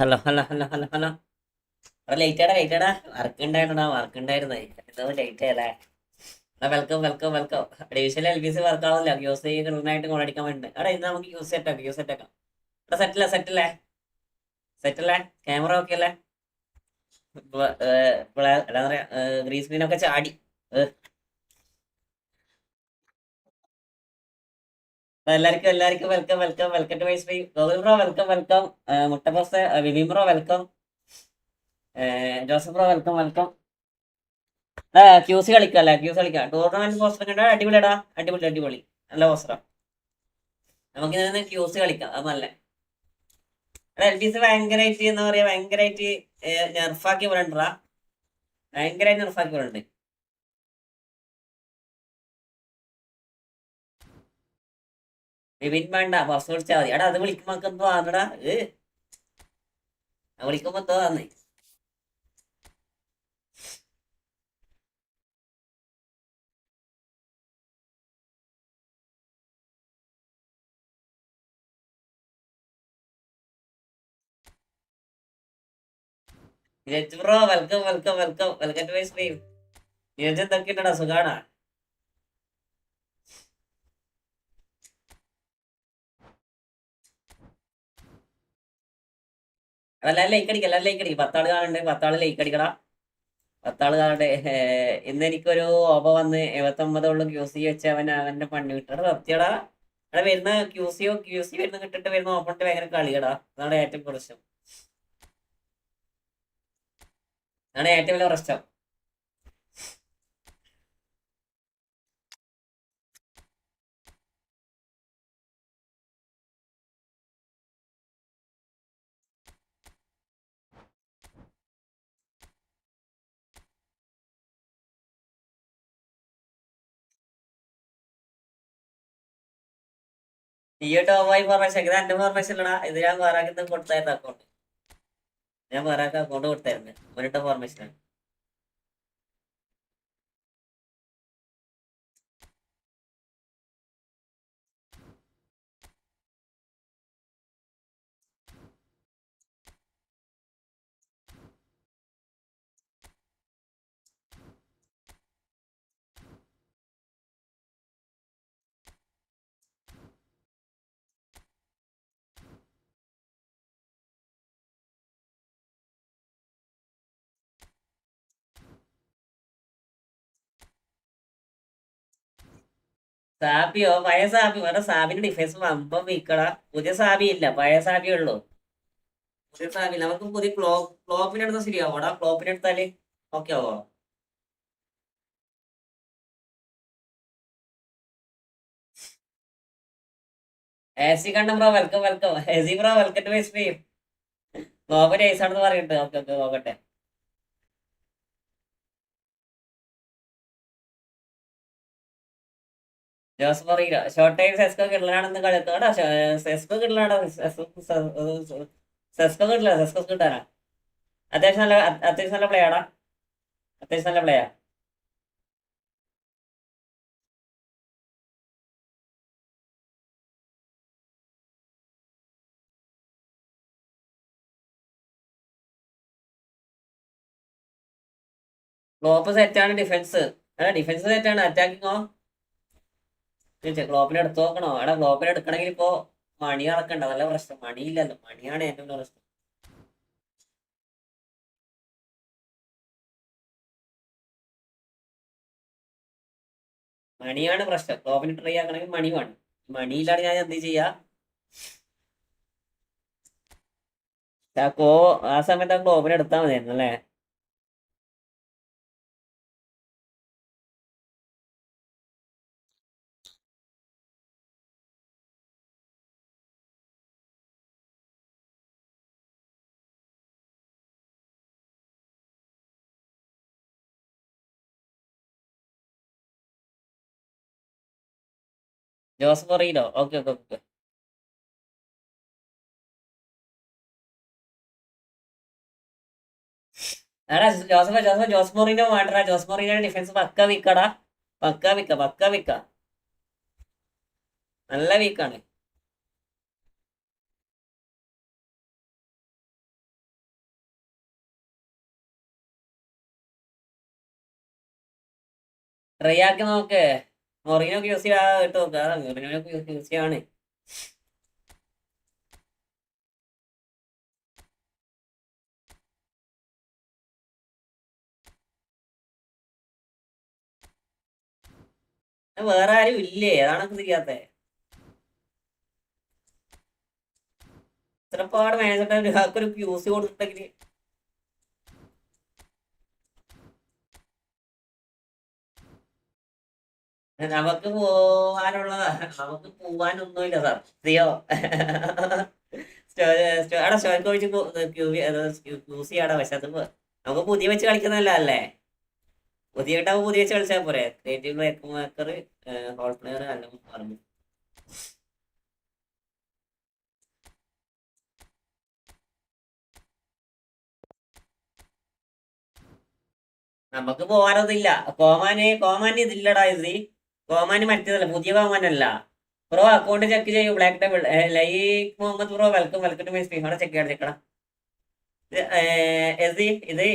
Hello hello hello hello hello. അവിടെ late ആടാ work ഉണ്ടായിരുന്നേ. എന്തോ ലേറ്റ് ആയല്ലേ. Welcome welcome welcome. ഡിവിഷനിൽ LBC വർക്ക് ആവില്ല, യൂസ് നന്നായിട്ട് കോളടിക്കാൻ വേണ്ടി. അവിടെ ഇന്ന് നമുക്ക് യൂസ് സെറ്റ് ആക്കാം. ഇവിടെ സെറ്റല്ലേ സെറ്റല്ലേ. ക്യാമറ ഒക്കെ അല്ലേ. എന്താ പറയാ, ഗ്രീൻ സ്ക്രീൻ ഒക്കെ ചാടി. ഏ, എല്ലാവർക്കും എല്ലാവർക്കും welcome welcome welcome to my stream. Gokul bro welcome welcome. മുട്ടപ്പസ് വിവി bro welcome. Joseph bro welcome welcome. ക്യൂസ് കളിക്കാം. ടൂർണമെന്റ് പോസ്റ്റർ കണ്ടാ അടിപൊളിയാടാ. അടിപൊളി അടിപൊളി. നല്ല പോസ്റ്ററാ. നമുക്ക് ഇതിന് ക്യൂസ് കളിക്കാം, അത് നല്ല. LBC ഭയങ്കരമായിട്ട് എന്താ പറയാ, ഭയങ്കരമായിട്ട് നെർഫാക്കി പറയണ്ടാ. ഭയങ്കരമായിട്ട് നെർഫാക്കി പറയണ്ട്. വിപിൻ വേണ്ട, ഫസ്റ്റ് വിളിച്ചാൽ മതി. എടാ അത് വിളിക്കുമ്പോ എന്തോ ആന്നടാ. വിളിക്കുമ്പോ എന്തോ ആന്നേ. Bro welcome welcome welcome welcome to my stream. Neeraj എന്തൊക്കെയുണ്ടടാ, സുഖാണാ? എല്ലാവരും ലൈക്ക് അടിക്കും. 10 ആള് കാണുന്നുണ്ട്, 10 ആള് ലൈക്ക് അടിക്കടാ. 10 ആള് കാണട്ടെ. ഇന്ന് എനിക്കൊരു ഓപ വന്ന് 79 ക്യൂസി വെച്ച് അവന്റെ പണി വിട്ടടാ. സത്യടാ. അവിടെ വരുന്ന ക്യൂസി വരുന്ന കിട്ടിട്ട് വരുന്ന ഓപ്പണിട്ട് ഭയങ്കര കളിയടാ. അതാണ് ഏറ്റവും പ്രശ്നം. അതാണ് ഏറ്റവും വലിയ പ്രശ്നം. ഈ ടോമായി ഫോർമേഷൻ ഇത് എന്റെ ഫോർമേഷൻ ഇല്ലടാ. ഇത് ഞാൻ വേറെ കൊടുത്തായിരുന്നു അക്കൗണ്ട്. ഞാൻ വേറെ അക്കൗണ്ട് കൊടുത്തായിരുന്നു. ഒരിട്ട ഫോർമേഷനാണ്. സാബിയോ? പഴയ സാബി വേറെ. സാബിന്റെ ഡിഫൻസ് വമ്പം വീക്കടാ. പുതിയ സാബി ഇല്ല, പഴയ സാബിയേ ഉള്ളൂ. പുതിയ സാബി നമുക്ക് പുതിയ ക്ലോപ്പിന് എടുത്താൽ ശരിയാവോടാ. ക്ലോപ്പിന് എടുത്താല് ഓക്കെ ആവോ? എസി കണ്ട ബ്രോ വെൽക്കം വെൽക്കം. എസി bro welcome to my stream. ക്ലോപ്പിന് ഏസാണെന്ന് പറയട്ടെ. ഓക്കെ ഓക്കെ, നോക്കട്ടെ. ജോസ് പറയില്ല. ഷോർട്ട് ടൈം സെസ്കോ കിടലാണെന്ന് കളിത്തോടാ. സെസ്കോ കിടലാടാ. സെസ്കോ കിട്ടില്ല. സെസ്കോ കിട്ടാനാ. അത്യാവശ്യം നല്ല പ്ലേ ആടാ. അത്യാവശ്യം നല്ല പ്ലേയാ. ക്ലോപ്പ് സെറ്റാണ്. ഡിഫൻസ് ഡിഫൻസ് സെറ്റാണ്. അറ്റാക്കിങ്ങോ ക്ലോപ്പിന് എടുത്ത് നോക്കണോ? എടാ ക്ലോപ്പിന് എടുക്കണമെങ്കിൽ ഇപ്പോ മണി ഇറക്കണ്ട. നല്ല പ്രശ്നം. മണിയില്ലല്ലോ. മണിയാണ് ഏറ്റവും വലിയ പ്രശ്നം. മണിയാണ് പ്രശ്നം. ക്ലോപ്പിന് ട്രൈ ആക്കണമെങ്കിൽ മണി വേണം. മണിയില്ലാതെ ഞാൻ എന്ത് ചെയ്യാ? ആ സമയത്ത് ആ ക്ലോപ്പിന് എടുത്താൽ മതിയായിരുന്നു അല്ലേ. ജോസ് പറയില്ലോ. Okay okay okay. എടാ ജോസ് മോറിനോ വേണ്ടടാ. ജോസ് മോറിനോ ഡിഫൻസ് പക്ക വീക്കടാ. പക്ക വീക്ക. നല്ല വീക്കാണ്. ട്രൈ ആക്കി നോക്ക്. മൊറീനൊക്കെ യൂസ് ചെയ്യാ ഇട്ട് നോക്ക്. മൊറീനൊക്കെ യൂസ് ചെയ്യാണ്. വേറെ ആരും ഇല്ലേ? അതാണ് ചെയ്യാത്തെ. ഇത്രപ്പാട് മാനേജർ ഒരാൾക്കൊരു യൂസ് കൊടുത്തിട്ടെങ്കിൽ നമുക്ക് പോവാനൊന്നുമില്ല സാർ. സിയോ അവിടെ സ്റ്റോക്ക് ഒഴിച്ച് യൂസ് ചെയ്യാടാ. പക്ഷെ അത് നമുക്ക് പുതിയ വെച്ച് കളിക്കുന്നതല്ല അല്ലേ? പുതിയ കിട്ടാകുമ്പോൾ പുതിയ വെച്ച് കളിച്ചാൽ പോരെ. ക്രിയേറ്റീവ് മേക്കർ ഹോൾ പ്ലെയർ അല്ല പറഞ്ഞു. നമുക്ക് പോകാനൊന്നുമില്ല. കോമാന് ഇതില്ലടാ. കോമാന് മറ്റേതല്ല, പുതിയ കോമാനല്ല. ബ്രോ അക്കൗണ്ട് ചെക്ക് ചെയ്യൂ. Black table like Muhammad bro welcome welcome to my stream. അവിടെ ചെക്ക് ചെക്കണം. ഇത്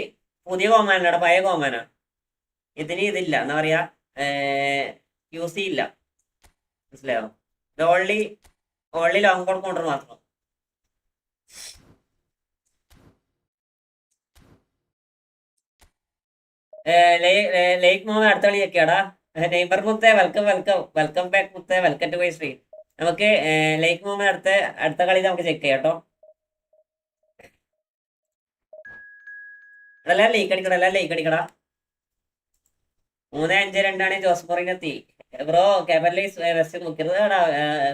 പുതിയ കോമാനാണ്, പഴയ കോമാനാ. ഇതില്ല എന്താ പറയാ, യൂസ് ചെയ്യില്ല. മനസ്സിലായോ? ഇത് ഓൺലി ലോങ് ബോൾ കൗണ്ടർ മാത്രം. ലേക്ക് മുഹമ്മദ് അടുത്ത കളി ചെക്കിയാടാ. നെയ്ബർ മുത്തേ വെൽക്കം വെൽക്കം വെൽക്കം ബാക്ക് മുത്തേ. Welcome to my stream. നമുക്ക് ലേക്ക് മുഹമ്മദ് അടുത്ത കളി നമുക്ക് ചെക്ക് ചെയ്യാം കേട്ടോ. എല്ലാം ലീക്ക് അടിക്കടാ. 3-5-2 ജോസ് മൊറീനെത്തി. ബ്രോ കപ്പലിൽ വെസ്റ്റ് നോക്കിയത്.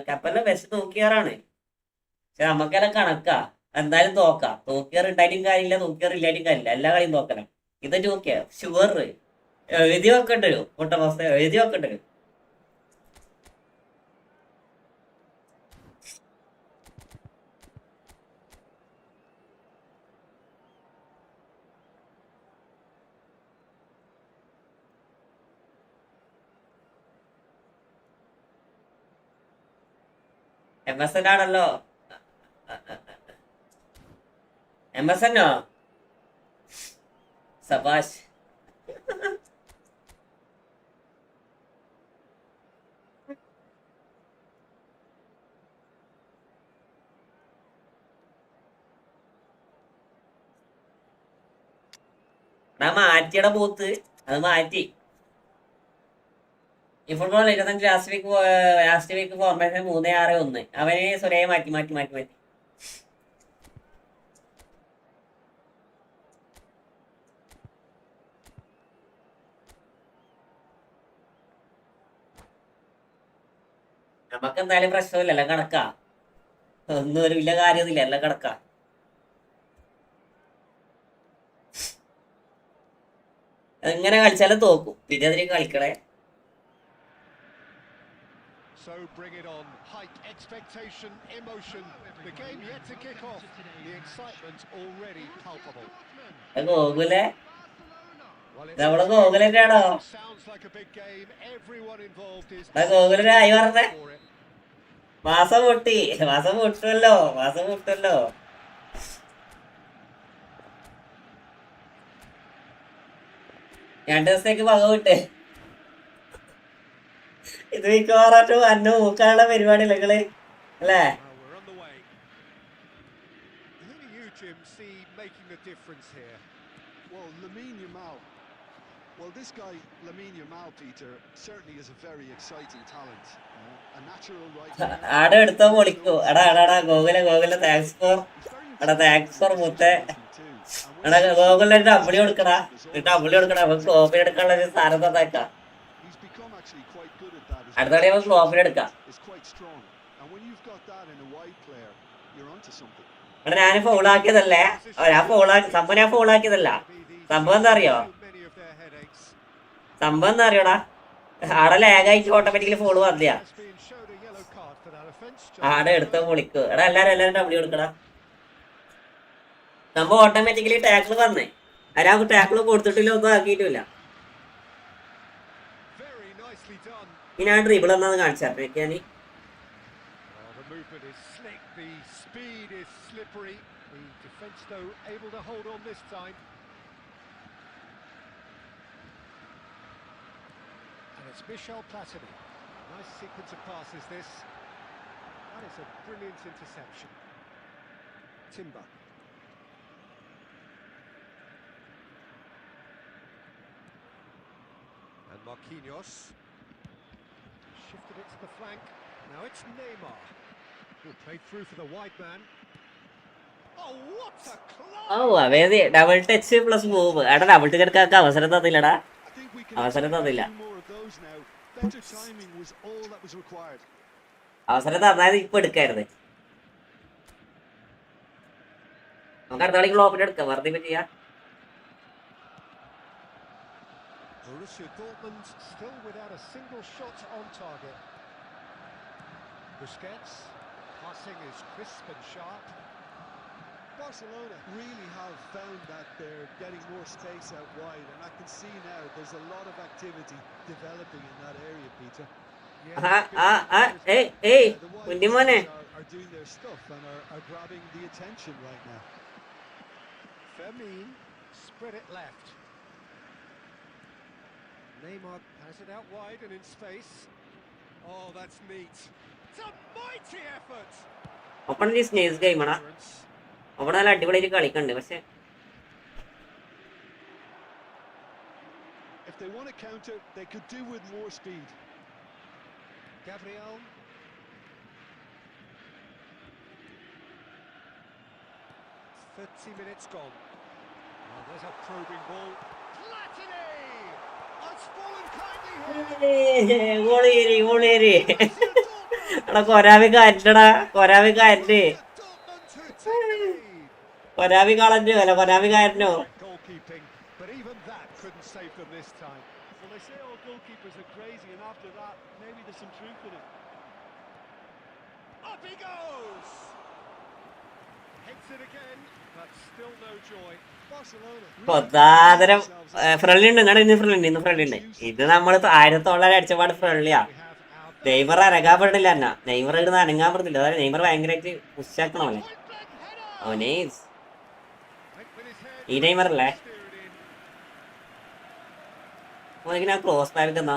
കപ്പലിൽ വെസ്റ്റ് നോക്കിയാറാണ്. പക്ഷെ നമുക്കെല്ലാം കണക്കാ. എന്തായാലും തോക്കാം. തോക്കിയാർ ഉണ്ടായിട്ടും കാര്യമില്ല, തോക്കിയാർ ഇല്ലായിട്ടും കാര്യമില്ല. എല്ലാ കളിയും തോക്കണം. ഇത് നോക്കിയാ ഷുവർ എഴുതി വെക്കേണ്ടി വരും. മുട്ട എഴുതി വെക്കേണ്ടി വരും. MSN ആണല്ലോ. MSNോ? സബാഷ്. മാറ്റിയുടെ പോത്ത് അത് മാറ്റി. ഈ ഫുട്ബോൾ 25 ലാസ്റ്റ് വീക്ക് ഫോർമേഷൻ 3-6-1. അവന് സുരയെ മാറ്റി. നമുക്ക് എന്തായാലും പ്രശ്നമില്ല. എല്ലാം കണക്കാ. ഒന്നും ഒരു വലിയ കാര്യമൊന്നുമില്ല. എല്ലാം കണക്കാ. എങ്ങനെ കളിച്ചാലും തോക്കും. പിന്നെ അതിന് കളിക്കണേ. So bring it on. Hype, expectation, emotion. The game yet to kick off. The excitement already palpable. ഗോകുലെ നമ്മള് ഗോകുലന്റെയാണോ? Sounds like a big game. Everyone involved is. ഗോകുലനായി പറഞ്ഞേ. മാസം മുട്ടുമല്ലോ. 2 ദിവസത്തേക്ക് പക വിട്ട്. ഇത് മിക്കവാറും അന്ന മൂക്കാനുള്ള പരിപാടി നിങ്ങള് അല്ലേ? Well, this guy, Lamine Yamal, Peter, certainly is a very exciting talent. A natural right. ആടെ എടുത്തോ പൊളിക്കൂ. എടാ ഗോകുല താങ്ക്സ് ഫോർ മുത്തേ. എടാ ഗോകുലിന്റെ ഡബിളി കൊടുക്കടാ. നമുക്ക് കോപ്പി എടുക്കാനുള്ള ഒരു സ്ഥാനം തന്നേക്കാം. അടുത്ത കളി നമുക്ക് കോപ്പി എടുക്കാം. എടാ ഞാൻ ഫോളാക്കിയതല്ലേ. ഞാൻ ഫോളാക്കിയതല്ല. സംഭവം എന്താ അറിയോടാ? ആടെ ലാഗായിട്ട് ഓട്ടോമാറ്റിക്കലി ഫോളോ വന്നില്ല. ആടെ എടുത്തോ പൊളിക്കൂ. എടാ എല്ലാരും ഡബിളി കൊടുക്കടാ. സംഭവം ഓട്ടോമാറ്റിക്കലി ടാക്കിൾ വന്നേ. അതിനാ ടാക്കിൾ കൊടുത്തിട്ടില്ല, ഒന്നും ആക്കിയിട്ടില്ല. ഇനി ഞാൻ ഡ്രിബിൾ എന്നാന്ന് കാണിച്ചാൽ ഞാൻ. it's Michel Platini. Nice sequence of passes this. That is a brilliant interception. Timber. And Marquinhos. Shifted it to the flank. Now it's Neymar. Who played through for the wide man. Oh, what a class! Oh അവേദി double touch plus move എടാ double touch എടുക്കാൻ അവസരം തന്നില്ലടാ I think we can അവസരം expect a തന്നില്ല few more of those now. Better timing was all that was required. അവസരം തന്നായത് ഇപ്പൊ എടുക്കായിരുന്നു നമുക്ക് അടുത്ത കളിക്കുള്ള ഓപ്പൺ എടുക്കാം വെറുതെ ഇപ്പൊ ചെയ്യാം Borussia Dortmund still without a single shot on target. Busquets, passing is crisp and sharp. Barcelona really have found that they're getting more space out wide, and I can see now there's a lot of activity developing in that area, Peter. ഏയ് The wide കുഞ്ഞിമോനെ players are doing their stuff and are grabbing the attention right now. Fermin spread it left. Neymar has it out wide and in space. Oh, that's neat. It's a mighty effort. Open സ്നേസ് ഗെയിമാണാ അവിടെ നല്ല അടിപൊളിയായിട്ട് കളിക്കണ്ട് പക്ഷെ If they want to counter, they could do with more speed. Gabriel. 30 minutes gone. Oh, there's a probing ball. Platini! It's fallen kindly here. ഗോളേരി എടാ കൊരാവി കാറ്റടാ കൊരാവി കാറ്റ് Dortmund to take the lead. കൊരാവി കളഞ്ഞു അല്ല കൊരാവി കാരനോ Goalkeeping, but even that couldn't save them this time. Well, they say all goalkeepers are crazy, and after that, maybe there's some truth in it. Up he goes! Hits it again, but still no joy. Barcelona. പൊതാതരം friendly ഉണ്ട് നിങ്ങളുടെ ഇന്ന് friendly ഉണ്ട് ഇത് നമ്മൾ 1000 അടിച്ചപാട് ഫ്രണ്ട്ലിയാ We have our Neymar അനങ്ങാൻ പറ്റില്ല എന്നാ നെയ്മർ ഇടുന്ന് അനങ്ങാൻ പറ്റില്ല അതായത് നെയ്മർ ഭയങ്കരമായിട്ട് പുഷാക്കണം അവനെ point-blank header. അവനെ Went with his head, ഈ നെയ്മർ അല്ലേ steered in. അവനിങ്ങനെ ക്രോസ് ബാക്ക് എന്നാ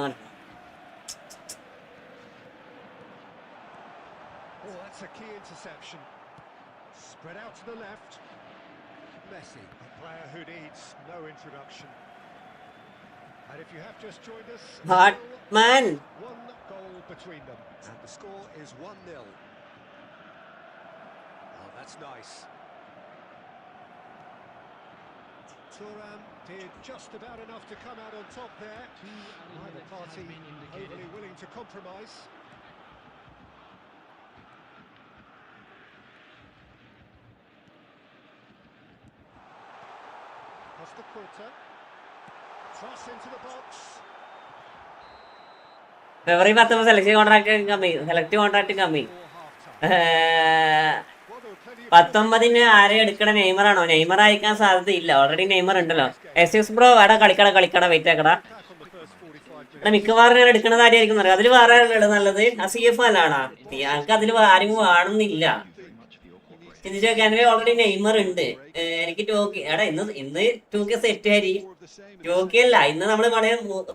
Oh, that's a key interception. Spread out to the left. Messi, a player who needs no introduction. And if you have just joined us, heart man one goal between them. And the score is 1-0. Oh, that's nice. Thuram did just about enough to come out on top there. Neither party overly willing to compromise. Costa Curta. Cross into the box. February 19 select contract കമ്മി For half-time. Well, there were plenty of 19 ആരെ എടുക്കണ നെയ്മറാണോ Neymar അയക്കാൻ സാധ്യതയില്ല already Neymar ഉണ്ടല്ലോ S bro എടാ കളിക്കട wait ആക്കടാ back on the first 45 minutes. എടാ മിക്കവാറും ഞാൻ എടുക്കണത് ആരെയായിരിക്കും അറിയാം അതിൽ വേറെ ആളുടെ നല്ലത് ആ സി എഫ് അല്ലാണാ ഞങ്ങൾക്ക് അതിൽ ആരും കാണുന്നില്ല ചിന്തിച്ചു നോക്കി എൻ്റെ ഓൾറെഡി നെയ്മർ ഉണ്ട് എനിക്ക് ടോക്കി എടാ ഇന്ന് 2K set Hari More of the same. 2K അല്ല ഇന്ന് നമ്മൾ വേണേ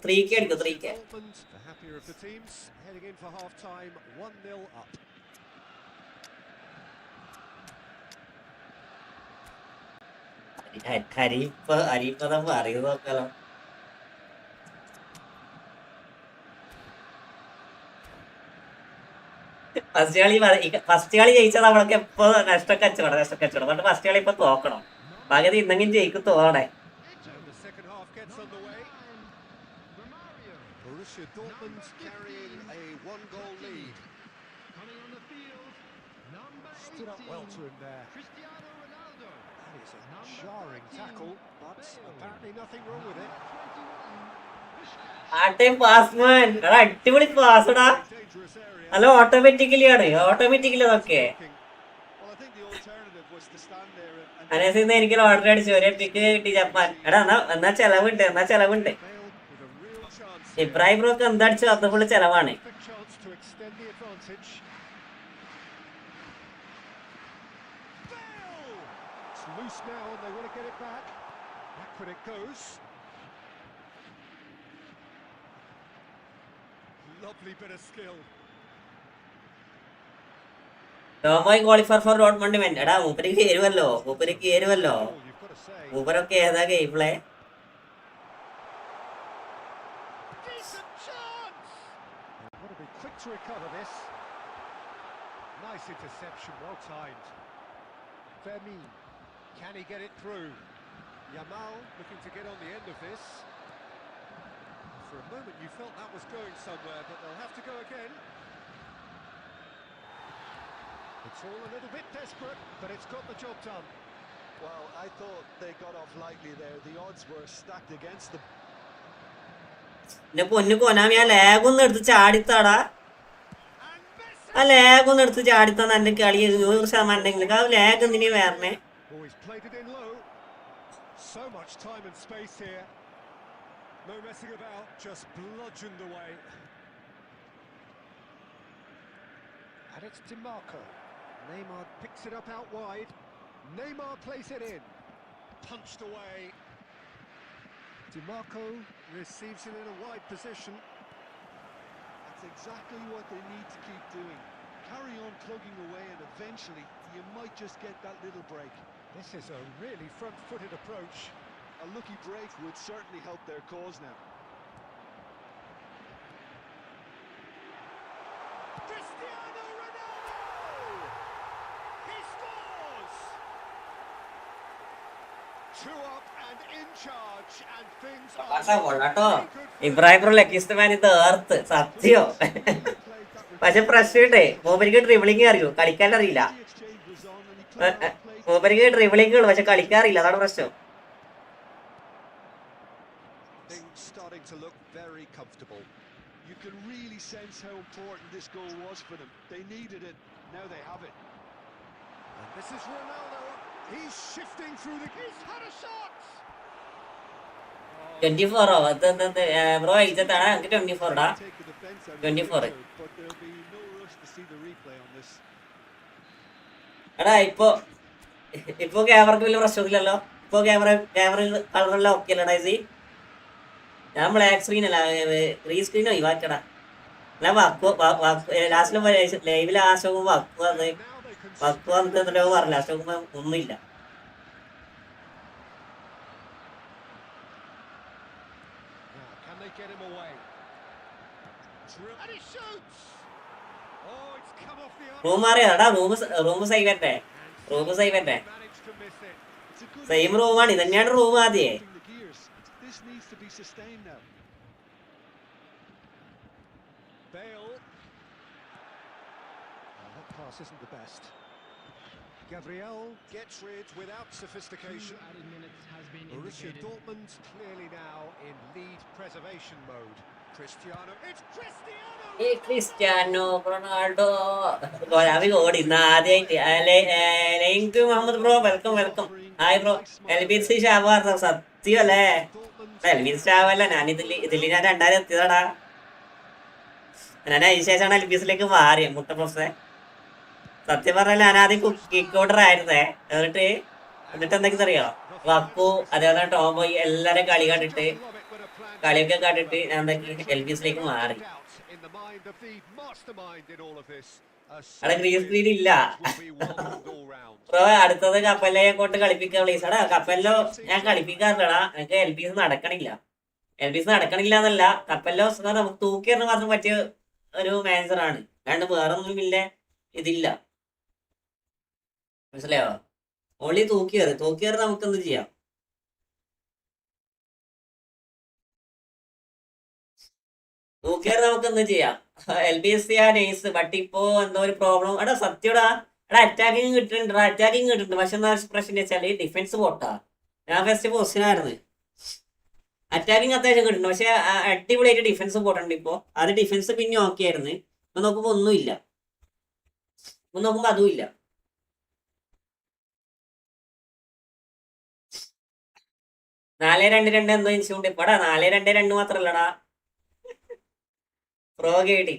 3K എടുക്കും 3K Dortmund, the happier of the teams, heading in for half-time, 1-0 up. അരിപ്പതം പറയുന്നത് നോക്കാലോ ഫസ്റ്റ് കളി ജയിച്ചാൽ നമ്മളൊക്കെ എപ്പോ നഷ്ടക്കച്ചവടം അതുകൊണ്ട് ഫസ്റ്റ് കളി ഇപ്പൊ തോക്കണം പകുതി ഇന്നെങ്കിലും ജയിക്കും തോന്നണേ And the second half gets underway. Borussia Dortmund carrying a one-goal lead. Stood up well to him there. That is a jarring tackle, but apparently nothing wrong with it. ആ ടൈം പാസ് മാൻ അടിപൊളി പാസ്ടാ Dangerous area. അല്ല automatically അതൊക്കെ Well, I think the alternative was to stand there and അനേസിന്ന് എനിക്ക് order അടിച്ചു ഒരേ പിക്ക് കിട്ടി Japan എടാ എന്നാ ചെലവുണ്ട് Failed with a real chance. Ibrahim ബ്രോക്ക് എന്താ അടിച്ചു അത് ഫുള്ള് ചെലവാണ് Perfect chance to extend the advantage. Bale! It's loose now and they want to get it back. Backward it goes. Lovely bit of skill. ടോമോയ് qualifier for Dortmund men. എടാ മൂപ്പർക്ക് ഏരുവല്ലോ, മൂപ്പർക്ക് ഏരുവല്ലോ. Ball, you've got to say. മൂപ്പരൊക്കെ ഏതാ game play? Decent chance. Got to be quick to recover this. Nice interception, well timed. Fermi, can he get it through? Yamal looking to get on the end of this. For a moment you felt that was going somewhere, but they'll have to go again. It's all a little bit desperate, but it's got the job done. Well, I thought they got off lightly there. The odds were stacked against them. എന്റെ പൊന്നു Konami, ആ lag ഒന്ന് എടുത്ത് ചാടിത്താടാ. And Messi! ആ lag ഒന്ന് എടുത്ത് ചാടിത്താന്ന് എന്റെ കളി 100% ഉണ്ടെങ്കിൽ ആ ലാഗ് എന്തിനാ വരണേ? Oh, he's played it in low. So much time and space here. No messing about, just bludgeoned away. And it's DiMarco. Neymar picks it up out wide. Neymar plays it in. Punched away. DiMarco receives it in a wide position. That's exactly what they need to keep doing. Carry on plugging away and eventually you might just get that little break. This is a really front-footed approach. A lucky break would certainly help their cause now. Cristiano Ronaldo! He scores! Two up and in charge, and things കൊള്ളാട്ടോ. Ibrahim bro luckiest man ഇത് ഏർത്ത് സത്യോ. പക്ഷെ പ്രശ്നമുണ്ടേ, മൂപ്പർക്ക് dribbling അറിയൂ, കളിക്കാൻ അറിയില്ല. മൂപ്പർക്ക് dribbling ഉള്ളു, പക്ഷെ കളിക്കാൻ അറിയില്ല, അതാണ് പ്രശ്നം. Things starting to look very comfortable. You can really sense how important this goal was for them. They needed it, now they have it. And this is Ronaldo. He's shifting through the... He's had a shot! 24 bro ഇജത്താണ്, എനിക്ക് 24 ഡാ. Take the defense out of 24. it, but there'll be no rush to see the replay on this. എടാ ഇപ്പൊ ക്യാമറക്ക് വലിയ പ്രശ്നമില്ലല്ലോ. ഇപ്പൊ camera കളറെല്ലാം okay അല്ലടാ EC? ഞാൻ black screen അല്ല, green screen ഒഴിവാക്കടാ. ഞാൻ ലാസ്റ്റിലും ലൈവിൽ ലാസ്റ്റ് വക്ക് വന്നിട്ടോ പറഞ്ഞു. ലാസ്റ്റ് നോക്കുമ്പോ ഒന്നുമില്ല. Now, can they get him away? And he shoots! Oh, it's come off the arm. Room മാറിയതാ, റൂം സൈവ് പറ്റേ, റൂം സൈവ് പറ്റേ. Managed to miss it. It's a good same റൂമാണ്, ഇത് തന്നെയാണ് റൂം ആദ്യേ. the gears. This needs to be sustained now. Bale. That pass isn't the best. Gabriel gets rid without sophistication. Borussia Dortmund clearly now in lead preservation mode. Cristiano. It's Cristiano! ഈ Cristiano Ronaldo ഗോലാവി ഓടി ഇന്ന് ആദ്യമായിട്ട്. Muhammad bro welcome welcome. Hi bro. LBC ഷാബാർ സത്യമല്ലേ? എൽബിസ് ഷാബല്ല, ഞാൻ ഇതിൽ ഞാൻ 2000 എത്തിയതാടാ. ഞാൻ അതിന് ശേഷമാണ് എൽബിസിലേക്ക് മാറി മുട്ട പ്രൊഫസെ. സത്യം പറഞ്ഞാൽ ഞാൻ ആദ്യം കിക്ക് ഔട്ടർ ആയിരുന്നേ. എന്നിട്ട് എന്തൊക്കെയാ അറിയോ, വക്കു അതേപോലെ ടോമോയ് എല്ലാരും കളിയൊക്കെ കണ്ടിട്ട് ഞാൻ എന്തൊക്കെ എൽബിസിലേക്ക് മാറി. അവിടെ ഗ്രീൻ സ്ക്രീൻ ഇല്ല. ബ്രോ അടുത്തത് കപ്പലിനെ കൊണ്ട് കളിപ്പിക്കാൻ പ്ലീസ്. എടാ കപ്പലിലോ ഞാൻ കളിപ്പിക്കാറില്ലടാ, എനിക്ക് എൽബിസ് നടക്കണില്ല. എൽബിസ് നടക്കണില്ല എന്നല്ല, കപ്പലിലോ നമുക്ക് തൂക്കിയറിന് മാത്രം പറ്റിയ ഒരു മാനേജറാണ്, അല്ലാണ്ട് വേറൊന്നും ഇല്ല, ഇതില്ല. മനസ്സിലായോ? ഓൺലി തൂക്കിയറ് നമുക്ക് എന്ത് ചെയ്യാം. തൂക്കിയറ് നമുക്ക് എന്ത് ചെയ്യാം. LBS ആ നൈസ്, ബട്ട് ഇപ്പോ എന്തോ ഒരു പ്രോബ്ലം. എടാ സത്യടാ, എടാ അറ്റാക്കിങ് കിട്ടുന്നുണ്ട്. പക്ഷെ എന്താ പ്രശ്നം വെച്ചാൽ ഡിഫൻസ് പോട്ടാ. ഞാൻ ഫസ്റ്റ് പൊസിഷൻ ആയിരുന്നു. അറ്റാക്കിങ് അത്യാവശ്യം കിട്ടുന്നുണ്ട്, പക്ഷെ അടിപൊളിയായിട്ട് ഡിഫൻസ് പോട്ടുണ്ട്. ഇപ്പോ അത് ഡിഫൻസ് പിന്നെ ഓക്കെ ആയിരുന്നു. ഇപ്പൊ നോക്കുമ്പോ ഒന്നുമില്ല. ഇപ്പൊ നോക്കുമ്പോ അതും ഇല്ല. 4-2-2 എന്തോ ഇൻസ്യൂണ്ട്. ഇപ്പടാ 4-2-2 മാത്രല്ലടാ. പ്രോ കേടി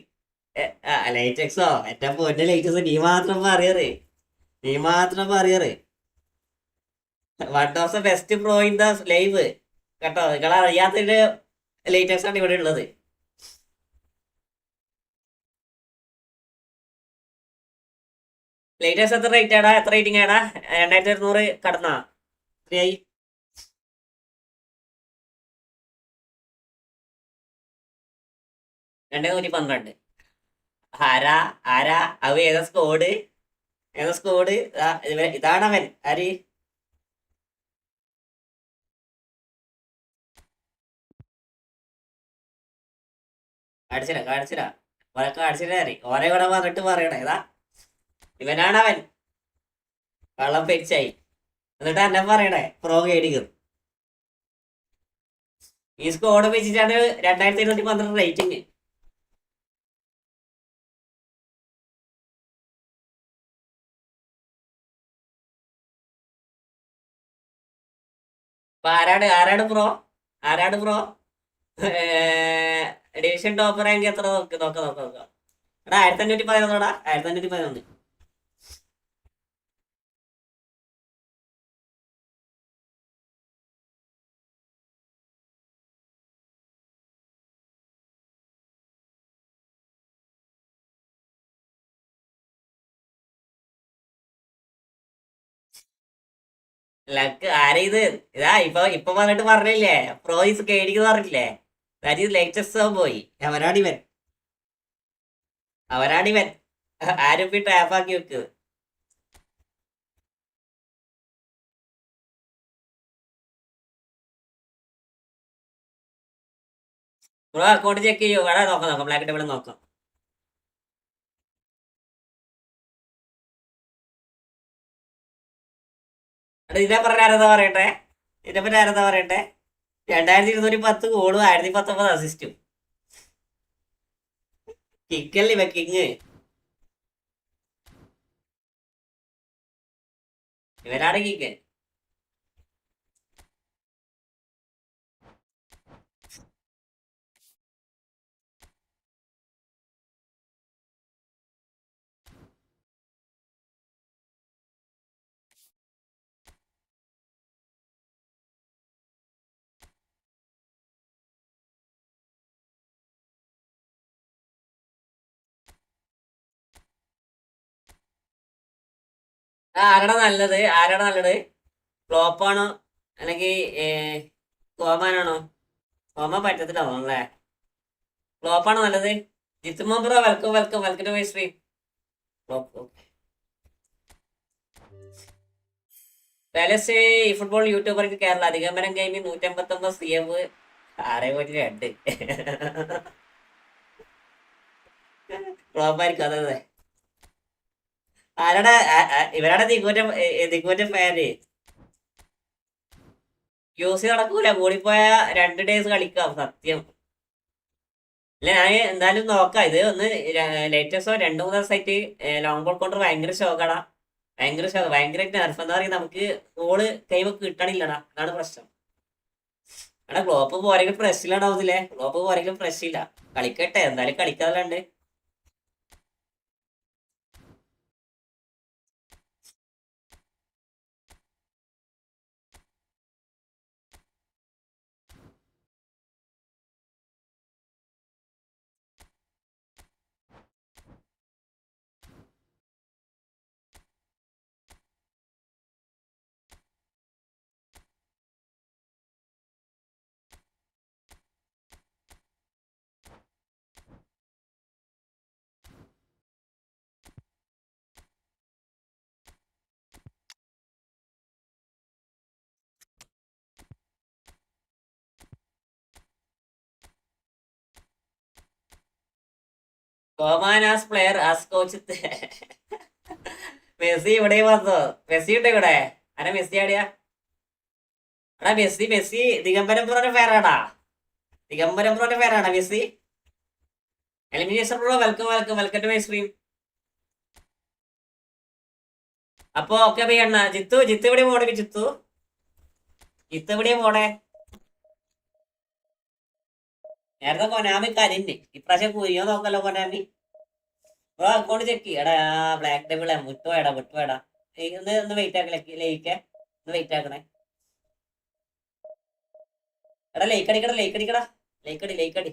ലൈറ്റക്സോ എന്റെ പൊന്നെ ലൈറ്റക്സോ, നീ മാത്രം പറയാറ്. One of the best pro in the live കേട്ടോ. നിങ്ങളറിയാത്തൊരു ലൈറ്റക്സ് ആണ് ഇവിടെ ഉള്ളത്. ലേറ്റസ്റ്റ് എത്ര റേറ്റ് ആടാ, എത്ര റേറ്റിംഗ് ആടാ? 2100 കടന്നാ? എത്രയായി? 2112. ആരാ ആരാ അവ? ഏതാ സ്കോഡ്? ഏതാ സ്കോഡ്? ഇതാണവൻ ആര്? കാണിച്ചില്ല ഓരെ കാണിച്ചില്ല. ഓരെ കൂടെ വന്നിട്ട് പറയണേ ഏതാ ഇവനാണവൻ. കള്ളം പെരിച്ചായി. എന്നിട്ട് എന്നെ പറയണേ പ്രോ ഗൈഡിങ്. ഈ സ്കോഡ് വെച്ചിട്ടാണ് 2212 റേറ്റിംഗ്. അപ്പൊ ആരാണ് പ്രോ? ആരാണ് പ്രോ? ഡിവിഷൻ ടോപ്പ് റാങ്ക് എത്ര? നോക്കാം. എടാ 1511. 1511. ലക്ക് ആരാ ഇത്? ഇതാ ഇപ്പൊ വന്നിട്ട് പറഞ്ഞില്ലേ പ്രോ ഈസ് കേടിക്ക് പറഞ്ഞില്ലേ? ദാറ്റ് ഈസ് ലേറ്റസ്റ്റ് പോയി. അവരാണിവൻ. ആരും ട്രാപ്പ് ആക്കി വെക്ക്. ബ്രോ അക്കൗണ്ട് ചെക്ക് ചെയ്യൂ. വേടാ നോക്കാം ബ്ലാക്ക് ടേബിൾ നോക്കാം. ഇതിനെപ്പറ്റി ആരെന്താ പറയട്ടെ? 2210 ഗോളും 1019 അസിസ്റ്റും. കിക്കല്ലേ കിങ് ഇവരാണ് കിക്ക്. ആരാടാ നല്ലത്? ഫ്ലോപ്പാണോ അല്ലെങ്കിൽ കോമാനാണോ? കോമാൻ പറ്റത്തില്ലാണോ അല്ലേ? ഫ്ലോപ്പാണോ നല്ലത്? ജിത്തുമോ bro welcome to my stream. Palace ഈ ഫുട്ബോൾ യൂട്യൂബർക്ക് കേരള അധികമരം കഴിഞ്ഞ് 159 CF 6.2. ഫ്ലോപ്പായിരിക്കും. അതെ. ആരാടാ ഇവരാടെ ദിക്കുറ്റം ഫാന്. യൂസ് നടക്കൂല. കൂടിപ്പോയ 2 ഡേയ്സ് കളിക്കാം സത്യം. ഇല്ല ഞാൻ എന്തായാലും നോക്കാം. ഇത് ഒന്ന് ലേറ്റസ്റ്റോ 2-3 ദിവസമായിട്ട് ലോങ് ബോൾ കൗണ്ടർ ഭയങ്കര ഷോക്കാടാ. ഭയങ്കരമായിട്ട് നെർഫ്. എന്താ പറയുക, നമുക്ക് ഗോള് കൈവക്ക് കിട്ടണില്ലടാ. അതാണ് പ്രശ്നം. എടാ ക്ലോപ്പ് പോരെങ്കിലും പ്രശ്നമില്ലാണ്ടാവുന്നില്ലേ? ക്ലോപ്പ് പോരെങ്കിലും പ്രശ്നമില്ല. കളിക്കട്ടെ, എന്തായാലും കളിക്കാതല്ലാണ്ട്. Koeman as player as coach. Messi ഇവിടെ വന്നോ? മെസ്സി ഉണ്ട് ഇവിടെ. അനെ മെസ്സി ആടിയാ? എടാ മെസ്സി ദിഗംബരം ബ്രോന്റെ ഫെയറാണാ Messi? Elimination bro welcome to my stream. അപ്പൊ ഓക്കെ ബയ്യണ്ണ. ജിത്തു ഇവിടെ പോണേ. ജിത്തു ഇവിടെ പോണേ. നേരത്തെ കൊനാമി കരിഞ്ഞ്, ഇപ്രാവശ്യം കുരിയോ നോക്കല്ലോ കൊനാമി. ബ്രോ അക്കൗണ്ട് ചെക്ക് ചെയ്യടാ. ബ്ലാക്ക് ടേബിളെ വിട്ടുപോയടാ. ഒന്ന് വെയിറ്റ് ആക്കണേ. ഒന്ന് വെയിറ്റ് ആക്കണേ. എടാ ലേക്ക് അടി.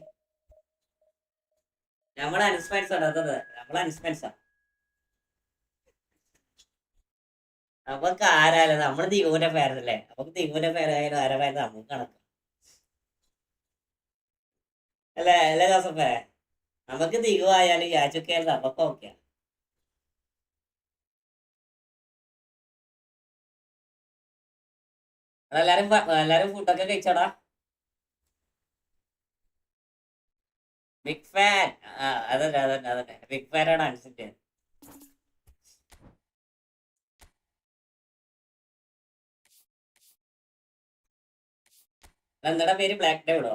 നമ്മളെ അൻസ്പെൻസാ. നമുക്ക് ആരായാലും നമ്മള് ദിഗുവിന്റെ പേരല്ലേ, നമുക്ക് ദിഗുവിന്റെ പേരായാലും ആരായാലും നമുക്ക് കണക്ക് അല്ലേ അല്ലേ ജോസഫേ? നമുക്ക് ദിഗു ആയാലും യാചൊക്കെയാലും നമുക്ക് ഓക്കെ. എല്ലാരും ഫുഡൊക്കെ കഴിച്ചോടാ. Big fan. അതന്നെ അതന്നെ അതന്നെ ബിഗ് ഫാനാണ് അനുസരിച്ച്. എന്താ പേര്? ബ്ലാക്ക് ഡേവിഡോ?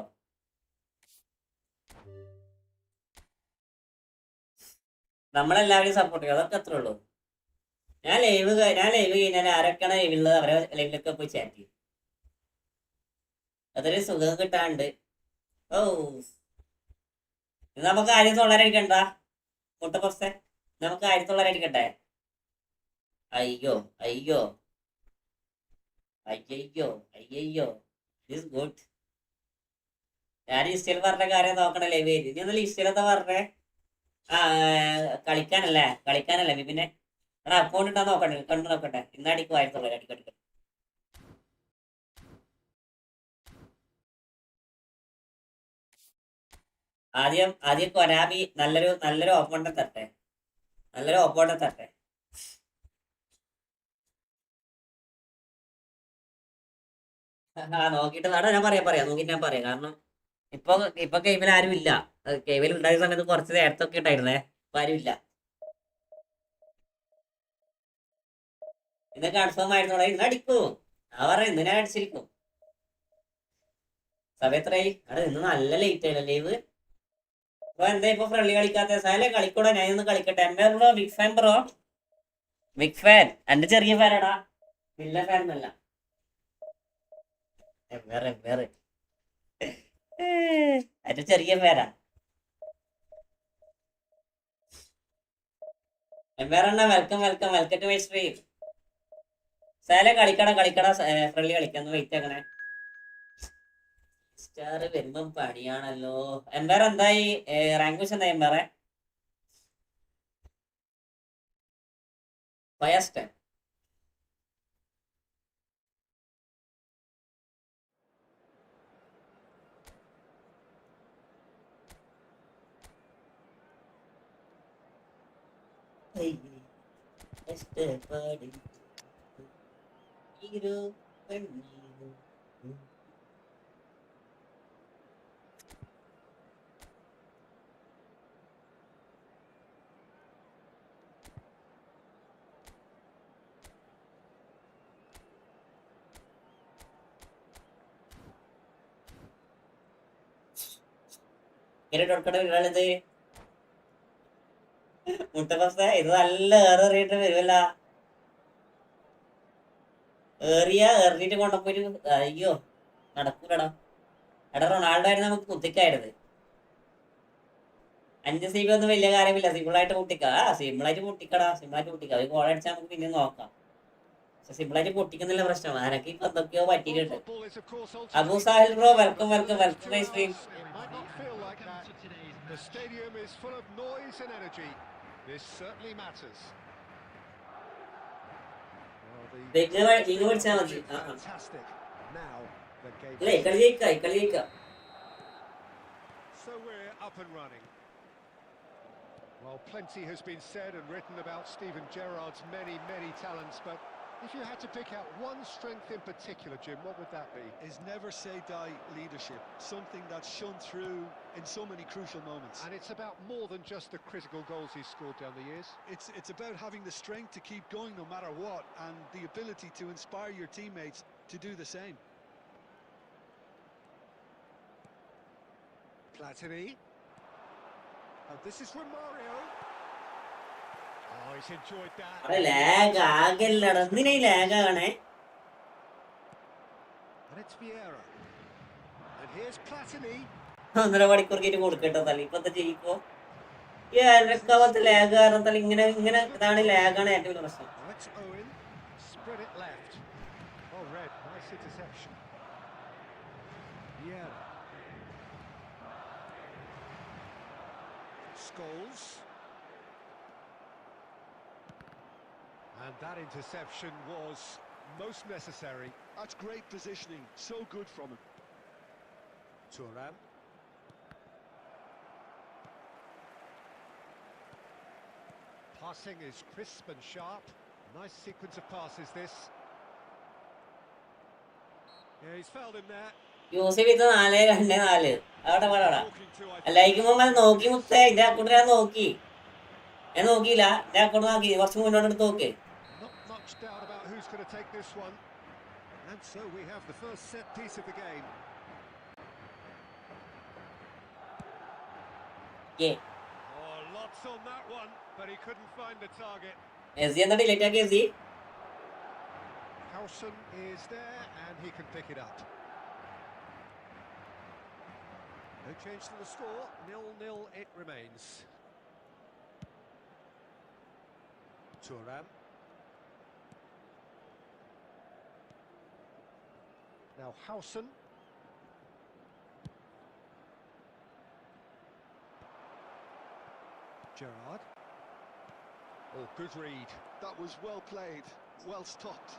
നമ്മളെല്ലാവരും സപ്പോർട്ട് ചെയ്യും, അതൊക്കെ അത്രേ ഉള്ളൂ. ഞാൻ ലൈവ് കഴിഞ്ഞാൽ ആരൊക്കെയാണ് ലൈവിലുള്ളത് അവരെ ലൈവിലൊക്കെ പോയി ചാറ്റ് ചെയ്യും. അതൊരു സുഖം കിട്ടാണ്ട്. ഓ, ഇത് നമുക്ക് 1900 മുട്ട പുറത്തെ നമുക്ക് 1900 അയ്യോ അയ്യോ അയ്യോ അയ്യോ, ദിസ് ഗുഡ്. ഞാൻ ഇസ്റ്റയിൽ പറഞ്ഞ കാര്യം നോക്കണ ലൈവ് ചെയ്ത്. ഇനി ഒന്നല്ല ഇസ്റ്റയിൽ എന്താ പറഞ്ഞേ? ആ, കളിക്കാനല്ലേ പിന്നെ എടാ അക്കൗണ്ട് ഇട്ടാ നോക്കട്ടെ, കണ്ടു നോക്കട്ടെ. ഇന്നടിക്കും 1900 അടിക്കട്ടെ. ആദ്യം കൊനാമി നല്ലൊരു ഓപ്പണിനെ തട്ടെ, നല്ലൊരു ഓപ്പണിനെ തട്ടെ. നോക്കിട്ട് വേണം ഞാൻ പറയാം നോക്കിട്ട് ഞാൻ പറയാം. കാരണം ഇപ്പൊ ഇപ്പൊ ഗെയിമിൽ ആരും ഇല്ല. ഗെയിമിൽ ഉണ്ടായ സമയത്ത് കുറച്ച് നേരത്തൊക്കെ ഉണ്ടായിരുന്നേ, ഇപ്പൊ ആരും ഇല്ല. ഇന്ന് കൺഫേം ആയിരുന്നോളെ, ഇന്ന് അടിക്കൂ. ആ പറയാം, ഇന്ന് ഞാൻ അടിച്ചിരിക്കും. സമയത്രയായി? അവിടെ ഇന്ന് നല്ല ലേറ്റ് ആയില്ല ലൈവ്. അപ്പൊ എന്താ ഇപ്പൊ ഫ്രണ്ട്ലി കളിക്കാത്ത? സാലേ കളിക്കൂടാ, ഞാൻ ഇന്ന് കളിക്കട്ടെ. Ember bro, big fan bro, big fan. എന്റെ ചെറിയ ഫാനാടാ, വലിയ ഫാൻ ഒന്നല്ല. എംബർ എന്റെ ചെറിയ ഫാനാ. എംബർ അണ്ണ welcome welcome welcome to my stream. സാലേ കളിക്കടാ ഫ്രണ്ട്ലി കളിക്കാന്ന് വെയിറ്റ് ആക്കണേ. സ്റ്റാർ വരുമ്പം പണിയാണല്ലോ. എംബർ എന്തായി? റാങ്ക് വെച്ച് എന്താ എംബറെ? ഫയസ്റ്റ്. കഷ്ടപ്പാടി ഇരു കണ്ണീരും. ഇങ്ങനെ കൊടുക്കണ ഒരാളിത് മുട്ടപ്പസ. ഇത് നല്ല ഏറിയിട്ട് വരുമല്ല. എറിഞ്ഞിട്ട് കൊണ്ടുപോയിട്ട് അയ്യോ നടക്കൂലടാ. എടാ റൊണാൾഡോ ആയിരുന്നു നമുക്ക് കുത്തിക്കായിരുന്നത്. 5 CP ഒന്നും വലിയ കാര്യമില്ല, സിമ്പിളായിട്ട് പൊട്ടിക്കാം. സിമ്പിളായിട്ട് പൊട്ടിക്കാം. ഒരു ഗോൾ അടിച്ചാൽ നമുക്ക് പിന്നെ നോക്കാം. പക്ഷെ സിമ്പിളായിട്ട് പൊട്ടിക്കുന്നില്ല പ്രശ്നം. ആരൊക്കെ ഇപ്പൊ എന്തൊക്കെയോ പറ്റിയിട്ടുണ്ട്. Abu Sahil bro, welcome welcome welcome my stream. It might not feel like that. The stadium is full of noise and energy. This certainly matters. നിങ്ങൾ പഠിച്ചാൽ മതി. Fantastic. Now the game. അല്ലേ കളി ജയിക്കാം. So we're up and running. Well, plenty has been said and written about Steven Gerrard's many talents, but if you had to pick out one strength in particular, Jim, what would that be? His never say die leadership, something that's shone through in so many crucial moments. And it's about more than just the critical goals he's scored down the years. It's about having the strength to keep going no matter what, and the ability to inspire your teammates to do the same. Platini. Oh, this is Romario. Oh, he's enjoyed that. Lag ആകല്ലട, എന്തിനാ lag ആകണേ? And it's Vieira. And here's Platini. 1.5 മണിക്കൂർ കേട്ട് കൊടുക്കട്ടോ തല. ഇപ്പൊ ജയിക്കോ? എനക്കവത്ത് lag കാരണം ഇങ്ങനെ ഇതാണ് ലാഗാണ് ഏറ്റവും വലിയ പ്രശ്നം. Oh, it's Owen. Spread it left. Oh, red. Nice interception. Vieira. Scholes. And that interception was most necessary. That's great positioning, so good from him. Thuram. Passing is crisp and sharp. Nice sequence of passes this. Yeah, he's fouled him there. Use ചെയ്ത് 4-2-4 അവിടെ പാടാ Talking to, I think. ലൈക്കുമ്പോ നോക്കി മുത്തേ എന്റെ account ഞാൻ നോക്കി ഞാൻ നോക്കിയില്ല എന്റെ അക്കൗണ്ട് നോക്കി കുറച്ച് മുന്നോട്ട് എടുത്ത് നോക്ക്. Not much doubt about who's going to take this one. And so we have the first set piece of the game. Oh, lots on that one, but he couldn't find the target. S എന്താ delete ആക്കി S Howson is there, and he can pick it up. No change to the score, 0-0 it remains. Thuram. Now Howson. Gerrard. Oh, good read. That was well played, well stopped.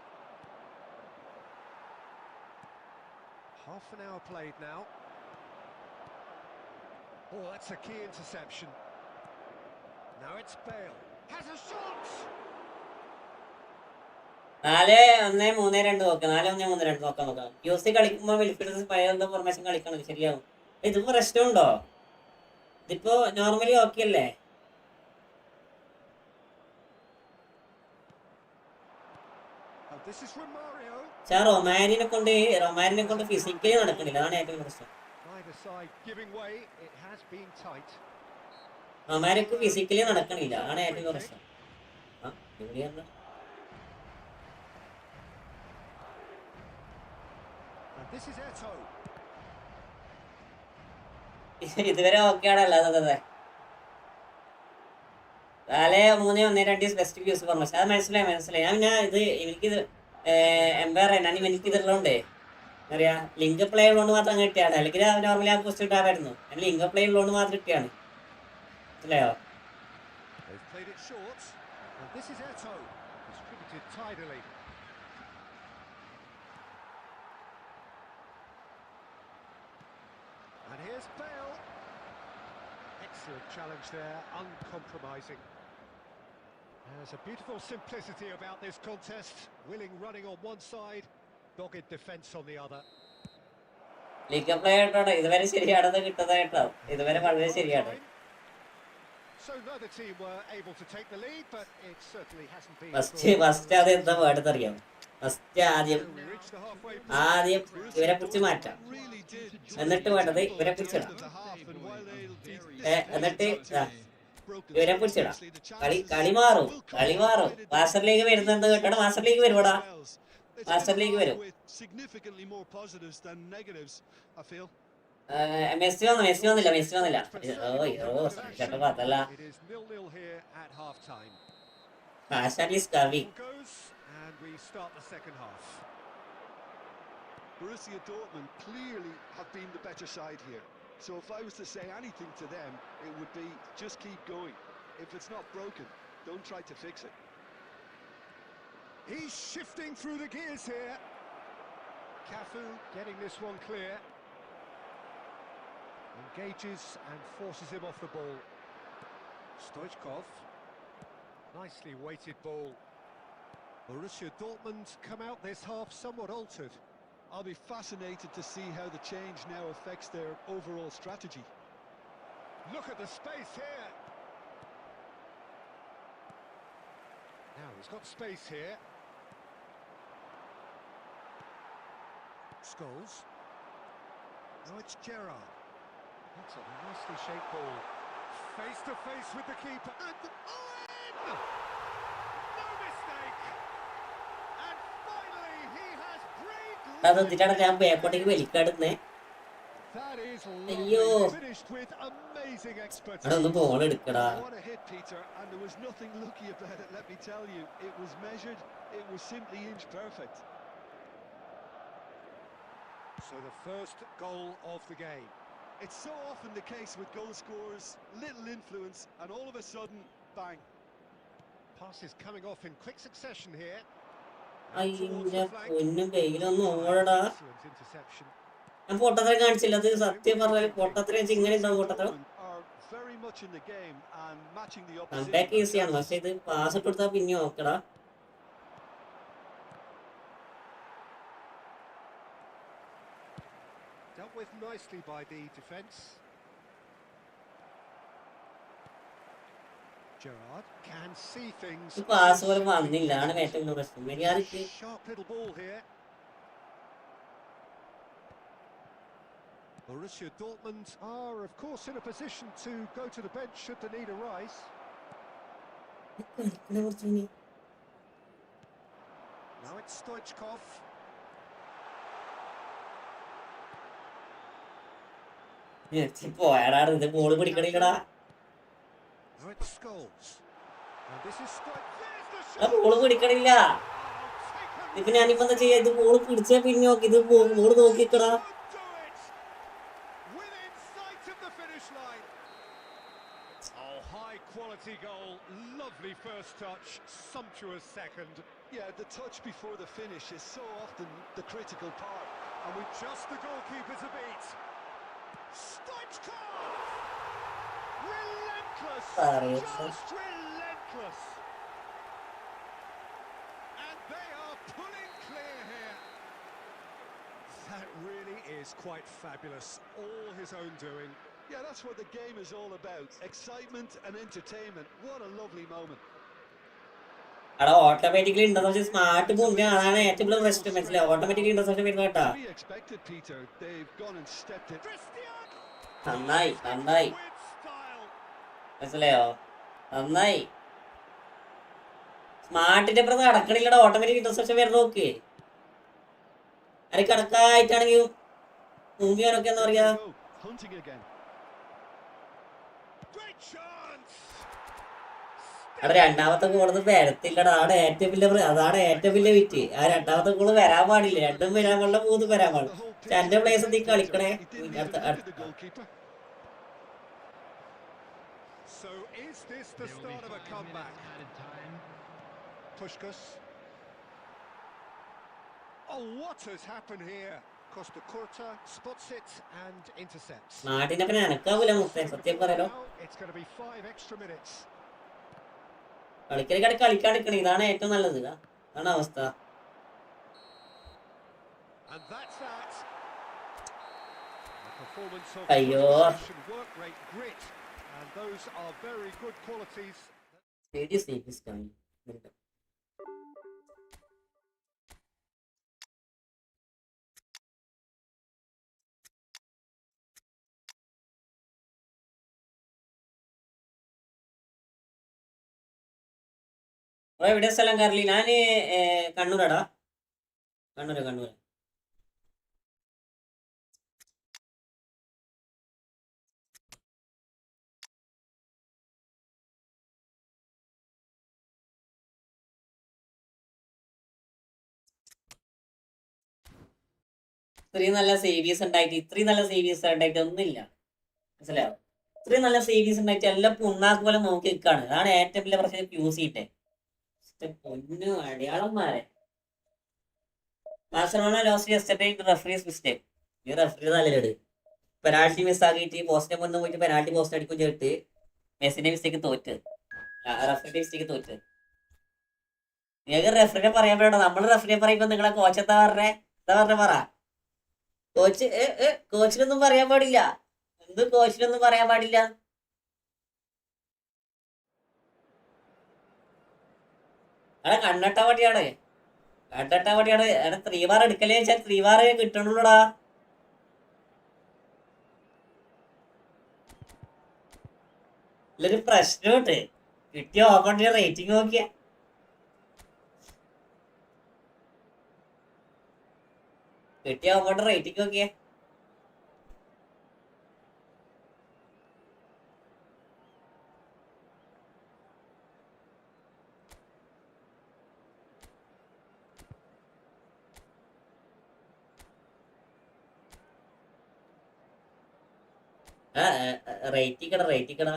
Half an hour played now. Oh, that's a key interception. Now it's Bale. Has a shot! 4-1-3-2 നോക്കാം 4-1-3-2 നോക്കാം യൂസി കളിക്കുമ്പോ midfielders പഴയ എന്താ formation കളിക്കണം ശരിയാവും. ഇതിപ്പോ പ്രശ്നമുണ്ടോ? ഇതിപ്പോ നോർമലി ഓക്കെ അല്ലേ? Oh, this is Romario. പക്ഷെ റൊമാരിനെ കൊണ്ട് ഫിസിക്കലി നടക്കണില്ല, അതാണ് ഏറ്റവും പ്രശ്നം. Neither side giving way. It has been tight. Romaric physically നടക്കണില്ല, അതാണ് ഏറ്റവും പ്രശ്നം. And this is Eto. ഇതുവരെ ഓക്കെ ആണല്ലോ. അതെ 4-3-1-2 ബെസ്റ്റ് വ്യൂസ് പറഞ്ഞു. പക്ഷെ അത് മനസ്സിലായി. ഞാൻ ഇത് എനിക്കിത് എംപയർ ഞാൻ എനിക്കിതുള്ളതുകൊണ്ടേ അറിയാ ലിങ്ക് പ്ലേ ഉള്ളതുകൊണ്ട് മാത്രം കിട്ടിയാണ്. അല്ലെങ്കിൽ നോർമലി ആ പോസ്റ്റ് കിട്ടാറായിരുന്നു. ഞാൻ ലിങ്ക് പ്ലേ ഉള്ളതുകൊണ്ട് മാത്രം കിട്ടിയാണ്. മനസ്സിലായോ? They've played it short. And this is Eto. Distributed tidily. And here's Bale. Excellent challenge there, uncompromising. There's a beautiful simplicity about this contest. Willing running on one side, dogged defence on the other. Link play ആയിട്ടോ ഇതുവരെ ശരിയാണെന്ന് കിട്ടുന്നതായിട്ടോ ഇതുവരെ വളരെ ശരിയാണ്. So neither team were able to take the lead, but it certainly hasn't been. First അത് എന്താ വേണ്ടത് അറിയാം? ഫസ്റ്റ് ആദ്യം ഇവരെ പിടിച്ച് മാറ്റാം, എന്നിട്ട് വേണ്ടത് ഇവരെ പിടിച്ചിടാം, എന്നിട്ട് ഇവരെ പിടിച്ചിടാം. കളി മാറും. മാസ്റ്റർ ലീഗ് വരുന്നത് കേട്ടോ. മാസ്റ്റർ ലീഗ് വരുവാടാ, മാസ്റ്റർ ലീഗ് വരും. മെസ്സി വന്നില്ല. ചേട്ടാ അതല്ല And we start the second half. Borussia Dortmund clearly have been the better side here. So if I was to say anything to them, it would be just keep going. If it's not broken, don't try to fix it. He's shifting through the gears here. Cafu getting this one clear. Engages and forces him off the ball. Stoichkov. Nicely weighted ball. Borussia Dortmund come out this half somewhat altered. I'll be fascinated to see how the change now affects their overall strategy. Look at the space here. Now he's got space here. Scholes. Now it's Gerrard. That's a nicely shaped ball. Face to face with the keeper. And no mistake. And finally he has breathed. അതെന്തിട്ടാണ് ഞാൻ ബാക്കോട്ടേക്ക് വലിക്കാടുന്നേ? That is അയ്യോ finished with amazing expertise. അവിടെ ഒന്ന് ball എടുക്കടാ. What a hit, Peter, and there was nothing lucky about it, let me tell you. It was measured, it was simply inch perfect. So the first goal of the game. It's so often the case with goal scorers, little influence, and all of a sudden, bang. Passes coming off in quick succession here. അതിന്റെ പൊന്നും വെയിലൊന്നും ഓടടാ. Excellent interception. ഞാൻ പൊട്ടത്തരം കാണിച്ചില്ല, അത് സത്യം പറഞ്ഞാൽ പൊട്ടത്തരം വെച്ച് ഇങ്ങനെ ഉണ്ടാവും പൊട്ടത്തരം. Very much in the game and matching the comeback opposition. ഈസിയാണ്, പക്ഷെ ഇത് പാസ് ഇട്ട് കൊടുത്താൽ പിന്നെ നോക്കടാ. Dealt with nicely by the defence. Gerrard can see things. ഈ പാസ് പോലും വന്നില്ല, ആണ് ഏറ്റവും വലിയ പ്രശ്നം. മര്യാദക്ക് Sharp little ball here. Borussia Dortmund are, of course, in a position to go to the bench should the need arise. Now it's Stoichkov. പോയാടാ, ഇത് ബോൾ പിടിക്കണില്ലടാ. Now it's Scholes. And this is ആ ball പിടിക്കണില്ല. ഇപ്പൊ ഞാനിപ്പോ എന്താ ചെയ്യാ, ഇത് ബോൾ പിടിച്ചാ പിന്നെ നോക്കി, ഇത് ball നോക്കിക്കടാ. Quality goal, lovely first touch, sumptuous second. Yeah, the touch before the finish is so often the critical part. And with just the goalkeeper to beat. Stoichkov! Relentless! Just relentless! And they are pulling clear here. That really is quite fabulous. All his own doing. Yeah, that's what the game is all about. Excitement and entertainment. What a lovely moment. അവിടെ automatically interception smart പോകുന്ന അതാണ് ഏറ്റവും വലിയ പ്രശ്നം. മനസ്സിലാവും, automatically interception വരുന്ന കേട്ടാ. നന്നായി നന്നായി, മനസ്സിലായോ, നന്നായി. സ്മാർട്ടിന്റെ അപ്പുറത്ത് നടക്കണില്ലടാ, ഓട്ടോമാറ്റിക് ഇന്റർസെപ്ഷൻ വരുന്ന നോക്ക്. അത് കണക്കായിട്ടാണെങ്കിൽ മുങ്ങിയാനൊക്കെ എന്താ പറയാ. അവിടെ രണ്ടാമത്തെ ഗോളൊന്നും വരത്തില്ലടാ, അതാണ് ഏറ്റവും വലിയ വിറ്റ്. ആ രണ്ടാമത്തെ ഗോള് വരാൻ പാടില്ല, രണ്ടും വരാൻ പാടില്ല, മൂന്നും വരാൻ പാടില്ല. പക്ഷെ എന്റെ പ്ലേസ് നീ കളിക്കണേ. So is this the start of a comeback? Pushkas. Oh, what has happened here? Costa Curta spots it and intercepts. നാട്ടിന്റെ പിന്നെ എനക്കാവൂല മുത്തേ, സത്യം പറയാലോ. It's going to be 5 extra minutes. കളിക്കാണ്ടിരിക്കണേ, ഇതാണ് ഏറ്റവും നല്ലത്. അതാണ് അവസ്ഥ. And that's that. The performance of അയ്യോ, work rate, grit, and those are very good qualities. എവിടെ സ്ഥലം കയറില്ല? ഞാന് കണ്ണൂരാടാ. കണ്ണൂര്. ഇത്രയും നല്ല സേവിയസ് ഉണ്ടായിട്ട് ഒന്നുമില്ല, മനസ്സിലായോ. ഇത്രയും നല്ല സേവിയസ് ഉണ്ടായിട്ട് എല്ലാം പുണ്ണാക്ക് പോലെ നോക്കി നിൽക്കാണ്. അതാണ് ഏറ്റവും വലിയ പ്രശ്നം. യൂസ് ചെയ്യട്ടെ പൊന്നു അടയാളന്മാരെ. Barcelona lost yesterday referees mistake. ഈ റഫറി നല്ലത് പെനാൾട്ടി മിസ്സാക്കിയിട്ട് പോസ്റ്റിനെ മുന്നേ പോയിട്ട് പെനാൾട്ടി പോസ്റ്റ് അടിക്കും ചെയ്തിട്ട് മെസ്സിന്റെ മിസ്റ്റേക്ക് റഫറിന്റെ മിസ്റ്റേക്ക് തോറ്റ്. നിങ്ങൾക്ക് റഫറിനെ പറയാൻ പറ്റോ? നമ്മൾ റഫറിനെ പറയുമ്പോ നിങ്ങളെ കോച്ച് എന്താ പറഞ്ഞേ പറ. കോച്ചിനൊന്നും പറയാൻ പാടില്ല. കോച്ചിനൊന്നും പറയാൻ പാടില്ല. അവിടെ കണ്ണട്ട വടിയാണ്. അവിടെ 3 ബാർ എടുക്കലേ വെച്ചാൽ 3 ബാർ കിട്ടണുള്ളൂടാ. ഇല്ലൊരു പ്രശ്നമുണ്ട്. കിട്ടിയ ഓപ്പണിന്റെ റേറ്റിംഗ് നോക്കിയ റേറ്റിക്കടാ.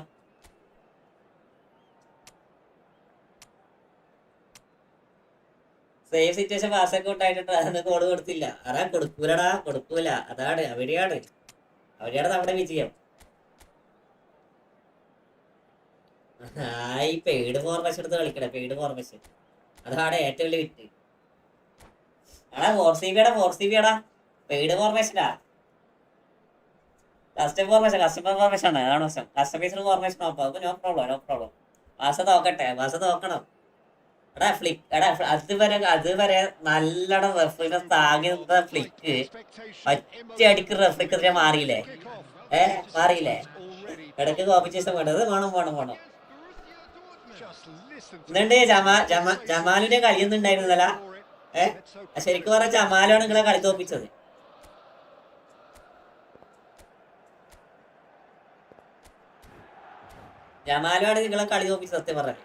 സേഫ് സിറ്റുവേഷൻ പാസ്സൊക്കെ ഉണ്ടായിട്ടുണ്ട്, അതൊന്നും ഗോള് കൊടുത്തില്ല. അതാ കൊടുക്കൂലടാ, കൊടുക്കൂല. അതാണ് അവിടെയാണ് നമ്മുടെ വിജയം. ഈ പെയ്ഡ് ഫോർമേഷൻ എടുത്ത് കളിക്കണേ, പെയ്ഡ് ഫോർമേഷൻ അതാണ് ഏറ്റവും വലിയ വിറ്റ്. എടാ 4CBടാ പെയ്ഡ് ഫോർമേഷനാ. കസ്റ്റമർ ഫോർമേഷൻ ആണ്, അതാണ് പ്രശ്നം. കസ്റ്റമൈസ്ഡ് ഫോർമേഷൻ നോക്കാം, നോ പ്രോബ്ലം. മാസം നോക്കണം. എടാ അതുവരെ നല്ലോണം റെഫറിനെ താങ്ങി നിന്ന ഫ്ലിക്ക് ഒറ്റയടിക്ക് റെഫറിക്കെതിരെ മാറിയില്ലേ? മാറിയില്ലേ? ഇടയ്ക്ക് കോമ്പറ്റീഷൻ വേണ്ടത് വേണം. എന്നിട്ട് ജമാലിന്റെ കളിയൊന്നും ഉണ്ടായിരുന്നല്ല. ശരിക്കും പറഞ്ഞ ജമാലാണ് നിങ്ങളെ കളി തോപ്പിച്ചത്. ജമാലാണ് നിങ്ങളെ കളി തോപ്പിച്ചത് സത്യം പറഞ്ഞത്.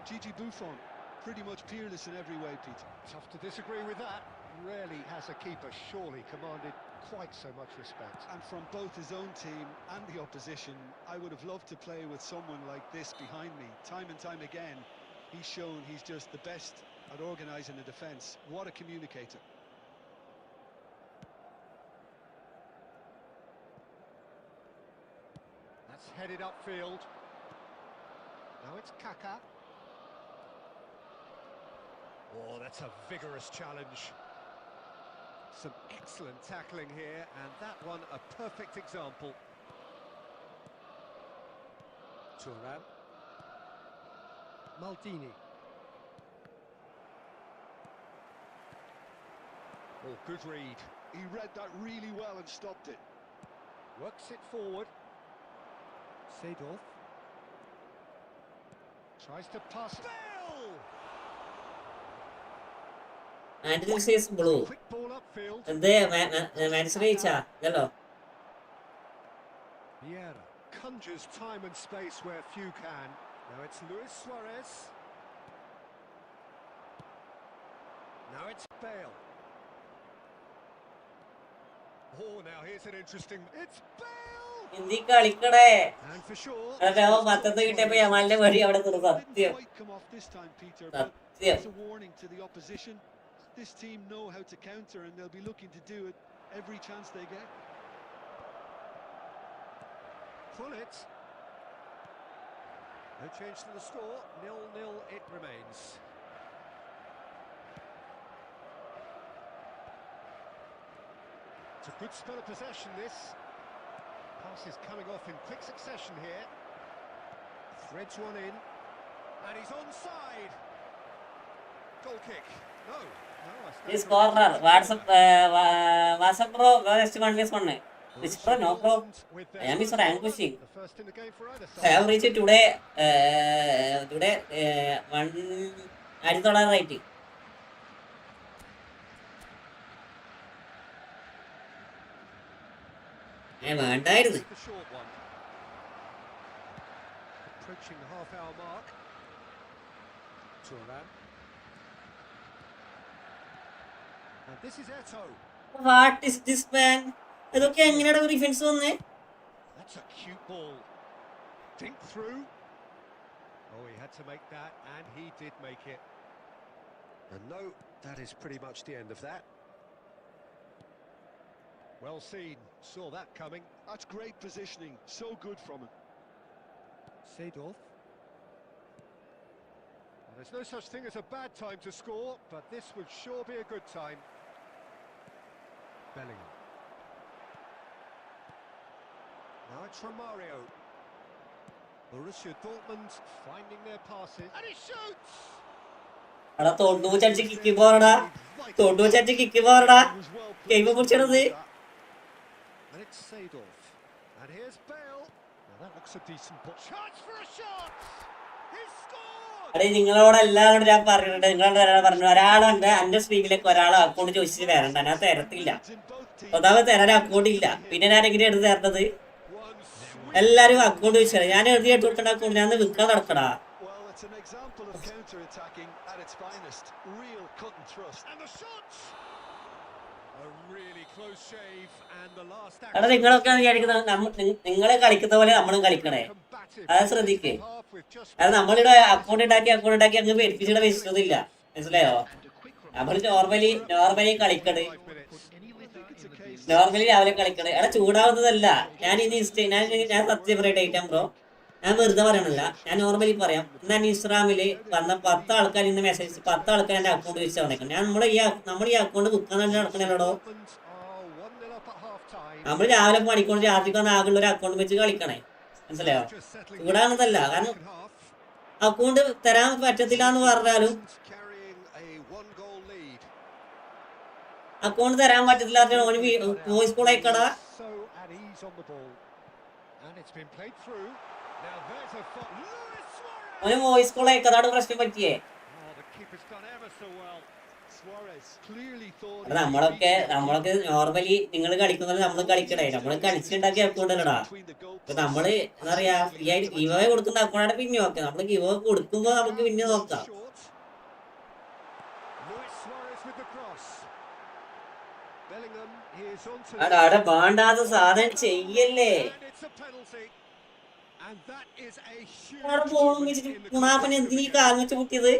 Gigi Buffon, pretty much peerless in every way, Peter. Tough to disagree with that. Rarely has a keeper surely commanded quite so much respect. And from both his own team and the opposition, I would have loved to play with someone like this behind me. Time and time again, he's shown he's just the best at organising a defence. What a communicator. That's headed upfield. Now it's Kaka. Oh, that's a vigorous challenge. Some excellent tackling here, and that one a perfect example. Turan. Maldini. Oh, good read. He read that really well and stopped it. Works it forward. Seedorf. Tries to pass. Bell! Blue. Quick ball upfield. Manchester ജയിച്ചാ ഇതല്ലോ. Vieira conjures time and space where few can. Now it's Luis Suarez. Now it's Bale. Oh, now here's an interesting. It's Bale. India കളിക്കടേ. And for sure. അതെ പത്തത്ത് കിട്ടിയപ്പോ യമാലിന്റെ വഴി അവിടെ തീർന്നു. സത്യം. It's a warning to the opposition. This team know how to counter and they'll be looking to do it every chance they get. Pull it. No change to the score. 0-0 it remains. It's a good spell of possession, this. Pass is coming off in quick succession here. Threads one in. And he's onside. Goal kick. No. This corner, WhatsApp bro, just convince one. This bro, no bro. I am so anguishing. I have reached today. One. I did not write it. I am untied. Approaching the half-hour mark. Turan. And this is Eto. What is this, man? That's a defense one. That's a cute ball. Dink through. Oh, he had to make that, and he did make it. And no, that is pretty much the end of that. Well seen. Saw that coming. That's great positioning. So good from him. Seedorf. There's no such thing as a bad time to score, but this would sure be a good time. Bellingham. Now it's Romario. Borussia Dortmund finding their passes. And he shoots! എടാ തൊണ്ണൂറ്റി അടിച്ച് kick പോറടാ, game പിടിച്ചത്. And it's Seedorf. And here's Bale. Now that looks a decent ball. Chance for a shot! He scored! എടേ നിങ്ങളോട് എല്ലാവരോടും ഞാൻ പറഞ്ഞിട്ടുണ്ട്, നിങ്ങളോട് പറഞ്ഞു ഒരാളുണ്ട് എന്റെ സ്ട്രീമിലേക്ക് ഒരാൾ അക്കൗണ്ട് ചോദിച്ചിട്ട് വരണ്ട, ഞാൻ തരത്തില്ല. ഒന്നാമത് തരാൻ അക്കൗണ്ട് ഇല്ല, പിന്നെ ഞാൻ എങ്ങനെ എടുത്ത് തരേണ്ടത്? എല്ലാരും അക്കൗണ്ട് ചോദിച്ചാൽ ഞാൻ എഴുതി എടുത്ത് കൊടുക്കേണ്ട അക്കൗണ്ട് ഞാൻ വിൽക്കാൻ നടക്കടാ. A really close shave and the last എടാ action നിങ്ങളൊക്കെ വിചാരിക്കുന്നത് നിങ്ങളെ കളിക്കുന്ന പോലെ നമ്മളും കളിക്കണേ. അത് ശ്രദ്ധിക്കേ. അത് നമ്മളിവിടെ അക്കൗണ്ട് ഉണ്ടാക്കി അങ്ങ് വെരിഫിച്ചിടെ വെച്ചിട്ടൊന്നുമില്ല, മനസ്സിലായോ? നമ്മൾ നോർമലി കളിക്കണ്, നോർമലി രാവിലെ കളിക്കണ്. എടാ ചൂടാവുന്നതല്ല, ഞാൻ ഞാൻ സത്യം പറയട്ടെ ഐറ്റം ബ്രോ, ഞാൻ വെറുതെ പറയണല്ല, ഞാൻ നോർമലി പറയാം. ഞാൻ ഇൻസ്റ്റാഗ്രാമിൽ വന്ന 10 ആൾക്കാർ ഇന്ന് മെസ്സേജ് 10 ആൾക്കാർ എൻ്റെ അക്കൗണ്ട് വെച്ച് വന്നേക്കണം. ഞാൻ നമ്മൾ ഈ അക്കൗണ്ട് ബുക്കാൻ തന്നെ നടക്കണല്ലോ. നമ്മൾ രാവിലെ മണിക്കൂർ രാത്രിക്ക് വന്ന് ആകുള്ള ഒരു അക്കൗണ്ട് വെച്ച് കളിക്കണേ, മനസ്സിലായോ? ചൂടാവുന്നതല്ല, കാരണം അക്കൗണ്ട് തരാൻ പറ്റത്തില്ല എന്ന് പറഞ്ഞാലും അക്കൗണ്ട് തരാൻ പറ്റത്തില്ല. വോയിസ് കോൾ അയക്കടാ. ഓന് വോയിസ് കോൾ അയക്കതാണ് പ്രശ്നം പറ്റിയേ. നമ്മളൊക്കെ നോർമലി നിങ്ങൾ കളിക്കുന്നത് നമ്മൾ കളിക്കണേ, നമ്മള് കളിച്ചുണ്ടാക്കിയ അക്കൗണ്ട് അല്ലടാ. ഇപ്പൊ നമ്മള് എന്താ പറയാ, ഫ്രീ ആയിട്ട് ഗിവ് അവേ കൊടുക്കുന്ന അക്കൗണ്ടാണ് പിന്നെ നോക്കാം. നമ്മള് ഗിവ് അവേ കൊടുക്കുമ്പോ നമുക്ക് പിന്നെ നോക്കാം. അവിടെ വേണ്ടാത്ത സാധനം ചെയ്യല്ലേ. ഗുണാപ്പൻ എന്തിനീ കാലം വെച്ച് കുട്ടിയത്?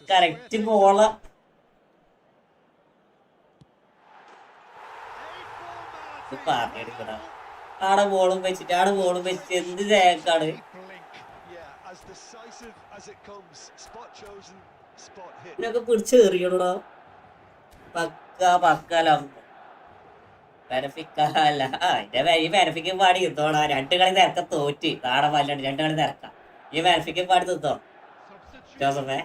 കറക്റ്റ് ബോള. പറഞ്ഞെടുക്കണ ആടെ ബോളും വെച്ചിട്ട് എന്ത് തേക്കാണ്. ഇതിനൊക്കെ പിടിച്ച് എറിയണോടാ. പക്കല പെരഫിക്കല്ല. ഈ പെരഫിക്കും പാടി തിന്നോടാ. 2 കളി തിരക്ക തോറ്റ് താടെ പല്ലണ്ട്. 2 കളി തിരക്കാം. ഈ പെരഫിക്കും പാടി തിന്നോ ജോസഫേ.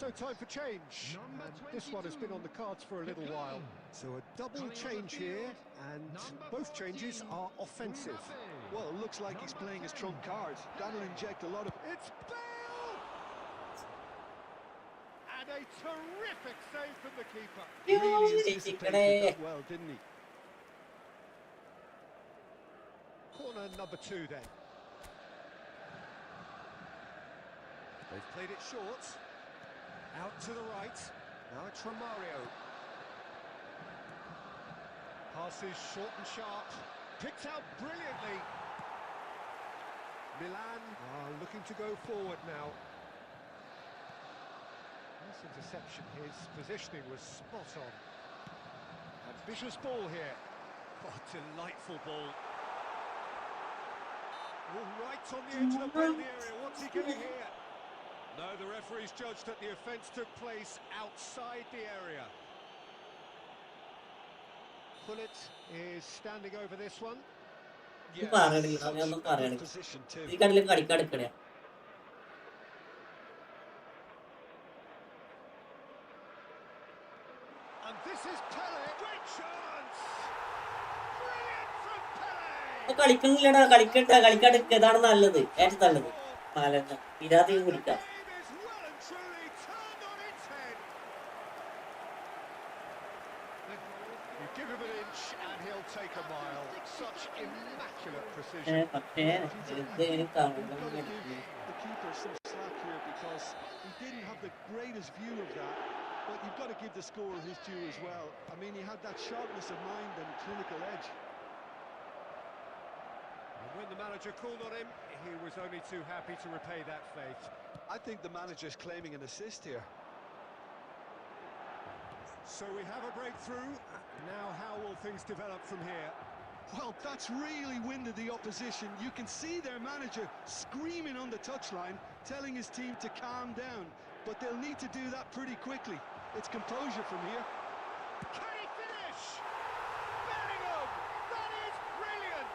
So time for change, and this one has been on the cards for a little while. So a double change here, and both changes are offensive. Well, it looks like he's playing his trump card. That'll inject a lot of... It's Bale! And a terrific save from the keeper. Really anticipated that well, didn't he? Corner number 2 then. They've played it short. Out to the right. Now it's from Mario. Passes short and sharp. Picked out brilliantly. Milan are looking to go forward now. Nice interception. His positioning was spot on. Ambitious ball here. Oh, delightful ball. All right on the edge of the penalty area. What's he getting here? No, the referee's judged that the offence took place outside the area. Pullet is standing over this one. Position too. And this is Pele. Great chance. Brilliant from Pele. കളിക്കുന്നില്ലടാ. കളിക്കാട്ട് ഇതാണ് നല്ലത്, ഏറ്റവും നല്ലത്. പിരാതി കുടിക്കാം. Give him an inch and he'll take a mile. Such immaculate precision. The keeper some slack here because he didn't have the greatest view of that, but you've got to give the scorer his due as well. I mean, he had that sharpness of mind and clinical edge. And when the manager called on him, he was only too happy to repay that faith. I think the manager's claiming an assist here. So we have a breakthrough. Now how will things develop from here? Well, that's really winded the opposition. You can see their manager screaming on the touchline, telling his team to calm down. But they'll need to do that pretty quickly. It's composure from here. Can he finish? Bellingham! That is brilliant!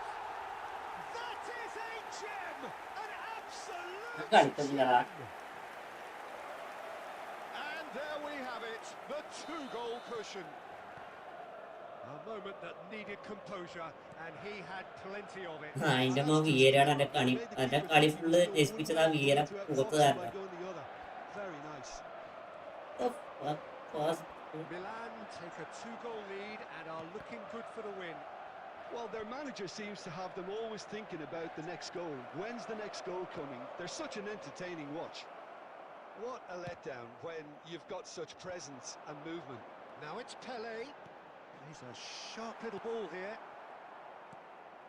That is a gem! An absolute gem! And there we have it, the 2-goal cushion. A moment that needed composure, and he had plenty of it. Very nice. Milan take a 2-goal lead and are looking good for the win. Well, their manager seems to have them always thinking about the next goal. When's the next goal coming? They're such an entertaining watch. What a letdown when you've got such presence and movement. Now it's Pele. He's a sharp little ball here.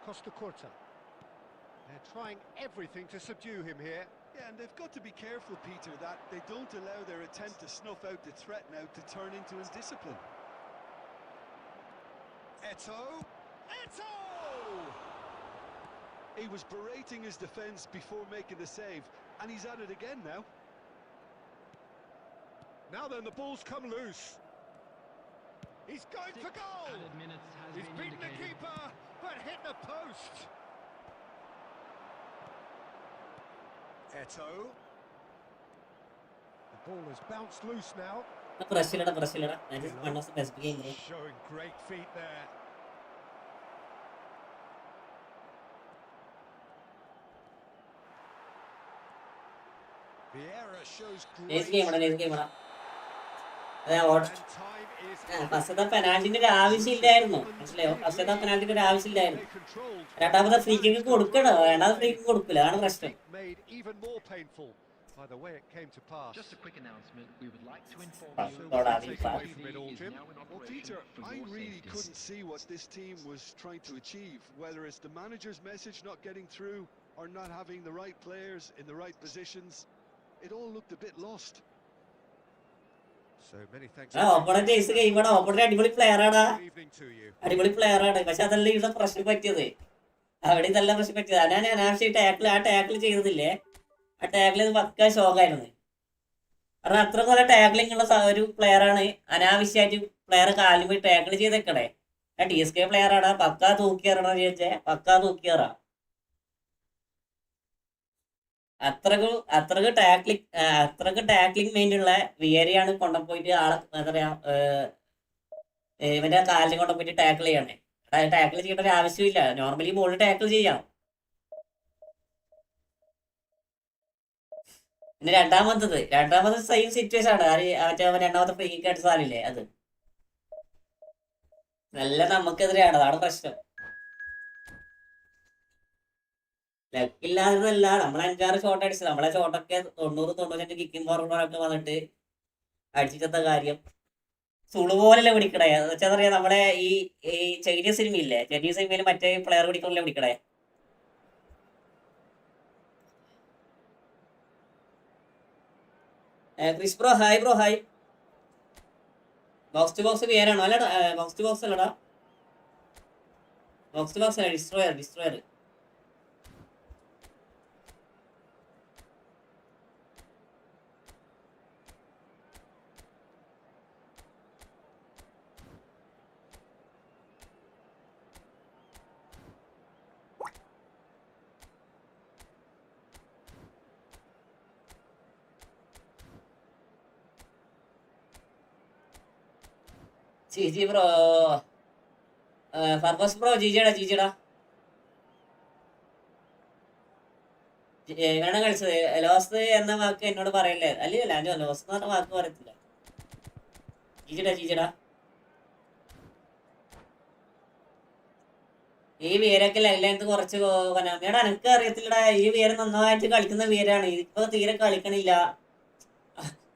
Costa Curta. They're trying everything to subdue him here. Yeah, and they've got to be careful, Peter, that they don't allow their attempt to snuff out the threat now to turn into indiscipline. Eto'o! Eto'o! He was berating his defence before making the save, and he's at it again now. Now then, the ball's come loose. He's going for goal! He's beaten the keeper, but hit the post. Eto'o. The ball has bounced loose now. Brazil. That is one of the best games, bro. Showing great feet there. Vieira shows Nice great. game. അതെ And time is ഫസ്റ്റത്തെ പെനാൽറ്റിന്റെ ഒരു ആവശ്യമില്ലായിരുന്നു. മനസ്സിലായോ? ഫസ്റ്റത്തെ പെനാൽറ്റിന്റെ ഒരു ആവശ്യമില്ലായിരുന്നു. they controlled. രണ്ടാമത്തെ free kick കൊടുക്കണോ? രണ്ടാമത്തെ free kick കൊടുക്കില്ല, അതാണ് പ്രശ്നം. Made even more painful by the way it came to pass. Just a quick announcement. We would like to inform Pass. you Thought that I'd be the fast. TV From it all, is Jim. now in Well, operation Peter, for I your really safety. couldn't see what this team was trying to achieve, whether it's the manager's message not getting through or not having the right players in the right positions. It all looked a bit lost. So many thanks. Opponent ace ഗെയിമാണ്. Opponent അടിപൊളി player ആടാ, Good evening to you. അടിപൊളി player ആണ്. പക്ഷെ അതല്ല ഇവിടെ പ്രശ്നം പറ്റിയത്. അവിടെ ഇതല്ല പ്രശ്നം പറ്റിയത്. ഞാൻ അനാവശ്യം ടാക്കിൾ ചെയ്തതില്ലേ, ആ ടാക്കിൾ പക്ക ഷോക്കായിരുന്നു. കാരണം അത്ര നല്ല ടാക്ലിംഗ് ഉള്ള ഒരു പ്ലെയർ ആണ്. അനാവശ്യമായിട്ട് പ്ലെയർ കാലിൽ പോയി ടാക്കിൾ ചെയ്തേക്കണേ. ആ TSK പ്ലെയർ ആണ്, പക്കാ തൂക്കിയറണോ ചോദിച്ചേ, പക്കാ തൂക്കിയറാ. അത്രക്ക് ടാക്ലിംഗ് മെയിനുള്ള വിയറിയാണ് കൊണ്ടുപോയിട്ട് ആളെ എന്താ പറയാ ഇവന്റെ കാലിൽ കൊണ്ടുപോയിട്ട് ടാക്കിൾ ചെയ്യണേ. അതായത് ടാക്കിൾ ചെയ്യേണ്ട ഒരു ആവശ്യമില്ല. നോർമലി ബോൾ ടാക്കിൾ ചെയ്യാം. പിന്നെ രണ്ടാമത്തെ സെയിം സിറ്റുവേഷൻ ആണ്. മറ്റേ രണ്ടാമത്തെ ഫ്രീ കിക്ക് അടിച്ച സാധനമില്ലേ, അത് നല്ല നമുക്കെതിരെയാണ്. അതാണ് പ്രശ്നം. ലക്കില്ലാതെന്നല്ല, നമ്മൾ 5-6 ഷോട്ട് അടിച്ചത്. നമ്മളെ ഷോട്ടൊക്കെ 90-95 കിക്കിംഗ് ഫോർവേഡൊക്കെ വന്നിട്ട് അടിച്ചിട്ടത്തെ കാര്യം സുളു പോലല്ലേ പിടിക്കണേ. എന്ന് വെച്ചാൽ അറിയാം, നമ്മുടെ ഈ ചൈനീസ് സിനിമയില്ലേ, ചൈനീസ് സിനിമയിൽ മറ്റേ പ്ലെയർ പിടിക്കണല്ലേ പിടിക്കണേ. Chris bro hi. Box to box പേരാണോ? അല്ലടാ, ബോക്സ് ടു ബോക്സ് അല്ലടാ, ബോക്സ് ടു ബോക്സ് അല്ല, ഡിസ്ട്രോയർ. ജി ബ്രോ, ഫർഗോസ് ബ്രോ, ജിജിടാ എങ്ങനെയാണ് കളിച്ചത്? ലോസ് എന്ന വാക്ക് എന്നോട് പറയല്ലേ? അല്ലല്ല, ഞാൻ ലോസ് എന്ന് പറഞ്ഞ വാക്ക് പറയത്തില്ല. ജിജിടാ ഈ വീരൊക്കെ ലൈലത്ത് കുറച്ച് എടാ, എനിക്ക് അറിയത്തില്ലടാ. ഈ വീര നന്നായിട്ട് കളിക്കുന്ന വീരാണ്. ഇതിപ്പോ തീരെ കളിക്കണില്ല.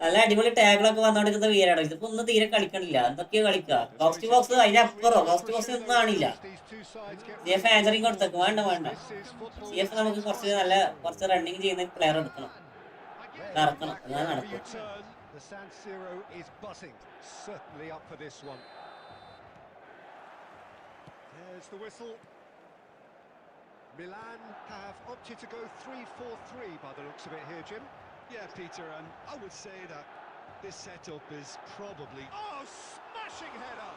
നല്ല അടിപൊളി ടാഗിലൊക്കെ വന്നോണ്ടിരിക്കുന്ന വീരാണ്. ഇതിപ്പോ ഒന്നും തീരെ കളിക്കണില്ല. എന്തൊക്കെയോ കളിക്കുക. ബോക്സ് ടു ബോക്സ് അതിനപ്പുറം ബോക്സ് ടു ബോക്സ് ഒന്നും കാണില്ല. CF ആൻസറിങ് കൊടുത്തേക്കും. വേണ്ട. CF നമുക്ക് കുറച്ച് റണ്ണിങ് ചെയ്യുന്ന പ്ലെയർ എടുക്കണം, ഇറക്കണം. അതാണ് നടക്കും. The San Siro is buzzing. Certainly up for this one. There's the whistle. Milan have opted to go 3-4-3 by the looks of it here, Jim. Yeah, Peter, and I would say that this setup is probably... Oh, smashing header!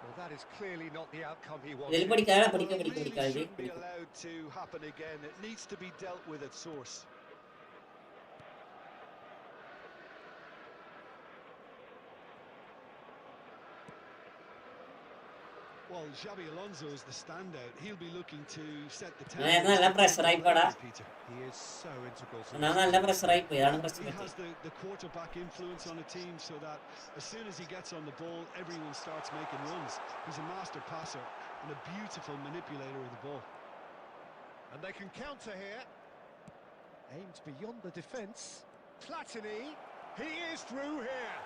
Well, that is clearly not the outcome he ഇതിൽ wanted. പഠിക്കാതെ Well, it really പഠിക്കാം. shouldn't be allowed to happen again. It needs to be dealt with at source. Well, Xabi Alonso is the standout. He'll be looking to set the നല്ല പ്രഷറായി പോടാ. Peter. He is so integral to എന്നാൽ നല്ല പ്രഷറായി പോയി. അതാണ് പ്രശ്നം He പറ്റിയത്. has the quarterback influence on a team so that as soon as he gets on the ball, everyone starts making runs. He's a master passer. and a beautiful manipulator of the ball. And they can counter here. Aimed beyond the defence. Platini, he is through here.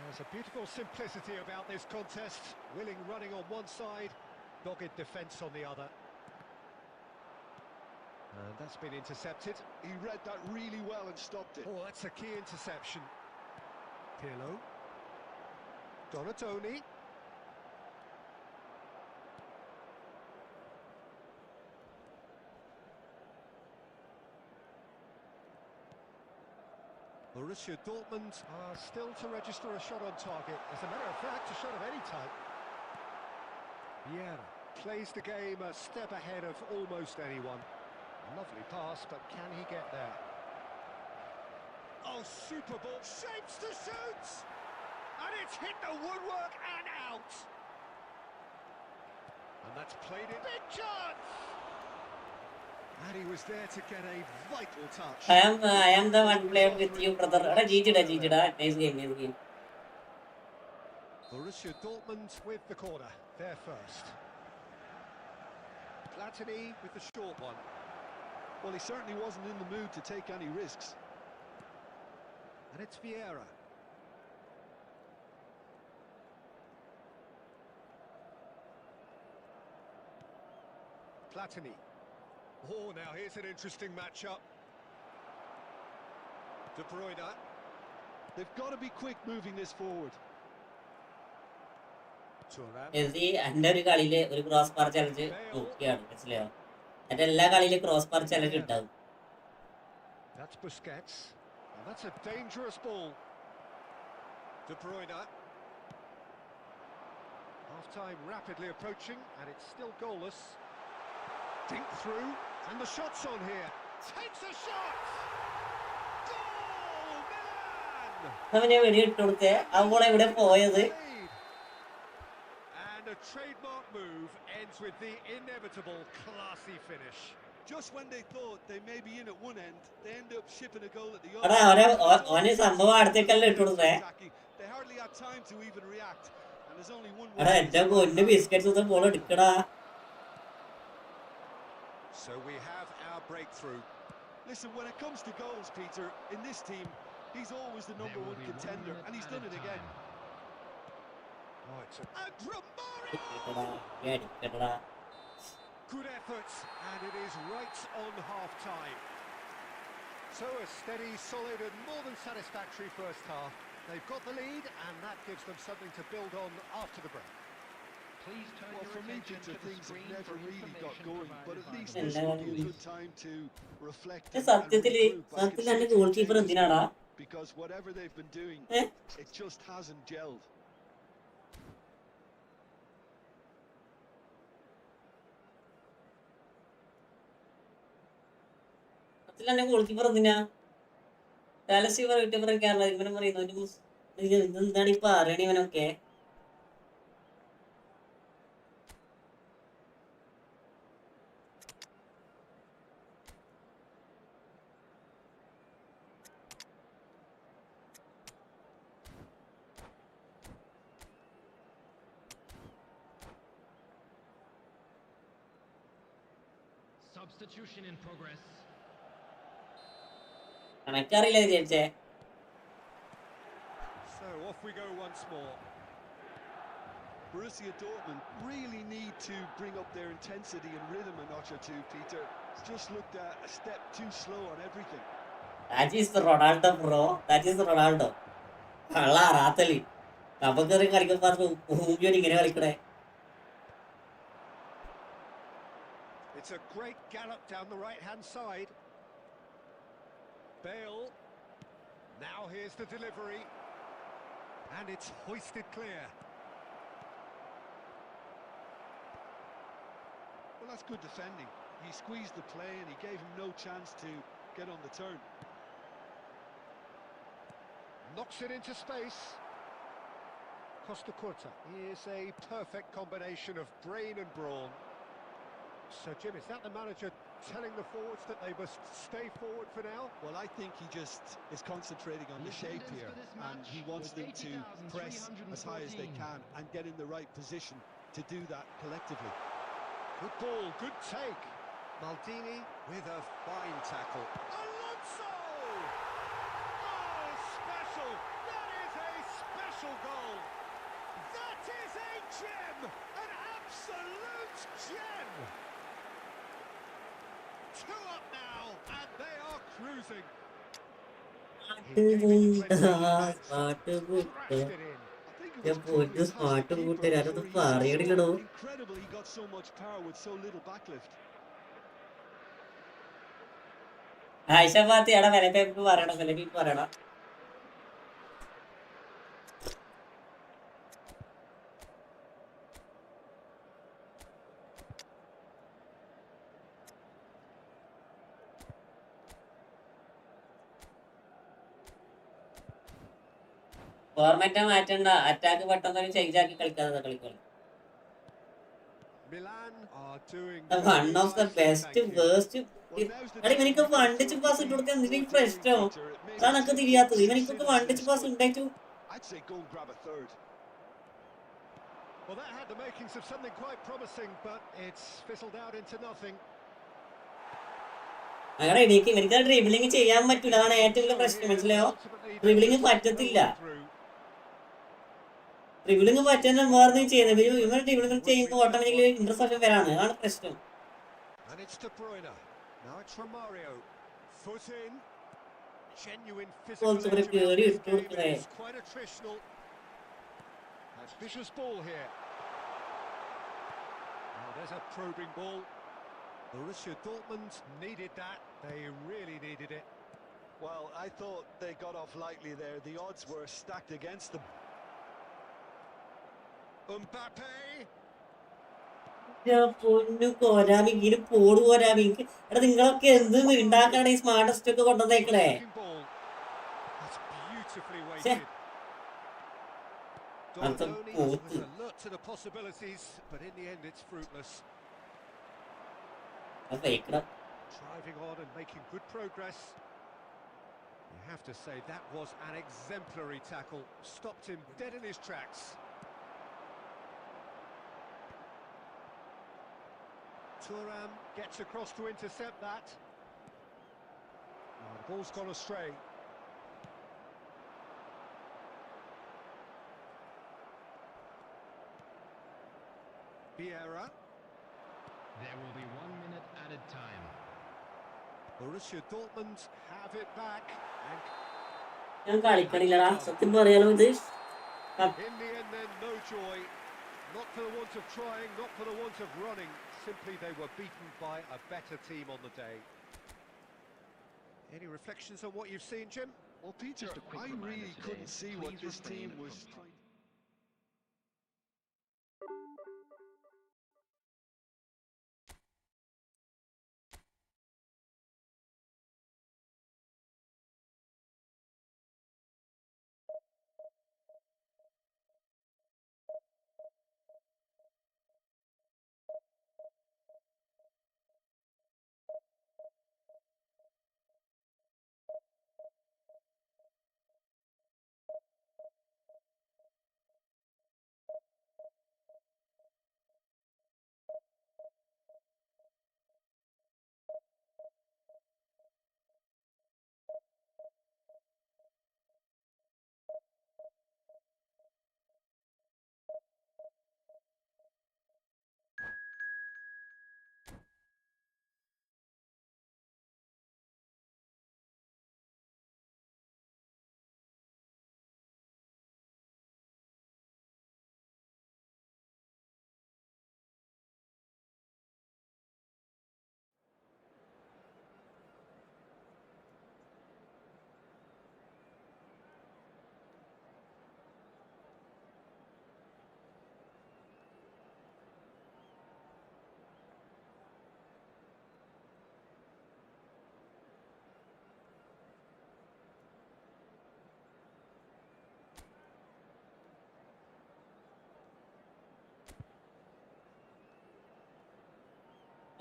There's a beautiful simplicity about this contest. Willing running on one side, dogged defence on the other. And that's been intercepted. He read that really well and stopped it. Oh, that's a key interception. Pirlo. Donatoni. Borussia Dortmund are still to register a shot on target. As a matter of fact, a shot of any type. Vieira plays the game a step ahead of almost anyone. Lovely pass, but can he get there? Oh, super ball. Shapes to shoot! And it's hit the woodwork and out! And that's played it. Big chance! And he was there to get a vital touch. I am the one playing with you, brother. Jeejida. Nice game. Borussia Dortmund with the corner. They're first. Platini with the short one. Well, he certainly wasn't in the mood to take any risks. And it's Vieira. Platini. Oh, now here's an interesting matchup. De Bruyne. They've got to be quick moving this forward. Messi എൻ്റെ ഒരു കളിയില് ഒരു cross bar challenge നോക്കിയാണ് മനസ്സിലായോ എന്റെ എല്ലാ കളിയിലും cross bar challenge ഉണ്ടാവും That's Busquets. And that's a dangerous ball. De Bruyne. Half-time rapidly approaching, and it's still goalless. Dink through, and the shot's on here. Takes a shot! Goal, Milan! അവനെ വെടിയിട്ട് കൊടുത്തേ അവളെ ഇവിടെ പോയത് And a trademark move ends with the inevitable classy finish. Just when they thought they may be in at one end, they end up shipping a goal at the എടാ അവന് സംഭവം അടുത്തേക്കല്ല ഇട്ട് കൊടുത്തേ They hardly had time to even react, and there's only one എടാ way. എന്റെ പൊന്ന് biscuits ball എടുക്കടാ So we have our breakthrough. Listen, when it comes to goals, Peter, in this team, he's always the number one contender, and he's done it again. Oh, it's and Romario! എടുക്കടാ Good effort, and it is right on half-time. So a steady, solid and more than satisfactory first half. They've got the lead, and that gives them something to build on after the break. Please turn Well, your for me, attention Peter, to the things have screen never for really got information going, but at provided least by this the would be a referee. good time to reflect ഈ and സത്യത്തില് regroup. I can സത്യത്തിൽ see എന്റെ two goal keeper changes എന്തിനാടാ coming, because whatever they've been doing, ഏ it just hasn't gelled. സത്യത്തിൽ എന്റെ goal keeper എന്തിനാ കാലസി പറയും കേരള ഇവനെ പറയുന്നു ഇതെന്താണ് ഇപ്പൊ അറിയണ ഇവനൊക്കെ Substitution in progress. കണക്കറിയില്ല വിചാരിച്ചേ So off we go once more. Borussia Dortmund really need to bring up their intensity and rhythm a notch or two, Peter. It's just looked a step too slow on everything. That is Ronaldo, bro. That is Ronaldo. കള്ള അറാത്തലി കപ്പക്കേറി കളിക്കുമ്പോ ഊമ്പിയോട് ഇങ്ങനെ കളിക്കണേ It's a great gallop down the right-hand side. Bale. Now here's the delivery. And it's hoisted clear. Well, that's good defending. He squeezed the play and he gave him no chance to get on the turn. Knocks it into space. Costa Curta is a perfect combination of brain and brawn. So, Jim, is that the manager telling the forwards that they must stay forward for now? Well, I think he just is concentrating on the shape here, and he wants them to press as high as they can and get in the right position to do that collectively. Good ball, good take. Maldini with a fine tackle. Alonso! Oh, special! That is a special goal! That is a gem! An absolute gem! 2 up now, and they are cruising. He gave it plenty of defense, thrashed it in. I think it Yeah, was boy, probably this past smart the to keeper good, before he even saw it. Incredible he got so much power with so little backlift. Ayisha പാത്തി എടാ വിലപ്പേപ്പ് പറയണം വിലപ്പേപ്പ് പറയണം. Format മാറ്റണ്ട, attack പെട്ടെന്ന് change ആക്കി കളിക്കാതെ കളിക്കണം. Milan are doing one very of the nicely, best thank you. Waste. Well, now's the എടാ time ഇവനിക്ക് you can വണ്ടിച്ച് afford pass to ഇട്ട് be കൊടുക്കാൻ എന്തിനാ more പ്രശ്നം? daring, Peter. It may അതാണ് not എനിക്ക് take തിരിയാത്തത്. six ഇവനിക്കൊക്കെ innings വണ്ടിച്ച് this, pass but ഉണ്ടായിട്ടു. I'd say go and grab a third. Well, that had the makings of something quite promising, but it's fizzled out into nothing. അങ്ങനെ എനിക്ക് dribbling ചെയ്യാൻ പറ്റൂല, അതാണ് ഏറ്റവും വലിയ പ്രശ്നം, മനസ്സിലായോ? ഡ്രിബിളിങ് പറ്റത്തില്ല. ഡ്രിബിളിങ് പറ്റുന്ന വേറെ ചെയ്യുന്നത് ഇവർ ഡ്രിബിളിങ് ചെയ്യുമ്പോൾ ഓട്ടോമാറ്റിക്കലി ഇന്റർസെപ്ഷൻ വരാണ്, അതാണ് പ്രശ്നം. And it's De Bruyne. Now it's Romario. Foot in. Genuine physical Also, edge about really this good game. play. It's quite attritional. Has vicious ball here. Now there's a probing ball. Borussia Dortmund needed that. They really needed it. Well, I thought they got off lightly there. The odds were stacked against them. Mbappe. പൊന്നു കോരാമി ഇങ്ങനെ പോട് കോരാമി. എടാ നിങ്ങളൊക്കെ എന്ത് ഉണ്ടാക്കാണ് ഈ smartest ഒക്കെ കൊണ്ടുവന്നേക്കണേ? Looking ball. That's beautifully weighted. Dortmund was alert to the possibilities, but in the end it's fruitless. Driving on and making good progress. You have to say that was an exemplary tackle. Stopped him dead in his tracks. Thuram gets across to intercept that. Oh, the ball's gone astray. Vieira. There will be 1 minute added time. Borussia Dortmund have it back. ഞാൻ കളിക്കണില്ലടാ സത്യം പറയാലോ. ഇത് In the end then, no joy. Not for the want of trying, not for the want of running. Simply they were beaten by a better team on the day. Any reflections on what you've seen, Jim? Well, Peter, I really couldn't see what this team was trying to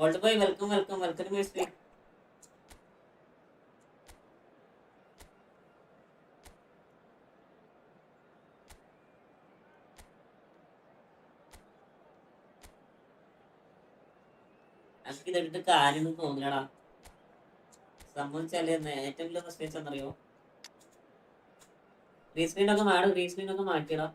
old boy welcome welcome welcome Mercy. എനിക്ക് ഇതെടുത്ത് കാര്യമൊന്നും തോന്നില്ലടാ. സംഭവിച്ചാല് ഏറ്റവും വലിയ പ്രശ്നം എന്നറിയോ, റീസ്ക്രീനൊക്കെ മാറും, റീസ്ക്രീനൊക്കെ മാറ്റിയടാ.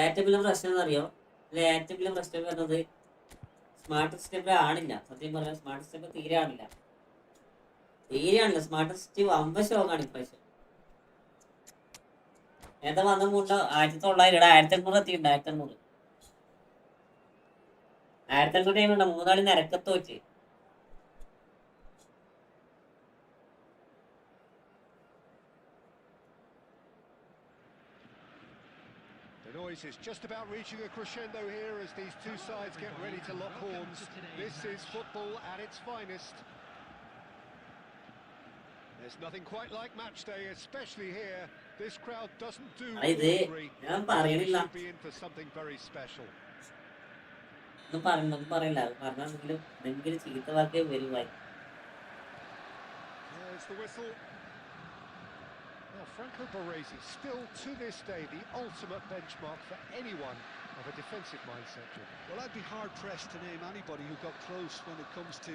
ഏറ്റവും വലിയ പ്രശ്നം എന്നറിയോ, അല്ലെ ഏറ്റവും വലിയ പ്രശ്നം വരുന്നത് സ്മാർട്ട് സ്റ്റെപ്പ് ആണില്ല. സത്യം പറയാം, സ്മാർട്ട് സ്റ്റെപ്പ് തീരെ ആണില്ല. സ്മാർട്ട് സ്റ്റെപ്പ് വമ്പ ഷോക്കാണ് ഇപ്രാവശ്യം. ഏതാ വന്ന മൂട്ടോ 1900, 1800 എത്തിയിട്ടുണ്ട്. 1800 ടൈമുണ്ടോ, മൂന്നാളി നിരക്കത്ത് വെച്ച്. The noise is just about reaching a crescendo here as these two sides get ready to lock horns. This is football at its finest. There's nothing quite like match day, especially here. This crowd doesn't do ordinary. They should be in for something very special. പറയില്ല, പറഞ്ഞെങ്കിലും ചീത്ത വാക്കേ വരുവായി. There's the whistle. Now, Franco Baresi, still to this day, the ultimate benchmark for anyone of a defensive mindset. Well, I'd be hard-pressed to name anybody who got close when it comes to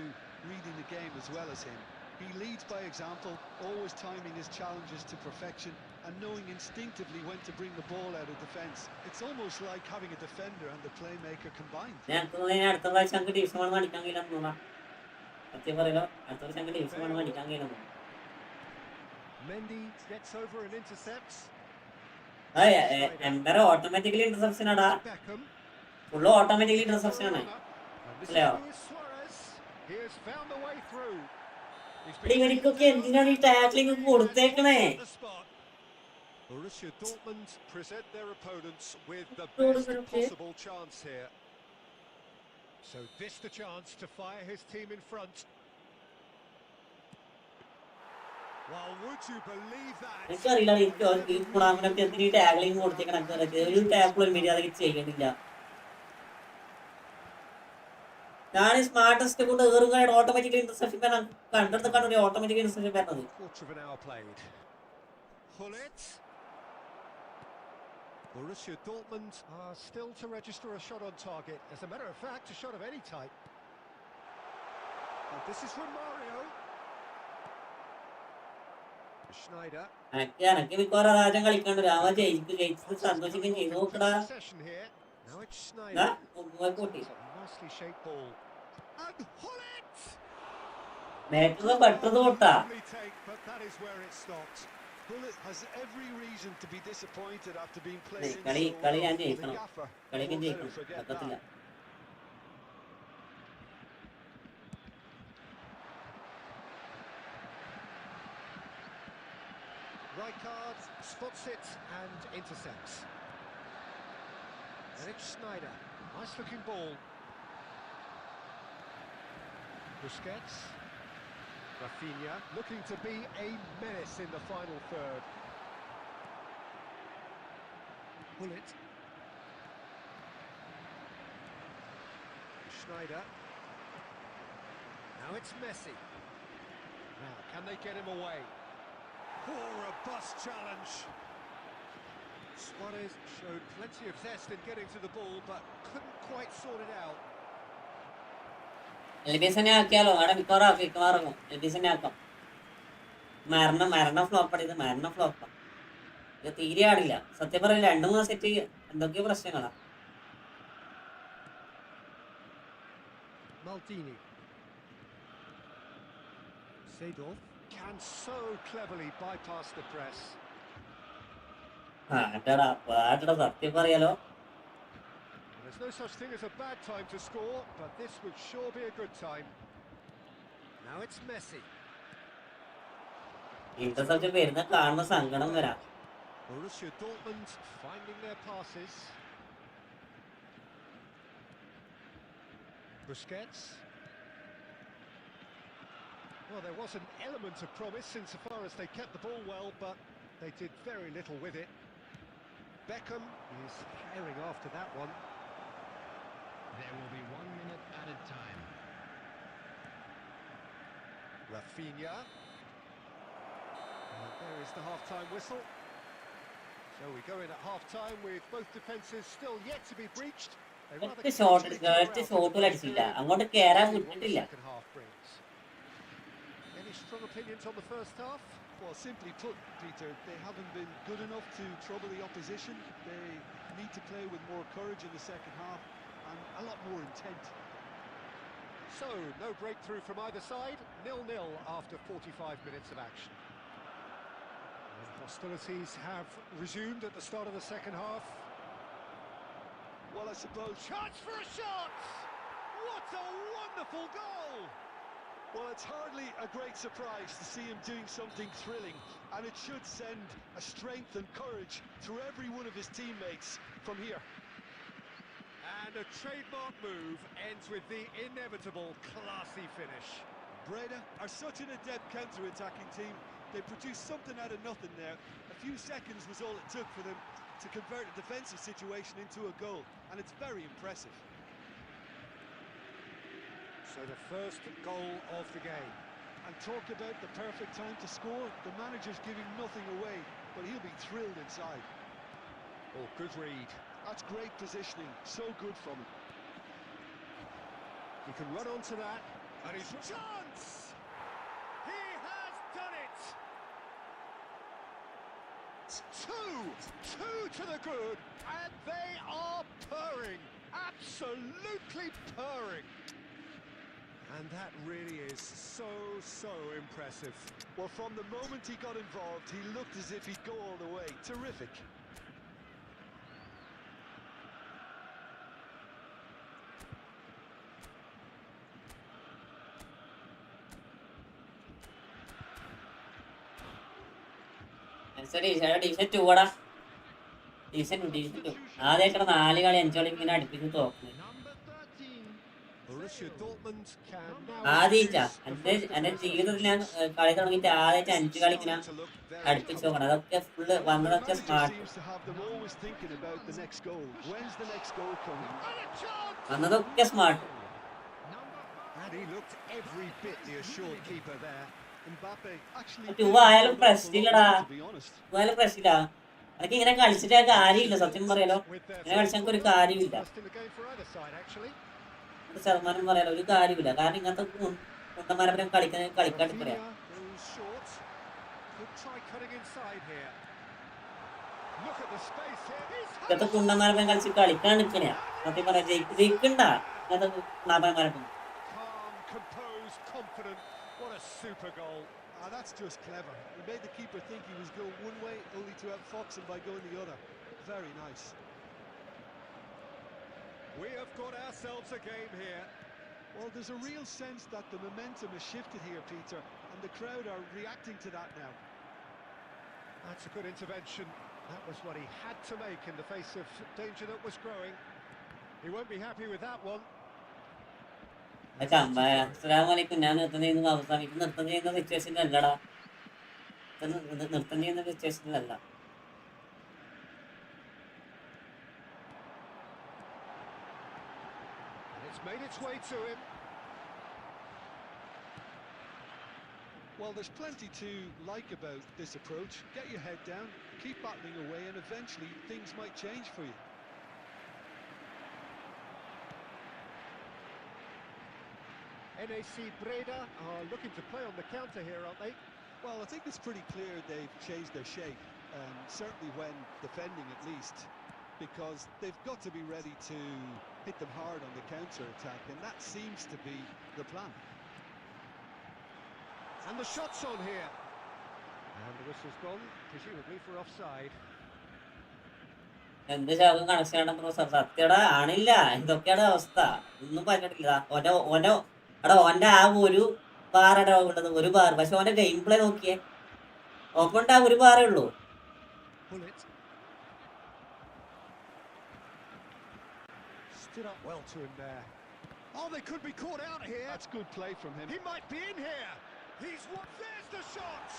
reading the game as well as him. He leads by example, always timing his challenges to perfection and knowing instinctively when to bring the ball out of defence. It's almost like having a defender and the playmaker combined. അടുത്ത പ്രാവശ്യം അങ്ങ് division പഠിക്കാൻ കഴിയില്ലെന്ന് തോന്നാം. സത്യം പറയലോ, അടുത്ത പ്രാവശ്യം അങ്ങ് ഡിവിഷൻ പഠിക്കാൻ കഴിയില്ലെന്ന് തോന്നാം. Mendy gets over and intercepts. Ember automatically interception ആടാ, ഫുള്ള് ഓട്ടോമാറ്റിക്കലി ഇന്റർസെപ്ഷൻ ആണ്. അല്ലയോ He has found a way through. ഇവരിക്കൊക്കെ എന്തിനാണ് ഈ tackling കൊടുത്തേക്കണേ? Borussia Dortmund present their opponents with the best possible chance here. So this the chance to fire his team in front. Well, would you believe that? എനിക്കറിയില്ല, എനിക്ക് ഈ കുടാമിനൊക്കെ എന്തിനീ tackling കൊടുത്തേക്കണം. ഒരു tackle ഒരു മര്യാദക്ക് ചെയ്യണില്ല. ഞാൻ സ്മാർട്ടസ്റ്റ് കൊണ്ട് ഏറുകയാണ് ഓട്ടോമാറ്റിക്കലി ഇന്റർസെപ്ഷൻ കണ്ടെടുത്താണ് ഒരു ഓട്ടോമാറ്റിക്കലി ഇന്റർസെപ്ഷൻ വരുന്നത്. Quarter of an hour played. Hullet. Borussia Dortmund are still to register a shot on target. As a matter of fact, a shot of any type. And this is from Mario. Schneider. എനിക്ക് മിക്കവാറും രാജ്യം കളിക്കാണ്ട് രാമ ജയിച്ചത് സന്തോഷിക്കുകയും ചെയ്തു. നോക്കടാ, Now it's Schneider. കൂട്ടി Nicely shaped ball. And Hullet. നേട്ടത് പെട്ടത് പൊട്ടാ. But that is where it stopped. Hullet has every reason to be disappointed after being played in കളി ഞാൻ ജയിക്കണം, കളിക്കും ജയിക്കണം, പറ്റത്തില്ല. Rijkaard spots it and intercepts. And it's Schneider. Nice looking ball. Busquets. Rafinha looking to be a menace in the final third. Hullet. Schneider. Now it's Messi. Now, can they get him away? Oh, robust challenge. Suarez showed plenty of zest in getting to the ball, but couldn't quite sort it out. എൽബിസനെ ആക്കിയാലോ, അവിടെ മിക്കവാറും എൽബിസനെ ആക്കാം. മരണ ഫ്ലോപ്പാണ് ഇത്, മരണ ഫ്ലോപ്പാണ് ഇത്, തീരെ ആടില്ല. സത്യം പറയില്ല, 2-3 സെറ്റ് എന്തൊക്കെയോ പ്രശ്നങ്ങളാ. Maldini. Seedorf can so cleverly bypass the press. പാട്ടടാ സത്യം പറയാലോ. There's no such thing as a bad time to score, but this would sure be a good time. Now it's Messi. Interception വരുന്ന കാണുന്ന സങ്കടം വരാം. Borussia Dortmund finding their passes. Busquets. Well, there was an element of promise insofar as they kept the ball well, but they did very little with it. Beckham is after that one. There will be 1 minute added time. Rafinha. And there is the half-time whistle. So we go in at half-time with both defences still yet to be breached. They rather ഒറ്റ shot cagey tore out in the ഷോട്ടുകൾ first അടിച്ചില്ല, period. അങ്ങോട്ട് കയറാൻ See what the വിട്ടിട്ടില്ല. second half brings. Any strong opinions on the first half? Well, simply put, Peter, they haven't been good enough to trouble the opposition. They need to play with more courage in the second half and a lot more intent. So, no breakthrough from either side. 0-0 after 45 minutes of action. And hostilities have resumed at the start of the second half. Well, I suppose... Chance for a shot! What a wonderful goal! Well, it's hardly a great surprise to see him doing something thrilling, and it should send a strength and courage through every one of his teammates from here. And a trademark move ends with the inevitable classy finish. Breda are such an adept counter-attacking team. They produced something out of nothing there. A few seconds was all it took for them to convert a defensive situation into a goal, and it's very impressive. So the first goal of the game. And talk about the perfect time to score. The manager's giving nothing away, but he'll be thrilled inside. Oh, good read. That's great positioning, so good from him. He can run onto that, and he's... Chance! He has done it! Two to the good, and they are purring, absolutely purring. And that really is so impressive. Well, from the moment he got involved, he looked as if he'd go all the way. Terrific. Division 2 ആടാ. Division 2 ആദ്യമായിട്ടാണ് 4 കളി 5 കളി ഇങ്ങനെ അടുപ്പിച്ച് തോക്കുന്നത്. Number 13. Borussia Dortmund can now ആദ്യമായിട്ടാ introduce എന്റെ ജീവിതത്തിൽ ഞാൻ കളി തുടങ്ങിയിട്ട് ആദ്യമായിട്ട് 5 കളി ഇങ്ങനെ അടുപ്പിച്ച് നോക്കണം. അതൊക്കെ ഫുള്ള് വന്നതൊക്കെ Manager smart, seems to have them always thinking about the next goal. When's the next goal coming? വന്നതൊക്കെ smart. And he looked every bit the assured keeper there. Mbappe actually... two ആയാലും പ്രശ്നമില്ലടാ, to be honest. Two ആയാലും പ്രശ്നമില്ല. അതൊക്കെ ഇങ്ങനെ കളിച്ചിട്ട് കാര്യമില്ല, സത്യം പറയാലോ. ഇങ്ങനെ കളിച്ചാൽ ഒരു കാര്യമില്ല, First in the game for either side, actually. ഒരു ശതമാനം പറയാലോ, ഒരു കാര്യമില്ല. കാരണം ഇങ്ങനത്തെ കുണ്ടന്മാരെ കളിക്കാണ്ട് പറയാം. Rafinha goes short. Could try cutting inside here. Look at the space here. He's ഇങ്ങനത്തെ കുണ്ടന്മാരെ കളിച്ച് കളിക്കാൻ നിൽക്കണ സത്യം പറയാം. ജയിക്കണ്ട ഇങ്ങനത്തെ കുണ്ടന്മാരൊക്കെ. calm, composed, confident. What a super goal. That's just clever. He made the keeper think he was going one way, only to outfox him by going the other. Very nice. We have got ourselves a game here. Well, there's a real sense that the momentum has shifted here, Peter, and the crowd are reacting to that now. That's a good intervention. That was what he had to make in the face of danger that was growing. He won't be happy with that one. അസ്സലാമലൈക്കും. ഞാൻ നൃത്തം ചെയ്യുന്നത് അവസാനിക്കും. നൃത്തം ചെയ്യുന്ന സിറ്റുവേഷനിലല്ലടാ, നൃത്തം ചെയ്യുന്ന സിറ്റുവേഷനിലല്ല. It's made its way to him. Well, there's plenty to like about this approach. Get your head down, keep battling away, and eventually things might change for you. NAC Breda are looking to play on the counter here, aren't they? Well, I think it's pretty clear they've changed their shape, certainly when defending at least, because they've got to be ready to hit them hard on the counter-attack, and that seems to be the plan. And the shot's on here. And the whistle's gone, presumably for offside. എന്ത് ശാഖം connection സത്യടാ ആണില്ല. ഇതൊക്കെയാണ് അവസ്ഥ. ഒന്നും പറഞ്ഞിട്ടില്ല. ഓന്റെ ആ ഒരു ബാറടാ ഉള്ളത്, ഒരു ബാർ. പക്ഷെ ഓന്റെ ഗെയിം പ്ലേ നോക്കിയേ, ഓപ്പണ്ട ആ ഒരു ബാറേ ഉള്ളൂ. Bullet. Stood up well to him there. Oh, they could be caught out here. That's good play from him. He might be in here. He's what? There's the shot.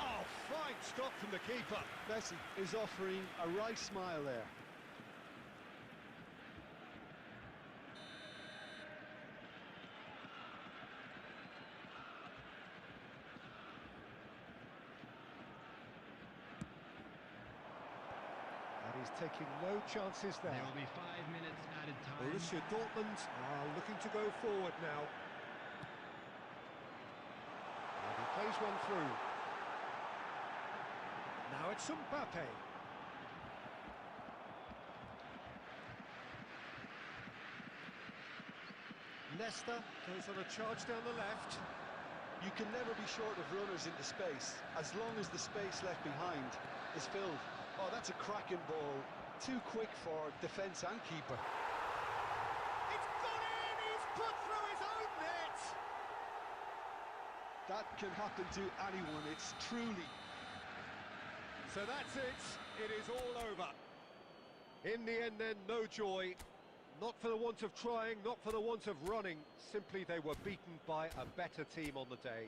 Oh, fine stop from the keeper. Messi is offering a wry smile there. He's taking no chances there. There will be 5 minutes added time. Borussia Dortmund are looking to go forward now. And he plays one through. Now it's Mbappe. Leicester goes on a charge down the left. You can never be short of runners into space, as long as the space left behind is filled. Oh, that's a cracking ball. Too quick for defence and keeper. It's gone in! He's put through his own net! That can happen to anyone, it's truly. So that's it. It is all over. In the end then, no joy. Not for the want of trying, not for the want of running. Simply they were beaten by a better team on the day.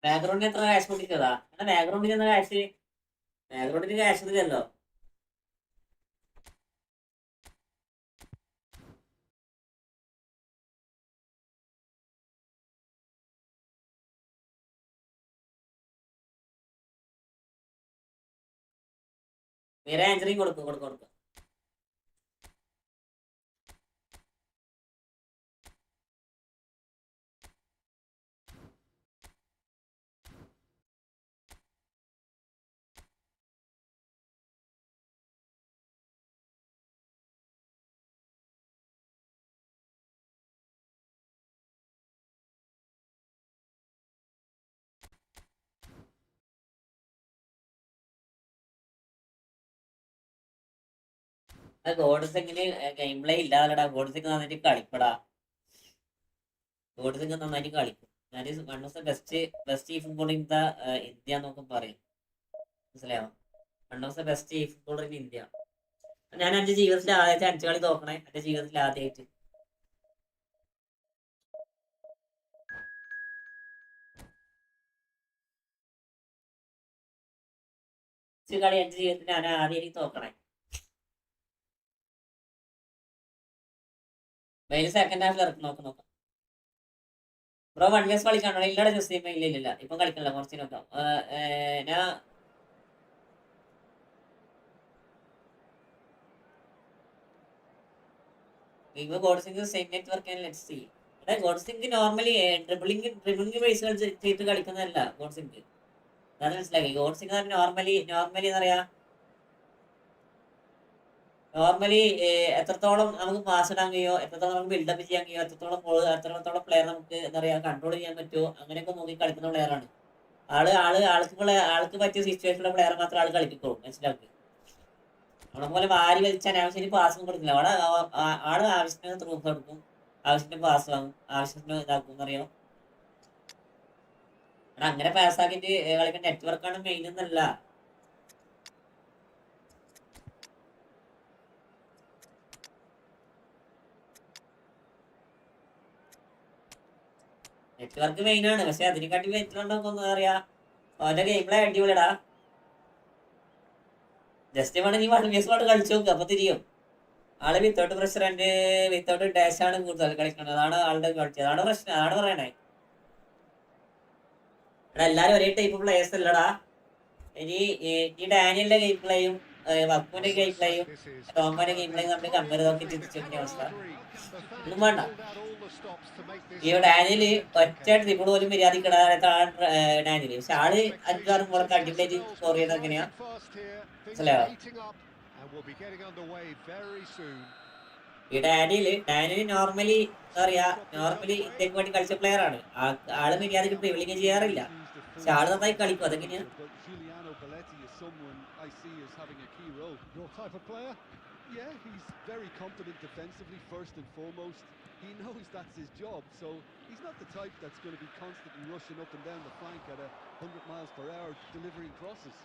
ബാക്ക്ഗ്രൗണ്ടിൽ എത്ര cash പൊട്ടിച്ചതാ? എന്നാ ബാക്ക്ഗ്രൗണ്ടിൽ എന്ന cash? ബാക്ക്ഗ്രൗണ്ടിൽ cash ഒന്നുമില്ലല്ലോ. വേറെ answering കൊടുക്കും കൊടുക്കും കൊടുക്കും. ഗോഡ്സിങ്ങിന് ഗെയിം പ്ലേ ഇല്ലാതല്ലടാ. ഗോഡ്സിങ് നന്നായിട്ട് കളിക്കടാ. ഗോഡ്സിങ് നന്നായിട്ട് കളിക്കും. ഞാൻ one of the best football in the India എന്നൊക്കെ പറയും. മനസ്സിലായോ? One of the best footballer in India. ഞാൻ എൻ്റെ ജീവിതത്തിൽ ആദ്യമായിട്ട് 5 കളി തോക്കണേ. എൻ്റെ ജീവിതത്തിൽ ആദ്യമായിട്ട്. കളി എൻ്റെ ജീവിതത്തിൽ ഞാൻ ആദ്യമായിട്ട് തോക്കണേ. സെക്കൻഡ് ഹാഫിൽ ഇറക്കും. നോക്കാം. ബ്രോ 1 vs കളിക്കാണോ? ഇല്ലടാ ജസ്റ്റ് ഇല്ല ഇപ്പം കളിക്കണില്ല. കുറച്ച് നോക്കാം. ഞാൻ ഗോഡ്സിംഗ് same network and let's see. ഗോഡ്സിംഗ് നോർമലി ഡ്രിബിളിംഗ് ബേസുകൾ ചെയ്ത് കളിക്കുന്നതല്ല ഗോഡ്സിംഗ്. അത് മനസ്സിലാക്കി. ഗോഡ്സിംഗ് നോർമലി എന്താ പറയാ, നോർമലി എത്രത്തോളം നമുക്ക് പാസ് ഇടാൻ കഴിയോ, എത്രത്തോളം നമുക്ക് ബിൽഡപ്പ് ചെയ്യാൻ കഴിയോ, എത്രത്തോളം പ്ലെയർ നമുക്ക് എന്താ പറയാ കൺട്രോൾ ചെയ്യാൻ പറ്റുമോ, അങ്ങനെയൊക്കെ നോക്കി കളിക്കുന്ന പ്ലെയറാണ്. ആൾക്ക് പറ്റിയ സിറ്റുവേഷനുള്ള പ്ലെയർ മാത്രം ആൾ കളിപ്പിക്കോളും. മനസ്സിലാക്കി. നമ്മളെ പോലെ വാരി വലിച്ച് അനാവശ്യത്തിന് പാസ് കൊടുക്കില്ല. ആള് ആവശ്യത്തിന് ത്രൂ കൊടുക്കും, ആവശ്യത്തിന് പാസ് വാങ്ങും, ആവശ്യത്തിന് ഇതാക്കും എന്നറിയാം. അങ്ങനെ പാസ്സാക്കിയിട്ട് കളിക്കുന്ന നെറ്റ്വർക്കാണ് മെയിൻ എന്നല്ല. നെറ്റ്വർക്ക് മെയിൻ ആണ്. പക്ഷെ അതിനെക്കാട്ടി ബെറ്റർ ഉണ്ടോ എന്താ പറയാ, അവന്റെ ഗെയിം പ്ലേ അടിപൊളിയടാ. ജസ്റ്റ് വേണം നീ 1 vs കളിച്ചു നോക്ക്. അപ്പൊ തിരിയും. ആള് without pressure and without dash ആണ് കൂടുതൽ കളിക്കുന്നത്. അതാണ് ആളുടെ കളിച്ചത്. അതാണ് പ്രശ്നം. അതാണ് പറയണേ. എടാ എല്ലാരും ഒരേ ടൈപ്പ് പ്ലേയേഴ്സ് അല്ലടാ. ഇനി ഈ ഡാനിയലിന്റെ ഗെയിം പ്ലേയും വക്കുവിന്റെ ഗെയിം പ്ലേയും ടോമോന്റെ ഗെയിം പ്ലേയും നമ്മൾ കമ്പയർ നോക്കി ചിന്തിച്ചു നോക്കിയ അവസ്ഥ ഒന്നും വേണ്ട. ഈ ഡാനിയല് ഒറ്റ ട്രിപ്പിൾ പോലും മര്യാദക്കിടാൻ ഡാനിയല്. പക്ഷെ ആള് 5-6 ഗോളൊക്കെ അടിപൊളിയായിട്ട് സ്കോർ ചെയ്തത് എങ്ങനെയാ മനസ്സിലായോ? will be getting underway very soon. ഈ ഡാനിന് നോർമലി എന്താ പറയാ, നോർമലി ഇന്ത്യക്ക് വേണ്ടി കളിച്ച പ്ലെയർ ആണ്. ആള് മര്യാദക്ക് ഡ്രിബിളിങ് ചെയ്യാറില്ല, പക്ഷെ ആള് നന്നായി കളിക്കും. അതെങ്ങനെയാ? But Giuliano Belletti is someone I see as having a key role. Your type of player? Yeah, he's very competent defensively, first and foremost. He knows that's his job, so he's not the type that's going to be constantly rushing up and down the flank at 100 miles per hour, delivering crosses.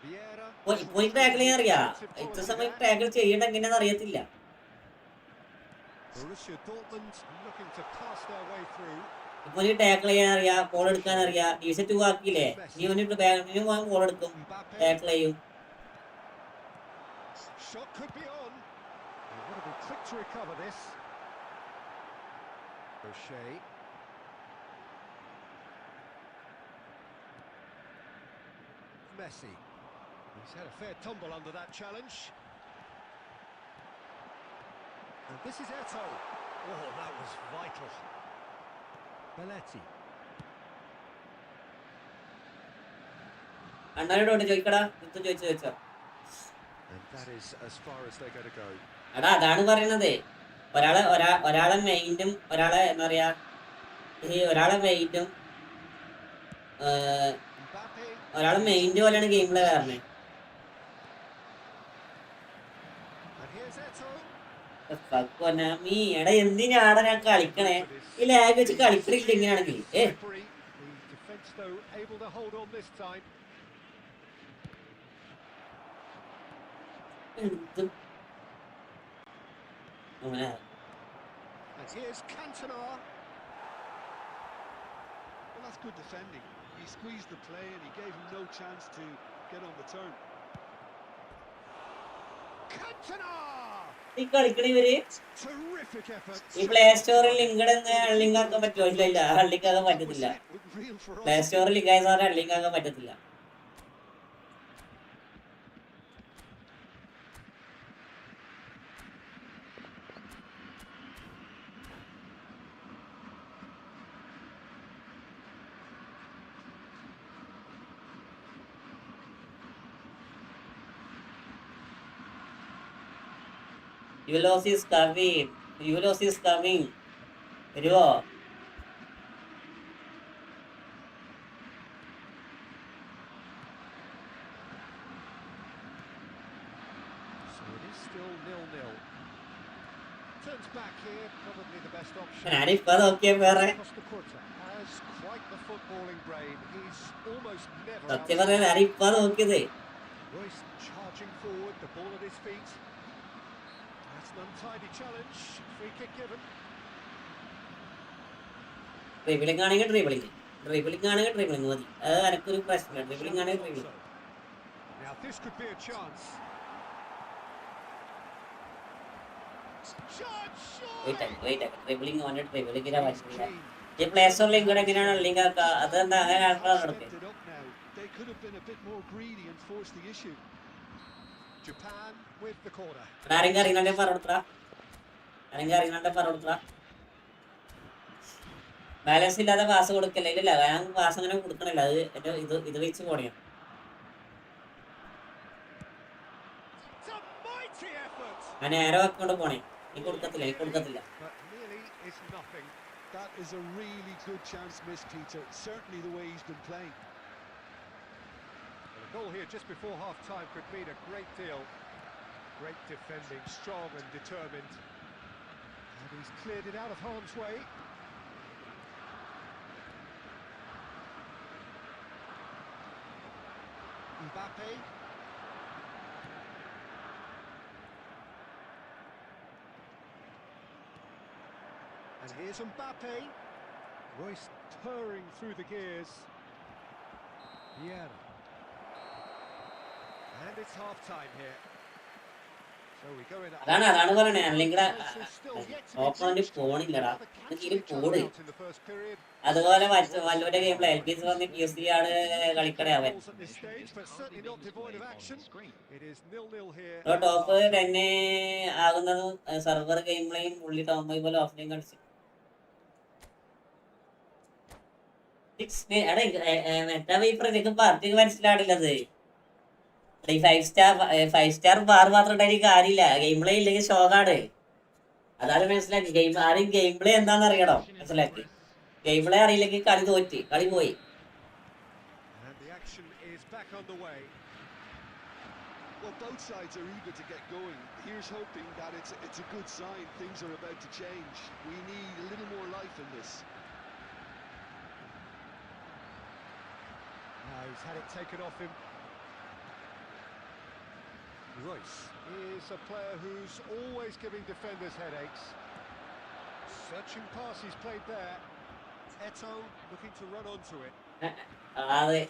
Vieira. പോയി tackle ചെയ്യാൻ അറിയാ, ഇത്ര സമയം tackle ചെയ്യേണ്ട എങ്ങനെയാന്ന് അറിയത്തില്ല. Borussia Dortmund looking to pass their way through. ഇപ്പൊ നീ ടാക്കിൾ ചെയ്യാൻ അറിയാ, ബോൾ എടുക്കാൻ അറിയാ, ഡിവിഷൻ 2 ആക്കിയില്ലേ, നീ വന്നിട്ട് ബാക്കിന് പോകാൻ ബോൾ എടുക്കും, ടാക്കിൾ ചെയ്യും. Shot could be on. They would have been quick to recover this. O'Shea. Messi. He's had a fair tumble under that challenge. And this is Eto. Oh, that was vital. Belletti. അണ്ണാരോട് ചോദിക്കടാ, ഇത് ചോദിച്ചോ. And that is as far as they're going to go. എടാ അതാണ് പറയണത്, ഒരാളെ മെയിൻറ്റും ഒരാളെ എന്താ പറയാ, ഈ ഒരാളെ മെയിൻറ്റും Mbappe. ഒരാളെ മെയിൻറ്റ് പോലെയാണ് ഗെയിമിലെ കാരണം. And here's Eto. നീ എടാ എന്തിനാടാ ഞാൻ കളിക്കണേ, ഈ ലാഗ് വെച്ച് കളിക്കണില്ല ഇങ്ങനെയാണെങ്കിൽ. Slippery. The defence though able to hold on this time. And here's Cantona. Well, that's good defending. He squeezed the play and he gave him no chance to get on the turn. Cantona! ഈ കളിക്കണ ഇവര് Terrific effort. ഈ play സ്റ്റോറിൽ link ആക്കാൻ പറ്റുമോ? ഇല്ല, link ആക്കാൻ പറ്റത്തില്ല. With real play ferocity. സ്റ്റോറിൽ ലിങ്ക് ആയ സാധനം ലിങ്ക് ആക്കാൻ പറ്റത്തില്ല. Ulos is coming. വരുവോ? So it is still 0-0. Turns back here, probably the best option. ഞാനിപ്പോ നോക്കിയ വേറെ Costa Curta has quite the footballing brain. He's almost never സത്യം outside. പറഞ്ഞാൽ ഞാനിപ്പോ നോക്കിയത്. Royce charging forward, the ball at his feet. That's an untidy challenge. Free kick given. Dribbling ആണെങ്കിൽ dribbling മതി. അത് എനക്കൊരു പ്രശ്നമില്ല. ഡ്രിബിളിംഗ് ആണെങ്കിൽ dribbling. Now this could be a chance. Dribbling ഓൻ്റെ ഡ്രിബിളിങ്ങിനെ പറ്റില്ല. ഈ പ്ലേ സ്റ്റോറിൽ ലിങ്ക് എങ്ങനെയാണ് ലിങ്ക് ആക്കുക? അതെന്താ അങ്ങനെ ആൾക്കാർ നടക്കുക? Stepped it up now. They could have been a bit more greedy and forced the issue. Japan with the corner. ആരെങ്കിലും അറിയുന്നുണ്ടെ പറഞ്ഞുകൊടുത്തടാ. ബാലൻസ് ഇല്ലാതെ പാസ് കൊടുക്കല്ല. ഇല്ല, ഞാൻ പാസ് അങ്ങനെ കൊടുക്കണില്ല. അത് എന്റെ ഇത് വെച്ച് പോണിയാണ്. It's a mighty effort. ഞാൻ നേരെ വെക്കൊണ്ട് പോണേ. നീ കൊടുക്കത്തില്ല. But nearly is nothing. That is a really good chance missed, Peter. Certainly the way he's been playing. Well, a goal here just before half-time could mean a great deal. Great defending, strong and determined. And he's cleared it out of harm's way. Mbappe. And here's Mbappe. Royce purring through the gears. Vieira. And it's half-time here. So we go in at അതാണ് പറയണേ. അല്ലെങ്കിൽ This is still yet to be opponent reached. പോണില്ലടാ. They ഇത് cancel തീരെ each other പോട്. out in the first period. അതുപോലെ വല്ലുവിന്റെ ഗെയിമിലെ LPS വന്ന് PSC ആണ് കളിക്കണേ അവൻ. Goals at this stage, but certainly not devoid of action. It is 0-0 here. Top 10 ആകുന്നതും server ഗെയിമിലെയും പുള്ളി ടോപ്പ് പോലെ ഓഫ്ലൈൻ കളിച്ചു. മെറ്റാ വൈപ്പർ എനിക്ക് പാർട്ടിക്ക് മനസ്സിലാടില്ലത്. ഈ 5 സ്റ്റാർ ബാർ മാത്രം ഉണ്ടായിട്ട് കാര്യമില്ല. ഗെയിം പ്ലേ ഇല്ലെങ്കിൽ ഷോക്കാണ്. അതാണ് മനസ്സിലാക്കി. ആദ്യം ഗെയിം പ്ലേ എന്താണെന്ന് അറിയണം. Possession in മനസ്സിലാക്കി. progress. ഗെയിം പ്ലേ അറിയില്ലെങ്കിൽ കളി പോയി. And the action is back on the way. Well, both sides are eager to get going. Here's hoping that it's a good sign. Things are about to change. We need a little more life in this. He's had it taken off him. Royce is a player who's always giving defenders headaches. Searching pass he's played there. Eto looking to run onto it. അതെ.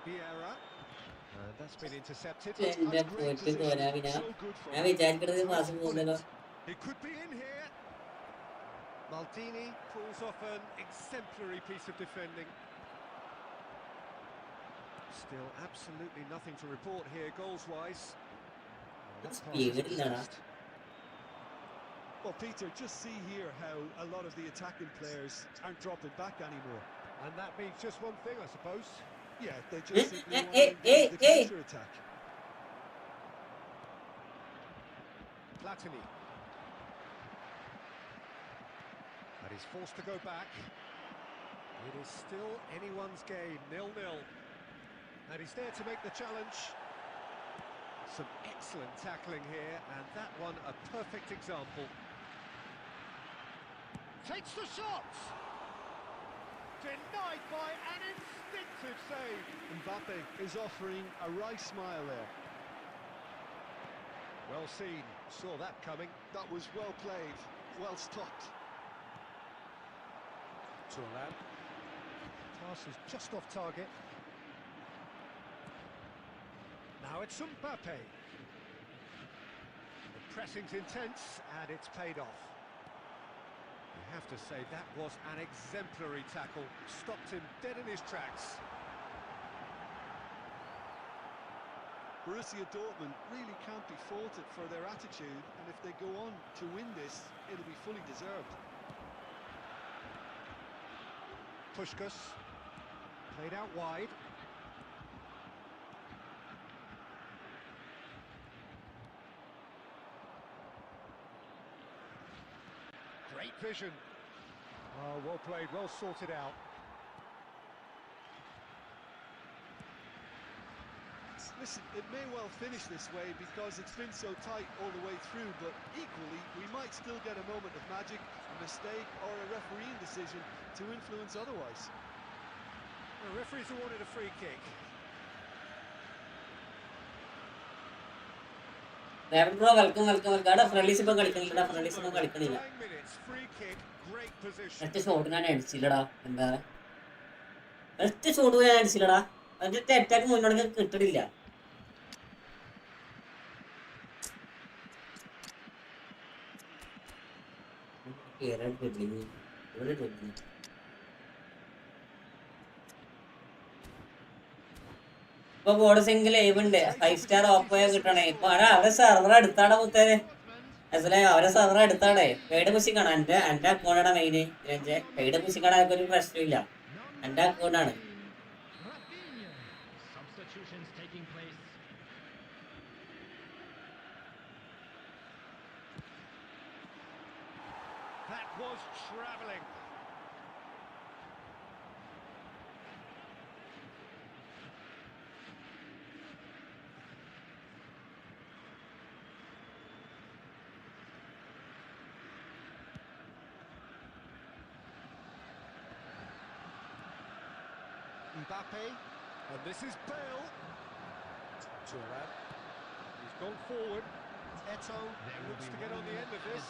Vieira. And that's been intercepted. എന്റെ പോയിട്ട് പോരാ. പിന്നെ ഞാൻ വിചാരിക്കണത് pass പോകുന്നല്ലോ. It could be in here. Maldini pulls off an exemplary piece of defending. Still absolutely nothing to report here goals-wise. Well, Peter, just see here how a lot of the attacking players aren't dropping back anymore. And that means just one thing, I suppose. Yeah, they just simply want to engage the counter-attack. Platini. And he's forced to go back. It is still anyone's game, 0-0. And he's there to make the challenge. Some excellent tackling here, and that one a perfect example. Takes the shot! Denied by an instinctive save. Mbappe is offering a wry smile there. Well seen, saw that coming. That was well played, well stopped. Turan. Pass is just off target. Now it's Mbappe. The pressing's intense and it's paid off. You have to say that was an exemplary tackle. Stopped him dead in his tracks. Borussia Dortmund really can't be faulted for their attitude, and if they go on to win this, it'll be fully deserved. Puskás played out wide. Great vision. Oh, well played, well sorted out. Listen, it may well finish this way because it's been so tight all the way through, but equally, we might still get a moment of magic, a mistake, or a refereeing decision to influence otherwise. The referees awarded a free kick. Bro welcome. Friendlies ഇപ്പൊ കളിക്കണില്ലടാ. കളിക്കണില്ല. 9 minutes, free kick, great position. ഒറ്റ shot ഞാൻ അടിച്ചില്ലടാ. എന്താ ഒറ്റ shot ഞാൻ അടിച്ചില്ലടാ. അതിന്റെ attack മുന്നോട്ട് കിട്ടണില്ല. ഇപ്പൊ ബോർഡ് ലൈവ് ഉണ്ട്. 5 സ്റ്റാർ ഓപ്പോ കിട്ടണേ. ഇപ്പൊ അവരെ സെർവർ അടുത്താണ് മുത്തേനെ. മനസ്സിലായോ? അവരെ സെർവർ അടുത്താണേ. പെയ്ഡ് പുഷിക്കാണ്. എന്റെ അക്കൗണ്ടാണ് മെയിന്. പെയ്ഡ് പുഷിക്കാണ് ഒരു പ്രശ്നമില്ല. എന്റെ അക്കൗണ്ടാണ്. Substitutions taking place. That was travelling. Mbappe, and this is Bale. Turan, he's gone forward. Eto looks to get on the end of this.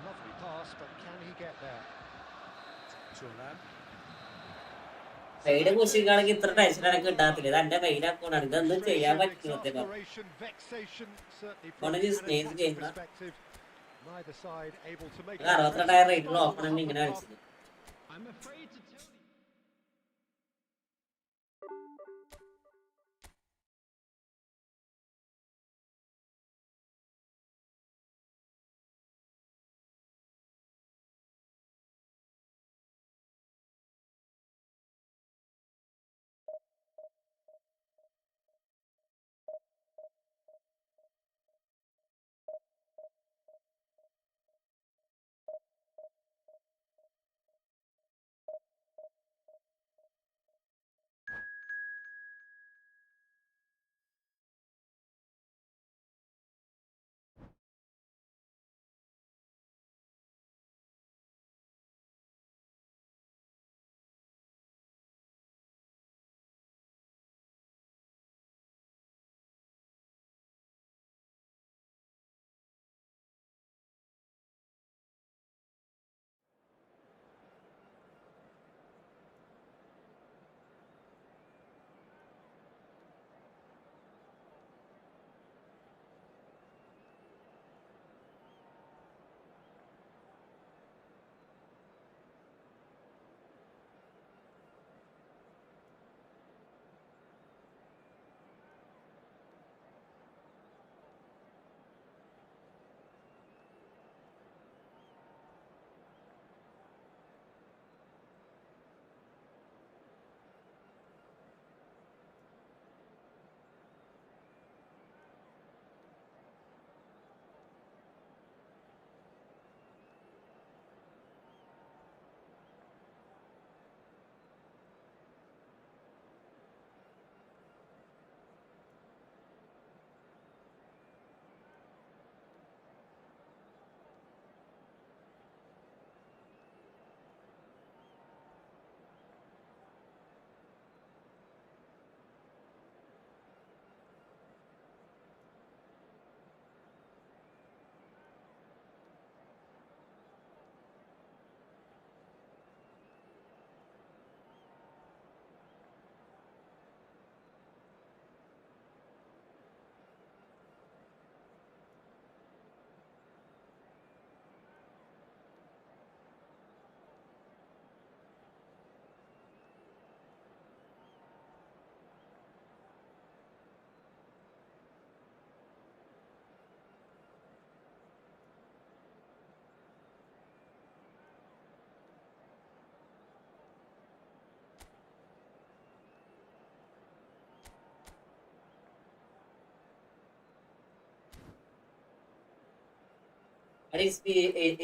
Lovely pass, but can he get there? Turan. Paid പുഷിക്കാണെങ്കിൽ ഇത്ര tension എനിക്ക് കിട്ടാത്തില്ല. ഇത് എന്റെ paid അക്കൗണ്ടാണ്. ഇതൊന്നും ചെയ്യാൻ പറ്റില്ല. Neither side able to make 62,000 റേറ്റുള്ള open ഇങ്ങനെ കളിച്ചത്. I'm afraid to tell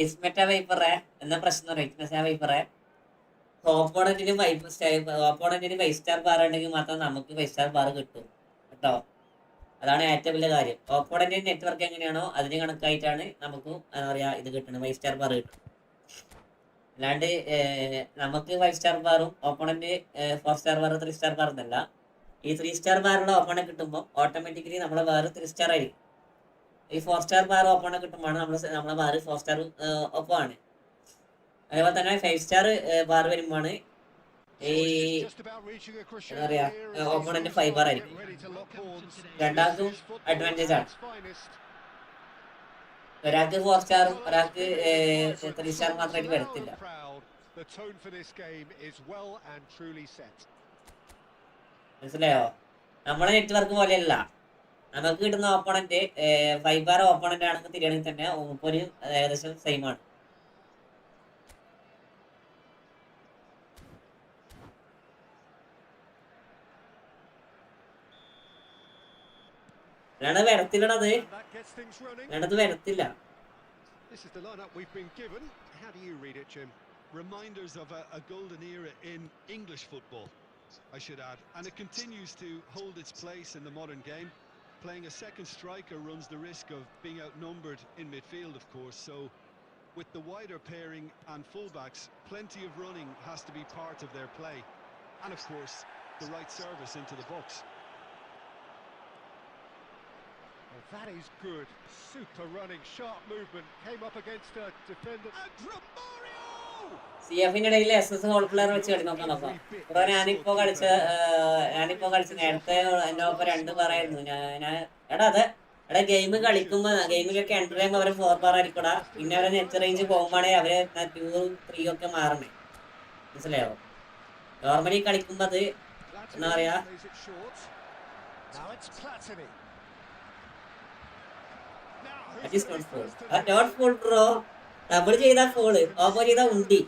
ഇസ്മെറ്റ വൈപ്പറെ എന്താ പ്രശ്നം റേറ്റ്നസ് വൈപ്പറെ ഓപ്പോണന്റിന് 5 സ്റ്റാർ ബാർ ഉണ്ടെങ്കിൽ മാത്രം നമുക്ക് 5 സ്റ്റാർ ബാർ കിട്ടും കേട്ടോ. അതാണ് ഏറ്റവും വലിയ കാര്യം. ഓപ്പോണന്റിന്റെ നെറ്റ്വർക്ക് എങ്ങനെയാണോ അതിന് കണക്കായിട്ടാണ് നമുക്ക് എന്താ പറയാ ഇത് കിട്ടുന്നത്, 5 സ്റ്റാർ ബാർ കിട്ടും. അല്ലാണ്ട് നമുക്ക് 5 സ്റ്റാർ ബാറും opponent 4 star bar 3 star bar എന്നല്ല. ഈ 3 സ്റ്റാർ ബാറുള്ള ഓപ്പോണന്റ് കിട്ടുമ്പോൾ ഓട്ടോമാറ്റിക്കലി നമ്മളെ ബാർ 3 സ്റ്റാർ ആയിരിക്കും. ഈ 4 സ്റ്റാർ ബാർ ഓപ്പോണന്റ് കിട്ടുമ്പോഴാണ് നമ്മളെ ബാർ 4 സ്റ്റാർ ഒപ്പമാണ്. അതേപോലെ തന്നെ 5 സ്റ്റാർ ബാർ വരുമ്പോഴാണ് ഈ എന്താ പറയാ ഓപ്പോണന്റ് 5 ബാർ ആയിരിക്കും. രണ്ടാമതും അഡ്വാൻറ്റേജ് ആണ്. ഒരാൾക്ക് 4 സ്റ്റാറും ഒരാൾക്ക് 3 സ്റ്റാർ മാത്രമായിട്ട് വരത്തില്ല. മനസ്സിലായോ? നമ്മളെ നെറ്റ്വർക്ക് പോലെയല്ല. നമുക്ക് കിട്ടുന്ന ഓപ്പോണന്റ് 5 ബാർ ഓപ്പോണന്റ് ആണെങ്കിൽ തിരിയാണെങ്കിൽ തന്നെ ഒപ്പനും ഏകദേശം സെയിം ആണ്. വരത്തില്ലടത് വരത്തില്ല. This is the lineup we've been given. How do you read it, Jim? Reminders of a golden era in English football, I should add, and it continues to hold its place in the modern game. Playing a second striker runs the risk of being outnumbered in midfield, of course, so with the wider pairing and fullbacks, plenty of running has to be part of their play, and of course the right service into the box. Well, that is good. Super running, sharp movement. Came up against a defender. And Romario! CF-ന്റെ ഇടയിൽ SS whole player വെച്ച് കളി നോക്കാം. ഇവിടെ ഞാനിപ്പോ കളിച്ച നേരത്തെ എന്റെ ഒപ്പം 2 ബാറായിരുന്നു. എടാ ഗെയിം കളിക്കുമ്പോ ഗെയിമിലൊക്കെ എൻ്റർ ചെയ്യുമ്പോൾ അവരെ 4 ബാർ ആയിരിക്കടാ. പിന്നെ അവരെ നെറ്റ് റേഞ്ച് പോകുമ്പോഴേ അവരെ 2, 3 ഒക്കെ മാറണേ. മനസ്സിലായോ? നോർമലി കളിക്കുമ്പോ അത് എന്താ പറയാ നോട്ട് ഫുൾ ബ്രോ. ഡബിൾ ചെയ്താ ഫോള്, ഓപ്പോ ചെയ്താ ഉണ്ടി.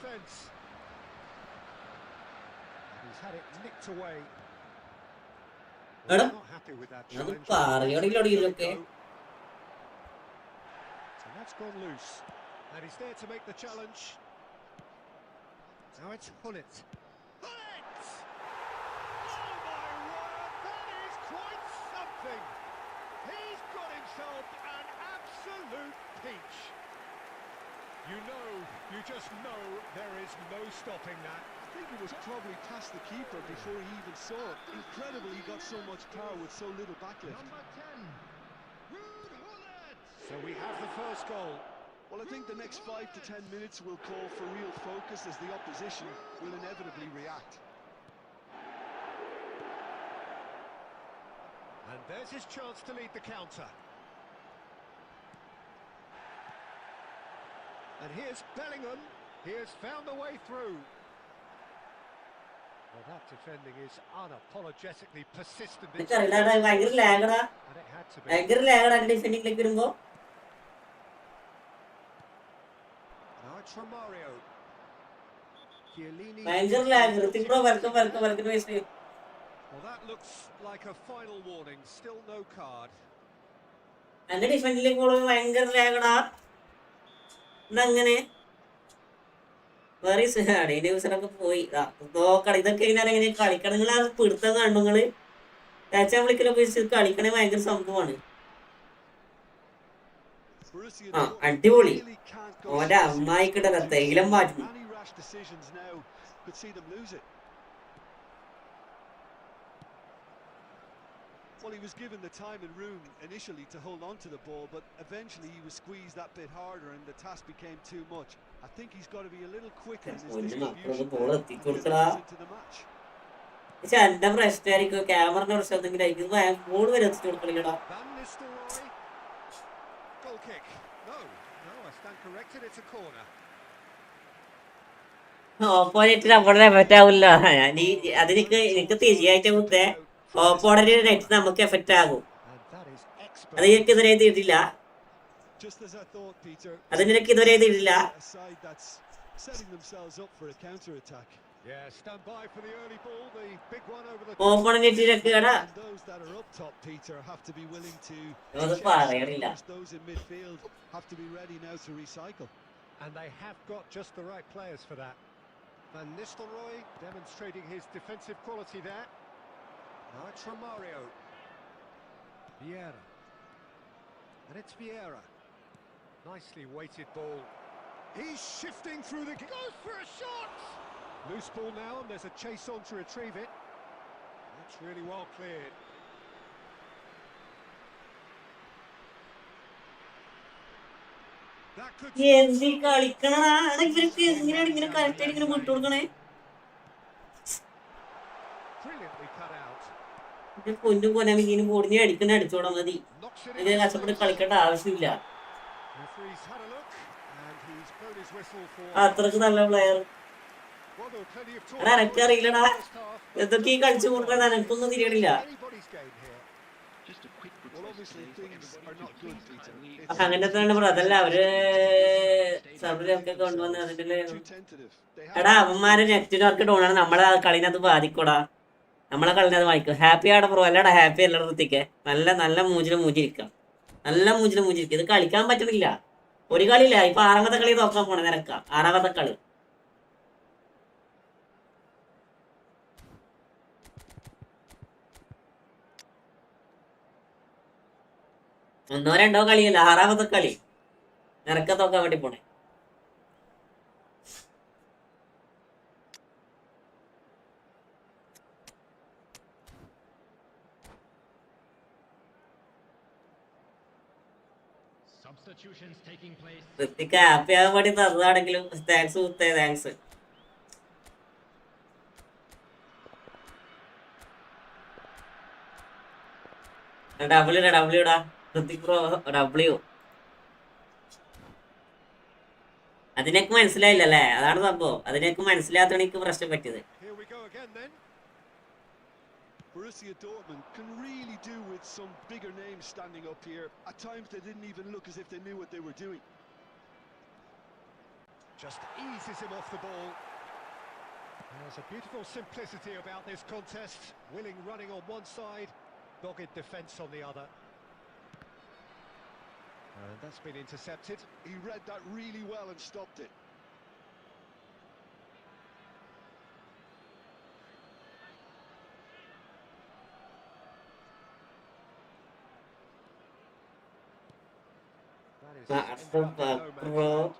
എടാ അത് പറയോടിലൊക്കെ That's gone loose, and he's there to make the challenge. Now it's Hullet. Hullet! Oh my word, that is quite something. He's got himself an absolute peach. You just know there is no stopping that. I think it was probably past the keeper before he even saw it. Incredible, he got so much power with so little backlift. Number 10. Ruud Hullet! So we have the first goal. Well, I think the next 5 to 10 minutes will call for real focus as the opposition will inevitably react. And there's his chance to lead the counter. And here's Bellingham. He has found a way through. Well, that defending is unapologetically persistent. And it had to be. ഡിഫെൻഡിംഗിലേക്ക് വരുമ്പോ Now it's Romario. Chiellini. ഭയങ്കര lag. Hrithik bro welcome. Well, that looks like a final warning. Still no card. എന്റെ ഡിഫെൻഡിലേക്ക് പോകുമ്പോൾ ഭയങ്കര ലാഗടാ. അങ്ങനെ വേറെ ഡിവിഷനൊക്കെ പോയി നോക്കണം. ഇതൊക്കെ എങ്ങനെ കളിക്കണം? നിങ്ങൾ ആ പിടുത്തം കണ്ടു? നിങ്ങള് ടച്ചാൻ വിളിക്കലൊക്കെ കളിക്കണേ ഭയങ്കര സംഭവമാണ്. അടിപൊളി. ഓന്റെ അമ്മായിക്കിട്ടല്ല തൈലം മാറ്റുന്നു. Well, he was given the time and room initially to hold on to the ball, but eventually he was squeezed that bit harder and the task became too much. I think he's got to be a little quicker in his distribution into the match. പക്ഷെ എന്റെ പ്രശ്നമായിരിക്കും ക്യാമറയുടെ പ്രശ്നം എന്തെങ്കിലും ആയിരിക്കും. Ball വരെ എത്തിച്ചു കൊടുക്കണോ? Goal kick. No, I stand corrected. It's a corner. Opposite നമ്മുടെ എഫക്റ്റ് ആവില്ല. എനിക്ക് തീർച്ചയായിട്ടും മുത്തേ ഓപ്പോണന്റ് നെറ്റ് നമുക്ക് എഫക്റ്റ് ആകും. അത് എനിക്ക് ഇതുവരെ ചെയ്തിട്ടില്ല. Yeah, stand by for the early ball, the big one over the ഓപ്പണിനെറ്റിലൊക്കെ എടാ And those that are up top, Peter, have to be willing to അത് chase. പറയണില്ല. Of course, those in midfield have to be ready now to recycle. And they have got just the right players for that. Van Nistelrooy demonstrating his defensive quality there. Now it's Romario. Vieira. And it's Vieira. Nicely weighted ball. He's shifting through the... Goes for a shot! Loose ball now, and there's a chase on to retrieve it. That's really well cleared. That could... എന്തി കളിക്കണടാ ഇവർക്ക് എങ്ങനെയാണ് ഇങ്ങനെ correct ആയിട്ട് ഇങ്ങനെ വിട്ടുകൊടുക്കണേ Brilliantly cut out. പൊന്നും കൊനാമിങ്ങനെ പൊടിഞ്ഞ് അടിക്കണ അടിച്ചോടാ മതി Knocks it ഇത് in. കഷ്ടപ്പെട്ട് കളിക്കേണ്ട ആവശ്യമില്ല Referee's had a look, and he's blown his whistle for... അത്രക്ക് നല്ല player Well, there were plenty of എടാ എനക്കറിയില്ലടാ എന്തൊക്കെ ഈ കളിച്ചു കൊടുക്കണ എനക്കൊന്നും തിരിയണില്ല anybody's game here. Just a quick Well, request obviously today for things are everybody not to good, please Peter. kindly It's അങ്ങനത്തെ തന്നെ bro അതല്ല അവര് സർവ്വതൊക്കെ കൊണ്ടുവന്ന് അതിന്റെ too tentative. They എടാ have അവന്മാരെ നെറ്റ്വർക്ക് ഡൗൺ ആണ് നമ്മളെ കളിനകത്ത് ബാധിക്കൂടാ നമ്മളെ കളിനകത്ത് ബാധിക്കും ഹാപ്പി ആടെ ബ്രോ അല്ലടാ ഹാപ്പി അല്ല ഋത്തിക്ക് നല്ല നല്ല മൂഞ്ചിരിക്കാം നല്ല മൂഞ്ചിരിക്കുക ഇത് കളിക്കാൻ പറ്റുന്നില്ല ഒരു കളിയില്ല ഇപ്പൊ 6ാമത്തെ കളി തോക്കാൻ പോണേ നിരക്ക 6ാമത്തെ കളി ഒന്നോ രണ്ടോ കളിയല്ല 6ാമത്തെ കളി നിരക്ക തോക്കാൻ വേണ്ടി പോണേ substitutions taking place. Hrithik happy ആകാൻ വേണ്ടി തന്നതാണെങ്കിലും താങ്ക്സ് കുത്തേ താങ്ക്സ് ഡബ്ല്യൂടാ ഋത്തിക് ബ്രോ ഡബ്ല്യു അതിനൊക്കെ മനസ്സിലായില്ലല്ലേ അതാണ് സംഭവം അതിനൊക്കെ മനസ്സിലാത്തതാണ് എനിക്ക് പ്രശ്നം പറ്റിയത് Here we go again then. Borussia Dortmund can really do with some bigger names standing up here. At times they didn't even look as if they knew what they were doing. Just eases him off the ball. There's a beautiful simplicity about this contest. Willing running on one side, dogged defence on the other. And that's been intercepted. He read that really well and stopped it. That is That's ended up the in no man's bro. land.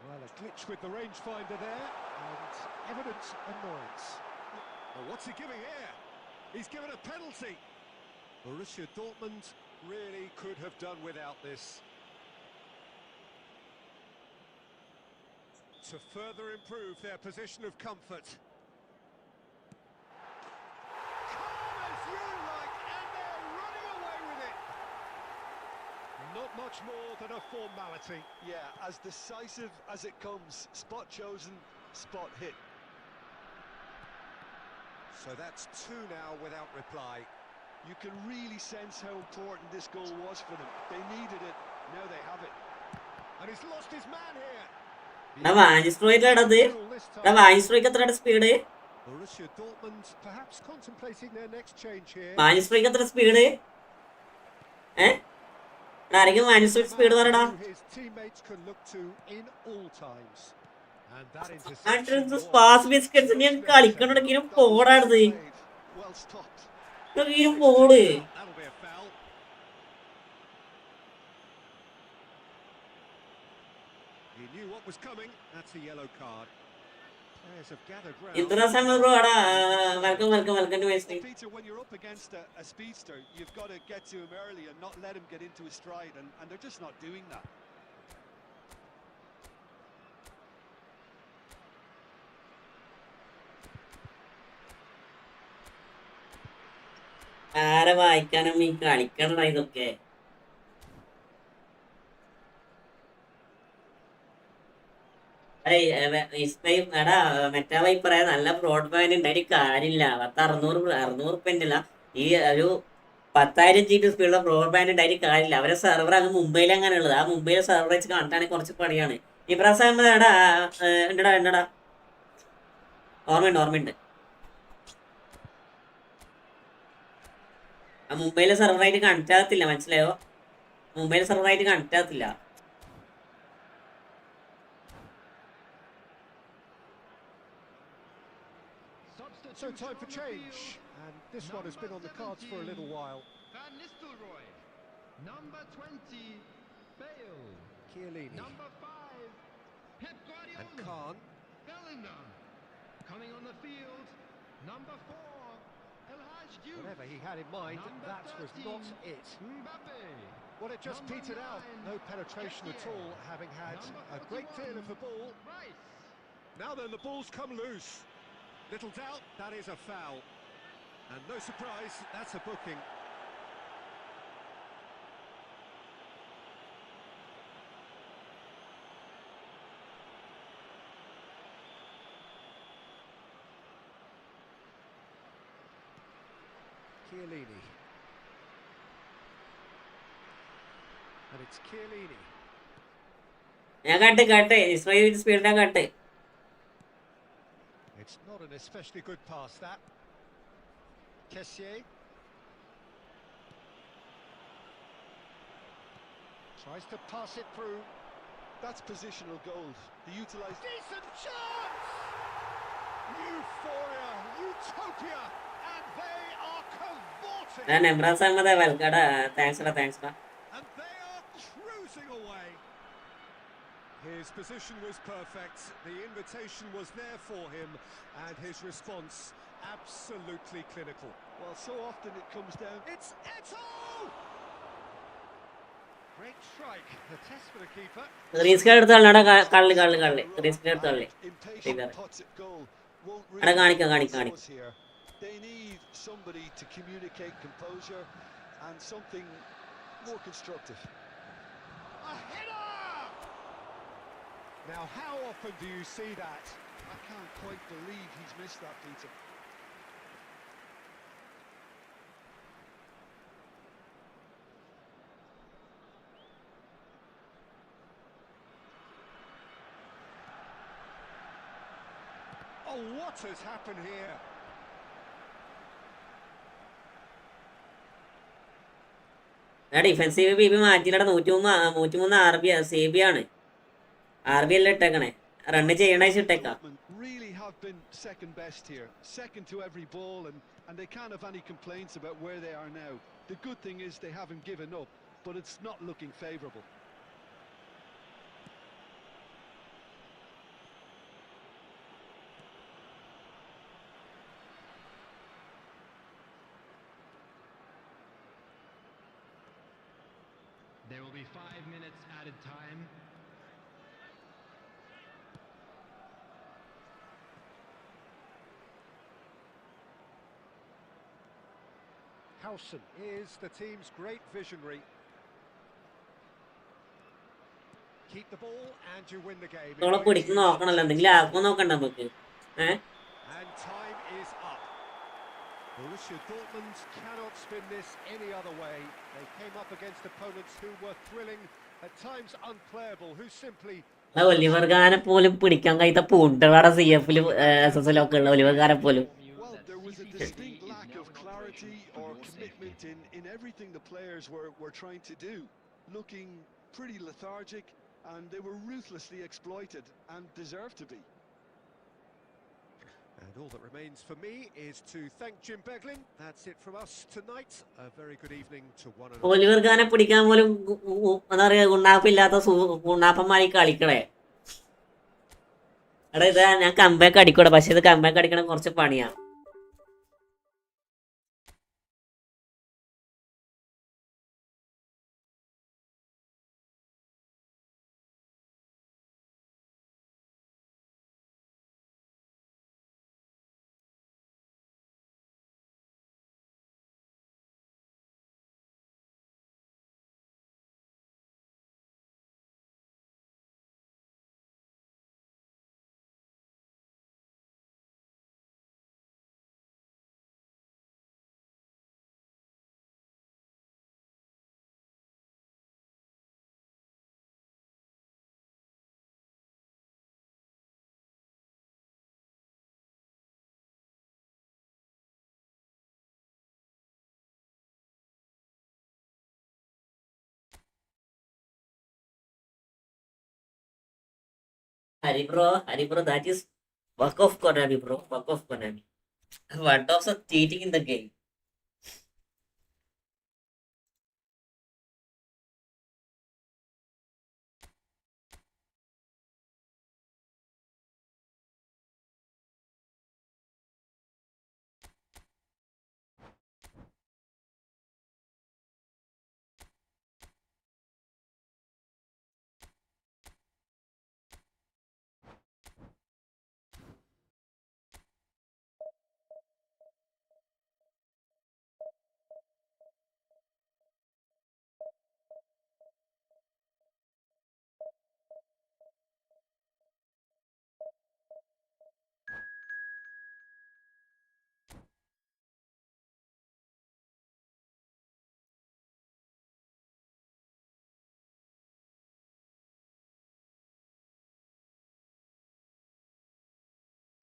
Well, a glitch with the rangefinder there, and evident annoyance. Oh, what's he giving here? He's given a penalty. Borussia Dortmund really could have done without this. To further improve their position of comfort. Calm as you like, and they're running away with it. Not much more than a formality. Yeah, as decisive as it comes. Spot chosen, spot hit. So that's two now without reply. You can really sense how important this goal was for them. They needed it, now they have it. And he's lost his man here. വാഞ്ചിസ്ട്രോയിലാണത് വാഞ്ചിസ്ട്രോയ്ക്ക് എത്രയാണ് speed Borussia Dortmund perhaps contemplating their next change here. വാഞ്ചിസ്ട്രോയ്ക്ക് എത്ര speed ആരെങ്കിലും വാഞ്ചിസ്ട്രോയ്ക്ക് speed പറയടാ His teammates can look to in all times. And that interception pass biscuits ഞാൻ കളിക്കണെങ്കിലും പോടാണത് Well stopped. പോട് That'll be a foul. He knew what was coming. That's a yellow card. Players have gathered round. ഇത്ര bro എടാ welcome to Well, Peter, when you're up against a speedster, you've got to get to him early and not let him get into his stride, and they're just not doing that. ആരെ വായിക്കാനും ഈ കളിക്കണടാ ഇതൊക്കെ എടാ മറ്റേ Y പറയാ നല്ല broadband ഉണ്ടായിട്ട് കാര്യമില്ല 600 ഈ ഒരു 10,000 GB സ്പീഡുള്ള ബ്രോഡ്ബാൻഡ് ഉണ്ടായിട്ട് കാര്യമില്ല അവരെ സെർവർ അങ്ങ് മുംബൈയിൽ അങ്ങനെ ഉള്ളത് ആ മുംബൈയിലെ സെർവർ വെച്ച് കണക്കാണെങ്കിൽ കുറച്ച് പണിയാണ് ഇബ്രാഹിം എടാ എന്നടാ ഓർമ്മയുണ്ട്. ആ മുംബൈയിലെ സെർവറായിട്ട് കണക്ട് ആകത്തില്ല, മനസ്സിലായോ? മുംബൈയിലെ സെർവറായിട്ട് കണക്ട് ആകത്തില്ല. So time for change, and this one has been on the cards for a little while. Van Nistelrooy. Number 20, Bale. Chiellini Number 5, Pep Guardiola. and Khan. Bellingham. Coming on the field, number 4, El Hadj Diouf. Whatever he had in mind, Number that was 13, not it. Mbappe. Well, it just Number petered out. 9, No penetration at Kessié. all, having had Number a great 41, feel of the ball. Rice. Now then, the ball's come loose. Little doubt, that is a foul. And no surprise, that's a booking. Chiellini. And it's Chiellini. ഞാൻ cut Israel speed ഞാൻ cut. It's not an especially good pass, that. Kessié. Tries to pass it through. That's positional gold. He utilised... Decent chance! Euphoria, utopia, and they are cavorting. ഞാൻ എംബ്രാസ് Ahmed വെൽക്കടാ. Thanks ഡാ. And they are cruising away. His position was perfect, the invitation was there for him, and his response absolutely clinical. Well, so often it comes down... It's Eto! Great strike, the test for the keeper. Risk എടുത്താളാ കള്ളി risk എടുത്താളി. Impatient puts at goal. Won't എടാ really കാണിക്കാം. source here. They need somebody to communicate composure and something more constructive. A header! Now, how often do you see that? I can't quite believe he's missed that, Peter. Oh, what has happened here? Defensive B മാറ്റിയില്ല. 103 RB ആണ്. RB അല്ലേ ഇട്ടേക്കണേ. Run ചെയ്യണ ഇട്ടേക്കാം. Really have been second best here, second to every ball, and they can't have any complaints about where they are now. The good thing is they haven't given up, but it's not looking favourable. There will be 5 minutes added time. Howson is the team's great visionary. Keep the ball and you win the game. തോളെ പിടിച്ച് നോക്കണല്ലോ, എന്തെങ്കിലും ആക്കുമോ നോക്കണ്ട നമുക്ക്. And time is up. Borussia Dortmund cannot spin this any other way. They came up against opponents who were thrilling, at times unplayable, who simply... Oliver ഖാനെ പോലും പിടിക്കാൻ കഴിയാത്ത പൂണ്ടവാടെ CF SSL ഒക്കെ ഉള്ള ഒലിവർ ഖാനെ പോലും. Well, there was a distinct lack of clarity or commitment in everything the players were trying to do. Looking pretty lethargic, and they were ruthlessly exploited and deserved to be. And all that remains for me is to thank Jim Beglin. That's it from us tonight. A very good evening to one and all. Oliver ഖാനെ പിടിക്കാൻ പോലും എന്താ പറയാ ഗുണ്ടാപ്പില്ലാത്ത ഗുണ്ടാപ്പന്മാരി കളിക്കണേ. എടാ ഇത് ഞാൻ comeback അടിക്കൂടെ, പക്ഷെ ഇത് കംബാക്ക് അടിക്കണം കുറച്ച് പണിയാ. Hari bro, that is work of Konami, bro. Work of Konami. What of the cheating in the game?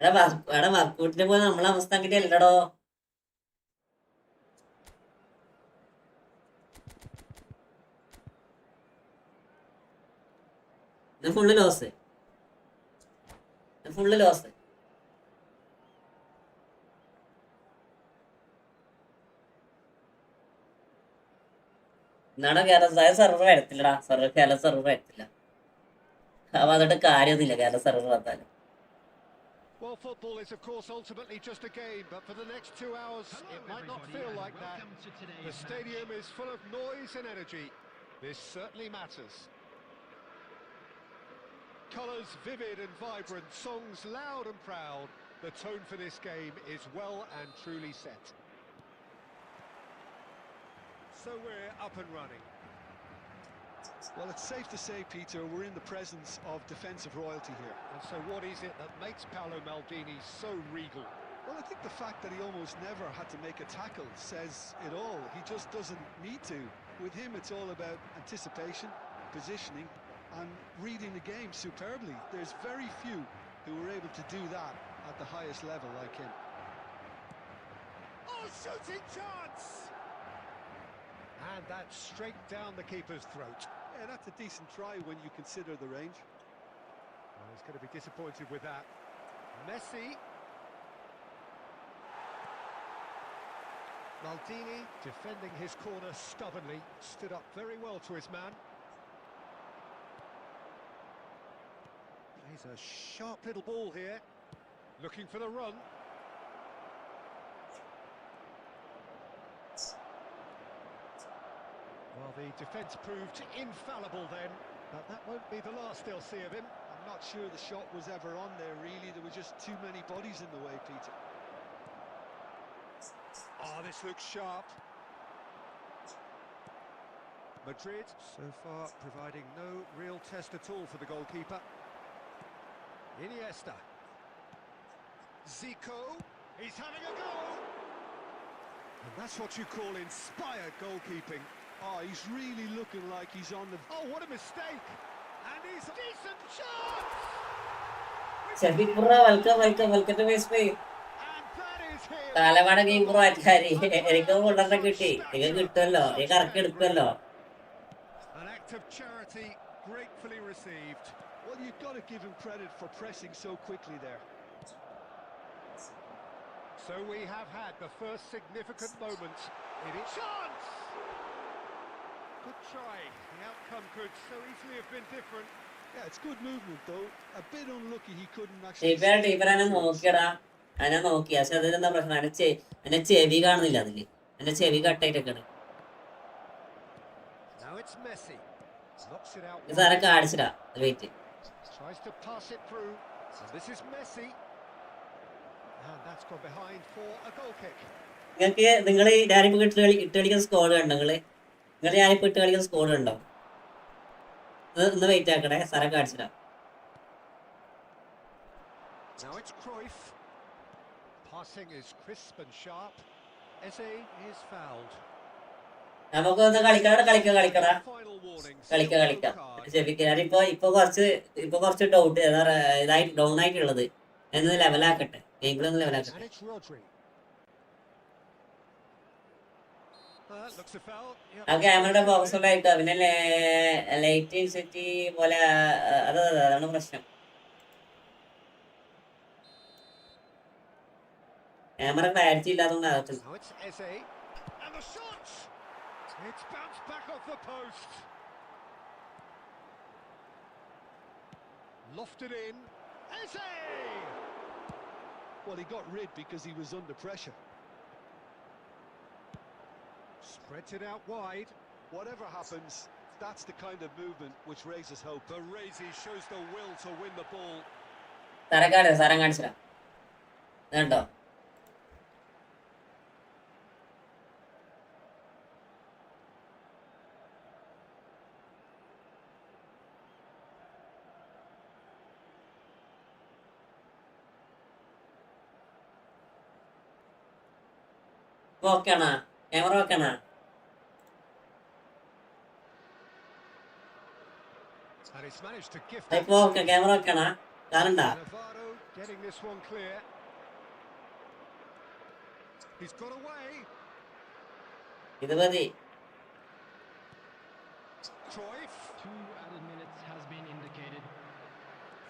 എടാ വർക്കൗട്ടിന് പോയി നമ്മളെ അവസ്ഥ അങ്ങനെ അല്ലടോ. ഇത് ഫുള്ള് ലോസ്. Full loss. എന്നാടോ കേരള സെർവർ വരത്തില്ലടാ. കേരള സെർവർ വരത്തില്ല. അപ്പൊ അതുകൊണ്ട് കാര്യമൊന്നുമില്ല കേരള സെർവർ വന്നാലും. Well, football is, of course, ultimately just a game, but for the next 2 hours, it might not feel like that. The stadium is full of noise and energy. This certainly matters. Colours vivid and vibrant, songs loud and proud. The tone for this game is well and truly set. So we're up and running. Well, it's safe to say, Peter, we're in the presence of defensive royalty here. And so what is it that makes Paolo Maldini so regal? Well, I think the fact that he almost never had to make a tackle says it all. He just doesn't need to. With him, it's all about anticipation, positioning, and reading the game superbly. There's very few who are able to do that at the highest level like him. Oh, shooting chance! And that's straight down the keeper's throat. Yeah, that's a decent try when you consider the range. Well, he's going to be disappointed with that. Messi. Maldini defending his corner stubbornly, stood up very well to his man. Plays a sharp little ball here, looking for the run. Well, the defence proved infallible then, but that won't be the last they'll see of him. I'm not sure the shot was ever on there, really. There were just too many bodies in the way, Peter. Oh, this looks sharp. Madrid, so far, providing no real test at all for the goalkeeper. Iniesta. Zico. He's having a go! And that's what you call inspired goalkeeping. Oh, he's really looking like he's on the... Oh, what a mistake! And he's a decent chance! Shafiq bro, welcome to my space. And that is him! കാലമാണ് game bro ആറ്റാരി. എനിക്ക് കൊണ്ടുവരണം കിട്ടി. എനിക്ക് കിട്ടുമല്ലോ, എനിക്ക് ഇറക്കി എടുക്കുമല്ലോ. An act of charity gratefully received. Well, you've got to give him credit for pressing so quickly there. So we have had the first significant moment. It is chance! Good try. The outcome could so easily have been different. Yeah, it's good movement, though. A bit unlucky he couldn't actually... ടീപ്പർ എന്നെ നോക്കിയടാ. എന്നെ നോക്കി. പക്ഷെ അതിലെന്താ പ്രശ്നം? എന്റെ ചെവി കാണുന്നില്ല അതില്. എന്റെ ചെവി കട്ടായിട്ടൊക്കെയാണ്. Now it's Messi. Knocks it out. ഇത് സാറെ കാണിച്ചിടാ. Wait. Tries to pass it through. And this is Messi. And that's gone behind for a goal kick. നിങ്ങൾ ഞാനിപ്പോ ഇട്ട് കളിക്കുന്ന സ്കോഡ് കണ്ടോ നിങ്ങൾ ഞാനിപ്പോ ഇട്ട് കളിക്കുന്ന സ്കോഡ് കണ്ടോ? ഒന്ന് വെയിറ്റ് ആക്കണേ, സാറെ കാണിച്ചിടാം. Now it's Cruyff. Passing is crisp and sharp. Eze is fouled. നമുക്കൊന്ന് കളിക്കടാ. Final warning. കളിക്കാം. ഞാനിപ്പോ കുറച്ച് ഡൗട്ട് ഇതായിട്ട് ഡൗൺ ആയിട്ടുള്ളത് എന്ന് ലെവലാക്കട്ടെ. ഗെയിമിൽ ഒന്ന് ലെവലാക്കട്ടെ. And it's Rodri. Looks a foul. ആ ക്യാമറയുടെ ഫോക്കസ് ഉണ്ടായിരിക്കും. പിന്നെ ലൈറ്റ് സെറ്റ് പോലെ അതാണ് പ്രശ്നം. ക്യാമറ ക്ലാരിറ്റി ഇല്ലാത്തതുകൊണ്ട് അകത്ത്. Now it's Eze. And the shot! It's bounced back off the post. Lofted in. Eze! Well, he got rid because he was under pressure. Spreads it out wide. Whatever happens, that's the kind of movement which raises hope. Baresi shows the will to win the ball. സാരം കാണിച്ചില്ല കേട്ടോ. Okay ആണോ? Camera okay ആണോ? And he's managed to gift ഇപ്പൊ okay, camera okay ആണോ? കാണണ്ടാ? Navarro getting this one clear. He's got away. ഇത് മതി. Cruyff. 2 added minutes has been indicated.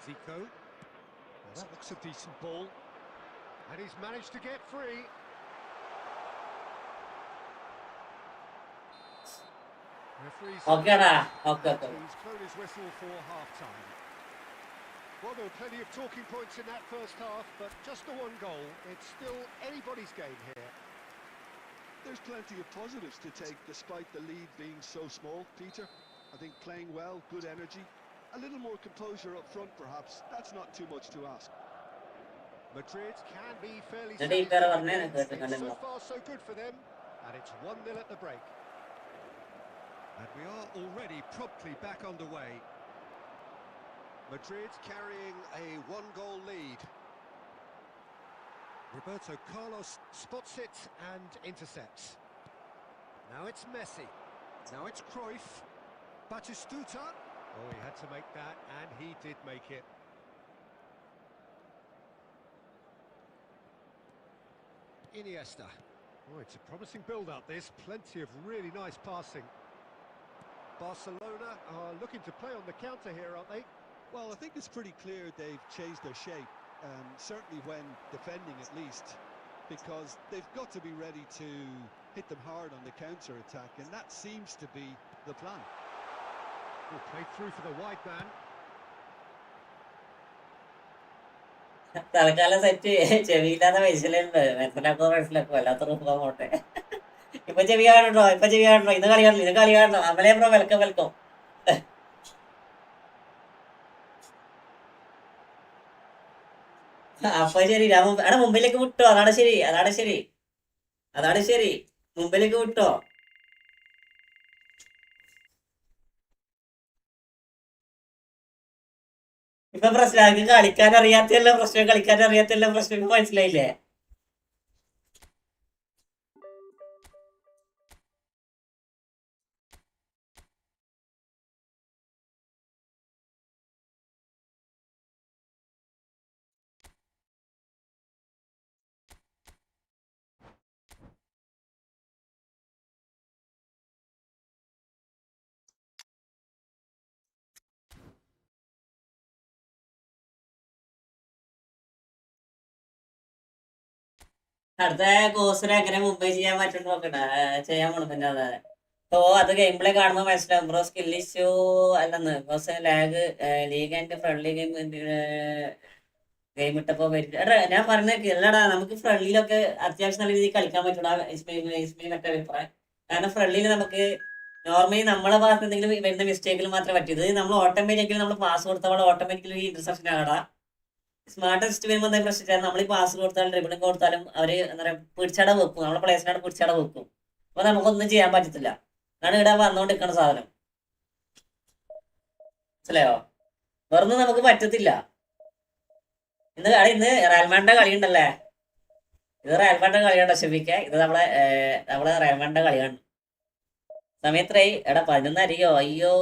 Zico. Well, that looks a decent ball. And he's managed to get free. Referee's okay ആടാ. Okay okay. he's blown his whistle for half-time. Well, there were plenty of talking points in that first half, but just the one goal. It's still anybody's game here. There's plenty of positives to take despite the lead being so small, Peter. I think playing well, good energy, a little more composure up front perhaps. That's not too much to ask. Madrid can be fairly എന്നിട്ട് ഈ പേരെ satisfied പറഞ്ഞേ with കേട്ട് it. കണ്ടല്ലോ. So far so good for them, and it's 1-0 at the break. And we are already promptly back underway. Madrid carrying a 1-goal lead. Roberto Carlos spots it and intercepts. Now it's Messi. Now it's Cruyff. Batistuta. Oh, he had to make that, and he did make it. Iniesta. Oh, it's a promising build-up, this. Plenty of really nice passing. Barcelona are looking to play on the counter here, aren't they? Well, I think it's pretty clear they've changed their shape, certainly when defending at least, because they've got to be ready to hit them hard on the counter-attack, and that seems to be the plan. Oh, played through for the wide man. തൽക്കാലം set. ചെവിയില്ലാത്ത പൈസലുണ്ട്. മനസ്സിലാക്കോ മനസ്സിലാക്കോ, വല്ലാത്ത റൂപ്പാ പോട്ടെ. ഇപ്പൊ ചെവി കാണണ്ടോ? ഇപ്പൊ ചെവി കാണണ്ടോ? ഇന്ന് കളി കാണണ്ടോ? ഇന്ന് കളി കാണണ്ടോ? അമലേ ബ്രോ, വെൽക്കം വെൽക്കം. അപ്പൊ ശരി, ഞാൻ എടാ മുമ്പിലേക്ക് വിട്ടോ. അതാണ് ശരി, അതാണ് ശരി, അതാണ് ശരി. മുമ്പിലേക്ക് വിട്ടോ. ഇപ്പൊ പ്രശ്നം കളിക്കാൻ അറിയാത്തല്ല പ്രശ്നം, കളിക്കാൻ അറിയാത്തല്ല പ്രശ്നം. മനസ്സിലായില്ലേ? അടുത്ത കോഴ്സിന് എങ്ങനെ മുംബൈ ചെയ്യാൻ പറ്റും നോക്കട്ടെ. ചെയ്യാൻ പോണു. പിന്നെ അതെ, ഓ അത് ഗെയിം പ്ലേ കാണുമ്പോൾ മനസ്സിലാവും ബ്രോ. സ്കിൽ ഇഷ്യൂ അല്ലെന്ന് boss, lag, league and friendly game game ഇട്ടപ്പോ ഞാൻ പറഞ്ഞേക്ക് അല്ലടാ. നമുക്ക് ഫ്രണ്ട്ലിയിലൊക്കെ അത്യാവശ്യം നല്ല രീതിയിൽ കളിക്കാൻ പറ്റൂടാ. മറ്റേ അഭിപ്രായം. കാരണം ഫ്രണ്ട്ലിയിൽ നമുക്ക് നോർമലി നമ്മളെ ഭാഗത്ത് എന്തെങ്കിലും വരുന്ന മിസ്റ്റേക്കിൽ മാത്രമേ പറ്റൂ. ഇത് നമ്മൾ ഓട്ടോമാറ്റിക്കലി നമ്മൾ പാസ് കൊടുത്തവളെ ഓട്ടോമാറ്റിക്കലി ഇന്റർസെപ്ഷൻ ആകടാ. സ്മാർട്ടസ്റ്റ് വരുമ്പോൾ എന്താ പ്രശ്നം, നമ്മൾ ഈ പാസ് കൊടുത്താലും ഡ്രിബിളിംഗ് കൊടുത്താലും അവര് എന്താ പറയുക പിടിച്ചട വെക്കും. നമ്മളെ പ്ലേസിനാണ് പിടിച്ചട വെക്കും. അപ്പൊ നമുക്കൊന്നും ചെയ്യാൻ പറ്റത്തില്ല. അതാണ് ഇവിടെ വന്നോണ്ടിരിക്കുന്ന സാധനം. മനസ്സിലായോ? വെറുതെ നമുക്ക് പറ്റത്തില്ല. ഇന്ന് റയൽമാന്റെ കളി ഉണ്ടല്ലേ? ഇത് റയൽമാന്റെ കളിയാണോ ഷെഫിക്ക? ഇത് നമ്മളെ റയൽമാന്റെ കളിയാണ്. സമയത്രയായി? എടാ 11 അറിയോ? അയ്യോ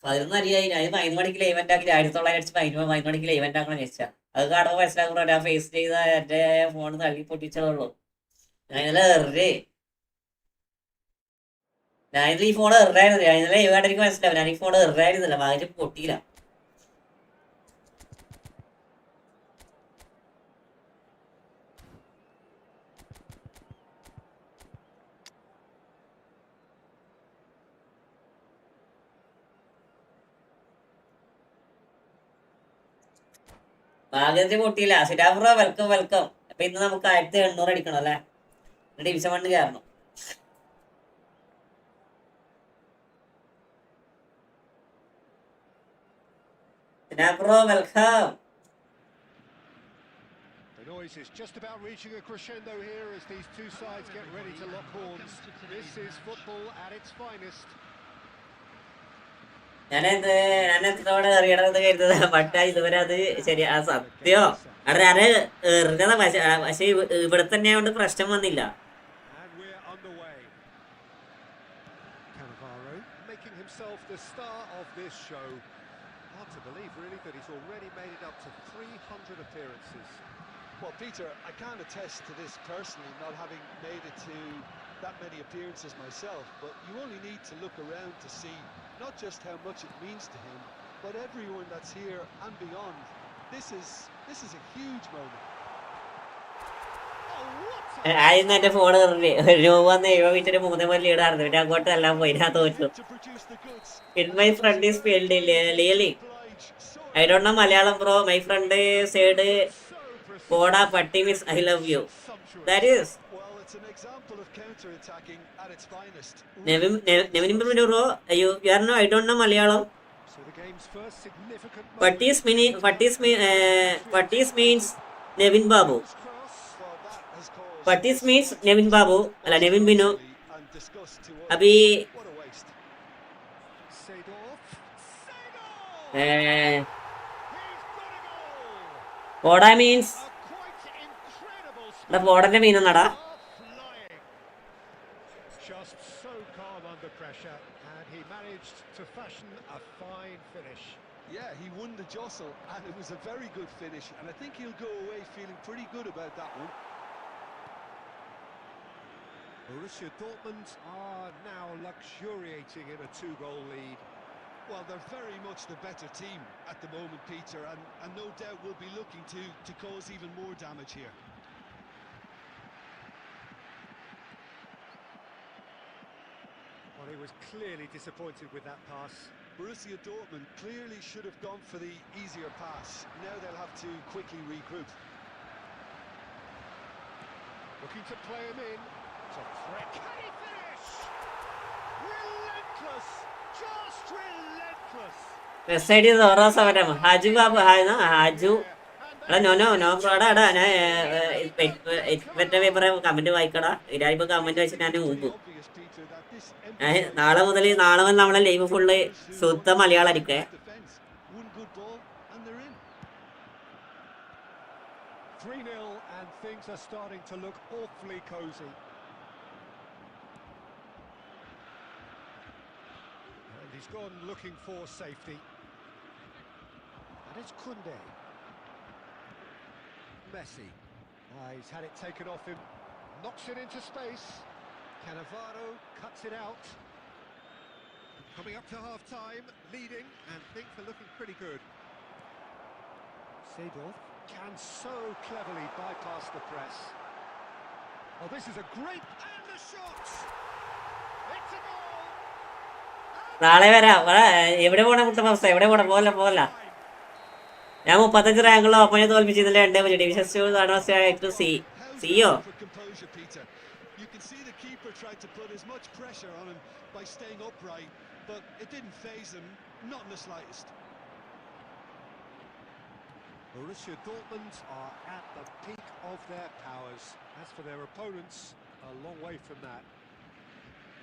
11 അറിയായി. ഞാൻ 15 മണിക്ക് ഇവന്റ് ആക്കി 1915 മണിക്ക് ഇവന്റ് ആക്കണം ചോദിച്ചാ. അത് കാണുമ്പോൾ മനസ്സിലാക്കുമ്പോ ഞാൻ ഫേസ് ചെയ്ത എന്റെ ഫോൺ തള്ളി പൊട്ടിച്ചതുള്ളൂ. ഞാൻ ഇന്നലെ ഈ ഫോൺ എറിയായിരുന്നില്ല. ഞാൻ ഇന്നലെ ഇവന്റ് എനിക്ക് മനസ്സിലാവും. ഞാൻ ഈ ഫോൺ എറിയായിരുന്നില്ല, മകന് പൊട്ടിയില്ല. ഭാഗ്യത്തിന് പൊട്ടിയില്ല. സിഡാബ്രോ വെൽക്കം വെൽക്കം. അപ്പൊ ഇന്ന് നമുക്ക് 1800 അടിക്കണം അല്ലെ, ഡിവിഷൻ 1 കയറണം. സിഡാബ്രോ welcome. The noise is just about reaching a crescendo here as these two sides get ready to lock horns. This is football at its finest. ഞാൻ എത്ര തവണ എറിയണമെന്ന് കരുതുന്നത്, പക്ഷേ ഇതുവരെ അത് ശരി സത്യോ അവിടെ ഞാൻ എറിഞ്ഞതാ. പക്ഷെ ഇവിടെ തന്നെ കൊണ്ട് പ്രശ്നം വന്നില്ല. And we're underway. Cannavaro making himself the star of this show. Hard to believe really that he's already made it up to 300 appearances. Well, Peter, I can't attest to this personally, not having made it to that many appearances myself, but you only need to look around to see not just how much it means to him, but everyone that's here and beyond. This is a huge moment. ആയിരുന്നു എന്റെ phone രൂപ 70 3 ലീഡായിരുന്നു. പിന്നെ അങ്ങോട്ട് എല്ലാം പോയി, ഞാൻ തോറ്റു. In my friend is field really I don't know Malayalam bro. My friend side പോടാ പട്ടി miss I love you. That is Nevin bro. You are no I don't know Malayalam. പട്ടീസ് മീൻസ് നെവിൻ ബാബു. പട്ടീസ് മീൻസ് നെവിൻ ബാബു അല്ല നെവിൻ ബിനു. അഭി പോടാ മീൻസ് പോടന്റെ മീൻ എന്നാടാ. Just so calm under pressure, and he managed to fashion a fine finish. Yeah, he won the jostle, and it was a very good finish, and I think he'll go away feeling pretty good about that one. Borussia Dortmund are now luxuriating in a 2-goal lead. Well, they're very much the better team at the moment, Peter, and no doubt will be looking to cause even more damage here. Well, he was clearly disappointed with that pass. Borussia Dortmund clearly should have gone for the easier pass. Now they'll have to quickly regroup. Looking to play him in. It's a threat. Can he finish? Relentless! Just relentless! Website ചെയ്ത് ഓരോ സമരം ഹാജു Babu ഹാജു no ബ്രോടാ. മറ്റേ പേപ്പറെ comment വായിക്കടാ. ഇരായിപ്പോ comment വെച്ചിട്ട് ഞാൻ മുമ്പ് നാളെ മുതൽ നമ്മളെ ലൈവ് ഫുള്ള് ശുദ്ധ Malayalam ആയിരിക്കേ. One good ball and they're in. 3-0 and things are starting to look awfully cosy. And he's gone looking for safety. And it's Kunde. Messi. He's had it taken off him. Knocks it into space. Cannavaro cuts it out. Coming up to half-time, leading, and things are looking pretty good. Seedorf can so cleverly bypass the press. Oh, this is a great... And the shot! It's a goal! നാളെ വരാം. എവിടെ പോണ കുട്ട അവസ്ഥ? എവിടെ പോണ? പോകല്ല. ഞാൻ 35 റാങ്കുള്ള ഓപ്പനെ തോൽപ്പിച്ചില്ല. ഡിവിഷൻ സിയോ You can see the keeper tried to put as much pressure on him by staying upright, but it didn't faze him, not in the slightest. Borussia Dortmund are at the peak of their powers. As for their opponents, a long way from that.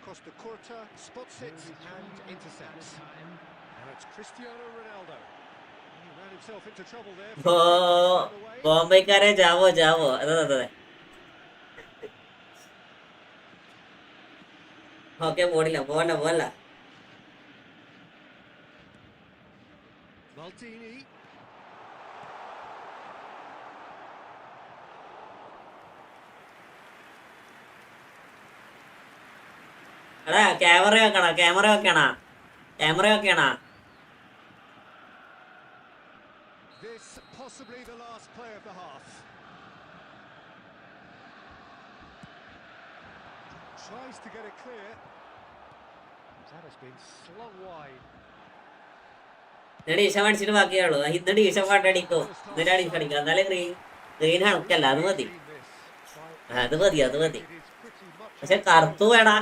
Costa Curta spots it and intercepts. Now it's Cristiano Ronaldo. He ran himself into trouble there. ബോംബെക്കാരെ ജാവോ അതെ. Okay പോകണ്ട. Maldini. എടാ camera വെക്കണ. This possibly the last play of the half. Tries to get it clear. That has been slung wide. ഇന്ന് ഡീഷൻ അടിച്ചിട്ട് ബാക്കിയുള്ളൂ. ഇന്ന് ഡീഷൻ പാട്ടടിക്കും, ഇന്നലെ ഡീഷൻ അടിക്കും. എന്നാലും ഗ്രീൻ ഹണക്കല്ല, അത് മതി. അത് മതി, അത് മതി. പക്ഷെ കറുത്തു വേടാ.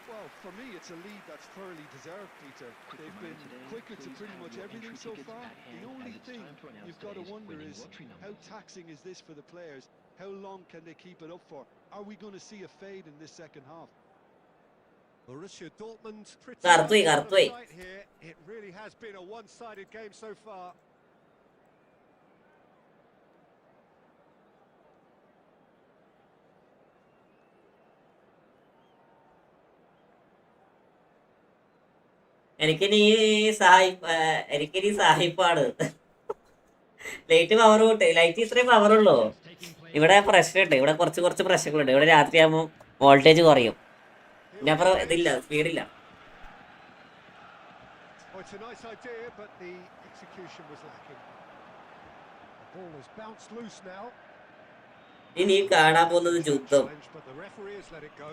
Well, for me, it's a lead that's thoroughly deserved, Peter. They've been quicker to pretty much everything so far. The only thing you've got to wonder is how taxing is this for the players? How long can they keep it up for? Are we going to see a fade in this second half? Borussia Dortmund pretty Kartui, much out of Kartui. sight here. It really has been a one-sided game so far. എനിക്കിനി സാഹിപ്പാണ്. Light power കൂട്ടെ, light ഇത്രയും പവറുള്ളൂ. ഇവിടെ പ്രശ്നമുണ്ട്, ഇവിടെ കുറച്ച് പ്രശ്നങ്ങളുണ്ട്. ഇവിടെ രാത്രിയാകുമ്പോൾ voltage കുറയും. പിന്നെ അപ്പുറം ഇതില്ല, സ്പീഡില്ല. Oh, it's a nice idea, but the execution was lacking. The ball has bounced loose now. ഇനി കാണാൻ പോകുന്നത് യുദ്ധം. Challenge, but the referee has let it go.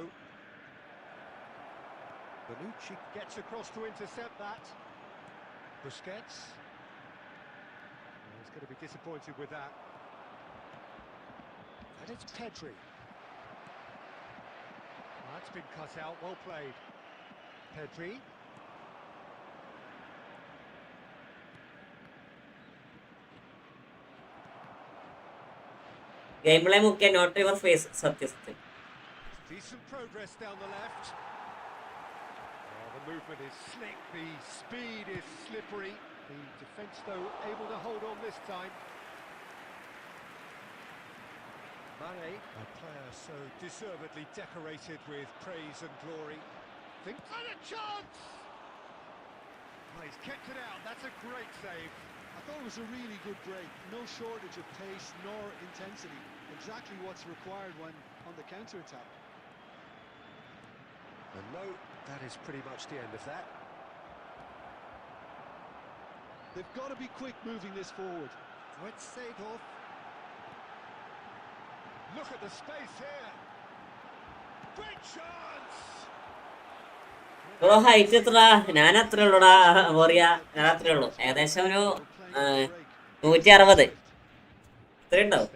Bonucci gets across to intercept that. Busquets. He's going to be disappointed with that. And it's Pedri. That's been cut out, well played. Pedri. ഗെയിമിലെ മുഖ്യ not your face. സത്യം. Decent progress down the left. The movement is slick, the speed is slippery. The defence, though, able to hold on this time. Mane, a player so deservedly decorated with praise and glory. Thinks and a chance! Well, he's kept it out, that's a great save. I thought it was a really good break. No shortage of pace nor intensity. Exactly what's required when on the counter-attack. And no, that is pretty much the end of that. They've got to be quick moving this forward. Let's save off. Look at the space here. Great chance! Bro height എത്ര? ഞാൻ അത്രേ ഉള്ളൂടാ പറയാ. ഞാൻ അത്രേ ഉള്ളൂ, ഏകദേശം ഒരു 160. ഇത്ര ഉണ്ടാവും.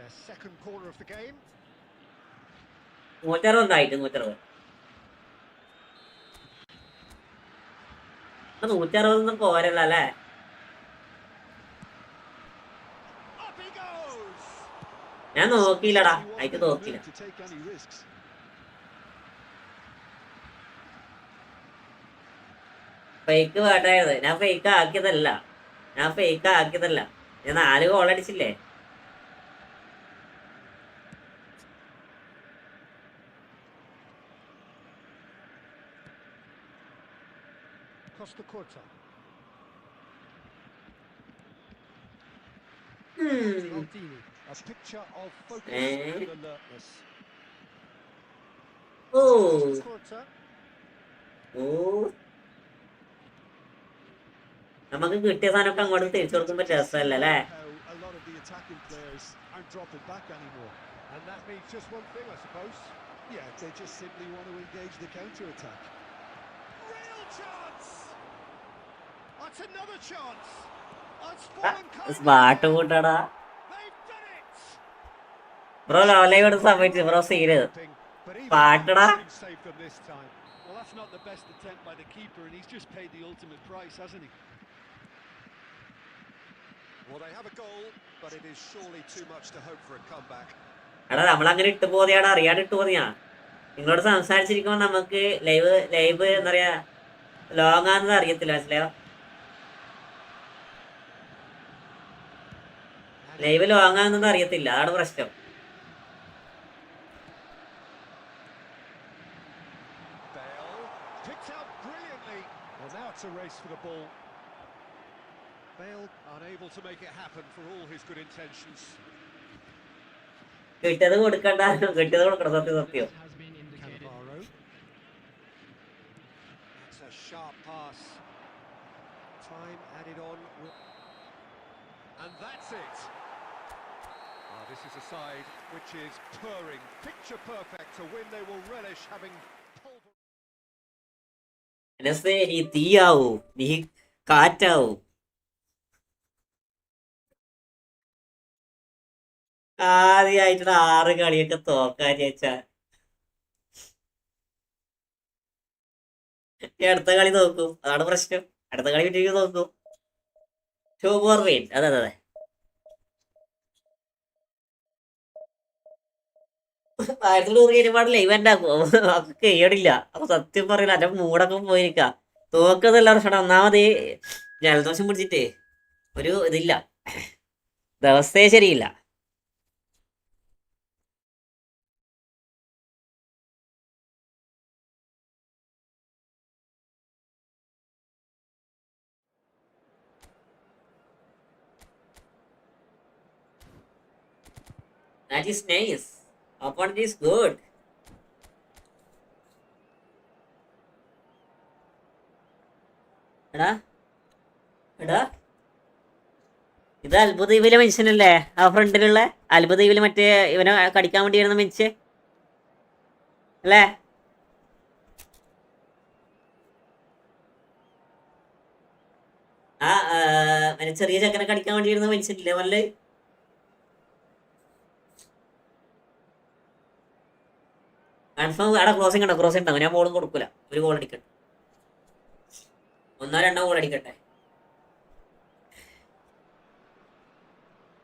160 ഹൈറ്റ്, 160. 160 പോരല്ല അല്ലേ? ഞാൻ നോക്കിയില്ലടാ, ഹൈറ്റ് നോക്കിയില്ല. ഫേക്ക് വേണ്ടായത്. ഞാൻ ഫേക്ക് ആക്കിയതല്ല. ഞാൻ 4 goal അടിച്ചില്ലേ? Costa Curta. Maldini, a picture of focus and alertness. Oh. Curta. Oh. നമുക്ക് കിട്ടിയ സാധനമൊക്കെ അങ്ങോട്ട് തിരിച്ചു കൊടുക്കുമ്പോ രസമല്ല അല്ലേ? A lot of the attacking players aren't dropping back anymore. And that means just one thing, I suppose. Yeah, they just simply want to engage the counter-attack. Real chance! That's another chance! That's fallen kind. Smart കൂട്ടാടാ They've done it! ബ്രോ. ലോലയോട് സമ്മതിച്ചു ബ്രോ. സീന് But even പാട്ടടാ. he saved them this time. Well, that's not the best attempt by the keeper, and he's just paid the ultimate price, hasn't he? Well, they have a goal, but it is surely too much to hope for a comeback. എടാ നമ്മളങ്ങനെ ഇട്ട് പോതിയാടാ, അറിയാണ്ട് ഇട്ട് പോതിയാ. നിങ്ങളോട് സംസാരിച്ചിരിക്കുമ്പോ നമുക്ക് live എന്താ പറയാ long ആണെന്ന് അറിയത്തില്ല, മനസ്സിലായോ? ലൈവ് ലോങ് ആണെന്ന് അറിയത്തില്ല, അതാണ് പ്രശ്നം. Bale picked out brilliantly. Well, now it's a race for the ball. Bale unable to make it happen for all his good intentions. കിട്ടിയത് കൊടുക്കണ്ട, കിട്ടിയത് കൊടുക്കണം. സത്യം. Cannavaro. That's a sharp pass. Time added on. And that's it. This is a side which is purring, picture perfect, to win they will relish having pulverized. നീ തീയാവൂ, നീ കാറ്റാവൂ. ആദ്യമായിട്ട് 6 കളിയൊക്കെ തോക്കാൻ ചേച്ചാ. അടുത്ത കളി നോക്കും, അതാണ് പ്രശ്നം. അടുത്ത കളി വീട്ടിലേക്ക് നോക്കും. ഷോബോർ വെയിൻ, അതെ അതെ അതെ. 1200 കഴിഞ്ഞപാട് ലൈവ് എൻ്റെ ആക്കും. അതൊക്കെ ചെയ്യണില്ല. അപ്പൊ സത്യം പറയില്ല, എന്റെ മൂടൊക്കെ പോയിരിക്ക. തോക്കുന്നല്ല പ്രശ്നം. ഒന്നാമത് ഈ ജലദോഷം പിടിച്ചിട്ടേ ഒരു ഇതില്ല, ദിവസേ ശരിയില്ല. That is nice. Opponent is good. എടാ എടാ, ഇത് അത്ഭുത ദ്വീപിലെ മനുഷ്യനല്ലേ? ആ ഫ്രണ്ടിലുള്ള അത്ഭുത ദ്വീപില് മറ്റേ ഇവനെ കടിക്കാൻ വേണ്ടി വരുന്ന മനുഷ്യൻ അല്ലേ? ആ മറ്റേ ചെറിയ ചക്കനെ കടിക്കാൻ വേണ്ടി വരുന്ന മനുഷ്യനില്ലേ വല്ല? കൺഫേം. അവിടെ ക്രോസിംഗ് ഉണ്ടോ? ക്രോസിംഗ് ഉണ്ടാവും. ഞാൻ ബോളും കൊടുക്കൂല. ഒരു ഗോൾ അടിക്കട്ടെ, 1-2 ഗോൾ അടിക്കട്ടെ.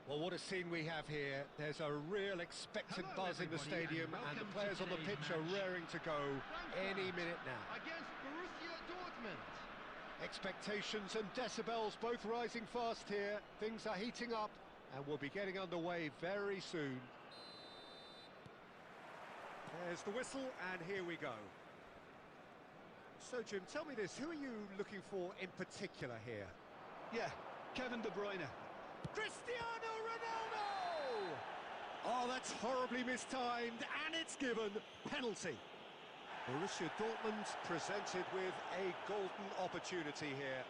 Well, what a scene we have here. There's a real expectant buzz in the stadium, and the players on the pitch are raring to go any minute now. Against Borussia Dortmund. Expectations and decibels both rising fast here. Things are heating up, and we'll be getting underway very soon. There's the whistle, and here we go. So, Jim, tell me this. Who are you looking for in particular here? Yeah, Kevin De Bruyne. Cristiano Ronaldo! Oh, that's horribly mistimed, and it's given penalty. Borussia Dortmund presented with a golden opportunity here.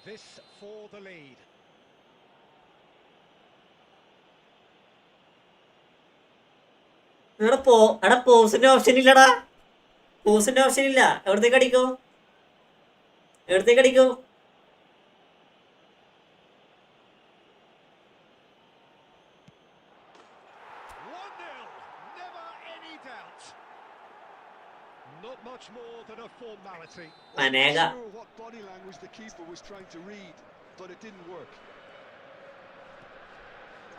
This for the lead. എടാ പോസിന്റെ option ഇല്ലടാ. പോസിന്റെ option ഇല്ല. എവിടത്തേക്ക് അടിക്കും? എവിടത്തേക്ക് അടിക്കും? Not much more than a formality. Manega. I'm not sure what body language the keeper was trying to read, but it didn't work.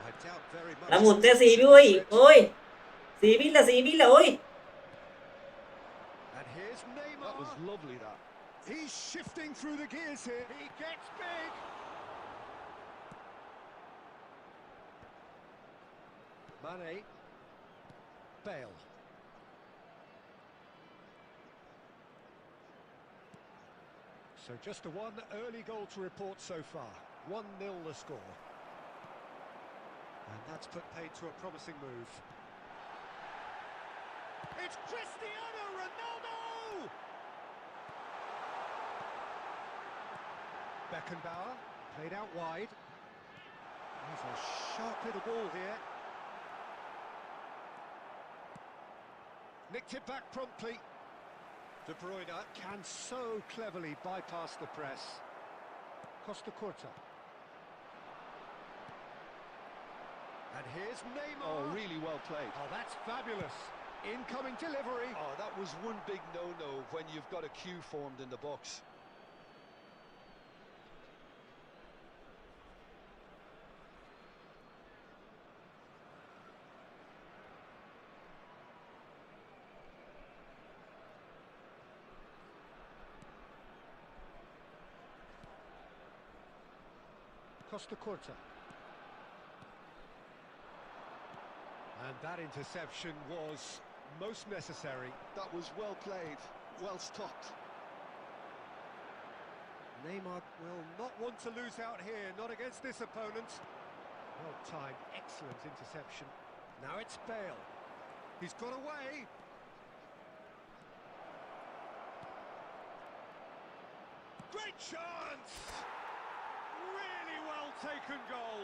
I doubt very much. എടാ മുത്തേ സീബി പോയി. ഓയ് സീബി ഇല്ല ഓയ്. And here's Neymar. That was lovely, that. He's shifting through the gears here. He gets big. Mane. Bale. So just the one early goal to report so far. 1-0 the score. And that's put paid to a promising move. It's Cristiano Ronaldo! Beckenbauer, played out wide. There's a sharp little ball here. Nicked it back promptly. De Bruyne can so cleverly bypass the press. Costa Curta. And here's Neymar. Oh, really well played. Oh, that's fabulous. Incoming delivery. Oh, that was one big no-no when you've got a queue formed in the box. Costa Curta. And that interception was most necessary. That was well played, well stopped. Neymar will not want to lose out here, not against this opponent. Well timed, excellent interception. Now it's Bale. He's got away. Great chance! Really well taken goal.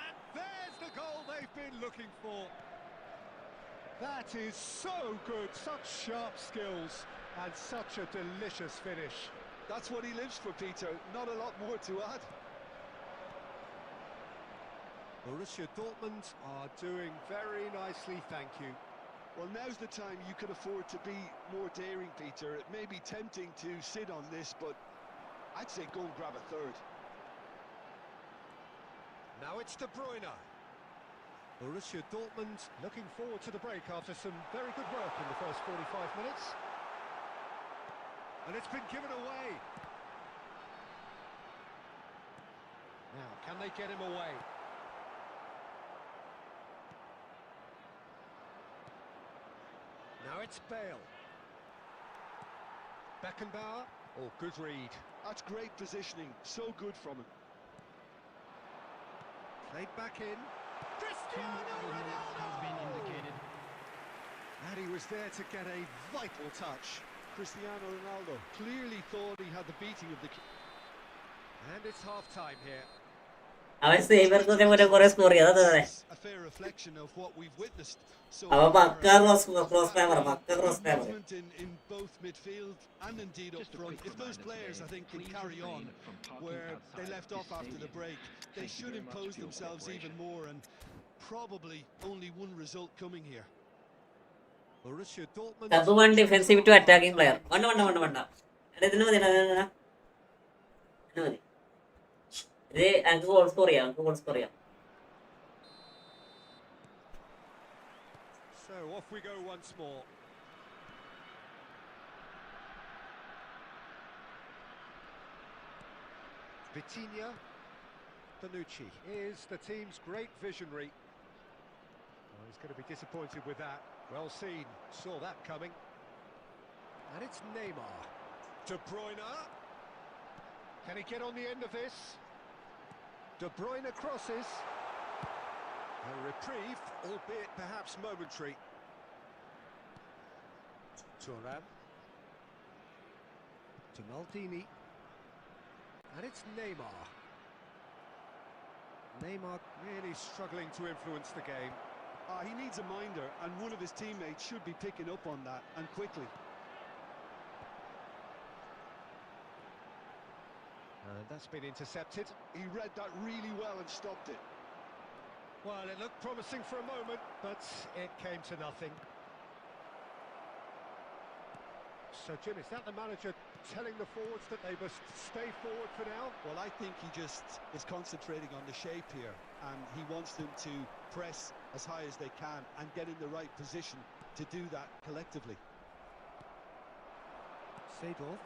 And there's the goal they've been looking for. That is so good, such sharp skills and such a delicious finish. That's what he lives for, Peter. Not a lot more to add. Borussia Dortmund are doing very nicely, thank you. Well, now's the time you could afford to be more daring, Peter. It may be tempting to sit on this, but I'd say go and grab a third. Now it's De Bruyne. Borussia Dortmund looking forward to the break after some very good work in the first 45 minutes. And it's been given away. Now, can they get him away? Now it's Bale. Beckenbauer. Oh, good read. That's great positioning. So good from him. Played back in. Cristiano Ronaldo! Has been indicated. And he was there to get a vital touch. Cristiano Ronaldo clearly thought he had the beating of the... And it's half-time here. അവൻ സേവർക്ക് കുറെ score ചെയ്തു അതെ അതെ A fair reflection of what we've witnessed so അവൻ far. പക്ക cross fibre Movement in both midfield and indeed up Just a front. quick If those reminder players, today, I think, can please carry on refrain from parking where they outside left this off after the stadium. break, they Thank you should very much impose for your themselves even cooperation. more, and probably only one result coming here. Borussia Dortmund. Sub one defensive to attacking player വേണ്ട ഇതിന് മതി മതി ഇത് എനിക്ക് goal score ചെയ്യാം So off we go once more. Vitinha. Bonucci is the team's great visionary. Oh, he's going to be disappointed with that. Well seen, saw that coming. And it's Neymar. De Bruyne. Can he get on the end of this? De Bruyne crosses. A reprieve, albeit perhaps momentary. Thuram. To Maldini. And it's Neymar. Neymar really struggling to influence the game. He needs a minder, and one of his teammates should be picking up on that, and quickly. And that's been intercepted. He read that really well and stopped it. Well, it looked promising for a moment, but it came to nothing. So, Jim, is that the manager telling the forwards that they must stay forward for now? Well, I think he just is concentrating on the shape here, and he wants them to press as high as they can and get in the right position to do that collectively. Seedorf.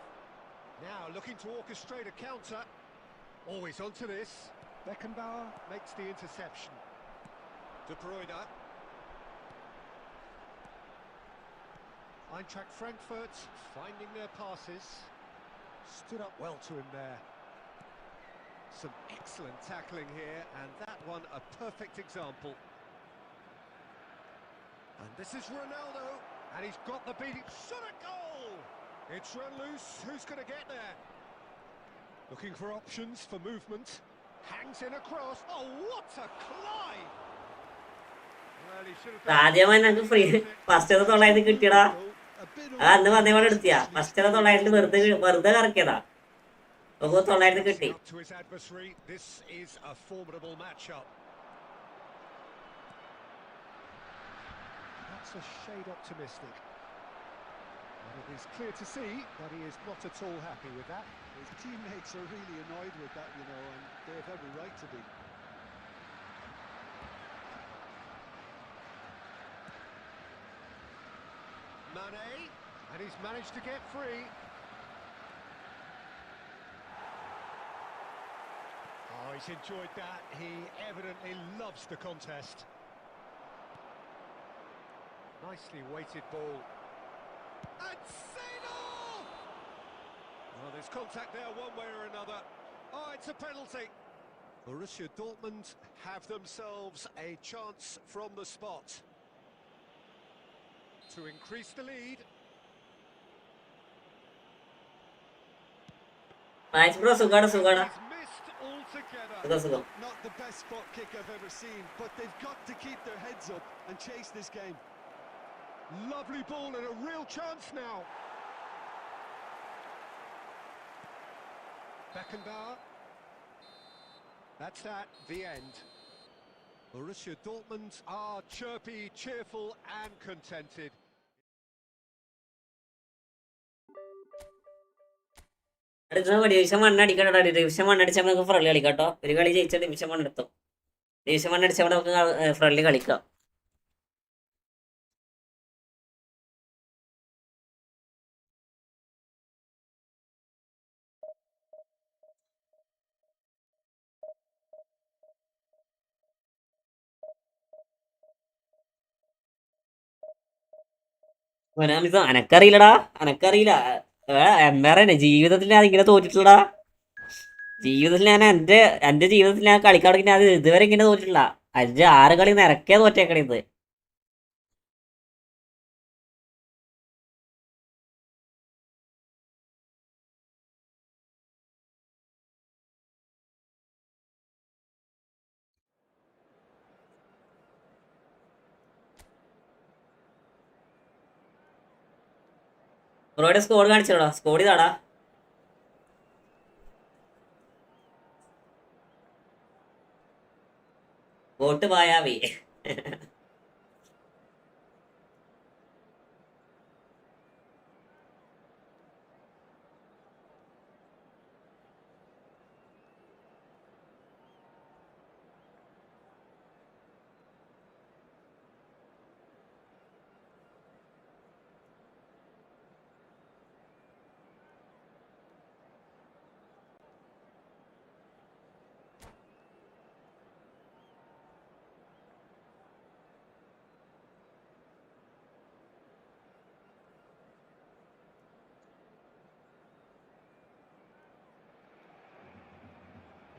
Now looking to orchestrate a counter. Always onto this. Beckenbauer makes the interception. De Bruyne. Eintracht Frankfurt finding their passes. Stood up well to him there. Some excellent tackling here, and that one a perfect example. And this is Ronaldo, and he's got the beating. Shot a goal! It's run loose. Who's going to get there? Looking for options for movement. Hangs in across. Oh, what a climb! Well, he should have ആദ്യമായി ഞങ്ങൾക്ക് free first 900 കിട്ടിയടാ അത് അന്ന് പറഞ്ഞ പോലെ എടുത്തിയാ first 900 വെറുതെ കറക്കിയതാ നമുക്ക് 900 കിട്ടി Up to his adversary. This is a formidable matchup. That's a shade optimistic. And it is clear to see that he is not at all happy with that. His teammates are really annoyed with that, you know, and they have every right to be. Mane, and he's managed to get free. Oh, he's enjoyed that. He evidently loves the contest. Nicely weighted ball. And Seedorf! Well, there's contact there one way or another. Oh, it's a penalty. Borussia Dortmund have themselves a chance from the spot to increase the lead. Match bro സുഖാണ് He's missed altogether. സുഖം Not the best spot kick I've ever seen, but they've got to keep their heads up and chase this game. Lovely ball and a real chance now. Beckenbauer. That's that, the end. Borussia Dortmund are chirpy, cheerful and contented. അടുത്ത division 1 അടിക്കട്ടോ. Division 1 അടിച്ചാൽ നമുക്ക് friendly കളിക്കാട്ടോ. ഒരു കളി ജയിച്ചാൽ division 1 എടുത്തു. Division 1 അടിച്ചാൽ നമുക്ക് friendly കളിക്കാം. അനക്കറിയില്ലടാ, അനക്കറിയില്ല. എംപയറന്നെ ജീവിതത്തിൽ ഞാൻ ഇങ്ങനെ തോറ്റിട്ടുള്ളടാ. ജീവിതത്തിൽ ഞാൻ എന്റെ ജീവിതത്തിൽ ഞാൻ കളിക്കാണെങ്കിൽ ഞാൻ ഇതുവരെ ഇങ്ങനെ തോറ്റിട്ടില്ല. 5-6 കളി നിരക്കേ തോറ്റേക്കണിത്. ബ്രോയുടെ സ്കോഡ് കാണിച്ചോടാ, സ്കോഡ് ഇതാടാ. വോട്ട് പായാവി.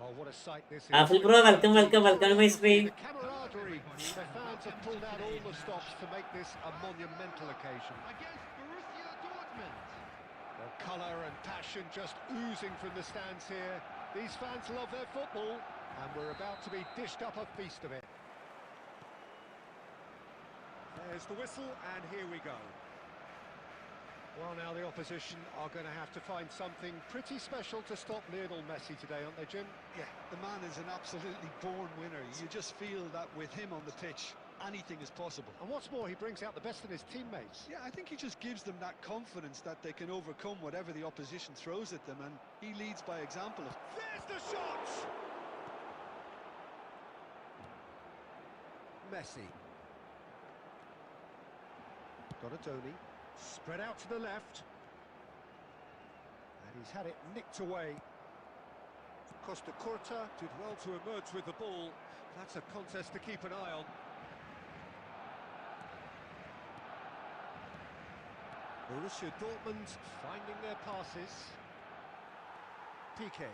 Oh, what a sight this is. Apple Bro, welcome to my stream. The camaraderie. The fans have pulled out all the stops to make this a monumental occasion. Against Borussia Dortmund. The colour and passion just oozing from the stands here. These fans love their football, and we're about to be dished up a feast of it. There's the whistle, and here we go. Well, now the opposition are going to have to find something pretty special to stop Lionel Messi today, aren't they, Jim? Yeah, the man is an absolutely born winner. You just feel that with him on the pitch, anything is possible. And what's more, he brings out the best in his teammates. Yeah, I think he just gives them that confidence that they can overcome whatever the opposition throws at them, and he leads by example. There's the shot! Messi. Donatoni. Spread out to the left. And he's had it nicked away. Costa Curta did well to emerge with the ball. That's a contest to keep an eye on. Borussia Dortmund finding their passes. Piqué.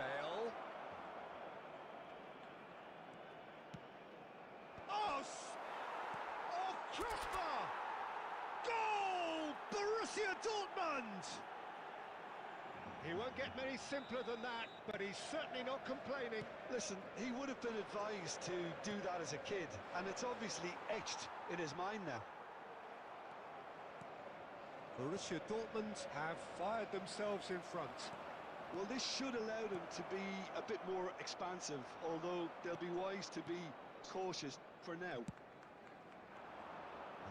Bale. Crossbar! Goal! Borussia Dortmund! He won't get many simpler than that, but he's certainly not complaining. Listen, he would have been advised to do that as a kid, and it's obviously etched in his mind now. Borussia Dortmund have fired themselves in front. Well, this should allow them to be a bit more expansive, although they'll be wise to be cautious for now.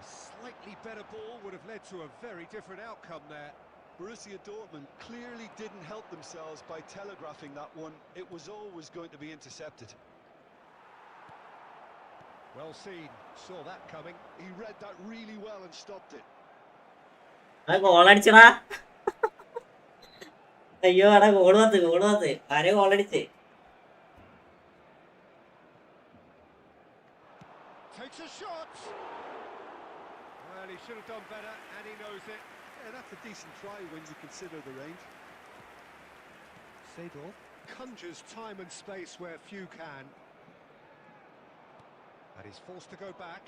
A slightly better ball would have led to a very different outcome there. Borussia Dortmund clearly didn't help themselves by telegraphing that one. It was always going to be intercepted. Well seen, saw that coming. He read that really well and stopped it. Goal അടിച്ചടാ. അയ്യോ എടാ goal വന്ന് ആരെ goal അടിച്ച്. Takes a shot. Well, he should have done better, and he knows it. Yeah, that's a decent try when you consider the range. Seedorf conjures time and space where few can. And he's forced to go back.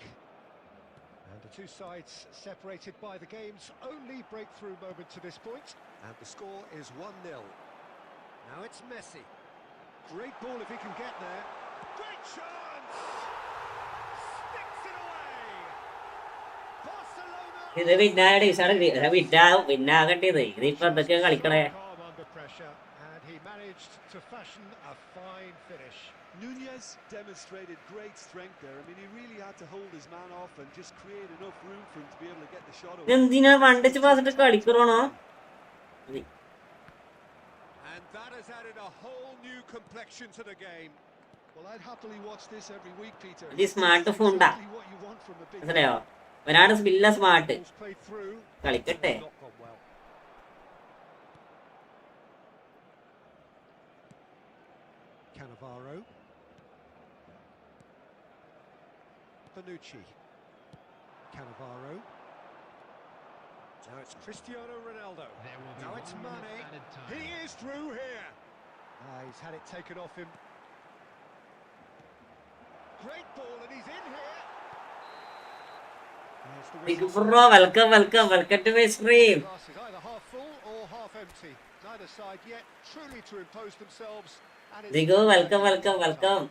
And the two sides separated by the game's only breakthrough moment to this point. And the score is 1-0. Now it's Messi. Great ball if he can get there. Great chance! Sticks it away! Barcelona... ഇത് വിന്നാകേണ്ടത് ഇതിപ്പോ എന്തൊക്കെയാ കളിക്കണേ. Calm under pressure, and he managed to fashion a fine finish. Nunez demonstrated great strength there. I mean, he really had to hold his man off and just create enough room for him to be able to get the shot away. എന്തിനാ വണ്ടിച്ച് പാസിട്ട് കളിക്കണോ? And that has added a whole new complexion to the game. Well, I'd happily watch this every week, Peter. ഇത് smart ഫോണ്ടാ. Exactly what you want from a big മനസ്സിലായോ? ഒരാണ് സ്പില്ല smart. Ball's played through. കളിക്കട്ടെ. Not gone well. Cannavaro. Bonucci. Cannavaro. Now it's Cristiano Ronaldo. There will be Now it's 1 minute Mane. added time. He is through here. He's had it taken off him. Great ball, and he's in here. There's the Big whistle. bro, welcome to my stream. Glass is either half full or half empty. Neither side yet truly to impose themselves. And it's Digo, welcome.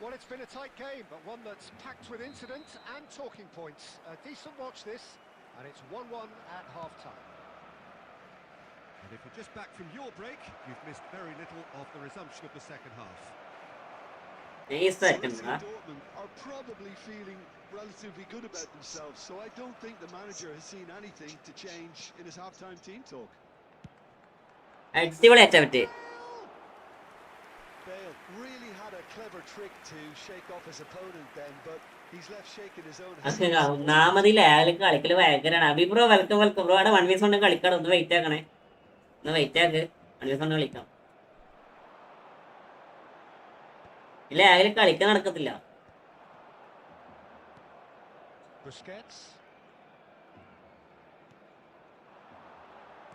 Well, it's been a tight game, but one that's packed with incident and talking points. A decent watch this, and it's 1-1 at half-time. And if you're just back from your break, you've missed very little of the resumption of the second half. Nice second, Borussia huh? Dortmund are probably feeling relatively good about themselves, so I don't think the manager has seen anything to change in his half-time team talk. അടിപൊളി attempt. Bale really had a clever trick to shake off his opponent then, but he's left shaking his own head. ഒന്നാമത് ലാവല് കളിക്കല് ഭയങ്കരാണ്. Abi bro welcome bro. അവിടെ 1v1 കൊണ്ട് കളിക്കണം. ഒന്ന് wait ആക്കണേ. ഒന്ന് വെയിറ്റ് ആക്ക്. 1v1 കൊണ്ട് കളിക്കാം. ഇല്ല ലാവല് കളിക്കാൻ നടക്കത്തില്ല. Busquets.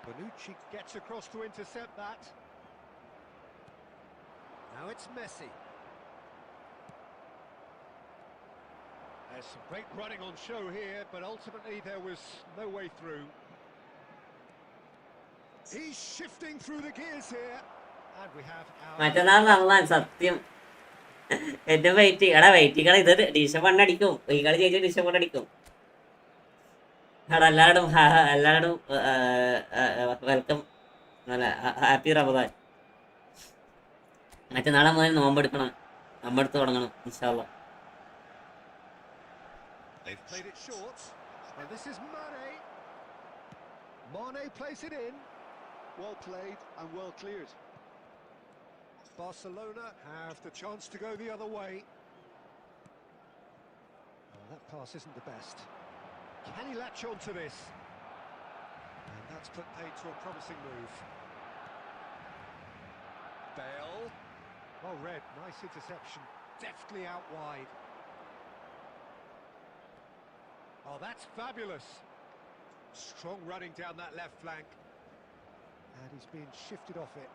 Bonucci gets across to intercept that. Now it's Messi. There's some great running on show here, but ultimately there was no way through. He's shifting through the gears here, and we have our... മറ്റന്നാൾ നന്നാണ് സത്യം. എന്റെ waiting ഇത് ഡിഷൻ അടിക്കും. ഈ കളി ജയിച്ച ഡിഷൻ അടിക്കും. എല്ലാവരും വെൽക്കം. നല്ല ഹാപ്പി റമദാൻ. മറ്റന്നാളെ മുതൽ നോമ്പെടുക്കണം. നോമ്പെടുത്ത് തുടങ്ങണം ഇൻഷാ അല്ലാഹ്. They've played it short, and this is Mane. Mane plays it in. Well played and well cleared. Barcelona have the chance to go the other way. Oh, that pass isn't the best. Can he latch on to this? And that's put paid to a promising move. Bale. Well read, nice interception. Deftly out wide. Oh, that's fabulous. Strong running down that left flank. And he's being shifted off it.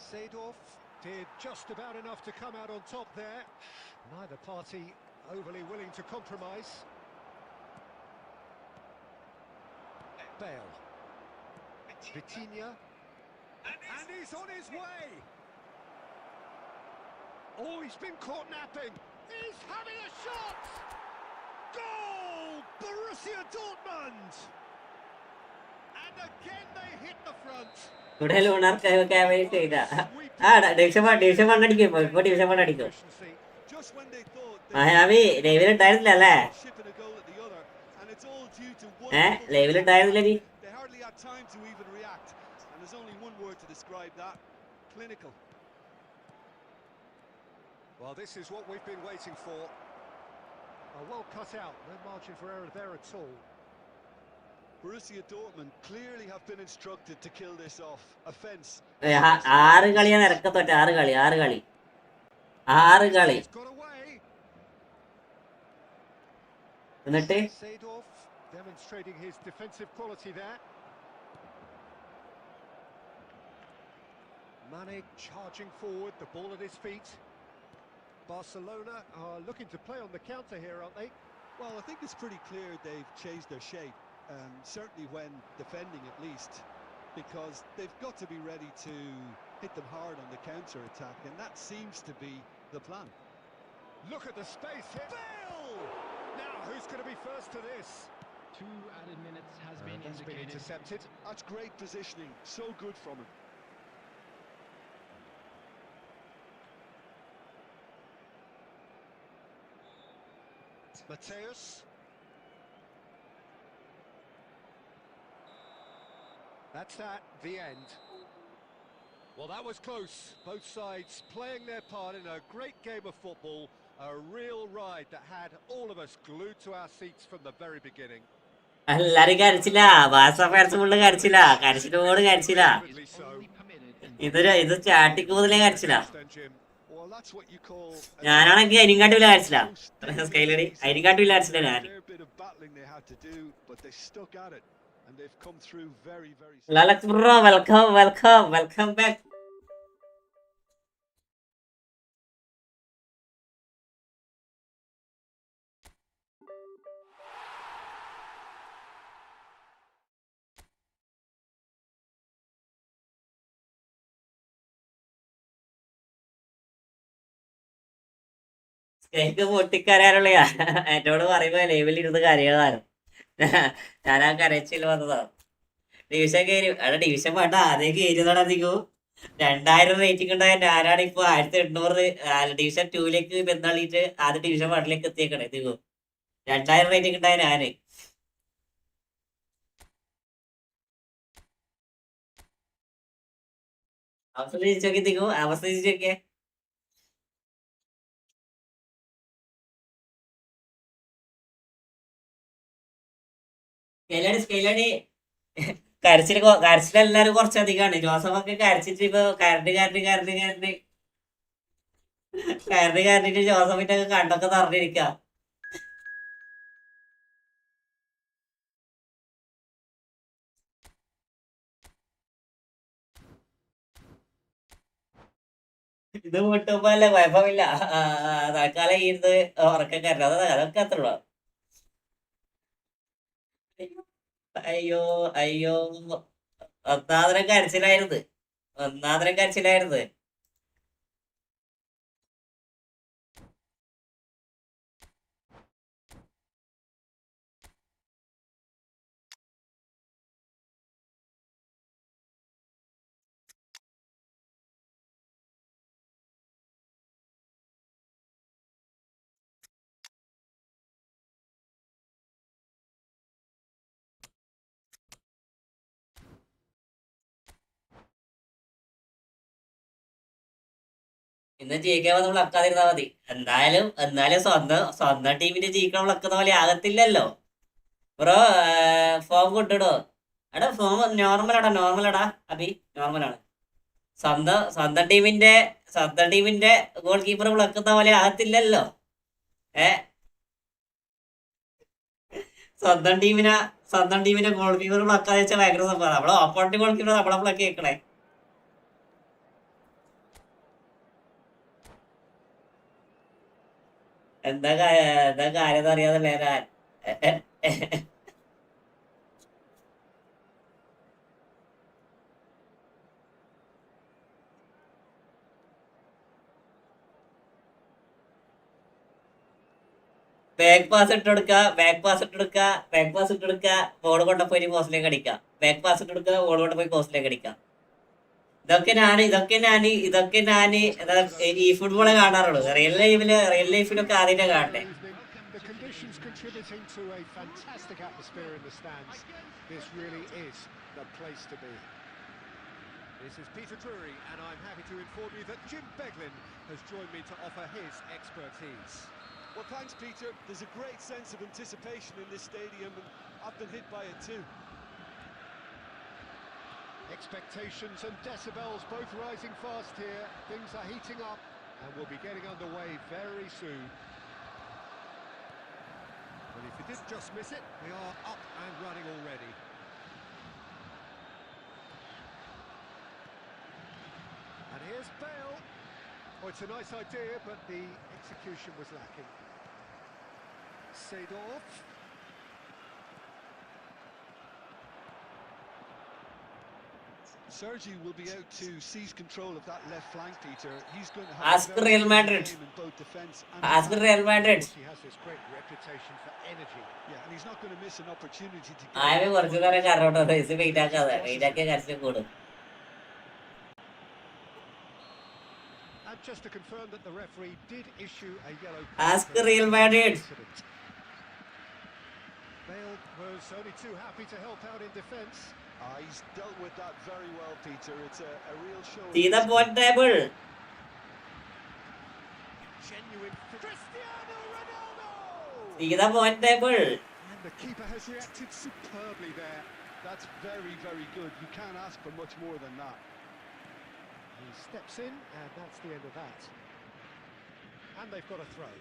Seedorf did just about enough to come out on top there. Neither party overly willing to compromise. Bale. Vitinha. And he's on his way. Oh, he's been caught napping. He's having a shot. Goal! Borussia Dortmund. And again they hit the front. ഇവിടെ lunar camera ചെയ്ത division അടിക്കും. ഇപ്പൊ division അടിക്കും. Just when they thought ഹാബി ലൈവിൽ ഉണ്ടായിരുന്നില്ല അല്ലേ? shipping a goal at the other, and it's all due to one. ലൈവിൽ ഉണ്ടായിരുന്നില്ല നീ? They hardly had time to even react, and there's only one word to describe that: clinical. Well, this is what we've been waiting for. Well cut out, no margin for error there at all. Borussia Dortmund clearly have been instructed to kill this off. Offence. 6 കളിയാണ് ഇറക്കത്തൊട്ട്. 6 കളി. He's got away. എന്നിട്ട് Seedorf demonstrating his defensive quality there. Mane charging forward, the ball at his feet. Barcelona are looking to play on the counter here, aren't they? Well, I think it's pretty clear they've changed their shape, certainly when defending at least, because they've got to be ready to hit them hard on the counter-attack, and that seems to be the plan. Look at the space here. Bale! Now, who's going to be first to this? 2 added minutes has been That's been indicated. intercepted. That's great positioning, so good from him. Mateus. That's that, the end. Well, that was close. Both sides playing their part in a great game of football. A real ride that had all of us glued to our seats from the very beginning. എല്ലാരും കരച്ചില്ല. ബാസ fans full കരച്ചില്ല. കരച്ചിലോട് കരച്ചില്ല. Deservedly so. ഇത് ചാട്ടിക്കൂതലേ കരച്ചില്ല. Well, that's what you call ഞാനാണെങ്കിൽ അതിനെക്കാട്ടില്ല കരച്ചില്ല. സ്കൈലടി അതിനെക്കാട്ടില്ല കരച്ചില്ല ഞാൻ. a bit of battling they had to do, but they stuck at it and they've come through very, very. Alex bro, welcome back. എനിക്ക് പൊട്ടിക്കരയാനുള്ള എന്നോട് പറയുമ്പോ ലൈവിൽ ഇരുന്ന് കരയാതാനും ഞാൻ ആ കരച്ചിൽ വന്നതാ. ഡിവിഷൻ കയറി അവിടെ ഡിവിഷൻ പാട്ട ആദ്യം കയറിയതാണ്. അധികവും 2000 റേറ്റിംഗ് ഉണ്ടായ ഞാനാണ് ഇപ്പൊ 1800 ഡിവിഷൻ 2ലേക്ക് ബന്ധള്ളിയിട്ട് ആദ്യം ഡിവിഷൻ 1ലേക്ക് എത്തിയേക്കണേ. അധികവും 2000 റേറ്റിംഗ് ഉണ്ടായ ഞാന്. അവസ്ഥ തിരിച്ചോക്കി തികവും അവസ്ഥ തിരിച്ചോക്കിയേ. സ്കെയിലടി കരച്ചിലെല്ലാരും കുറച്ചധികമാണ്. ജോസഫൊക്കെ കരച്ചിട്ട് ഇപ്പൊ കരണ്ടിട്ട് ജോസഫിന്റെ ഒക്കെ കണ്ടൊക്കെ തറഞ്ഞിരിക്ക. ഇത് വിട്ടുമ്പോ അല്ലേ കുഴപ്പമില്ല. തൽക്കാലം ഇരുന്ന് ഉറക്കം കരണ്ട അതൊക്കെ അത്ര ഉള്ളു. അയ്യോ അയ്യോ ഒന്നാതരം കരച്ചിലായിരുന്നു. ഇന്ന് ജയിക്കാൻ നമ്മൾ അക്കാതിരുന്നാ മതി. എന്നാലും സ്വന്തം ടീമിന്റെ ജയിക്കാൻ വിളക്കുന്ന പോലെ ആകത്തില്ലല്ലോ ബ്രോ. ഫോം കൊണ്ടിടോ എടാ. ഫോം നോർമലാടാ അബി, നോർമലാണ്. സ്വന്തം ടീമിന്റെ ഗോൾ കീപ്പർ വിളക്കുന്ന പോലെ ആകത്തില്ലല്ലോ. സ്വന്തം ടീമിനെ ഗോൾ കീപ്പർ വിളക്കാന്ന് വെച്ചാൽ ഭയങ്കര സംഭവം. നമ്മളെ ഓപ്പോണന്റ് ഗോൾ കീപ്പർ നമ്മളെ വിളക്കി വെക്കണേ. എന്താ കാര്യം അറിയാതല്ലേ ഞാൻ. ബാക്ക് പാസ് ഇട്ട് കൊടുക്കുക ബോൾ കൊണ്ടുപോയി പോസ്റ്റിലേക്ക് അടിക്കാം. ബാക്ക് പാസ് ഇട്ട് കൊടുക്കുക ബോൾ കൊണ്ടുപോയി പോസ്റ്റിലേക്ക് അടിക്കാം. ഇതൊക്കെ ഞാൻ ഈ ഫുട്ബോളെ കാണാറുള്ളൂ. റിയൽ ലൈഫിലൊക്കെ ആദ്യമേ കാണട്ടെ. The conditions contributing to a fantastic atmosphere in the stands. This really is the place to be. This is Peter Drury, and I'm happy to inform you that Jim Beglin has joined me to offer his expertise. Well, thanks, Peter. There's a great sense of anticipation in this stadium, and I've been hit by it too. Expectations and decibels both rising fast here. Things are heating up, and we'll be getting underway very soon. But if you did just miss it, we are up and running already. And here's Bale. Oh, it's a nice idea, but the execution was lacking. Seedorf. Sergi will be out to seize control of that left flank, Peter. He's going to have Ask Real Madrid. in both defence and Ask Real Madrid. He has this great reputation for energy. yeah, and he's not going to miss an opportunity to ആയ കുറച്ചു നേരം കറോട്ടോ wait ആക്കിയ കരച്ചിൽ കൂടും. And just to confirm that the referee did issue a yellow Ask card for Real this Madrid. incident. Bale was only too happy to help out in defence. He's dealt with that very well, Peter. It's a real show. See the point table. Genuine Cristiano Ronaldo! See the point table. And the keeper has reacted superbly there. That's very, very good. You can't ask for much more than that. He steps in, and that's the end of that. And they've got a throw.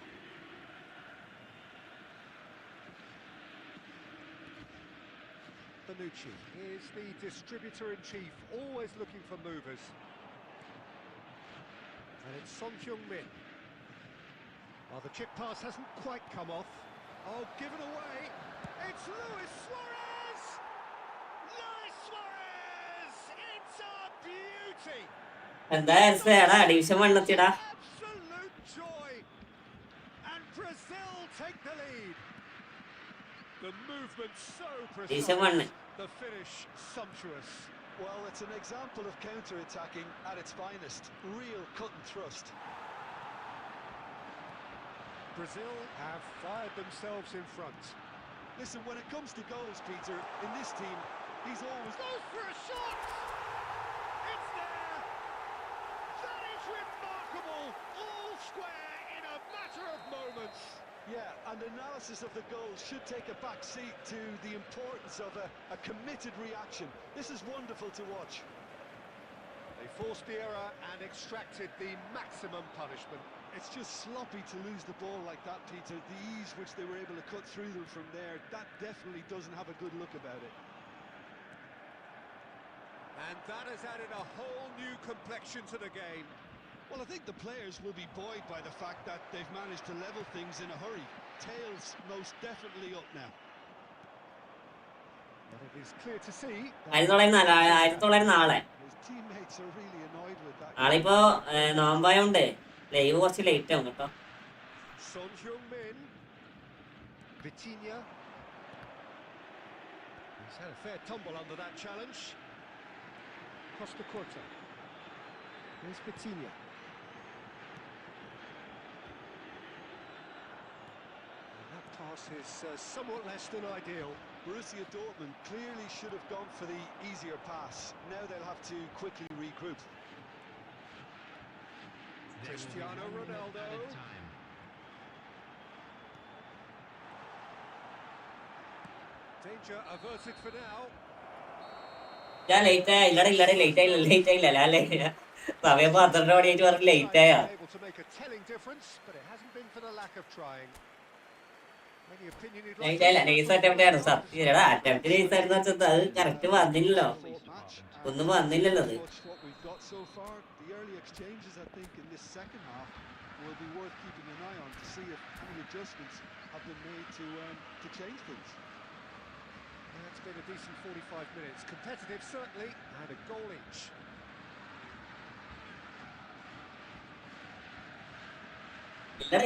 Bonucci is the distributor-in-chief, always looking for movers. And it's Son Heung-min. Well, the chip pass hasn't quite come off. Oh, given away. It's Luis Suarez! Luis Suarez! It's a beauty! എന്താ എടാ division 1 എത്തിയടാ. Absolute joy! And Brazil take the lead. The movement so division precise. 1. The finish sumptuous. Well, it's an example of counter-attacking at its finest. Real cut and thrust. Brazil have fired themselves in front. Listen, when it comes to goals, Peter, in this team, he's always... Goes for a shot! It's there! That is remarkable! All square in a matter of moments. Yeah, and analysis of the goal should take a back seat to the importance of a committed reaction. This is wonderful to watch. They forced the error and extracted the maximum punishment. It's just sloppy to lose the ball like that, Peter. The ease which they were able to cut through them from there, that definitely doesn't have a good look about it. And that has added a whole new complexion to the game. Well, I think the players will be buoyed by the fact that they've managed to level things in a hurry. Tails most definitely up now. But it is clear to see... 1904 His teammates are really annoyed with that. ആളിപ്പോ നോമ്പായോണ്ട് live കുറച്ച് late ആവും കേട്ടോ. Son Heung-min. Vitinha. He's had a fair tumble under that challenge. Costa Curta. Here's Vitinha. And that pass is somewhat less than ideal. Borussia Dortmund clearly should have gone for the easier pass. Now they'll have to quickly regroup. Cristiano Ronaldo. Danger averted for now. ഞാൻ late ആയ ഇല്ലട late ആയില്ല അല്ലേ സമയം 12 മണിയായിട്ട് പറഞ്ഞ് late ആയ. Able to make a telling difference, but it hasn't been for the lack of trying. Any opinion you'd like late ആയില്ല. Nice attempt ആയിരുന്നു സത്യം. എടാ അറ്റംപ്റ്റ് നൈസ് ആയിരുന്നു വെച്ചത് അത് കറക്റ്റ് വന്നില്ലല്ലോ. ഒന്നും വന്നില്ലല്ലോ അത്. What we've got so far, the early exchanges I think in this second half will be worth keeping an eye on to see if any adjustments have been made to change things. It's been a decent 45 minutes. Competitive, certainly, and a goal each.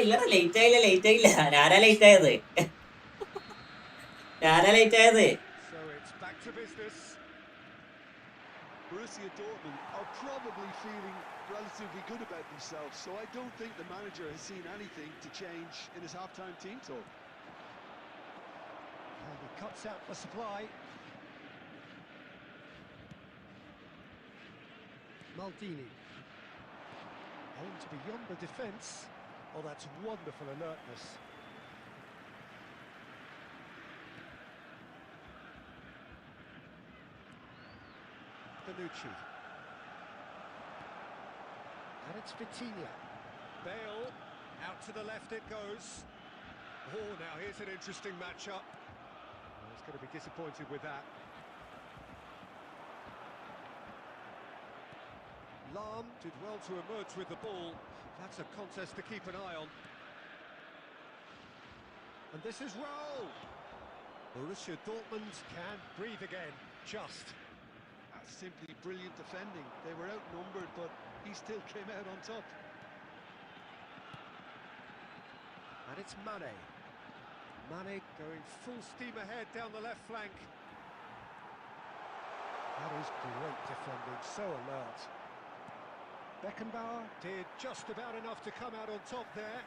ഇല്ലട late ആയില്ല ഞാനാ late ആയത്. So it's back to business. Borussia Dortmund are probably feeling relatively good about themselves, so I don't think the manager has seen anything to change in his half-time team talk. And he cuts out the supply. Maldini. Aimed beyond the defence. Oh, that's wonderful alertness. Bonucci. And it's Vitinha. Bale. Out to the left it goes. Oh, now here's an interesting matchup. He's going to be disappointed with that. Lahm did well to emerge with the ball. That's a contest to keep an eye on. And this is Raul. Borussia Dortmund can breathe again. Just. That's simply brilliant defending. They were outnumbered, but he still came out on top. And it's Mane. Mane going full steam ahead down the left flank. That is great defending, so alert. Beckenbauer did just about enough to come out on top there.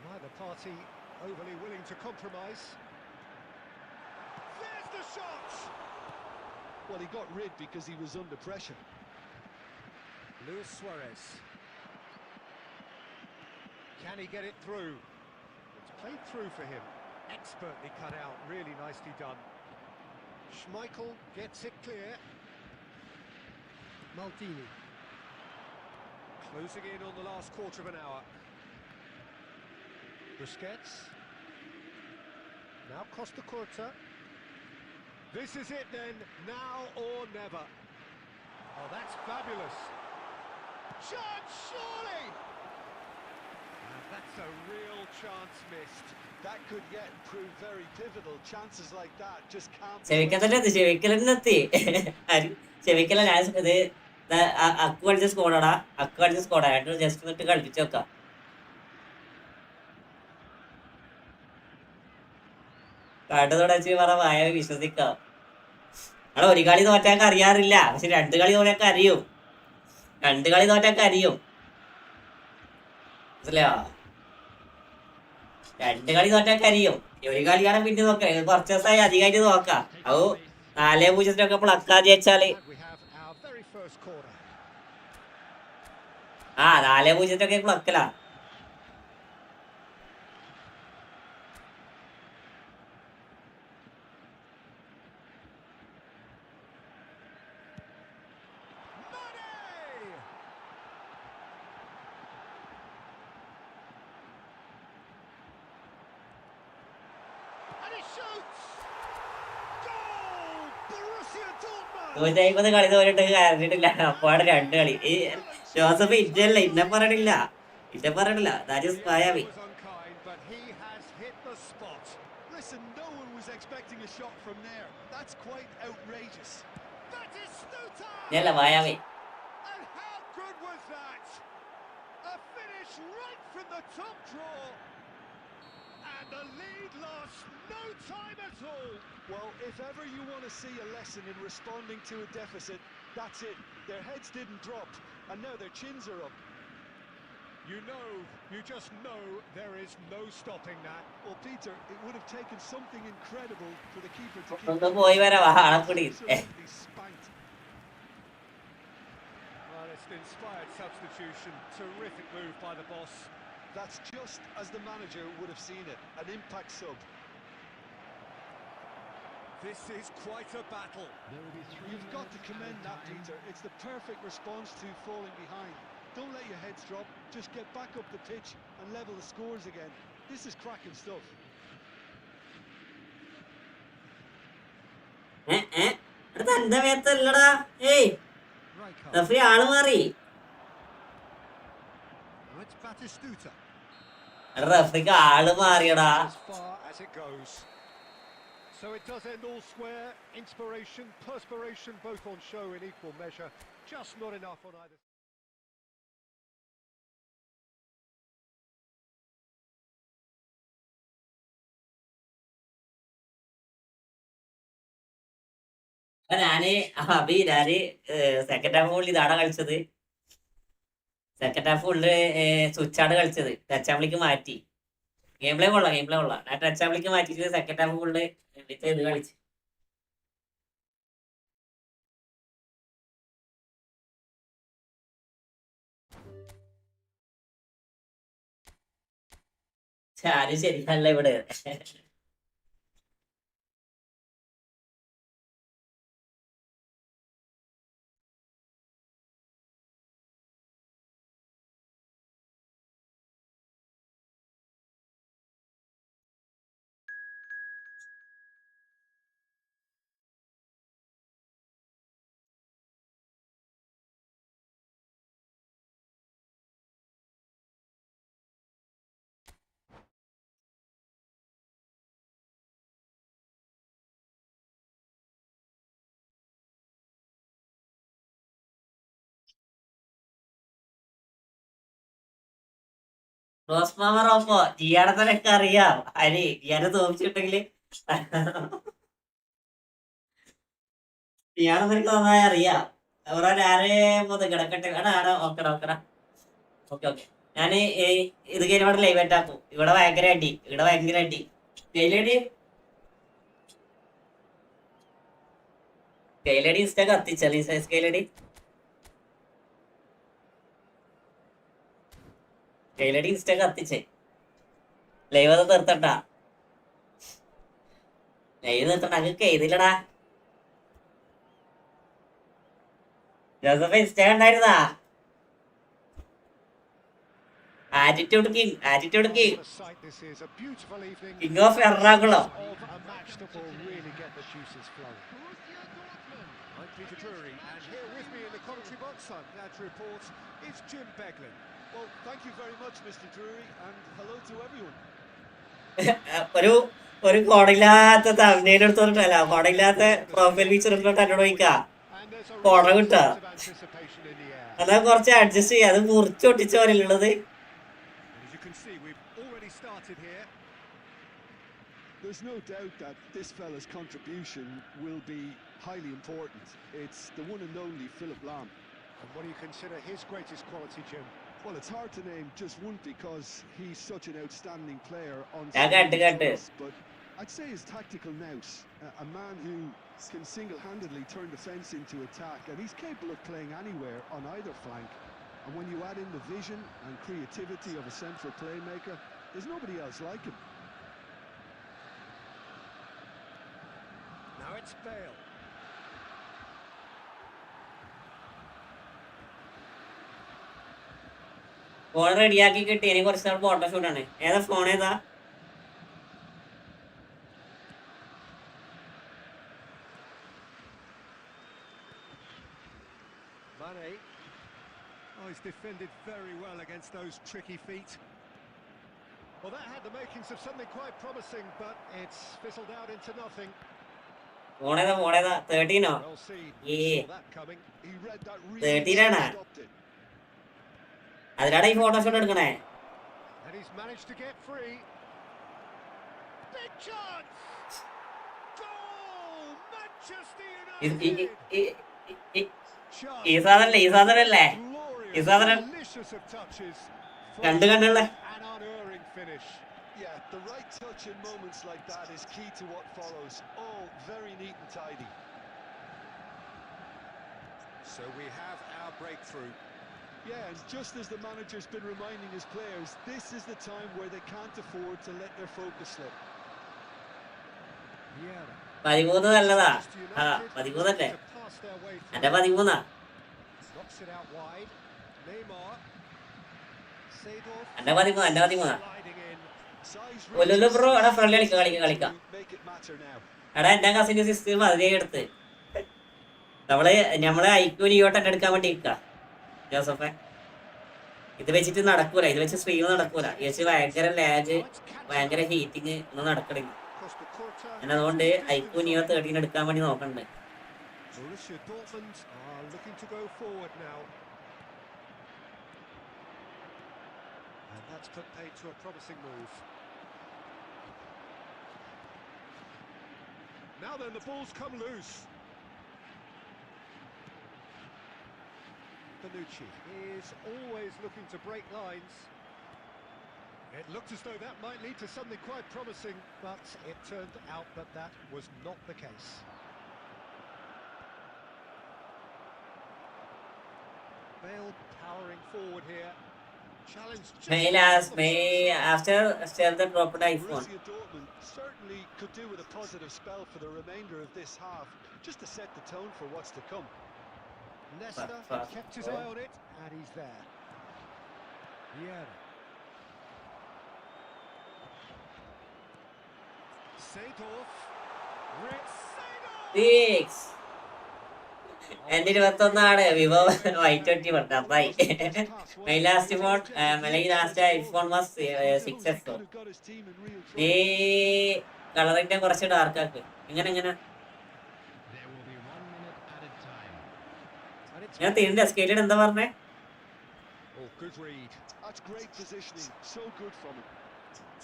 Neither party overly willing to compromise. a shot! Well, he got rid because he was under pressure. Luis Suarez. Can he get it through? It's played through for him. Expertly cut out, really nicely done. Schmeichel gets it clear. Maldini. Closing in on the last quarter of an hour. Busquets. Now Costa Curta. This is it then, now or never. Oh, that's fabulous. Chance, surely! And that's a real chance missed. That could yet prove very pivotal. Chances like that just can't be ചെവിക്കലെത്തി ചെവിക്കല ഇത് അക്കു അടിച്ച സ്കോഡാടാ. അക്കു അടിച്ച Skoda. രണ്ടും just എന്നിട്ട് കളിപ്പിച്ച് വെക്കാം. കാട്ടുതോടച്ച് പറ വായ വിശ്വസിക്കാം. അവിടെ ഒരു കളി തോറ്റാക്ക് അറിയാറില്ല, പക്ഷെ 2 കളി തോറ്റാക്ക് അറിയും. 2 കളി തോറ്റാക്ക് അറിയും, മനസ്സിലായോ? 2 കളി തോറ്റാക്ക് അറിയും. ഒരു കളിയാണ് പിന്നെ നോക്കാം. കുറച്ച് ദിവസമായി അധികമായിട്ട് നോക്കാം. അത് 4-0 പ്ലക്കാതെ വെച്ചാല് 4-0 പ്ലക്കലാ. നൂറ്റി കളി തോന്നിട്ട് കരഞ്ഞിട്ടില്ല. അപ്പാട് 2 കളി. ഈ ജോസഫ് ഇന്നല്ല ഇന്നെ പറയണില്ല. That is Mayavi. Listen, no one was expecting a shot from there. That's quite outrageous. That is Stuta! ഇല്ല മായാവി. And how good was that? A finish right from the top draw. And the lead lost no time at all. Well, if ever you want to see a lesson in responding to a deficit, that's it. Their heads didn't drop, and now their chins are up. You just know there is no stopping that. Well, Peter, it would have taken something incredible for the keeper to keep ഒന്ന് പോയി വരാം. absolutely spanked. Well, it's an inspired substitution. Terrific move by the boss. That's just as the manager would have seen it. An impact sub. This is quite a battle. You've got to commend that, Peter. It's the perfect response to falling behind. Don't let your heads drop. Just get back up the pitch and level the scores again. This is cracking stuff. എന്താ മേത്തല്ലടാ? ഏയ് referee ആള് മാറി. It's Batistuta. റഫറിക്ക് ആള് മാറിയടാ. As far as it goes. So it does end all square. Inspiration, perspiration, both on show in equal measure. Just not enough on either. ഞാന് second half full ഇതാണ് കളിച്ചത്. Second half full സ്വിച്ചാണ് കളിച്ചത്. Touch ആമ്പിളിക്ക് മാറ്റി. Game play കൊള്ളാം. ഞാൻ touch ആമ്പിളിക്ക് മാറ്റിട്ട് second half full ഇത് കളിച്ചു. ആരും ശരിയല്ല ഇവിടെ. റോസ് മാമർ ഓപ്പോ ജിയാടെ തനക്ക് അറിയാം. ജിയാനെ തോപ്പിച്ചിട്ടുണ്ടെങ്കില് ജിയാടെ തനക്ക് നന്നായി അറിയാം. അവരെ ഞാന് കിടക്കട്ടെ. ഓക്കെടാ. ഓക്കെ. ഞാന് ഇത് കഴിഞ്ഞ ഇവിടെ ലൈവ് ആയിട്ടാക്കും. ഇവിടെ ഭയങ്കര അടി. ജയിലടി സ്കെയിലടി ഇൻസ്റ്റ കത്തിച്ചല്ലേ സ്കെയിലടി ഇൻസ്റ്റ കത്തിച്ചേ ലൈവ് അത് നിർത്തട്ടാ ലൈവ് നിർത്തണ്ട അങ്ങക്ക് എഴുതില്ലടാ ജോസഫ് ഇൻസ്റ്റ കണ്ടായിരുന്നാ attitude king king of Ernakulam I'm Peter Drury, and here with me in the commentary box, I'm glad to report, it's Jim Beglin. Well, thank you very much, Mr. Drury, and hello to everyone. ഒരു കോടയില്ലാത്ത തമിഴ്നയിൽ എടുത്തോട്ടല്ല കോടയില്ലാത്ത profile picture എടുത്തോട്ട് എന്നോട് ചോദിക്കാം കോട കിട്ടാ അതാ കുറച്ച് adjust ചെയ്യാം അത് മുറിച്ചൊട്ടിച്ച പോലെയുള്ളത്. As you can see, we've already started here. There's no doubt that this fella's contribution will be highly important. It's the one and only Philip Lahm. And what do you consider his greatest quality, Jim? Well, it's hard to name just one because he's such an outstanding player on but I'd say his tactical nous, a man who can single-handedly turn defence into attack, and he's capable of playing anywhere on either flank. And when you add in the vision and creativity of a central playmaker, there's nobody else like him. Now it's Bale. Phone റെഡിയാക്കി കിട്ടി ഇനി കുറച്ച് നാൾ ഫോട്ടോഷൂട്ടാണ്. ഏതാ phone ഏതാ? Mane. Oh, he's defended very well against those tricky feet. Well, that had the makings of something quite promising, but it's fizzled out into nothing. Phone ഏതാ 13ഓ? Well seen. ഏ Saw that coming. He read that 13 ആണ്. stopped it. അതിനാണ് ഈ photoshoot എടുക്കണേ. And he's managed to get free. Big chance! Goal! Manchester United! ഈ സാധനല്ലേ Glorious, delicious of touches. കണ്ടുള്ള An unerring finish. Yeah, the right touch in moments like that is key to what follows. All very neat and tidy. So we have our breakthrough. Yeah, and just as the manager's been reminding his players, this is the time where they can't afford to let their focus slip. 13 നല്ലതാ. 13 അല്ലേ? എന്റെ 13ആ. Knocks it out wide. Neymar. എന്റെ 13 Size ഒല്ലല്ലോ bro. എടാ front കളിക്കാം make it matter now. എടാ എന്റെ കസിന്റെ system അതിലേ എടുത്ത് നമ്മള് ഐക്യു നിയോട്ട് എടുക്കാൻ വേണ്ടി ഇരിക്ക ജോസഫെ. ഇത് വെച്ചിട്ട് നടക്കൂല, ഇത് വെച്ച് സ്ട്രീം നടക്കൂല. ഇത് വെച്ച് ഭയങ്കര ലാഗ്, ഭയങ്കര ഹീറ്റിങ് ഒന്നും നടക്കണില്ല. ഞാൻ അതുകൊണ്ട് ഐക്യു നിയോ 13 എടുക്കാൻ വേണ്ടി നോക്കണ്ട്. Borussia Dortmund are looking to go forward now. And that's put paid to a promising move. Now then, the ball's come loose. Bonucci is always looking to break lines. It looked as though that might lead to something quite promising, but it turned out that that was not the case. Bale powering forward here. Challenge after the dropped iPhone. Borussia Dortmund certainly could do with a positive spell for the remainder of this half, just to set the tone for what's to come. Leicester kept his eye on it, and he's there. Yeah. Seedorf. Six. എന്റെ 21 Vivo Y20 നന്നായി. My last iPhone was 6S. ഈ കളറിന്റെ കുറച്ച് dark ആക്ക്. എങ്ങനെ ഞാൻ തിരിന്റെ സ്കെയിലിൽ എന്താ പറഞ്ഞേ? Oh, good read. That's great positioning. So good from him.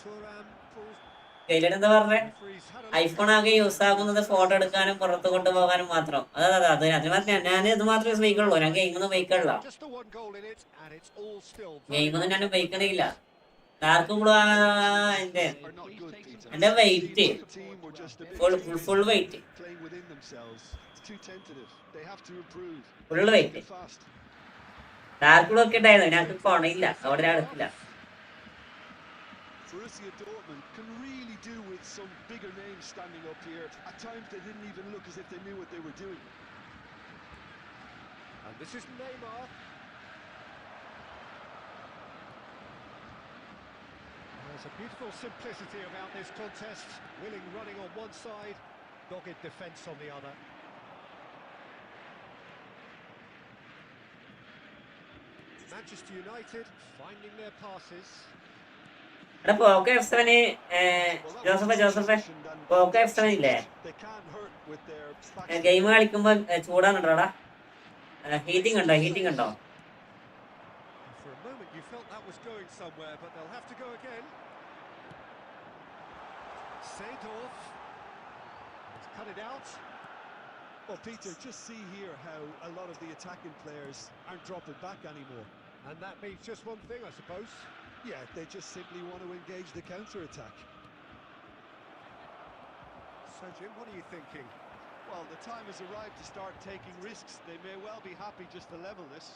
Thuram pulls. സ്കെയിലിൽ എന്താ പറഞ്ഞേ? ഐഫോൺ ആകെ യൂസ് ആക്കുന്നത് ഫോട്ടോ എടുക്കാനും പുറത്ത് കൊണ്ടുപോകാനും മാത്രം. ഞാൻ ഇത് മാത്രമേ ഉപയോഗിക്കുള്ളൂ. ഞാൻ ഗെയിമൊന്നും ഉപയോഗിക്കണില്ല. ഗെയിമൊന്നും ഞാൻ ഉപയോഗിക്കണില്ല. ആർക്കും കൂടെ എന്റെ Are not good, Peter. എന്റെ It wait seems the team were just a bit full too full busy wait playing within themselves. It's too tentative. They have to improve. Full They need to wait be fast. ആർക്കും ഒക്കെ ഉണ്ടായിരുന്നു ഞങ്ങൾക്ക് കൊണയില്ല അവിടെ അടുത്തില്ല. Borussia Dortmund can really do with some bigger names standing up here. At times they didn't even look as if they knew what they were doing. And this is Neymar. There's a beautiful simplicity about this contest. Willing running on one side, dogged defence on the other. Manchester United finding their passes. എടാ പോക്കോ F7 Well, that was Joseph positioned and Poco F7 ഇല്ലേ they can hurt with their game കളിക്കുമ്പോ ചൂടാന്നുണ്ടോടാ heating ഉണ്ടോ For a moment you felt that was going somewhere, but they'll have to go again. Seedorf has cut it out. Well, Peter, just see here how a lot of the attacking players aren't dropping back anymore. And that means just one thing, I suppose. Yeah, they just simply want to engage the counter-attack. So, Jim, what are you thinking? Well, the time has arrived to start taking risks. They may well be happy just to level this.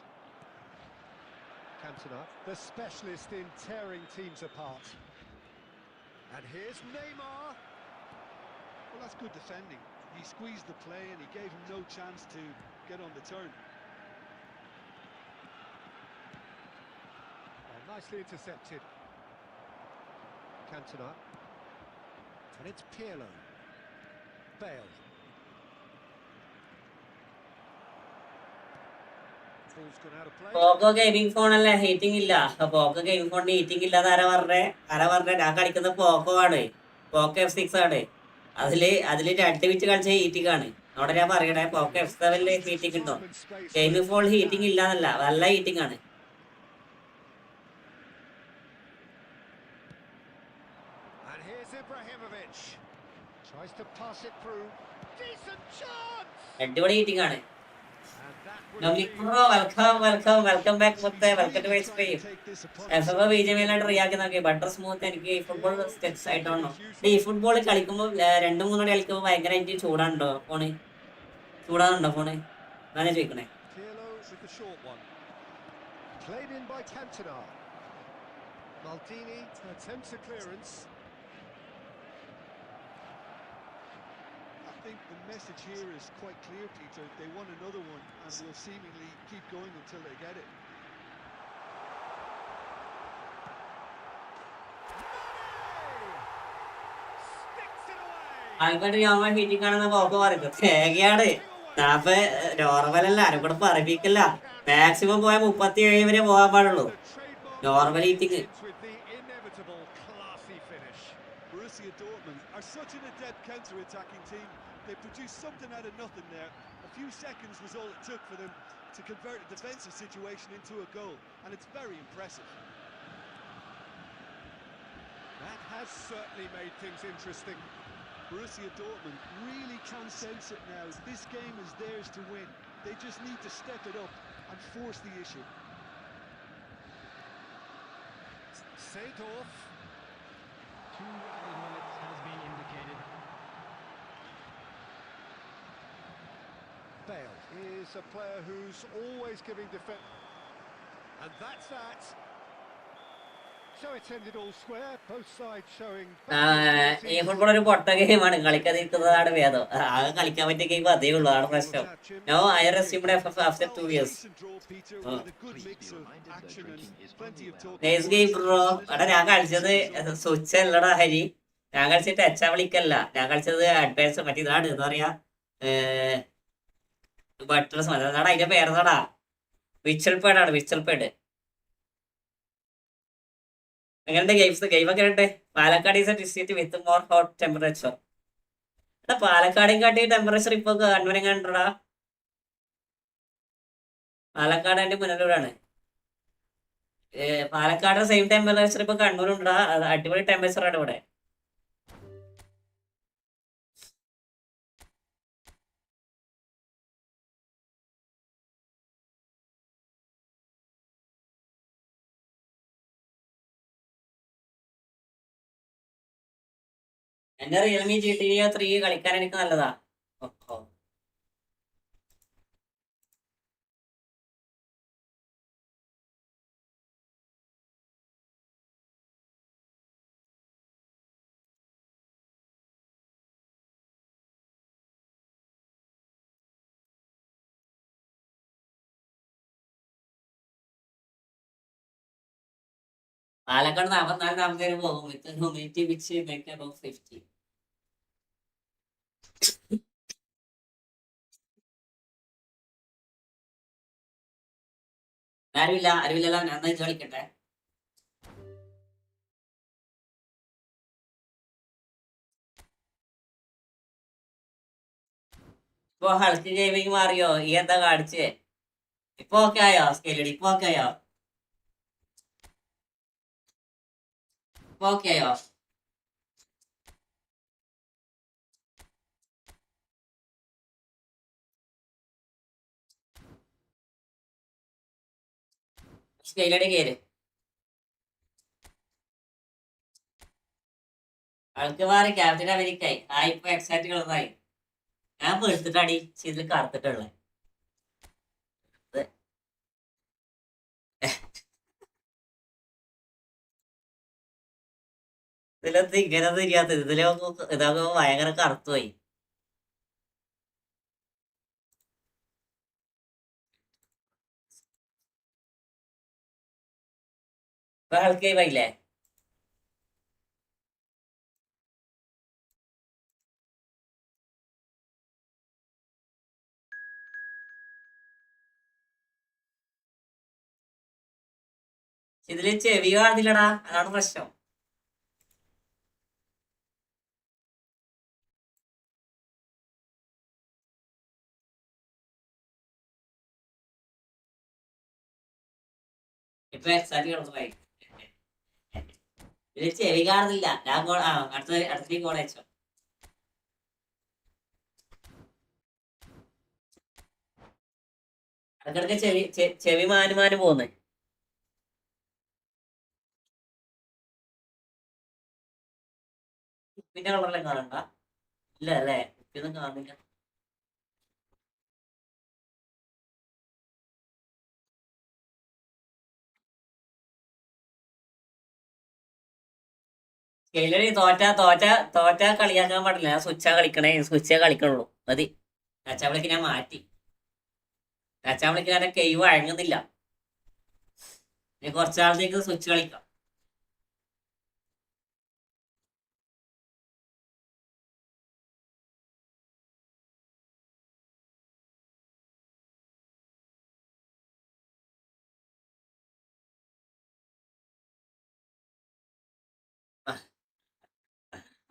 Cantona, the specialist in tearing teams apart. And here's Neymar. Well, that's good defending. He squeezed the play and he gave him no chance to get on the turn. Oh, nicely intercepted. Cantona. And it's Pirlo. Bale. Ball's gone out of play. Poco gaming ഫോണല്ലേ heating ഇല്ല Poco gaming ഫോണിന് heating ഇല്ലാന്ന് ആരാ പറഞ്ഞേ ഞാൻ കളിക്കുന്ന പോക്കോ ആണ് പോക്കോ F6 ആണ് അതില് 2 വെച്ച് കളിച്ച ഹീറ്റിംഗ് ആണ് അവിടെ ഞാൻ പറയണേ പോക്കോ F7 ഹീറ്റിംഗ് ഉണ്ടോ ഗെയിമിംഗ് ഫോൺ ഹീറ്റിംഗ് ഇല്ലാന്നല്ല നല്ല ഹീറ്റിംഗ് ആണ്. And here's Ibrahimovic. Tries to pass it through. Decent chance. അടിപൊളി ഹീറ്റിംഗ് ആണ്. And that would welcome back മുത്തേ welcome to my stream. Take this upon FF BGM ആയിട്ട് റിയാക്കി നോക്കി butter smooth. എനിക്ക് ഈ football steps ആയിട്ടാണോ ഈ ഫുട്ബോൾ കളിക്കുമ്പോൾ 2-3 കളിക്കുമ്പോൾ ഭയങ്കരമായിട്ട് ചൂടാണുണ്ടോ ഫോണ് അങ്ങനെ ചോദിക്കണേ. Pirlo with the short one. Played in by Cantona. Maldini attempts a clearance. I think the message here is quite clear, Peter. They want another one and will seemingly keep going until they get it. Sticks it away. ആൾക്കാർ ഞാൻ heating ആണെന്ന് പോക്കോ പറയുന്നത് തേങ്ങയാണ്. നാപ്പ നോർമലല്ല ആരും കൂടെ പറയിപ്പിക്കല്ല. Maximum പോയാൽ 37 വരെ പോകാൻ പാടുള്ളൂ. Normal eating it. With the inevitable classy finish. Borussia Dortmund are such an adept counter-attacking team. They produced something out of nothing there. A few seconds was all it took for them to convert a defensive situation into a goal, and it's very impressive. That has certainly made things interesting. Borussia Dortmund really can sense it now. This game is theirs to win. They just need to step it up and force the issue. Seedorf. 2 added minutes has been indicated. Bale is a player who's always giving defense. And that's that. So it's ended all square, both sides showing. ഈ football ഒരു പൊട്ട ഗെയിമാണ് കളിക്കാതിരിക്കുന്നതാണ് ഭേദം. ആകെ കളിക്കാൻ പറ്റിയ game അതേ ഉള്ളൂ അതാണ് പ്രശ്നം. No I resumed FF after 2 years. Nice game bro. എടാ ഞാൻ കളിച്ചത് സ്വിച്ച് അല്ലടാ ഹരി. ഞാൻ കളിച്ചത് ടച്ച് വിളിക്കല്ല. ഞാൻ കളിച്ചത് അഡ്വാൻസ് മറ്റേ ഇതാണ് എന്താ പറയാ ബട്ടർസ് അതാണ് അതിന്റെ പേരെന്താടാ വിച്ചൽ പേഡ്. എങ്ങനെയുണ്ട് ഗെയിമൊക്കെ ഉണ്ട്? Palakkad is A district with more hot temperature. എടാ പാലക്കാടും കാട്ടി ടെമ്പറേച്ചർ ഇപ്പൊ കണ്ണൂരും കണ്ടടാ. പാലക്കാട് എന്റെ മുന്നിലൂടാണ്. പാലക്കാട് സെയിം ടെമ്പറേച്ചർ ഇപ്പൊ കണ്ണൂരുണ്ടാ. അടിപൊളി ടെമ്പറേച്ചറാണ് ഇവിടെ. എന്റെ റിയൽമി GT3 കളിക്കാൻ എനിക്ക് നല്ലതാ. ഓ. പാലക്കാട് 44 പോകും വിത്ത് ഹ്യൂമിഡിറ്റി വിച്ച് മേക്ക് അബൌട്ട് 50. ആരുമില്ലല്ലോ, ഞാൻ ഇത് കളിക്കട്ടെ. ഇപ്പൊ ഹൾക്ക് ഗെയിമിങ് മാറിയോ? ഈ എന്താ കാണിച്ചേ? ഇപ്പൊ ഓക്കെ ആയോ സ്കെയിലടി? ഇപ്പൊ ഓക്കെ ആയോ? ഇപ്പൊ ഓക്കെ ആയോ? സ്കെയിലടി കയറ്. ആൾക്ക് മാറി ക്യാപ്റ്റൻ അമേരിക്കായി. ഇപ്പൊ എക്സാക്ട് കളറായി. ഞാൻ വെളുത്തിട്ടാടി ഇതിൽ കറുത്തിട്ടുള്ളത്. ഇതിലൊന്നും ഇങ്ങനൊന്നും ഇല്ലാത്തത്. ഇതാകുമ്പോ ഭയങ്കര കറുത്തുപോയി. ഇപ്പൊ ഹൾക്ക് ഗെയിം ആയില്ലേ? ഇതില് ചെവി കാണുന്നില്ലടാ, അതാണ് പ്രശ്നം. ഇപ്പൊ എക്സാക്ട് കളറായി. ഇതില് ചെവി കാണുന്നില്ല. ഞാൻ അടുത്ത ഗോൾ അയച്ചോ. ഇടക്കിടക്ക് ചെവി മാന് പോകുന്നേ. പിന്നെ കളറെല്ലാം കാണണ്ട. ഇല്ല അല്ലേ, ഇതൊന്നും കാണുന്നില്ല. സ്കെയിലടി തോറ്റ കളിയാക്കാൻ പാടില്ല. ഞാൻ സ്വിച്ചാ കളിക്കണേ, സ്വിച്ചേ കളിക്കണുള്ളൂ. മതി. ടച്ചാവിളിക്ക് ഞാൻ മാറ്റി. ടച്ചാവിളിക്ക് ഞാൻ കെയ് വഴങ്ങുന്നില്ല. കുറച്ചാളത്തേക്ക് സ്വിച്ച് കളിക്കാം.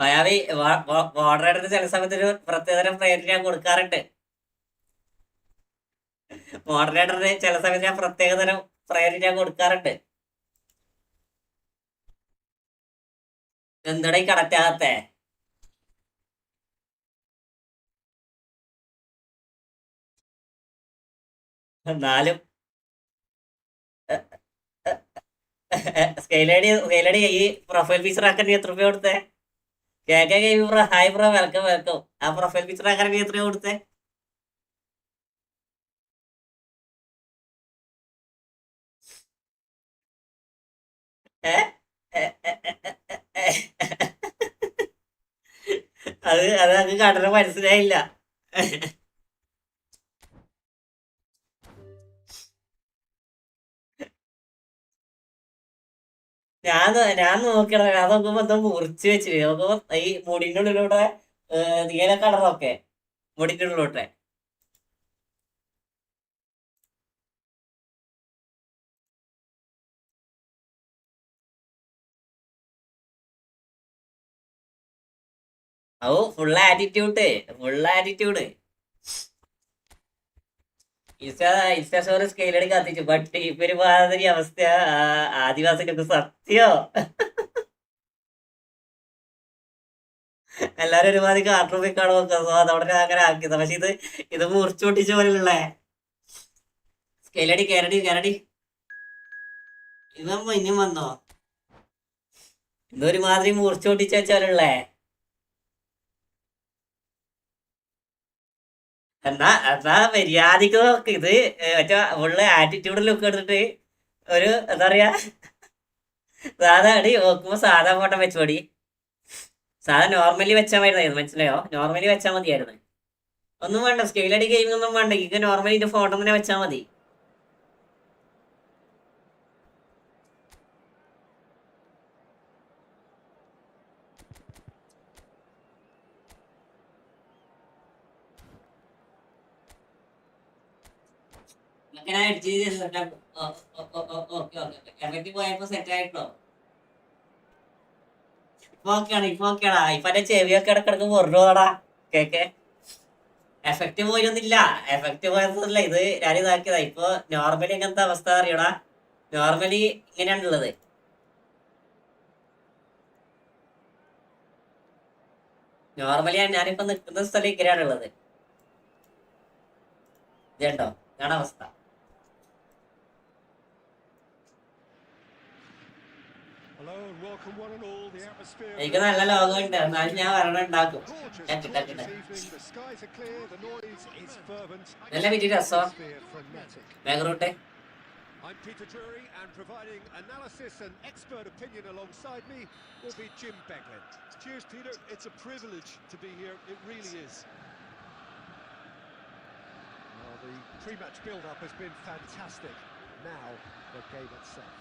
പയാവി മോഡറേറ്ററിന് ചില സമയത്ത് ഒരു പ്രത്യേകതരം പ്രയോറിറ്റി ഞാൻ കൊടുക്കാറുണ്ട്. മോഡറേറ്ററിന് ചില സമയത്ത് ഞാൻ പ്രത്യേകതരം പ്രയോറിറ്റി ഞാൻ കൊടുക്കാറുണ്ട്. എന്താടാ ഈ കണക്ട് ആകാത്തെ? എന്നാലും സ്കെയിലടി ഈ പ്രൊഫൈൽ പിക്ചർ ആക്കാൻ നീ എത്ര രൂപ കൊടുത്തേ? കേക്കെ game bro, hi bro, welcome. ആ പ്രൊഫൈൽ പിക്ചർ ആക്കാൻ നീ എത്ര രൂപ കൊടുത്തേ? ഏ? അത് അങ്ങ് കടന മനസ്സിലായില്ല. ഞാൻ നോക്കണം. ഞാൻ നോക്കുമ്പോ എന്തോ മുറിച്ച് വെച്ചിട്ട് നോക്കുമ്പോ ഈ മുടിന്റെ ഉള്ളിലൂടെ നീല കളറൊക്കെ മുടിന്റെ ഉള്ളിലോട്ടെ. ഓ ഫുൾ ആറ്റിറ്റ്യൂഡ്. ഇൻസ്റ്റാ സ്റ്റോറി സ്കെയിലടി കത്തിച്ചു. ബട്ട് ഇപ്പൊ ഒരു മാതിരി അവസ്ഥ. ആദിവാസികൾക്ക് സത്യോ. എല്ലാരും ഒരുമാതിരി കാർട്ടൂണിക്കാണ് നോക്കുന്നത്. അതോടെ അങ്ങനെ ആക്കിയത്. പക്ഷെ ഇത് മുറിച്ചു പൊട്ടിച്ച പോലെയുള്ളേ. സ്കെയിലടി. ഇതമ്മ ഇനിയും വന്നോ? ഇതൊരുമാതിരി മുറിച്ചു പൊട്ടിച്ച വെച്ചാലുള്ളേ. എന്നാ മര്യാദക്ക് നോക്ക് ഇത്. മറ്റേ ഉള്ള ആറ്റിറ്റ്യൂഡ് ലുക്ക് എടുത്തിട്ട് ഒരു എന്താ പറയാ, സാധാ അടി നോക്കുമ്പോ സാധാ ഫോട്ടോ വെച്ചോടി. സാധാ നോർമലി വെച്ചാൽ മതിയായിരുന്നു, മനസ്സിലായോ? നോർമലി വെച്ചാൽ മതിയായിരുന്നു. ഒന്നും വേണ്ട, സ്കെയിലടി ഗെയിമിംഗ് ഒന്നും വേണ്ട, ഇങ്ങനെ നോർമലി ഇതിന്റെ ഫോട്ടോ തന്നെ വെച്ചാൽ മതി. ഇങ്ങനെ എഡിറ്റ് ചെയ്ത് എഫക്റ്റ് പോയപ്പോ സെറ്റ് ആയിട്ടോ? ഇപ്പൊ ഓക്കെയാടാ. ഇപ്പൊ എന്റെ ചെവിയൊക്കെ ഇടക്കിടക്ക് പൊറുവാടാ കേക്കെ. Effect പോയൊന്നുമില്ല, effect പോയതൊന്നുമില്ല. ഇത് ഞാൻ ഇതാക്കിയതാ. ഇപ്പൊ നോർമലി എങ്ങനത്തെ അവസ്ഥ അറിയടാ? നോർമലി ഇങ്ങനെയാണുള്ളത്. നോർമലി ഞാനിപ്പോ നിൽക്കുന്ന സ്ഥലം ഇങ്ങനെയാണുള്ളത്. ഇതുണ്ടോ? ഇതാണ് അവസ്ഥ. Hello and welcome one and all. The atmosphere എനിക്ക് നല്ല ലോകമുണ്ട്, എന്നാലും ഞാൻ വരണം ഉണ്ടാക്കും. gorgeous ഞാൻ this കിട്ടാ. evening. The skies are clear, the noise is fervent. നല്ല വീട്ടിൽ രസോ Atmosphere frenetic. Background. I'm Peter Drury and providing analysis and expert opinion alongside me will be Jim Beglin. Cheers, Peter. It's a privilege to be here. It really is. Well, the pre-match build-up has been fantastic. Now, the game itself.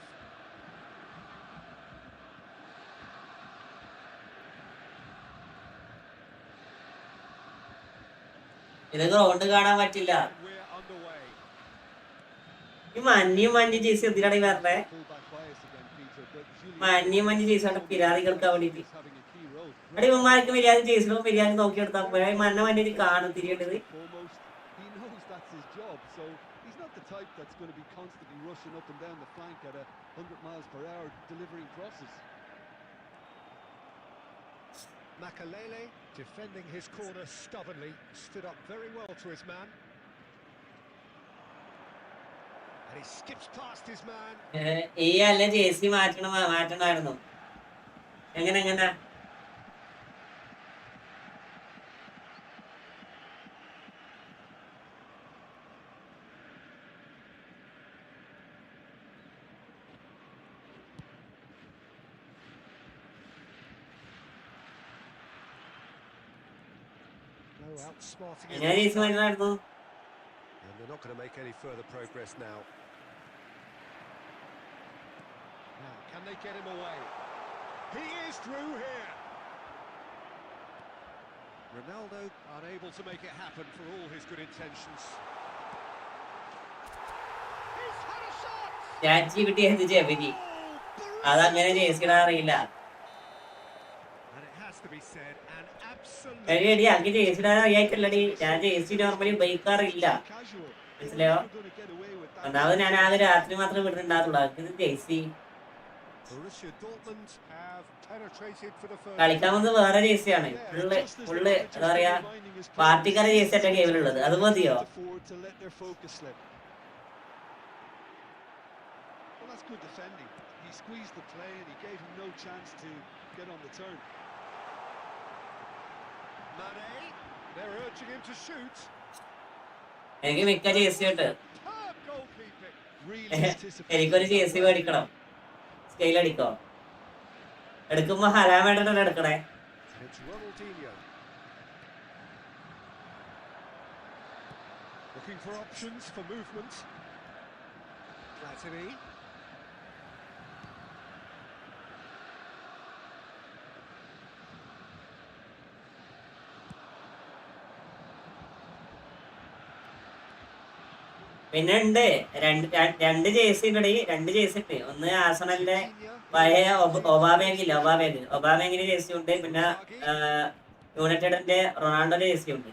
ഇത് ground കാണാൻ പറ്റില്ല. And we're underway. ഈ മഞ്ഞ ജീസ് എന്തിനാണ് ഈ വരണേ? Fullback bias again, Peter, but മഞ്ഞ ജീസ് കൊണ്ട് പിരാതി കേൾക്കാൻ വേണ്ടിട്ട്. is having a key role. അവിടെ ഇവന്മാർക്ക് മര്യാദ ജീസിലും മര്യാദ നോക്കിയെടുത്താൽ പോയാ മഞ്ഞ കാണും തിരിയേണ്ടത്. Foremost, he knows that's his job, so he's not the type that's going to be constantly rushing up and down the flank at 100 miles per hour delivering crosses. Makalele defending his corner stubbornly, stood up very well to his man. And he skips past his man. ഈ അല്ല ജേസി മാറ്റണമായിരുന്നു. എങ്ങനെ No outsmarting his എങ്ങനെ ജേസി മാറ്റണമായിരുന്നു? and they're not going to make any further progress now. Now, can they get him away? He is through here. Ronaldo unable to make it happen for all his good intentions. He's had a shot. ചാച്ചി കിട്ടിയത് ജെബിനി. അതങ്ങനെ ജേസിടാൻ അറിയില്ല. And it has to be said, an absolute എടി അങ്ങ് ജേസിടാൻ അറിയായിട്ടല്ലടി. ഞാൻ ജേസി normally ഉപയോഗിക്കാറില്ല, Casual. മനസ്സിലായോ? Never going to get away with that. ഒന്നാമത് ഞാൻ ആകെ രാത്രി മാത്രമേ വിടുന്നുണ്ടാകത്തുള്ളൂ. ഇത് ജേസി Borussia Dortmund have penetrated for the first. കളിക്കാൻ വന്നത് വേറെ ജേസിയാണ്. ഫുള്ള് എന്താ പറയാ, പാർട്ടിക്കാരെ ജേസി അല്ല ഗെയിമിലുള്ളത്. അത് മതിയോ? Afford to let their focus slip. Well, that's good defending. He squeezed the play and he gave him no chance to get on the turn. Mane, they're urging him to shoot. എനിക്ക് മിക്ക ജേസി ഉണ്ട്. Superb goalkeeping. Really anticipated. എനിക്കൊരു ജേസി മേടിക്കണം. Scale അടിക്കോ? എടുക്കുമ്പോ ഹരാമേട്ടനെ എടുക്കണേ. It's Ronaldinho. Looking for options for movement. Platini. പിന്നെ ഉണ്ട് രണ്ട് ജേഴ്സി ഉണ്ട്. രണ്ട് ജേഴ്സി ഉണ്ട്. ഒന്ന് ആസണലിന്റെ പഴയ ഒബാമേങ്ങിന്റെ ജേഴ്സി ഉണ്ട്. പിന്നെ യുണൈറ്റഡിന്റെ റൊണാൾഡോന്റെ ജേഴ്സി ഉണ്ട്.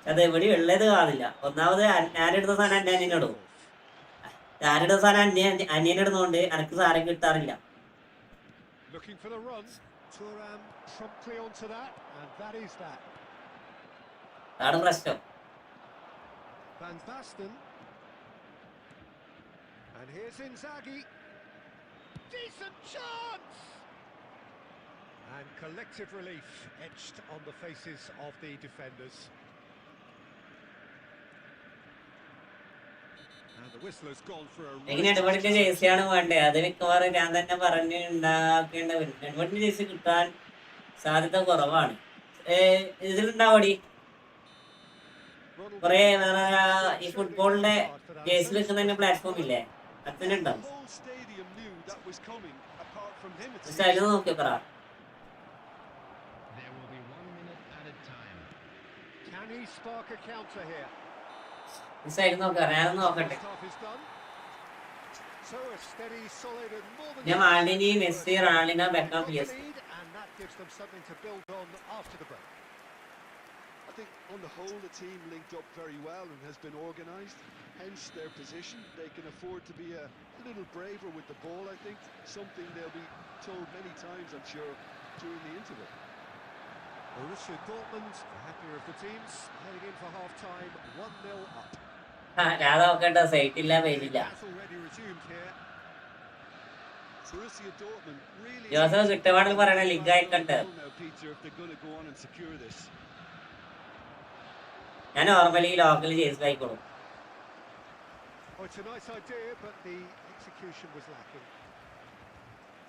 അത് എവിടെ ഉള്ളത് കാണില്ല. ഒന്നാമത് ഞാനെടുത്ത സാധനം എന്റെ അനിയനിടും. ഞാനെടുത്ത സാധനം അനിയനിടുന്നോണ്ട് എനിക്ക് സാധനം കിട്ടാറില്ല. Looking for the run. Thuram promptly onto that, and that is that. അതാണ് പ്രശ്നം. Van Basten. And here's Inzaghi. Decent chance! And collective relief etched on the faces of the defenders. And the whistle has gone for a എനിക്ക് race. നെടുപടിന്റെ ജേഴ്സിയാണ് വേണ്ടത്. അത് മിക്കവാറും ഞാൻ തന്നെ പറഞ്ഞ് ഉണ്ടാക്കേണ്ട വരും. നെടുപടിന്റെ ജേഴ്സി കിട്ടാൻ സാധ്യത കുറവാണ്. ഇതിലുണ്ടാവടി Ronald കൊറേ Koeman ഈ showed a ഫുട്ബോളിന്റെ yellow card for that ജേഴ്സിൽ offence. വെക്കുന്ന തന്നെ പ്ലാറ്റ്ഫോം ഇല്ലേ, I അതിന് think ഉണ്ടാവും. the whole stadium knew that was coming, apart from him it പക്ഷെ അതിൽ seems. നോക്കിയോ പറ. There will be 1 minute added time. Can he spark a counter here? ഈ സൈഡിൽ നോക്കാം, ഞാനൊന്ന് നോക്കട്ടെ. First half is done. So a steady, solid and more than ഞാൻ മാൾഡിനി, Messi, Ronaldinho, Beckham, got the PSG. lead, and that gives them something to build on after the break. I think on the whole the team linked up very well and has been organised, hence their position. They can afford to be a little braver with the ball, I think, something they'll be told many times, I'm sure, during the interval. Borussia Dortmund, the happier of the teams, heading in for half-time, 1-0 up. ഞാൻ നോക്കട്ടെ, site ഇല്ല, പേജില്ല. Has already resumed here. Borussia Dortmund really Joseph കിട്ടപാടിൽ പറയണ link ആയിക്കണ്ട്. now, Peter, if they're going to go on and secure this. ഞാൻ normally local jersey ആയിക്കോളും. Oh, it's a nice idea, but the execution was lacking.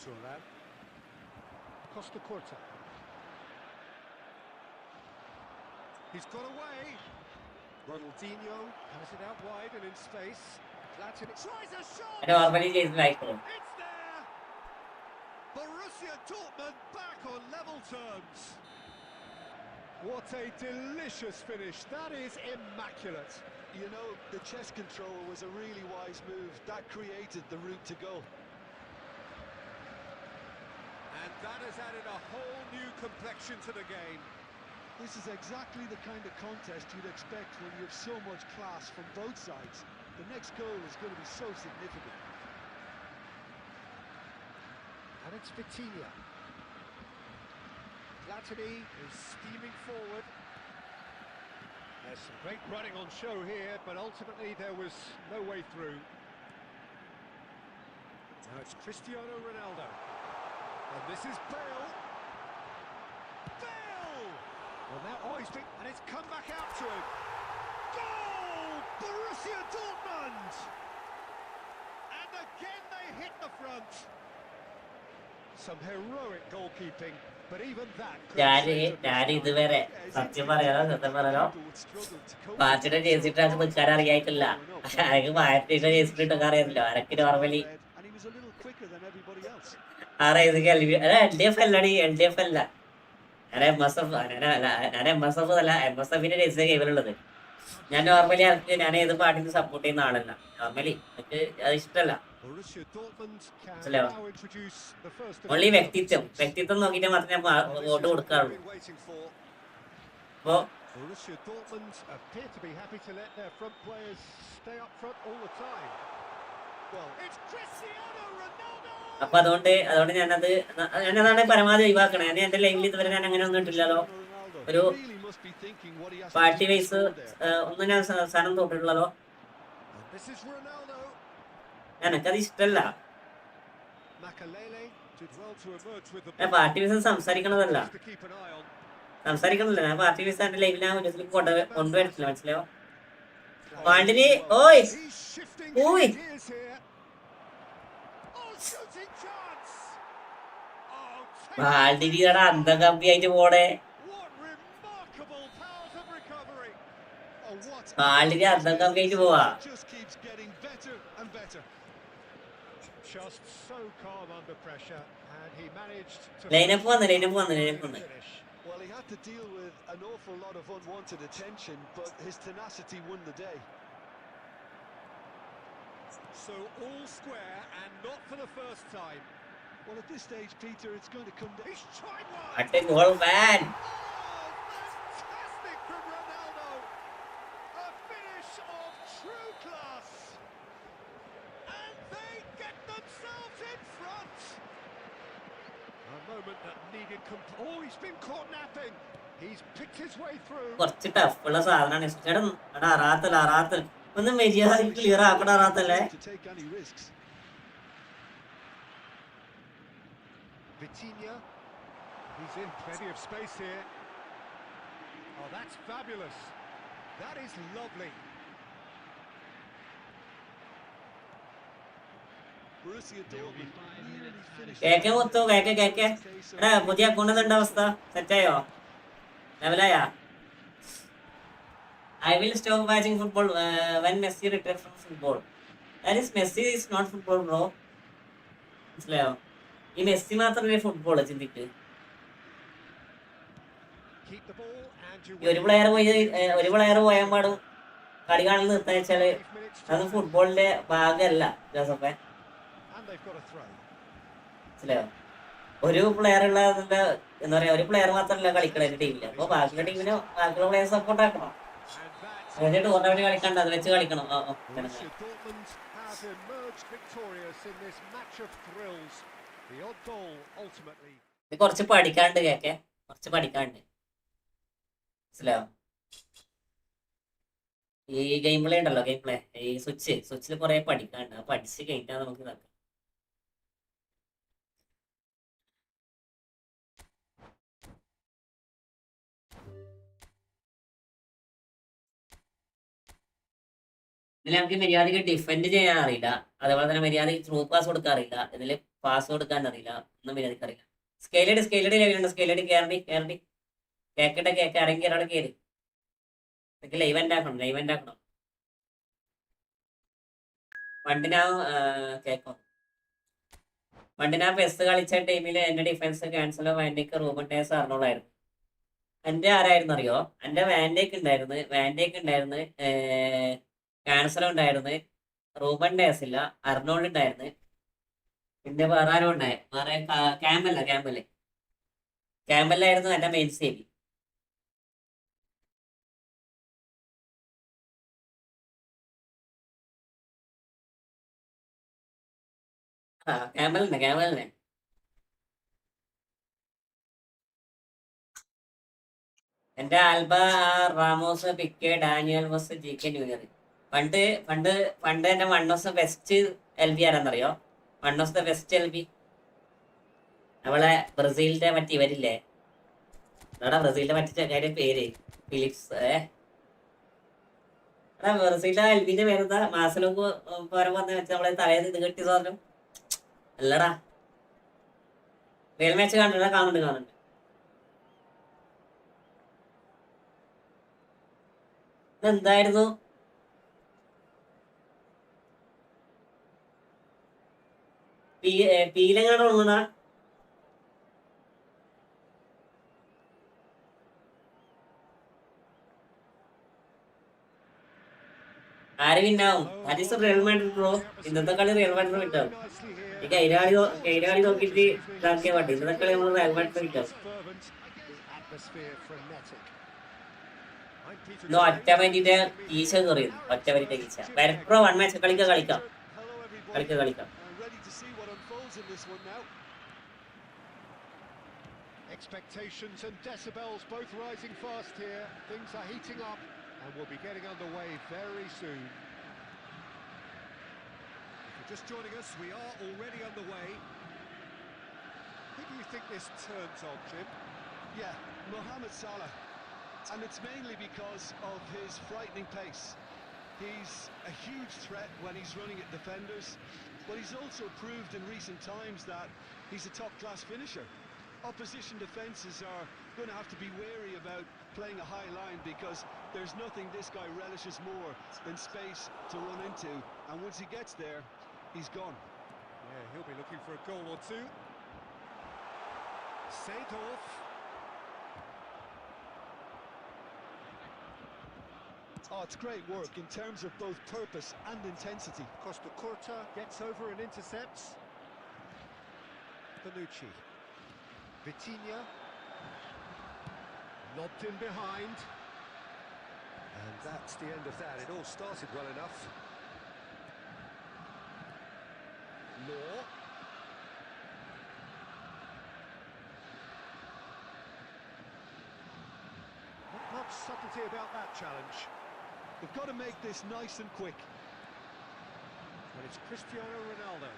Turan. Costa Corta. He's got away. Ronaldinho has it out wide and in space. Latin tries a shot. ഞാൻ normally jersey ആയിക്കോളും. It's there. Borussia Dortmund back on level terms. What a delicious finish. That is immaculate. You know, the chest control was a really wise move. That created the route to go. And that has added a whole new complexion to the game. This is exactly the kind of contest you'd expect when you have so much class from both sides. The next goal is going to be so significant. And it's Vitinha. Platini is steaming forward. There's some great running on show here, but ultimately there was no way through. Now it's Cristiano Ronaldo. And this is Bale. Bale! Well now, he's been, and it's come back out to him. Goal! Borussia Dortmund! And again they hit the front. Some heroic goalkeeping, but even that ഞാൻ ഇതുവരെ സത്യം പറയാലോ പാർട്ടിയുടെ jersey ഇട്ട് നമുക്ക് നിൽക്കാൻ അറിയായിട്ടില്ല. എനിക്ക് പാർട്ടിയുടെ ജേഴ്സി ഇട്ടൊക്കെ അറിയാമല്ലോ. അരക്ക് normally And he was a little quicker than everybody else. LDF അല്ലടി, LDF അല്ല, ഞാൻ MSF അല്ല, MSFന്റെ ജേഴ്സി കേവലുള്ളത്. ഞാൻ നോർമലി ഞാൻ ഏത് പാർട്ടിക്ക് സപ്പോർട്ട് ചെയ്യുന്ന ആളല്ല. നോർമലി എനിക്ക് അത് ഇഷ്ടമല്ല. Borussia Dortmund can മനസ്സിലായോ? now introduce the first of only the വ്യക്തിത്വം നോക്കിയിട്ട് മാത്രമേ ഞാൻ വോട്ട് കൊടുക്കാറുള്ളൂ. been waiting for. അപ്പോ Borussia Dortmund appear to be happy to let their front players stay up front all the time. Well, it's Cristiano Ronaldo. അപ്പൊ അതുകൊണ്ട് ഞാനതാണ് പരമാവധി ഒഴിവാക്കണേ. ഞാൻ എന്റെ ലൈനിൽ ഇതുവരെ ഞാൻ അങ്ങനെ ഒന്നും ഇട്ടില്ലല്ലോ. Ronaldo ഒരു really must be thinking what he has to party do to വൈസ് score there. ഒന്നും ഞാൻ സാധനം തൊട്ടിട്ടുള്ളതോ. And this is Ronaldo. എനിക്കത് ഇഷ്ടമല്ല. Makalele did well to emerge with the ഞാൻ ball. പാർട്ടി വൈസ് സംസാരിക്കണതല്ല, To keep an eye on. ഞാൻ party wise എന്റെ ലൈനിൽ ഞാൻ കൊണ്ടുവരത്തില്ല. മനസ്സിലായോ? പാണ്ടിന് ഓയ് He's shifting Oi. gears here. Oh, shooting chance. Oh, take പാണ്ടിനിയുടെ അന്തം കമ്പിയായിട്ട് പോണേ. what remarkable powers of recovery. Oh, what പാണ്ടിന് അന്തം കമ്പിയായിട്ട് പോവാ. just keeps getting better and better. Just so calm under pressure, and he managed to lineup വന്ന് finish. Well, he had to deal with an awful lot of unwanted attention, but his tenacity won the day. So all square, and not for the first time. Well, at this stage, Peter, it's going to come down. He's tried one. അട്ടൻ goal man. Oh, fantastic from Ronaldo! A finish of true class, and they get themselves in front. A moment that needed oh, he's been caught napping. He's picked his way through. കുറച്ച് ടഫുള്ള സാധനമാണ്. അറാത്തൽ ഒന്ന് മര്യാദ clear ആക്കണ അറാത്തല്ലേ. To take any risks. Vitinha, he's in plenty of space here. Oh, that's fabulous. That is lovely. Borussia Dortmund nearly finished. കേക്കെ മുത്തു കേക്കെ എടാ പുതിയ account എന്താ അവസ്ഥ? സെറ്റായോ? ലെവലായാ? I will stop watching football when Messi retires from football. That is Messi is not football bro. മനസ്സിലായോ? ഈ Messi മാത്രമല്ലേ football ചിന്തിക്ക്. Keep the ball and you ഈ ഒരു പ്ലെയർ പോയാൽ പാടും കളി കാണാൻ നിർത്താൻ വെച്ചാല് 5 minutes to അത് go. ഫുട്ബോളിന്റെ ഭാഗമല്ല ജോസഫെ. And they've got a throw. മനസ്സിലായോ? ഒരു പ്ലെയർ ഉള്ള എന്താ പറയാ, ഒരു പ്ലെയർ മാത്രമല്ല കളിക്കണ എന്റെ ടീമില്. അപ്പൊ ബാക്കിയുള്ള ടീമിന് ബാക്കിയുള്ള പ്ലെയർ സപ്പോർട്ട് ആക്കണം. And that ടൂർണമെന്റ് കളിക്കണ്ട, അത് വെച്ച് കളിക്കണം. Borussia Dortmund have emerged victorious in this match of thrills. The odd goal ultimately. ഇത് കുറച്ച് പഠിക്കാണ്ട് കേക്കെ, കുറച്ച് പഠിക്കാണ്ട് മനസ്സിലായോ? ഈ ഗെയിം പ്ലേ ഉണ്ടല്ലോ, ഗെയിം പ്ലേ ഈ സ്വിച്ചിൽ കുറെ പഠിക്കാണ്ട്. ആ പഠിച്ച് കഴിഞ്ഞാൽ നമുക്ക് ഇതാക്കാം. ഇതിൽ നമുക്ക് മര്യാദക്ക് ഡിഫെൻഡ് ചെയ്യാൻ അറിയില്ല, അതേപോലെ തന്നെ മര്യാദക്ക് ത്രൂ പാസ് കൊടുക്കാൻ അറിയില്ല, ഇതിൽ പാസ് കൊടുക്കാൻ അറിയില്ല, ഒന്നും മര്യാദക്ക് അറിയില്ല. സ്കെയിലഡ് ലെവലുണ്ട്. സ്കെയിലഡ് കേരണ്ടി കേക്ക് ഇറങ്ങി ഒരാൾ കയറി ലൈവ് എൻഡ് ആക്കണം. പണ്ടിനാ പെസ് കളിച്ച ടീമിൽ എന്റെ ഡിഫൻസ് ക്യാൻസലോ വാൻഡേക്ക് റൂബൻ ഡേസ് അറിഞ്ഞോളായിരുന്നു. എന്റെ ആരായിരുന്നു അറിയോ? എന്റെ വാൻഡേക്ക് ഉണ്ടായിരുന്നു, ക്യാൻസലോ ഉണ്ടായിരുന്നു, റൂബൻ ഡേസ് ഇല്ല, അർണോൾഡ് ഉണ്ടായിരുന്നു, പിന്നെ വേറെ ആരും ഉണ്ടായി, വേറെ ക്യാമ്പല്ലായിരുന്നു എന്റെ മെയിൻ സേവി. ക്യാമ്പലിനെ എന്റെ ആൽബ, റാമോസ്, പിക്കെ, ഡാനിയൽ വസ്, ജി കെ ന്യൂയർ. പണ്ട് പണ്ട് പണ്ട് എന്റെ one of the best L B ആരാന്നറിയോ? One of the best L B അവളെ ബ്രസീലിന്റെ മറ്റേ ഇവരില്ലേ, എടാ ബ്രസീലിന്റെ മറ്റേ കാര്യം പേര് ഫിലിപ്സ്. എടാ ബ്രസീലിന്റെ എൽ ബിന്റെ പേരെന്താ? മാസലോക്ക് പോരം വന്ന് വെച്ചാൽ നമ്മളെ തലേന്ന് ഇത് കെട്ടി സാധനം അല്ലടാ. റിയൽ മാച്ച് കാണുന്നുണ്ട്. ഇതെന്തായിരുന്നു? പീലെങ്ങാണ് ഉള്ളതാ? ആര് വിന്നാവും? That Real Madrid bro. ഇന്നത്തെ കളി റിയൽ മാഡ്രിഡ് വിന്നാവും. ഈ കൈരാളി നോക്കിയിട്ട് ഇതാക്കിയ പാട്ട്. ഇന്നത്തെ കളി നമ്മൾ റിയൽ മാഡ്രിഡ് വിന്നാവും. ഇന്ന് ഒറ്റവരിന്റെ കീശ കയറിയത്, ഒറ്റവരിന്റെ കീശ. വരപ്രോ വൺ മാച്ച് കളിക്കാം. Ready to see what unfolds in this one now. Expectations and decibels both rising fast here. Things are heating up and we'll be getting underway very soon. If you're just joining us, we are already underway. Who do you think this turns on, Jim? Yeah, Mohamed Salah. And it's mainly because of his frightening pace. He's a huge threat when he's running at defenders, but he's also proved in recent times that he's a top-class finisher. Opposition defences are going to have to be wary about playing a high line because there's nothing this guy relishes more than space to run into, and once he gets there, he's gone. Yeah, he'll be looking for a goal or two. Seedorf. Oh, it's great work in terms of both purpose and intensity. Costa Curta gets over and intercepts. Bonucci. Vitinha. Lobbed in behind. And that's the end of that. It all started well enough. Law. Not much subtlety about that challenge. They've got to make this nice and quick. And it's Cristiano Ronaldo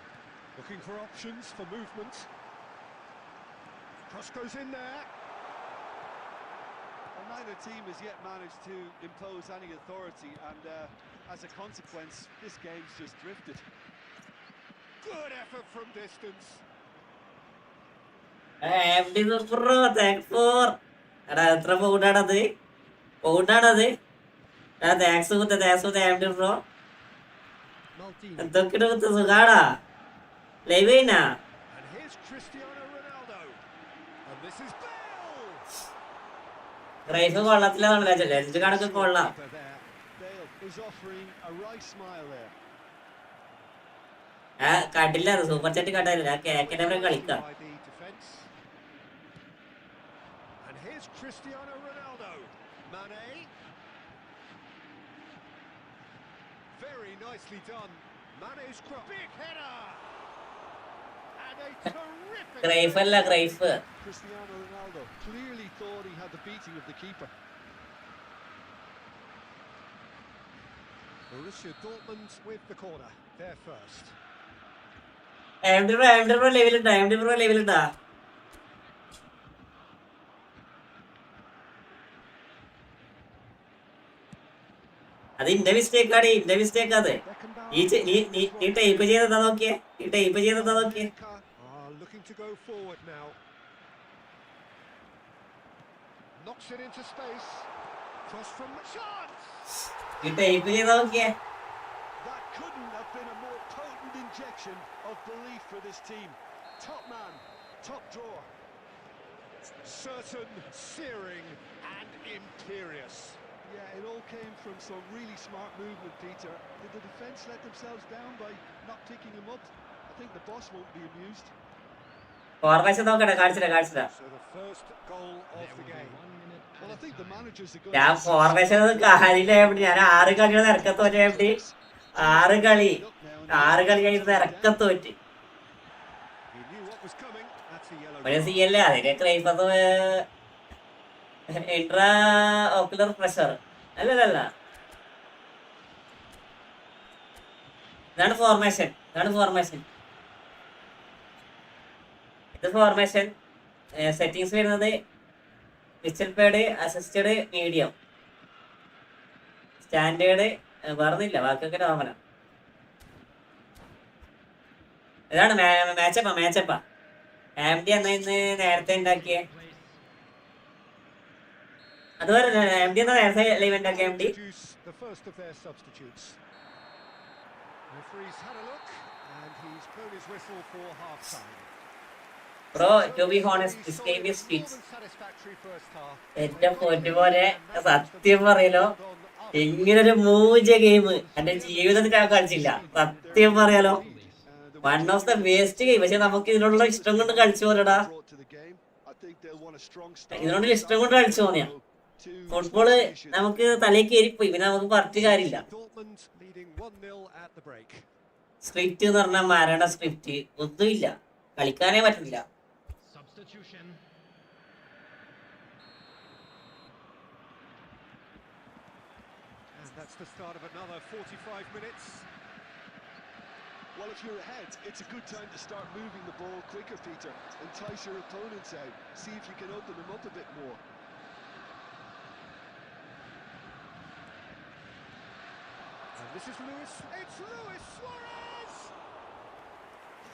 looking for options for movement. Cross goes in there. Well, neither team has yet managed to impose any authority, and as a consequence, this game's just drifted. Good effort from distance. MD bro thanks for. എടാ എത്ര പൗണ്ടാണത്? പൗണ്ടാണത്? Thanks MD bro. Maldini. എന്തൊക്കെയാണ് കുത്ത സുഖാടാ? Live കഴിഞ്ഞാ? And here's Cristiano Ronaldo. And this is Bale. റൈഫ് കൊള്ളത്തിലാണല്ലോ, ലെജൻഡ് കണക്ക് കൊള്ളാം. Keeper there. Bale is offering a right smile there. കണ്ടില്ല, സൂപ്പർ ചാറ്റ് കണ്ടായിരുന്നു. കേക്കനെ കളിക്കാം. By the defence. And here's Cristiano Ronaldo. Mane. Very nicely done. Mane's cross. Big header. And a terrific. Cruyff അല്ല, Cruyff. Cristiano Ronaldo clearly thought he had the beating of the keeper. Borussia Dortmund with the corner. They're first. MD bro ലെവലുണ്ടാ? അത് ഇന്റെ മിസ്റ്റേക്കാണ്, ഇന്റെ mistake അത്. നീ type ചെയ്തെന്താ നോക്കിയേ? Looking to go forward now. Knocks it into space. Cross from chance. നീ type ചെയ്ത് നോക്കിയേ? That couldn't have been a more potent injection of belief for this team. Top man, top drawer. Certain, searing, and imperious. Yeah, it all came from some really smart movement, Peter. Did the defence let themselves down by not picking him up? I think the boss won't be amused. Formation നോക്കട്ടെ, കാണിച്ചില്ല. So the first goal of the game. Well, I think the managers are going ഞാൻ to formation ഒന്നും കാര്യമില്ല. ഞാൻ 6 കളിയുടെ ഇറക്കത്ത് പറ്റി. M D 6 കളി കഴിഞ്ഞിട്ട് ഇറക്കത്ത് പറ്റി. He knew what was coming. That's a yellow ഒരു card. സി അല്ലേ അതിന്റെ ക്രൈഫത് ഇൻട്രാ ഓക്കുലർ പ്രഷർ അല്ലല്ല. ഇതാണ് ഫോർമേഷൻ. ഇത് ഫോർമേഷൻ സെറ്റിങ്സ് വരുന്നത് വിച്ചൽ പേഡ്, അസിസ്റ്റഡ്, മീഡിയം, സ്റ്റാൻഡേർഡ്, പറഞ്ഞില്ല ബാക്കിയൊക്കെ നോർമല. ഇതാണ് മാച്ചപ്പാ. MD എന്നാ ഇന്ന് നേരത്തെ ഉണ്ടാക്കിയേ? അതുപോലെ MD എന്നാ നേരത്തെ ലൈവ് ഉണ്ടാക്കിയ MD. Introduce the first of their substitutes. Referee's had a look and he's blown his whistle for half time. Bro to be honest this game is fix. Satisfactory first half. എന്റെ പൊന്നുപോലെ സത്യം പറയലോ, ഇങ്ങനൊരു മൂജ game എന്റെ ജീവിതത്തിൽ ഞാൻ കളിച്ചില്ല. സത്യം പറയാലോ, one of the waste game. പക്ഷെ നമുക്ക് ഇതിനുള്ള ഇഷ്ടം കൊണ്ട് കളിച്ചു പോലെടാ. ഇതിനോട് ഇഷ്ടം കൊണ്ട് കളിച്ചു പോന്നെയാ. ഫുട്ബോള് നമുക്ക് തലേക്ക് കയറിപ്പോയി, പിന്നെ നമുക്ക് പറഞ്ഞിട്ട് കാര്യമില്ല. Dortmund leading 1-0 at the break. Script എന്ന് പറഞ്ഞാൽ മരണ സ്ക്രിപ്റ്റ് ഒന്നുമില്ല, കളിക്കാനേ പറ്റില്ല. Substitution. And that's the start of another 45 minutes. Well, if you're ahead, it's a good time to start moving the ball quicker, Peter. Entice your opponents out. See if you can open them up a bit more. And this is Luis. It's Luis Suarez!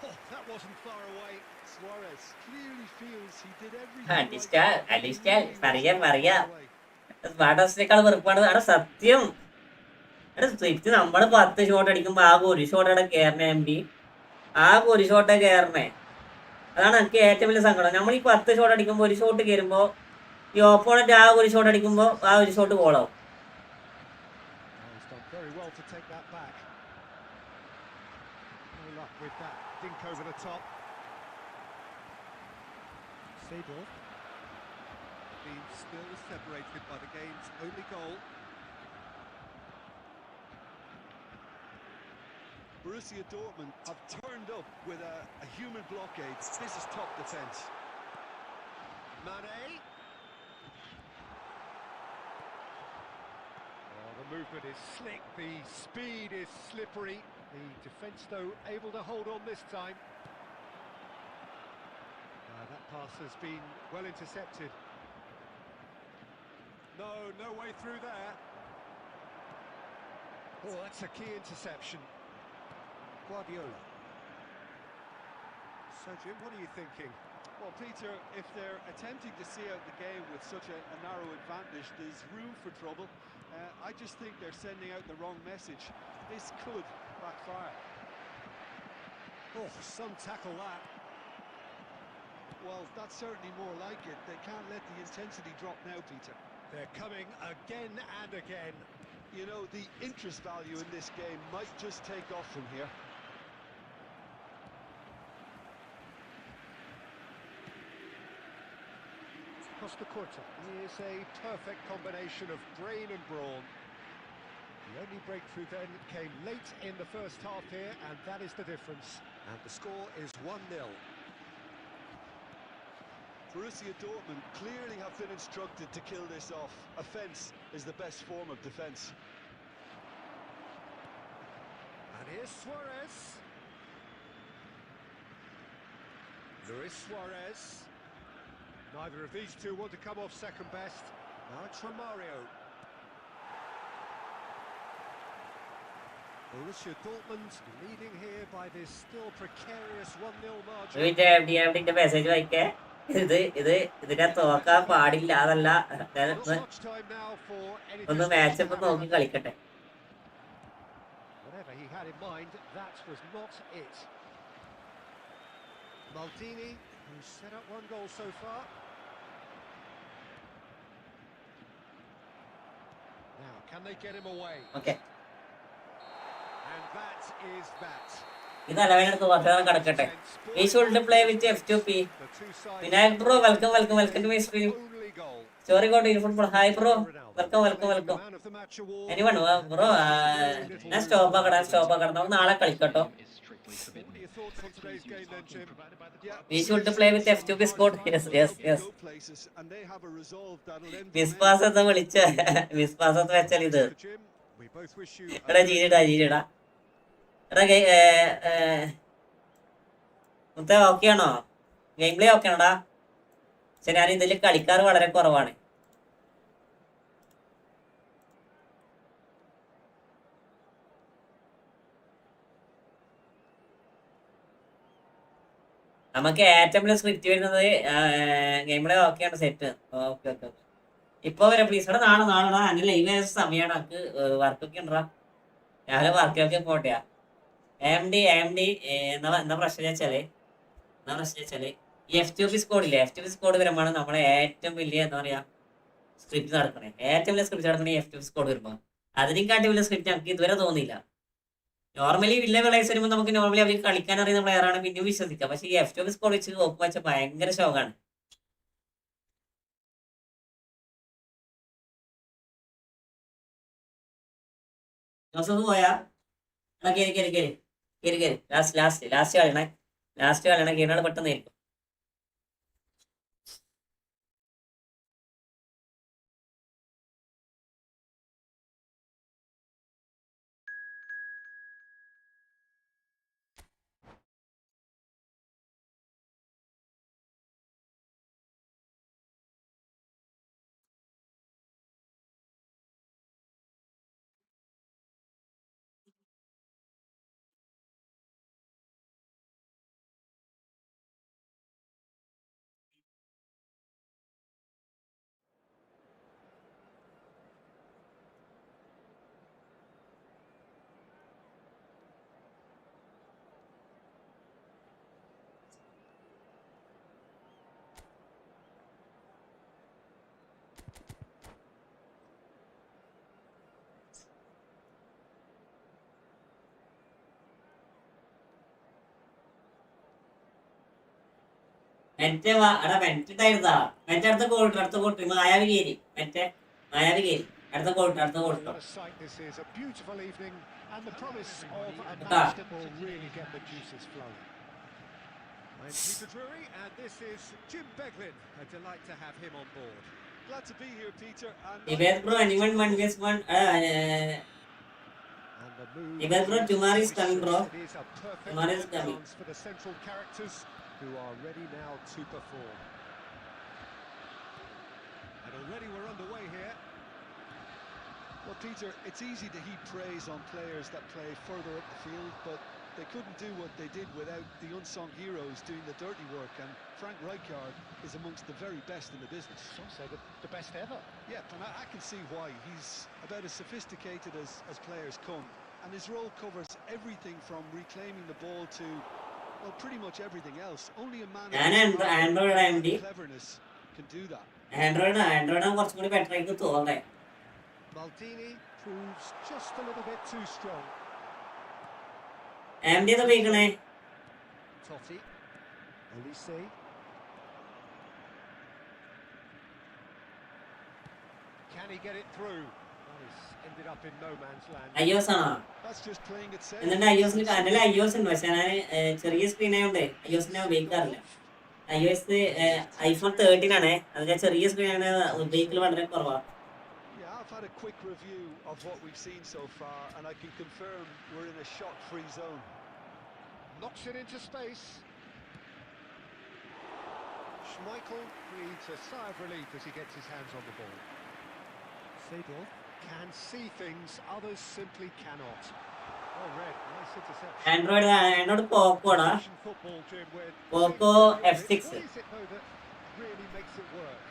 Oh, that wasn't far away. Suarez clearly feels he did everything. അടിസ്റ്റാൽ പറയാ സ്പാർട്ടസിനേക്കാൾ വെറുപ്പാണ്. അവിടെ സത്യം script നമ്മൾ 10 shot അടിക്കുമ്പോ ആകെ ഒരു ഷോട്ടാണ് കയറണേ. MD ആകെ ഒരു ഷോട്ടേ കയറണേ. അതാണ് എനിക്ക് ഏറ്റവും വലിയ സങ്കടം. നമ്മൾ ഈ 10 ഷോട്ട് അടിക്കുമ്പോൾ ഒരു ഷോട്ട് കയറുമ്പോൾ ഈ ഓപ്പോണന്റ് ആകെ ഒരു ഷോട്ട് അടിക്കുമ്പോൾ ആ ഒരു shot ഗോളാവും. He's done very well to take that back. No luck with that. Dink over the top. Seedorf. Being still separated by the game's only goal. Borussia Dortmund have turned up with a human blockade. This is top defence. Mane. Oh, the movement is slick, the speed is slippery. The defence, though, able to hold on this time. That pass has been well intercepted. No way through there. Oh, that's a key interception. Guardiola. So, Jim, what are you thinking? Well, Peter, if they're attempting to see out the game with such a narrow advantage, there's room for trouble. I just think they're sending out the wrong message. This could backfire. Oh, some tackle that. Well, that's certainly more like it. They can't let the intensity drop now, Peter. They're coming again and again. You know, the interest value in this game might just take off from here. Costa Curta is a perfect combination of brain and brawn. The only breakthrough then came late in the first half here, and that is the difference. And the score is 1-0. Borussia Dortmund clearly have been instructed to kill this off. Offence is the best form of defence. And here's Suarez. Luis Suarez. Neither of these two want to come off second best. Now it's Romario. Borussia Dortmund leading here by this still precarious 1-0 margin. Message വായിക്കേ ഇതിനെ തോക്കാൻ പാടില്ല അതല്ല Not much time now for anything ഒന്ന് matchup നോക്കി കളിക്കട്ടെ. Whatever he had in mind, that was not it. Maldini, who's set up one goal so far. Now, can they get him away? Okay, And that is that. ഇത് അലവനെടുത്ത് വർദ്ധന കിടക്കട്ടെ. We should play with F2P. The two sides Vinayak bro, welcome to my stream. only goal. Story got Efootball. Hi bro, welcome. Man of the match award. Anyone bro, ഞാൻ stop ആക്കണം. നമുക്ക് നാളെ കളിക്കട്ടോ. What are your thoughts on today's game then, Jim? We should play with F2P squad. Yes. Go places, and they have a resolve that'll end the വിസ്വാസ എന്ന് വിളിച്ച വിസ്വാസത്ത് വെച്ചാൽ ഇത് Jim, we both wish you എടാ ജീരിടാ എടാ മുത്തേ okay ആണോ? Game play okay ആണോടാ? പക്ഷെ ഞാൻ ഇതിൽ കളിക്കാറ് വളരെ കുറവാണ്. നമുക്ക് ഏറ്റവും വലിയ സ്ക്രിപ്റ്റ് വരുന്നത് ഗെയിം പ്ലേ ഓക്കെയാണ്. Set okay. ഇപ്പൊ വരാം പ്ലീസ്. ഇവിടെ നാളെ അതിന് ലൈവ് സമയമാണ്. നമുക്ക് വർക്കൊക്കെ ഉണ്ടാ രാവിലെ വർക്കൊക്കെ പോട്ടെയാ. AMD എന്താ പ്രശ്നം വെച്ചാല് ഈ F2P സ്കോഡില്ലേ, F2P സ്കോഡ് വരുമ്പോഴാണ് നമ്മളെ ഏറ്റവും വലിയ എന്താ പറയാ സ്ക്രിപ്റ്റ് നടക്കണേ. ഏറ്റവും വലിയ സ്ക്രിപ്റ്റ് നടക്കണേ F2P സ്കോഡ് വരുമ്പോ. അതിനെക്കാട്ടി വലിയ സ്ക്രിപ്റ്റ് നമുക്ക് ഇതുവരെ തോന്നിയില്ല. നോർമലി വലിയ പ്ലേയേഴ്സ് വരുമ്പോൾ നമുക്ക് നോർമലി അവർക്ക് കളിക്കാൻ അറിയുന്ന പ്ലെയറാണ് പിന്നെ വിശ്വസിക്കാം. പക്ഷേ ഈ F2P സ്കോഡ് വെച്ച് ഒപ്പ് വെച്ച ഭയങ്കര ഷോക്കാണ്. ജോസഫ് പോയാ കേറി ലാസ്റ്റ് കളിയണ കേരള പെട്ടെന്ന് ആയിരിക്കും. മെറ്റ മെറ്റായിരുന്നാ മെറ്റ അടുത്ത കോട്ട് മായാവി കയറി അടുത്ത coat What a sight this is, a beautiful evening, and the promise of a match that will really get the juices flowing. I'm Peter Drury, and this is Jim Beglin. A delight to have him on board. Glad to be here, Peter. Ibeth bro, anyone 1v1 Ibeth bro, Jumar is coming bro. It is a perfect Jumar is coming. chance for the central characters who are ready now to perform. And already we're underway here. Well, Peter, it's easy to heap praise on players that play further up the field, but They couldn't do what they did without the unsung heroes doing the dirty work, and Frank Rijkaard is amongst the very best in the business. Some say the best ever. Yeah, and I can see why. He's about as sophisticated as players come, and his role covers everything from reclaiming the ball to, well, pretty much everything else. Only a man of Android cleverness can do that. Android കുറച്ചും കൂടി better ആയിട്ട് തോന്നേ. Maldini proves just a little bit too strong. AMD ഏതാ ഉപയോഗിക്കണേ? Totti, Elise. Can he get it through? Well, he's ended up in no man's land. iOS ആണോ? That's just playing it safe. എന്നിട്ട് iOS എൻ്റെ iOS ഉണ്ട്, പക്ഷെ ഞാൻ ചെറിയ screen ആയതുകൊണ്ട് iOS ഞാൻ ഉപയോഗിക്കാറില്ല. iOS iPhone 13 ആണ്, അതിന്റെ ചെറിയ സ്ക്രീൻ ആണ്, ഉപയോഗിക്കൽ വളരെ കുറവാണ്. Yeah, I've had a quick review of what we've seen so far, and I can confirm we're in a shot-free zone. Knocks it into space. Schmeichel breathes a sigh of relief as he gets his hands on the ball. Seedorf can see things others simply cannot. Oh, red, nice interception. Android Poco ആണ്. Football, Jim, with Poco F6. what is it though that really makes it work?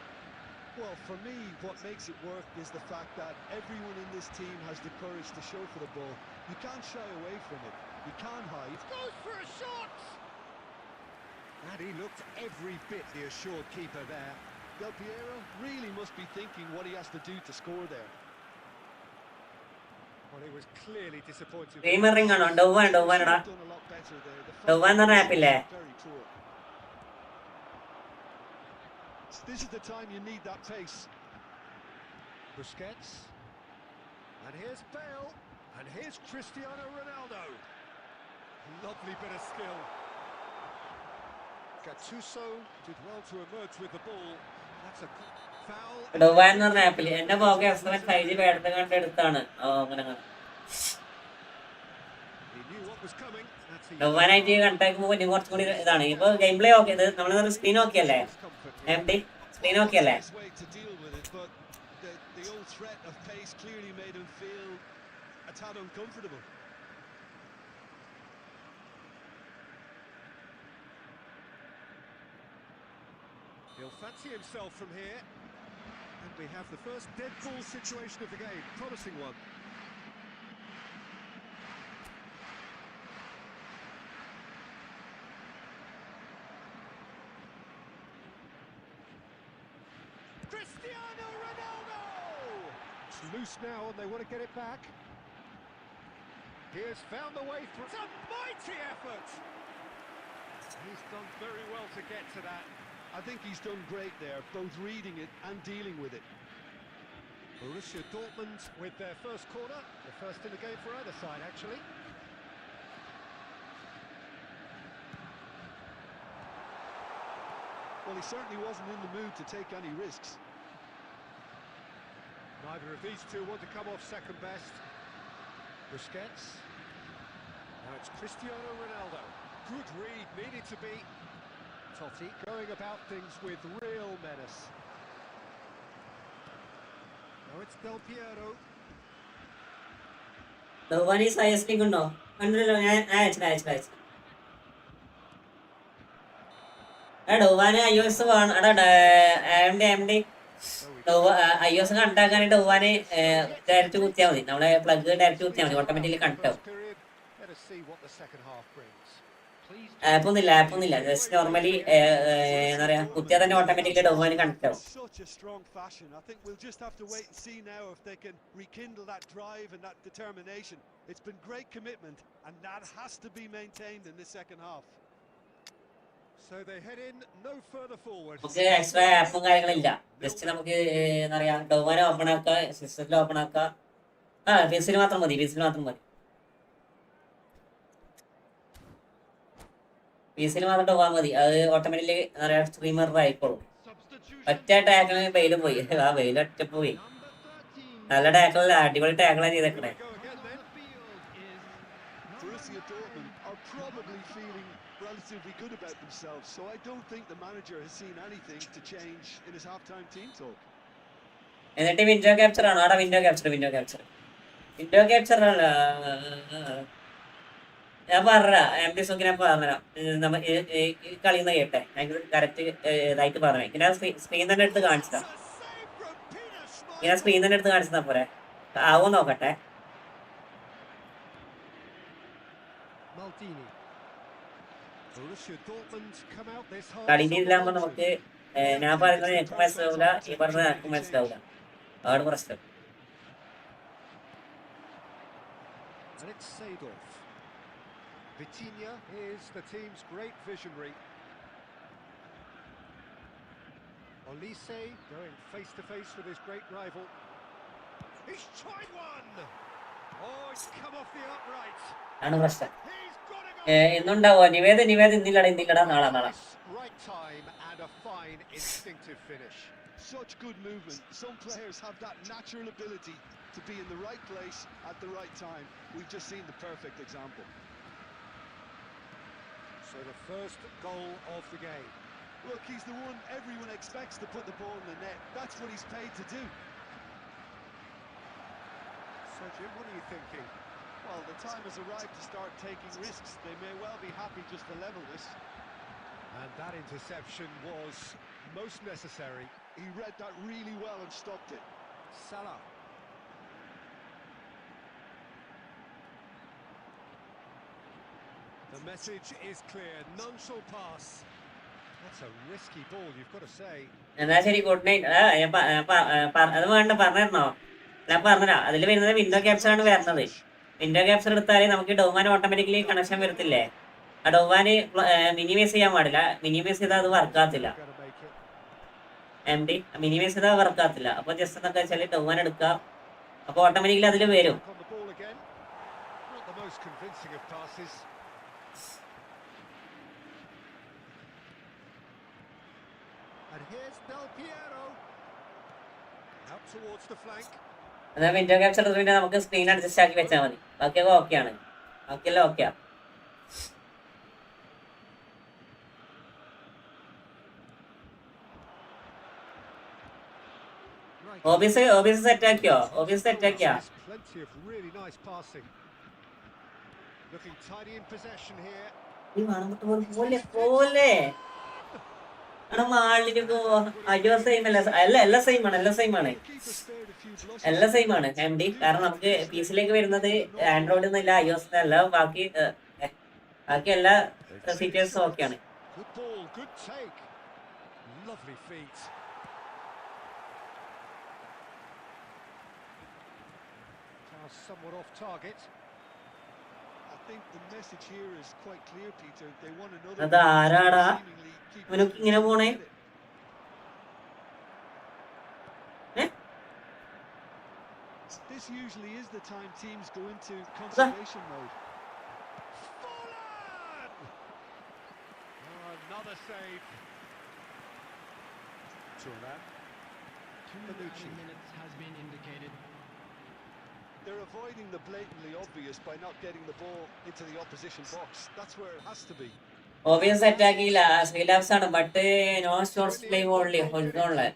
Well, for me, what makes it work is the fact that everyone in this team has the courage to show for the ball. You can't shy away from it. You can't hide. Goes for a shot! And he looked every bit the assured keeper there. Del Piero really must be thinking what he has to do to score there. Well, he was clearly disappointed. Gamer ring ആണോ? ഡൗവാൻ Done എടാ. a lot better there. The ഡൗവാൻ എന്ന് പറഞ്ഞ ആപ്പില്ലേ? very poor. This is the time you need that pace. Busquets. And here's Bale. And here's Cristiano Ronaldo. Lovely bit of skill. Gattuso did well to emerge with the ball. That's a foul. ഡൗവാൻ എന്ന് പറഞ്ഞ ആപ്പില് എന്റെ പോകെ F7 5G പേടത്ത് കണ്ടെടുത്താണ്. അങ്ങനെ He knew what was coming. That's the ഡൗവാനായിട്ട് കണ്ടാക്കി പോകുമ്പോൾ ഇനി കുറച്ചും കൂടി ഇതാണ്. ഇപ്പൊ ഗെയിം പ്ലേ ഓക്കെ, ഇത് നമ്മള് സ്ക്രീൻ ഓക്കെ അല്ലേ? AMD സ്ക്രീൻ ഓക്കെ അല്ലേ? His way to deal with it, but the old threat of pace clearly made him feel a tad uncomfortable. He'll fancy himself from here. And we have the first dead ball situation of the game. Promising one. Cristiano Ronaldo! It's loose now and they want to get it back. He has found the way through. It's a mighty effort! He's done very well to get to that. I think he's done great there, both reading it and dealing with it. Borussia Dortmund with their first corner, the first in the game for either side, actually. Well, he certainly wasn't in the mood to take any risks. Neither of these two want to come off second best. Busquets. Now it's Cristiano Ronaldo. Good read, needed to be. Totti going about things with real menace. Now it's Del Piero. ഡൗവാൻ ഈ size link ഉണ്ടോ? കണ്ടില്ലല്ലോ, ഞാൻ അയച്ചു. ഡൗവാന് iOS വേണം. എടാ AMD iOS കണ്ടാക്കാനായിട്ട് ഡൗവാന് direct കുത്തിയാൽ മതി. നമ്മളെ പ്ലഗ് ഡയറക്റ്റ് കുത്തിയാൽ മതി, ഓട്ടോമാറ്റിക്കലി കണക്ട് ആവും. Let us see what the second half brings. ആപ്പൊന്നുമില്ല, ജസ്റ്റ് നോർമലി എന്താ പറയാ, കുത്തിയാൽ തന്നെ ഓട്ടോമാറ്റിക്കലി ഡൗവാന് കണക്ട് ആവും. Such a strong fashion. I think we'll just have to wait and see now if they can rekindle that drive and that determination. It's been great commitment, and that has to be maintained in this second half. So they head in no further forward. നമുക്ക് extra ആപ്പും കാര്യങ്ങളില്ല. Just നമുക്ക് എന്താ പറയാ, ഡൗവാനെ open ആക്കുക, സിസ്റ്റത്തിൽ open ആക്കുക. പിസിൽ മാത്രം മതി. പിസിൽ മാത്രം ഡൗവാൻ മതി. അത് ഓട്ടോമാറ്റിക്കലി എന്താ പറയാ, സ്ട്രീമർ ആയിക്കോളും. ഒറ്റ ടാക്കിന് വെയിലും പോയി. ആ വെയിൽ ഒറ്റ പോയി. നല്ല ടാക്കിളല്ല, അടിപൊളി ടാക്കിളാ ചെയ്തേക്കണേ. Borussia Dortmund are probably feeling relatively good about themselves, so I don't think the manager has seen anything to change in his half-time team talk. എന്നിട്ട് വിൻഡോ ക്യാപ്ചർ ആണോ? അവിടെ വിൻഡോ ക്യാപ്ചർ ഞാൻ പറഞ്ഞ എം ഡി സോക്ക് ഞാൻ പറഞ്ഞുതരാം. നമ്മ ഈ കളിന്ന് കേട്ടെ, ഞങ്ങൾക്ക് കറക്റ്റ് ഇതായിട്ട് പറഞ്ഞു. ഇങ്ങനെ സ്ക്രീൻ തന്നെ എടുത്ത് കാണിച്ചതാ. It's a save from Peter ഇങ്ങനെ സ്ക്രീൻ തന്നെ എടുത്ത് കാണിച്ചതാ പോരെ. ആവോ നോക്കട്ടെ. Maldini. Borussia Dortmund come out this hard കളിന്റെ ഇതിലാകുമ്പോ നമുക്ക് supplementary. ഞാൻ പറയുന്നത് എനിക്ക് മനസ്സിലാവില്ല, ഈ പറഞ്ഞത് എനിക്ക് മനസ്സിലാവില്ല. അതാണ് പ്രശ്നം. And it's Seedorf. Vitinha is the team's great visionary. Olise going face to face with his great rival. He's tried one. Oh, he's come off the upright. ആണ് പ്രശ്നം. He's got to go. ഇന്നുണ്ടാവോ Niveda ഇന്നില്ലടാ നാളെ. Right time and a fine instinctive finish. Such good movement. Some players have that natural ability to be in the right place at the right time. We've just seen the perfect example. So the first goal of the game. Look, he's the one everyone expects to put the ball in the net. That's what he's paid to do. So Jim, what are you thinking? Well, the time has arrived to start taking risks. They may well be happy just to level this. And that interception was most necessary. He read that really well and stopped it. Salah. The message is clear. None shall pass. That's a risky ball, you've got to say. എന്നാ ശരി, good night. അത് വേണ്ട പറഞ്ഞിരുന്നോ? ഞാൻ പറഞ്ഞതാ, അതിൽ വരുന്നത് window capture ആണ് വരുന്നത്. വിൻഡോ ക്യാപ്ചർ എടുത്താൽ നമുക്ക് ഡോവാൻ ഓട്ടോമാറ്റിക്കലി കണക്ഷൻ വരത്തില്ലേ? ആ ഡോവാന് മിനിമൈസ് ചെയ്യാൻ പാടില്ല. മിനിമൈസ് ചെയ്താൽ അത് വർക്കാകത്തില്ല. Gonna make it. M D minimise ചെയ്താൽ വർക്കാകത്തില്ല. അപ്പൊ ജസ്റ്റ് എന്നൊക്കെ വെച്ചാൽ ഡോവാൻ എടുക്കാം, അപ്പൊ ഓട്ടോമാറ്റിക്കലി അതിൽ വരും. On the ball again. Not the most convincing of passes. And here's Del Piero. Out towards the flank. എന്നാൽ വിൻഡോ ക്യാപ്ചർ എടുത്ത് പിന്നെ നമുക്ക് സ്ക്രീൻ അഡ്ജസ്റ്റ് ആക്കി വെച്ചാൽ മതി. ബാക്കിയൊക്കെ ഓക്കെയാണ്. ബാക്കിയെല്ലാം ഓക്കെയാ. ഓബീസ് set ആക്കിയോ? Plenty of really nice passing. Looking tidy in possession here. പോലെ എല്ലാം സെയിം ആണ് എം ഡി. കാരണം നമുക്ക് പീസിലേക്ക് വരുന്നത് ആൻഡ്രോയിഡ് എന്നല്ല, iOS എന്നല്ല. ബാക്കി എല്ലാ ഫീച്ചേഴ്സും ഓക്കെയാണ്. Good ball, good take. Lovely feet. Now somewhat off target. I think the message here is quite clear, Peter. They want another. അത് ആരാടാ seemingly keep ഇവനൊക്കെ ഇങ്ങനെ പോണേ? This usually is the time teams go into conservation mode. Fallen! Oh, another save. Turan. 2 minutes has been indicated. They're avoiding the blatantly obvious by not getting the ball into the opposition box. That's where it has to be. OBS set ആക്കിയില്ല, സ്കീലാപ്സ് ആണ്. But no stores play only ഹോൾഡോണില്.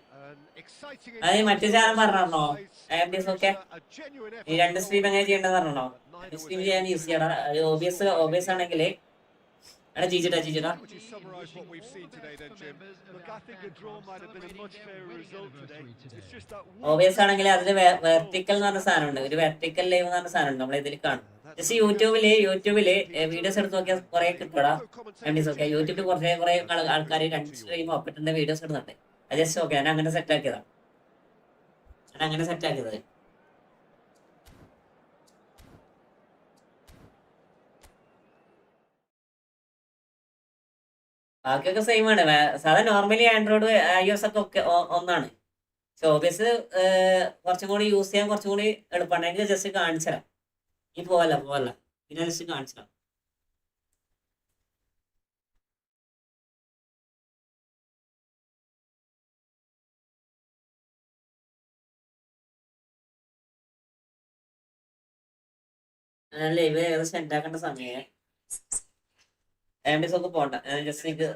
അത് മറ്റു channel പറഞ്ഞോ M D S ഒക്കെ ഈ രണ്ട് സ്ട്രീം എങ്ങനെ ചെയ്യേണ്ടത് പറഞ്ഞോ? സ്ട്രീം ചെയ്യാൻ ഈസിയാണ്. ഓബിയസ് ആണെങ്കിൽ എടാ ചീച്ചിട്ടാ Would you summarise what we've seen today then, Jim? Look, I think a draw might have been a much fairer result today. It's just that obvious ആണെങ്കിൽ അതിൽ വെർട്ടിക്കൽ എന്ന് പറഞ്ഞ സാധനമുണ്ട്. ഒരു വെർട്ടിക്കൽ ലൈവ് എന്ന് പറഞ്ഞ സാധനമുണ്ട്. നമ്മൾ ഇതിൽ കാണും. ജസ്റ്റ് യൂട്യൂബില് വീഡിയോസ് എടുത്ത് നോക്കിയാൽ കുറെ കിട്ടൂടാ. ഒക്കെ യൂട്യൂബിൽ കുറെ ആൾക്കാർ രണ്ട് സ്ട്രീം ഒപ്പിട്ടിന്റെ വീഡിയോസ് ഇടുന്നുണ്ട്. അത് ജസ്റ്റ് ഓക്കെ, ഞാൻ അങ്ങനെ സെറ്റ് ആക്കിയതാ. ബാക്കിയൊക്കെ സെയിം ആണ്. സാധാരണ നോർമലി ആൻഡ്രോയിഡ് iOS ഒക്കെ ഒന്നാണ്. പക്ഷെ ഓബിയസ് കുറച്ചും കൂടി യൂസ് ചെയ്യാൻ കുറച്ചും കൂടി എളുപ്പമാണ്. എനിക്ക് ജസ്റ്റ് കാണിച്ചു തരാം. ഈ പോവല്ല പിന്നെ ജസ്റ്റ് കാണിച്ചു തരാം. ലൈവ് ഏകദേശം ഉണ്ടാക്കേണ്ട സമയം ആംബിയൻസ് ഒക്കെ പോണ്ട. ഞാൻ ജസ്റ്റ് എനിക്ക്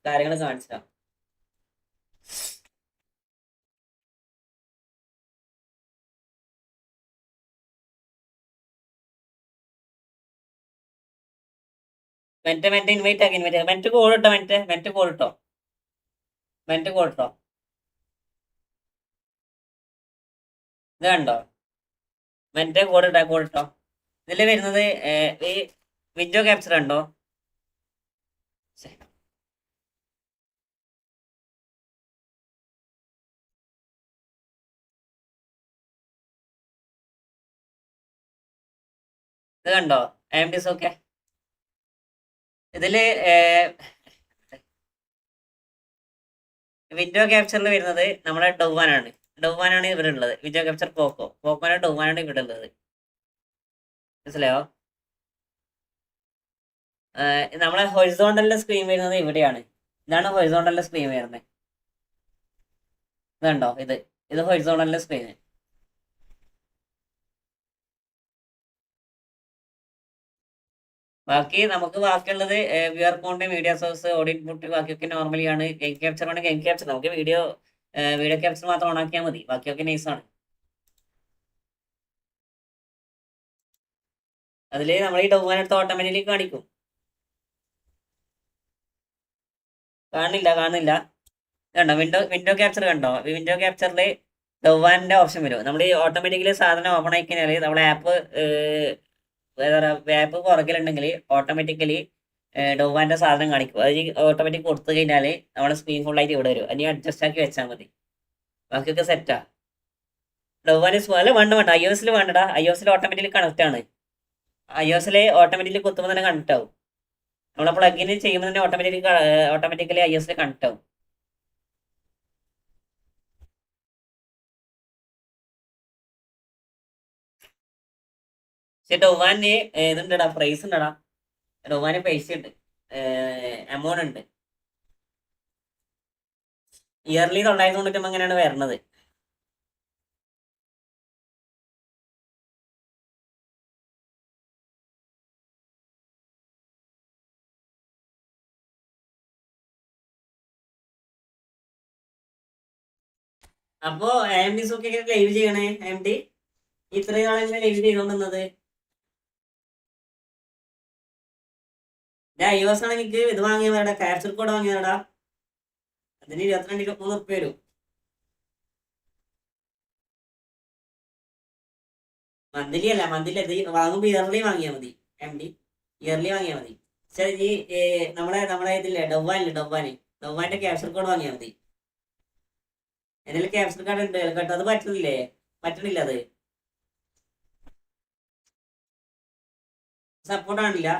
കാര്യങ്ങൾ കാണിച്ചു തരാം. മെന്റ് ഇൻവൈറ്റ് ആക്കി മെന്റ് കോൾ ഇട്ടോ മെന്റ് കോൾ ഇട്ടോ ഇത് കണ്ടോ മെന്റ് കോൾ ഇട്ടോ ഇതിൽ വരുന്നത് ഈ വിൻഡോ ക്യാപ്ചർ ഉണ്ടോ ഇത് കണ്ടോ ആംബിയൻസ് ഒക്കെ ഇതില് വിൻഡോ ക്യാപ്ചറിൽ വരുന്നത് നമ്മുടെ ഡൗവാനാണ് ഇവിടെ ഉള്ളത്. വിൻഡോ ക്യാപ്ചർ പോക്കോയാണ് ഡൗവാനാണ് ഇവിടെ ഉള്ളത്. മനസ്സിലായോ? നമ്മളെ ഹൊറിസോണ്ടലിന്റെ സ്ക്രീൻ വരുന്നത് ഇവിടെയാണ്. ഇതാണ് ഹൊറിസോണ്ടലിന്റെ സ്ക്രീൻ വരുന്നത്. ഇതുണ്ടോ ഇത് ഹൊറിസോണ്ടലിന്റെ സ്ക്രീൻ. നമുക്ക് ബാക്കിയുള്ളത് viewer count, media source, audio input, ബാക്കിയൊക്കെ നോർമലി ആണ്. ഗെയിം ക്യാപ്ചർ ആണ് ഗെയിം ക്യാപ്ചർ. നമുക്ക് വീഡിയോ ക്യാപ്ചർ മാത്രം ഓൺ ആക്കിയാൽ മതി, ബാക്കിയൊക്കെ നൈസാണ്. അതിൽ നമ്മൾ ഈ ഡൗവാനെടുത്ത് ഓട്ടോമാറ്റിക്കലി കാണിക്കും. കാണില്ല കണ്ടോ വിൻഡോ ക്യാപ്ചർ കണ്ടോ? വിൻഡോ ക്യാപ്ചറിൽ ഡൗവാനിന്റെ ഓപ്ഷൻ വരും. നമ്മൾ ഈ ഓട്ടോമാറ്റിക്കലി സാധനം ഓപ്പൺ ആയി കഴിഞ്ഞാൽ നമ്മളെ ആപ്പ് പുറകിലുണ്ടെങ്കിൽ ഓട്ടോമാറ്റിക്കലി ഡൗവാന്റെ സാധനം കാണിക്കും. അത് ഓട്ടോമാറ്റിക് കൊടുത്തു കഴിഞ്ഞാൽ നമ്മുടെ സ്ക്രീൻ ഫുള്ളായിട്ട് ഇവിടെ വരും. അതിന് അഡ്ജസ്റ്റ് ആക്കി വെച്ചാൽ മതി, ബാക്കിയൊക്കെ സെറ്റാ. ഡൗവാന് വേണ്ട iOS വേണ്ടടാ. iOS ഓട്ടോമാറ്റിക്കലി കണക്ട് ആണ്. iOS ഓട്ടോമാറ്റിക്കലി കുത്തുമ്പോൾ തന്നെ കണക്ട് ആവും. നമ്മളെ പ്ലഗിന് ചെയ്യുമ്പോൾ തന്നെ ഓട്ടോമാറ്റിക്കലി iOS കണക്ട് ആവും. പക്ഷെ ഡൊവാന് ഇതുണ്ടടാ, പ്രൈസ് ഉണ്ടടാ. ഡൊവാന് പൈസ ഉണ്ട്, എമൗണ്ട് ഉണ്ട്. ഇയർലി 999 അങ്ങനെയാണ് വരണത്. അപ്പോ AMD ഒക്കെ ലൈവ് ചെയ്യണേ. AMD ഇത്രയും നാളെങ്ങനെ ലൈവ് ചെയ്തോണ്ടുന്നത്? iOS ആണ് എനിക്ക് ഇത് വാങ്ങിയതാടാ, ക്യാപ്ചർ കോഡ് വാങ്ങിയതാടാ. അതിന് 22-23 ഉറുപ്പിക വരും. മന്ത്ലി ഇത് വാങ്ങുമ്പോ ഇയർലി വാങ്ങിയാൽ മതി. AMD ഇയർലി വാങ്ങിയാൽ മതി. പക്ഷെ ഈ നമ്മളെ ഇതില്ലേ ഡൊവാന്റെ ക്യാപ്ചർ കോഡ് വാങ്ങിയാൽ മതി. എന്തെങ്കിലും ക്യാപ്ചർ കാർഡ് ഉണ്ട് കേട്ടോ. അത് പറ്റണില്ല. അത് സപ്പോർട്ട് ആണില്ല.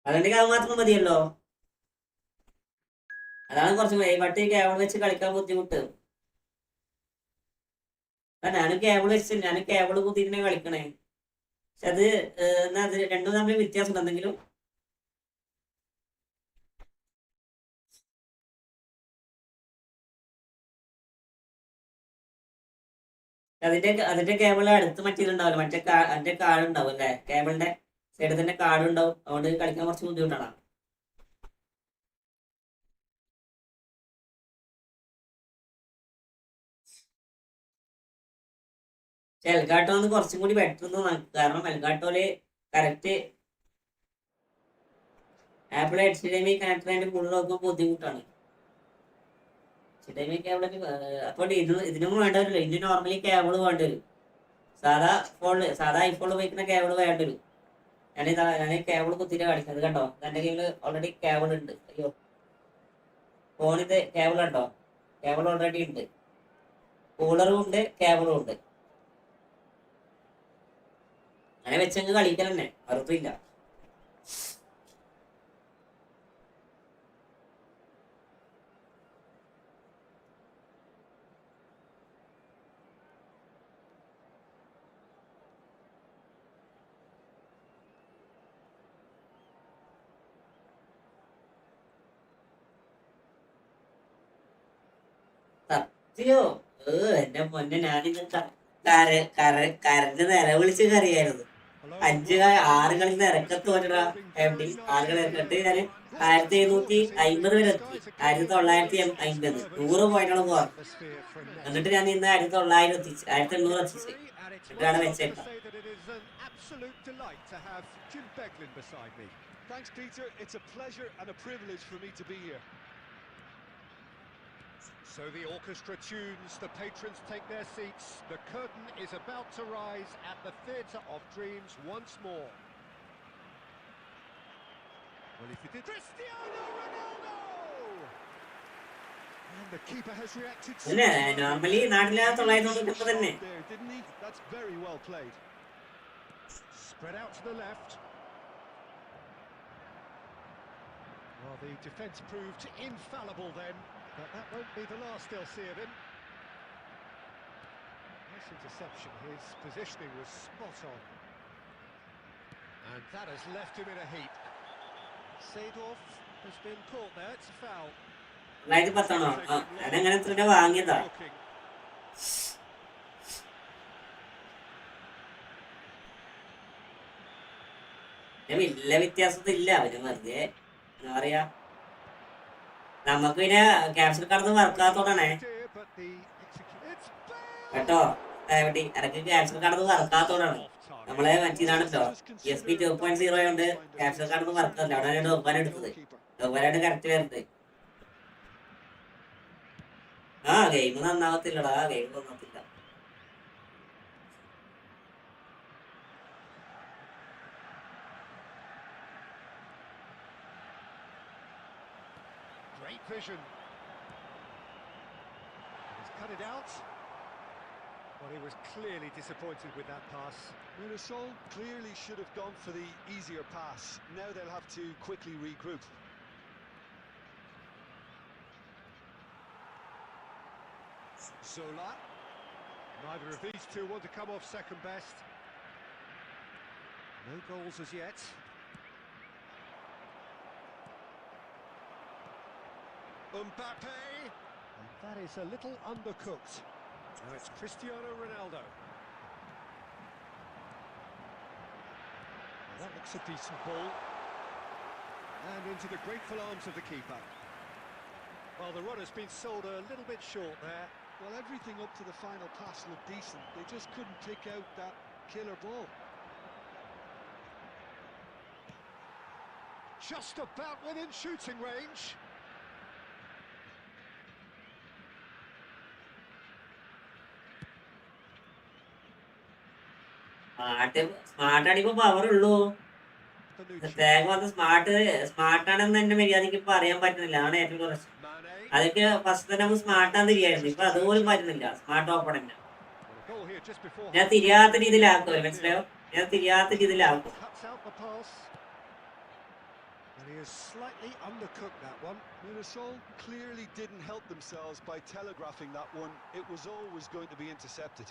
അതുകൊണ്ട് അത് മാത്രം മതിയല്ലോ. അതാണ് കുറച്ച് ബട്ട് കേബിൾ വെച്ച് കളിക്കാൻ ബുദ്ധിമുട്ട്. ഞാനും കേബിൾ കുത്തിയിട്ട് കളിക്കണേ. പക്ഷെ അത് രണ്ടും തമ്മിൽ വ്യത്യാസം ഉണ്ട് എന്തെങ്കിലും. അതിന്റെ കേബിൾ അടുത്ത് മറ്റേതുണ്ടാവില്ല, മറ്റേ കാർഡ് ഉണ്ടാവും അല്ലേ? കേബിളിന്റെ സൈഡിൽ തന്നെ കാർഡ് ഉണ്ടാവും. അതുകൊണ്ട് കളിക്കാൻ കുറച്ച് ബുദ്ധിമുട്ടാണ്. പക്ഷെ എൽഗാട്ടോ ആണ് കുറച്ചും കൂടി ബെറ്റർ. കാരണം എൽഗാട്ടോയില് കറക്റ്റ് ആപ്പിൾ HDMI കണക്ടർ ആയിട്ട് ഫുൾ നോക്കുമ്പോൾ ബുദ്ധിമുട്ടാണ്. HDMI കേബിൾ അപ്പോൾ ഇതിനും വേണ്ട വരില്ല. ഇതിന് നോർമലി കേബിൾ വേണ്ടി വരും. സാധാ ഐഫോണിൽ ഉപയോഗിക്കുന്ന കേബിൾ വേണ്ടി വരും. ഞാൻ കേബിൾ കുത്തിയിട്ട് കളിക്കുന്നത് കണ്ടോ. എന്റെ കയ്യിൽ ഓൾറെഡി കേബിൾ ഉണ്ട്. അയ്യോ, ഫോണിത് കേബിൾ ഉണ്ടോ? കേബിൾ ഓൾറെഡി ഉണ്ട്. കൂളറും ഉണ്ട്, കേബിളും ഉണ്ട്. അങ്ങനെ വെച്ചങ്ങ് കളിക്കൽ തന്നെ, വെറുപ്പില്ല. സത്യോ എന്റെ പൊന്നെ, ഞാനിന്ന് കരഞ്ഞ് നിലവിളിച്ച് കറിയായിരുന്നു. 6 കളി നിരക്കത്ത് തോറ്റടാ. AMD 6 കളി നിരക്കട്ട് ഞാൻ 1750 വരെ എത്തി. 1950 100 പോയിട്ടാണ് പോവാറ്. എന്നിട്ട് ഞാൻ ഇന്ന് 1900 എത്തിച്ച് 1800 എത്തിച്ച് എന്നിട്ടാണ് വെച്ചേക്കാം. absolute delight to have Jim Beglin beside me. Thanks, Peter. It's a pleasure and a privilege for me to be here. So the orchestra tunes, the patrons take their seats. The curtain is about to rise at the Theatre of Dreams once more. Well, if you did... Cristiano Ronaldo! And the keeper has reacted... Normally, നാട്ടിലെ 990 തന്നെ. There, didn't he? That's very well played. Spread out to the left. Well, the defence proved infallible then, but that won't be the last they'll see of him. Nice interception, his positioning was spot on. And that has left him in a heap. Seedorf has been caught there, it's a foul. ഇത് പത്തണോ അതെങ്ങനെ തന്നെ വാങ്ങിയതാ. വലിയ വ്യത്യാസത്തില്ല അവന് വെറുതെ എന്താ പറയാ. നമുക്ക് പിന്നെ ക്യാപ്ഷൻ കടന്ന് വർക്കാത്തോടാണേ കേട്ടോ. ഇടയ്ക്ക് ക്യാപ്ഷൻ കടന്ന് വർക്കാത്തോടാണ്. നമ്മളെ മറ്റേതാണല്ലോ ESP 2.0 ആയതുകൊണ്ട് ക്യാപ്ഷൻ കടന്ന് വർക്കല്ല. അവിടെ ഡോപ്പാൻ എടുത്തത് ഡോപ്പാനായിട്ട് കറക്റ്റ് വരുന്നത്. ആ ഗെയിം നന്നാവത്തില്ലടാ, ഗെയിം നന്നാവത്തില്ല. Great vision. He's cut it out. Well, he was clearly disappointed with that pass. Mirasol clearly should have gone for the easier pass. Now they'll have to quickly regroup. Zola. Neither of these two want to come off second best. No goals as yet. Mbappe. And that is a little undercooked. Now it's Cristiano Ronaldo. Well, that looks a decent ball. And into the grateful arms of the keeper. Well, the run has been sold a little bit short there. Well, everything up to the final pass looked decent. They just couldn't pick out that killer ball. Just about within shooting range. സ്മാർട്ടാണിപ്പോ power ഉള്ളൂ. തേങ്ങ വന്ന് സ്മാർട്ടാണെന്ന് തന്നെ മര്യാദക്ക് ഇപ്പൊ അറിയാൻ പറ്റുന്നില്ല. അതാണ് ഏറ്റവും പ്രശ്നം. അതൊക്കെ ഫസ്റ്റ് തന്നെ നമുക്ക് സ്മാർട്ടാന്ന് തിരിയായിരുന്നു. ഇപ്പൊ അതുപോലും പറ്റുന്നില്ല. സ്മാർട്ട് ഓപ്പണന്റ് ഞാൻ തിരിയാത്ത രീതിയിലാക്കും. മനസ്സിലായോ? ഞാൻ തിരിയാത്ത രീതിയിലാക്കും. He has slightly undercooked that one. Mirasol clearly didn't help themselves by telegraphing that one. It was always going to be intercepted.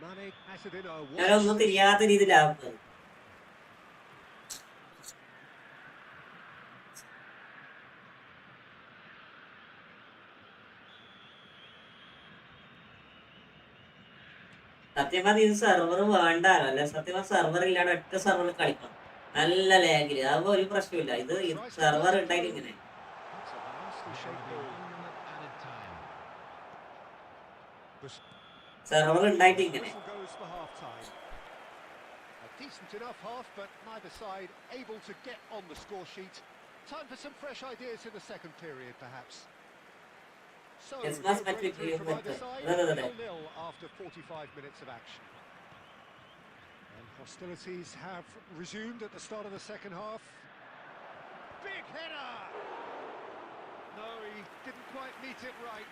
Mane has it in a ഞാനൊന്നും തിരിയാത്ത രീതിയിലാക്കും. സത്യം പറഞ്ഞാൽ ഇത് സെർവർ വേണ്ടാലോ. അല്ലെ സത്യം പറഞ്ഞാൽ സെർവർ ഇല്ലാതെ ഒറ്റ സെർവറിൽ കളിക്കണം. നല്ല ലാഗില് അപ്പൊ ഒരു പ്രശ്നമില്ല. ഇത് സെർവർ ഉണ്ടായിട്ട് ഇങ്ങനെ സെർവർ ഉണ്ടായിട്ട് ഇങ്ങനെ. A decent enough half, but neither side able to get on the score sheet. Time for some fresh ideas in the second period, perhaps. So, Christmas match breakthrough from either side, 0-0 after 45 minutes of action. And hostilities have resumed at the start of the second half. Big header! No, he didn't quite meet it right.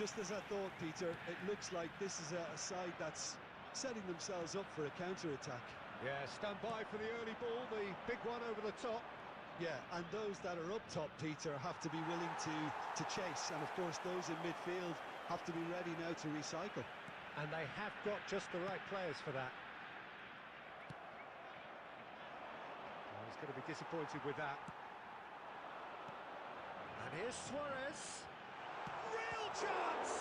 Just as I thought, Peter, it looks like this is a side that's setting themselves up for a counter-attack. Yeah, stand by for the early ball, the big one over the top. Yeah, and those that are up top, Peter, have to be willing to chase. And of course, those in midfield have to be ready now to recycle. And they have got just the right players for that. Well, he's going to be disappointed with that. And here's Suarez. Real chance!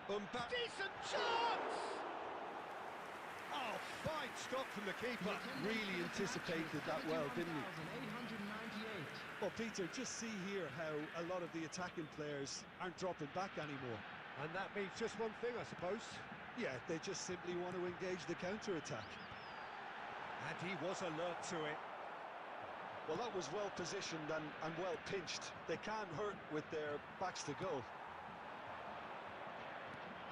Decent chance! Oh, fine stop from the keeper. Really anticipated that well, didn't he? Well, Peter, just see here how a lot of the attacking players aren't dropping back anymore. And that means just one thing, I suppose. Yeah, they just simply want to engage the counter-attack. And he was alert to it. Well, that was well positioned and well pinched. They can't hurt with their backs to goal.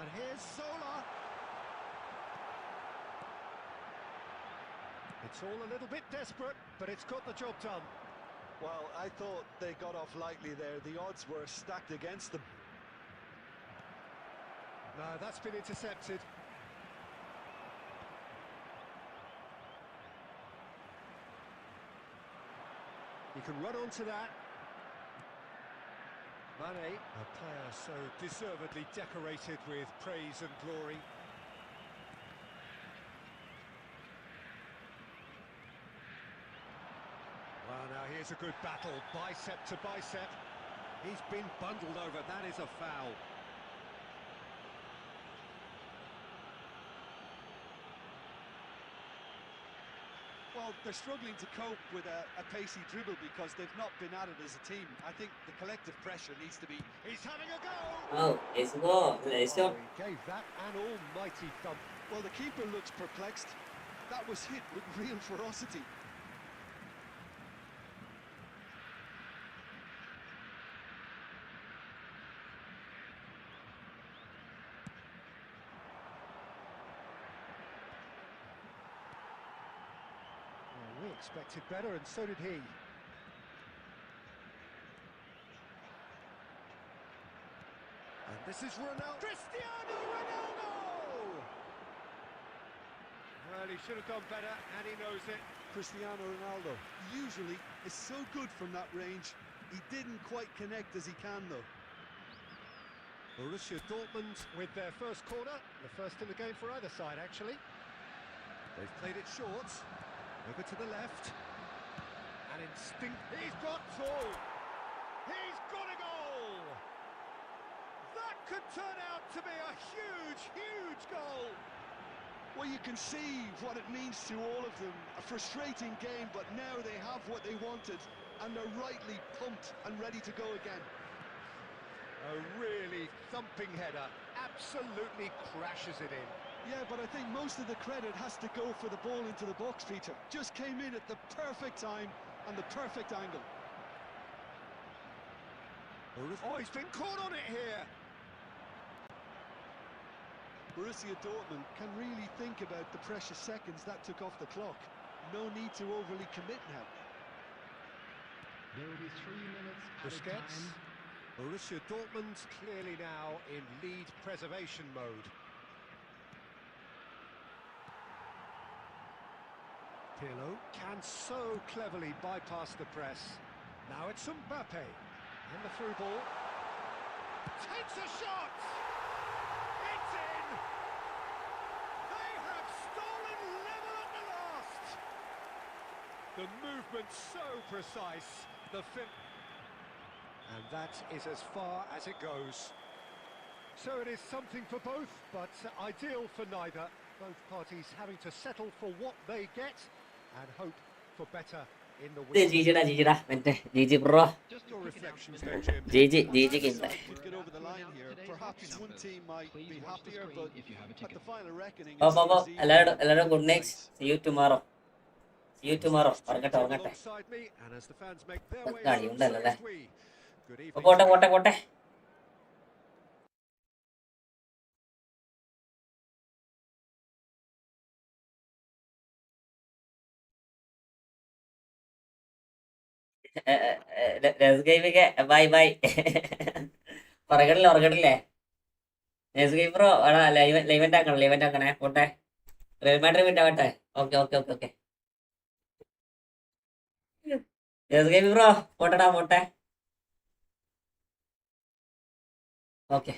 And here's Zola. It's all a little bit desperate, but it's got the job done. Well, I thought they got off lightly there. The odds were stacked against them. No, that's been intercepted. You can run onto that. Mane, a player so deservedly decorated with praise and glory. Well, now here's a good battle, bicep to bicep. He's been bundled over, that is a foul. Well, they're struggling to cope with a pacey dribble because they've not been at it as a team. I think the collective pressure needs to be... He's having a go! Oh, let's go. Let's go. Oh, he gave that an almighty thump. Well, the keeper looks perplexed. That was hit with real ferocity. We expected better, and so did he. And this is Ronaldo. Cristiano Ronaldo! Well, he should have done better, and he knows it. Cristiano Ronaldo usually is so good from that range. He didn't quite connect as he can, though. Borussia Dortmund with their first corner, the first in the game for either side, actually. They've played it short. Over to the left. And instinct. He's got two. He's got a goal. That could turn out to be a huge, huge goal. Well, you can see what it means to all of them. A frustrating game, but now they have what they wanted. And they're rightly pumped and ready to go again. A really thumping header. Absolutely crashes it in. Yeah, but I think most of the credit has to go for the ball into the box, Peter. Just came in at the perfect time and the perfect angle. Oh, he's been caught on it here. Borussia Dortmund can really think about the precious seconds that took off the clock. No need to overly commit now. There will be 3 minutes at a Busquets. time. Borussia Dortmund clearly now in lead preservation mode. Pirlo can so cleverly bypass the press. Now it's Mbappe. And the through ball. Takes a shot! It's in! They have stolen level at the last! The movement so precise. The fin... And that is as far as it goes. So it is something for both, but ideal for neither. Both parties having to settle for what they get and hope for better in the win. GG mate. GG bro. Just your reflections there, Jim. GG game. Could get over the line here. Perhaps one team might be happier, but at the final reckoning... Oh, എല്ലാവരും good night. See you tomorrow. ഉറങ്ങട്ടെ. Alongside me, and as the fans make their way കളി home, ഉണ്ടല്ലോ so അല്ലേ? is we. Good evening. പോട്ടെ. രസഗൈമൊക്കെ by ഉറങ്ങണില്ലേ രസഗൈ bro എടാ ലൈവന്റ് ആക്കണേ പോട്ടെ Real Madrid വിട്ടാവട്ടെ okay രസഗൈ bro പോട്ടെ okay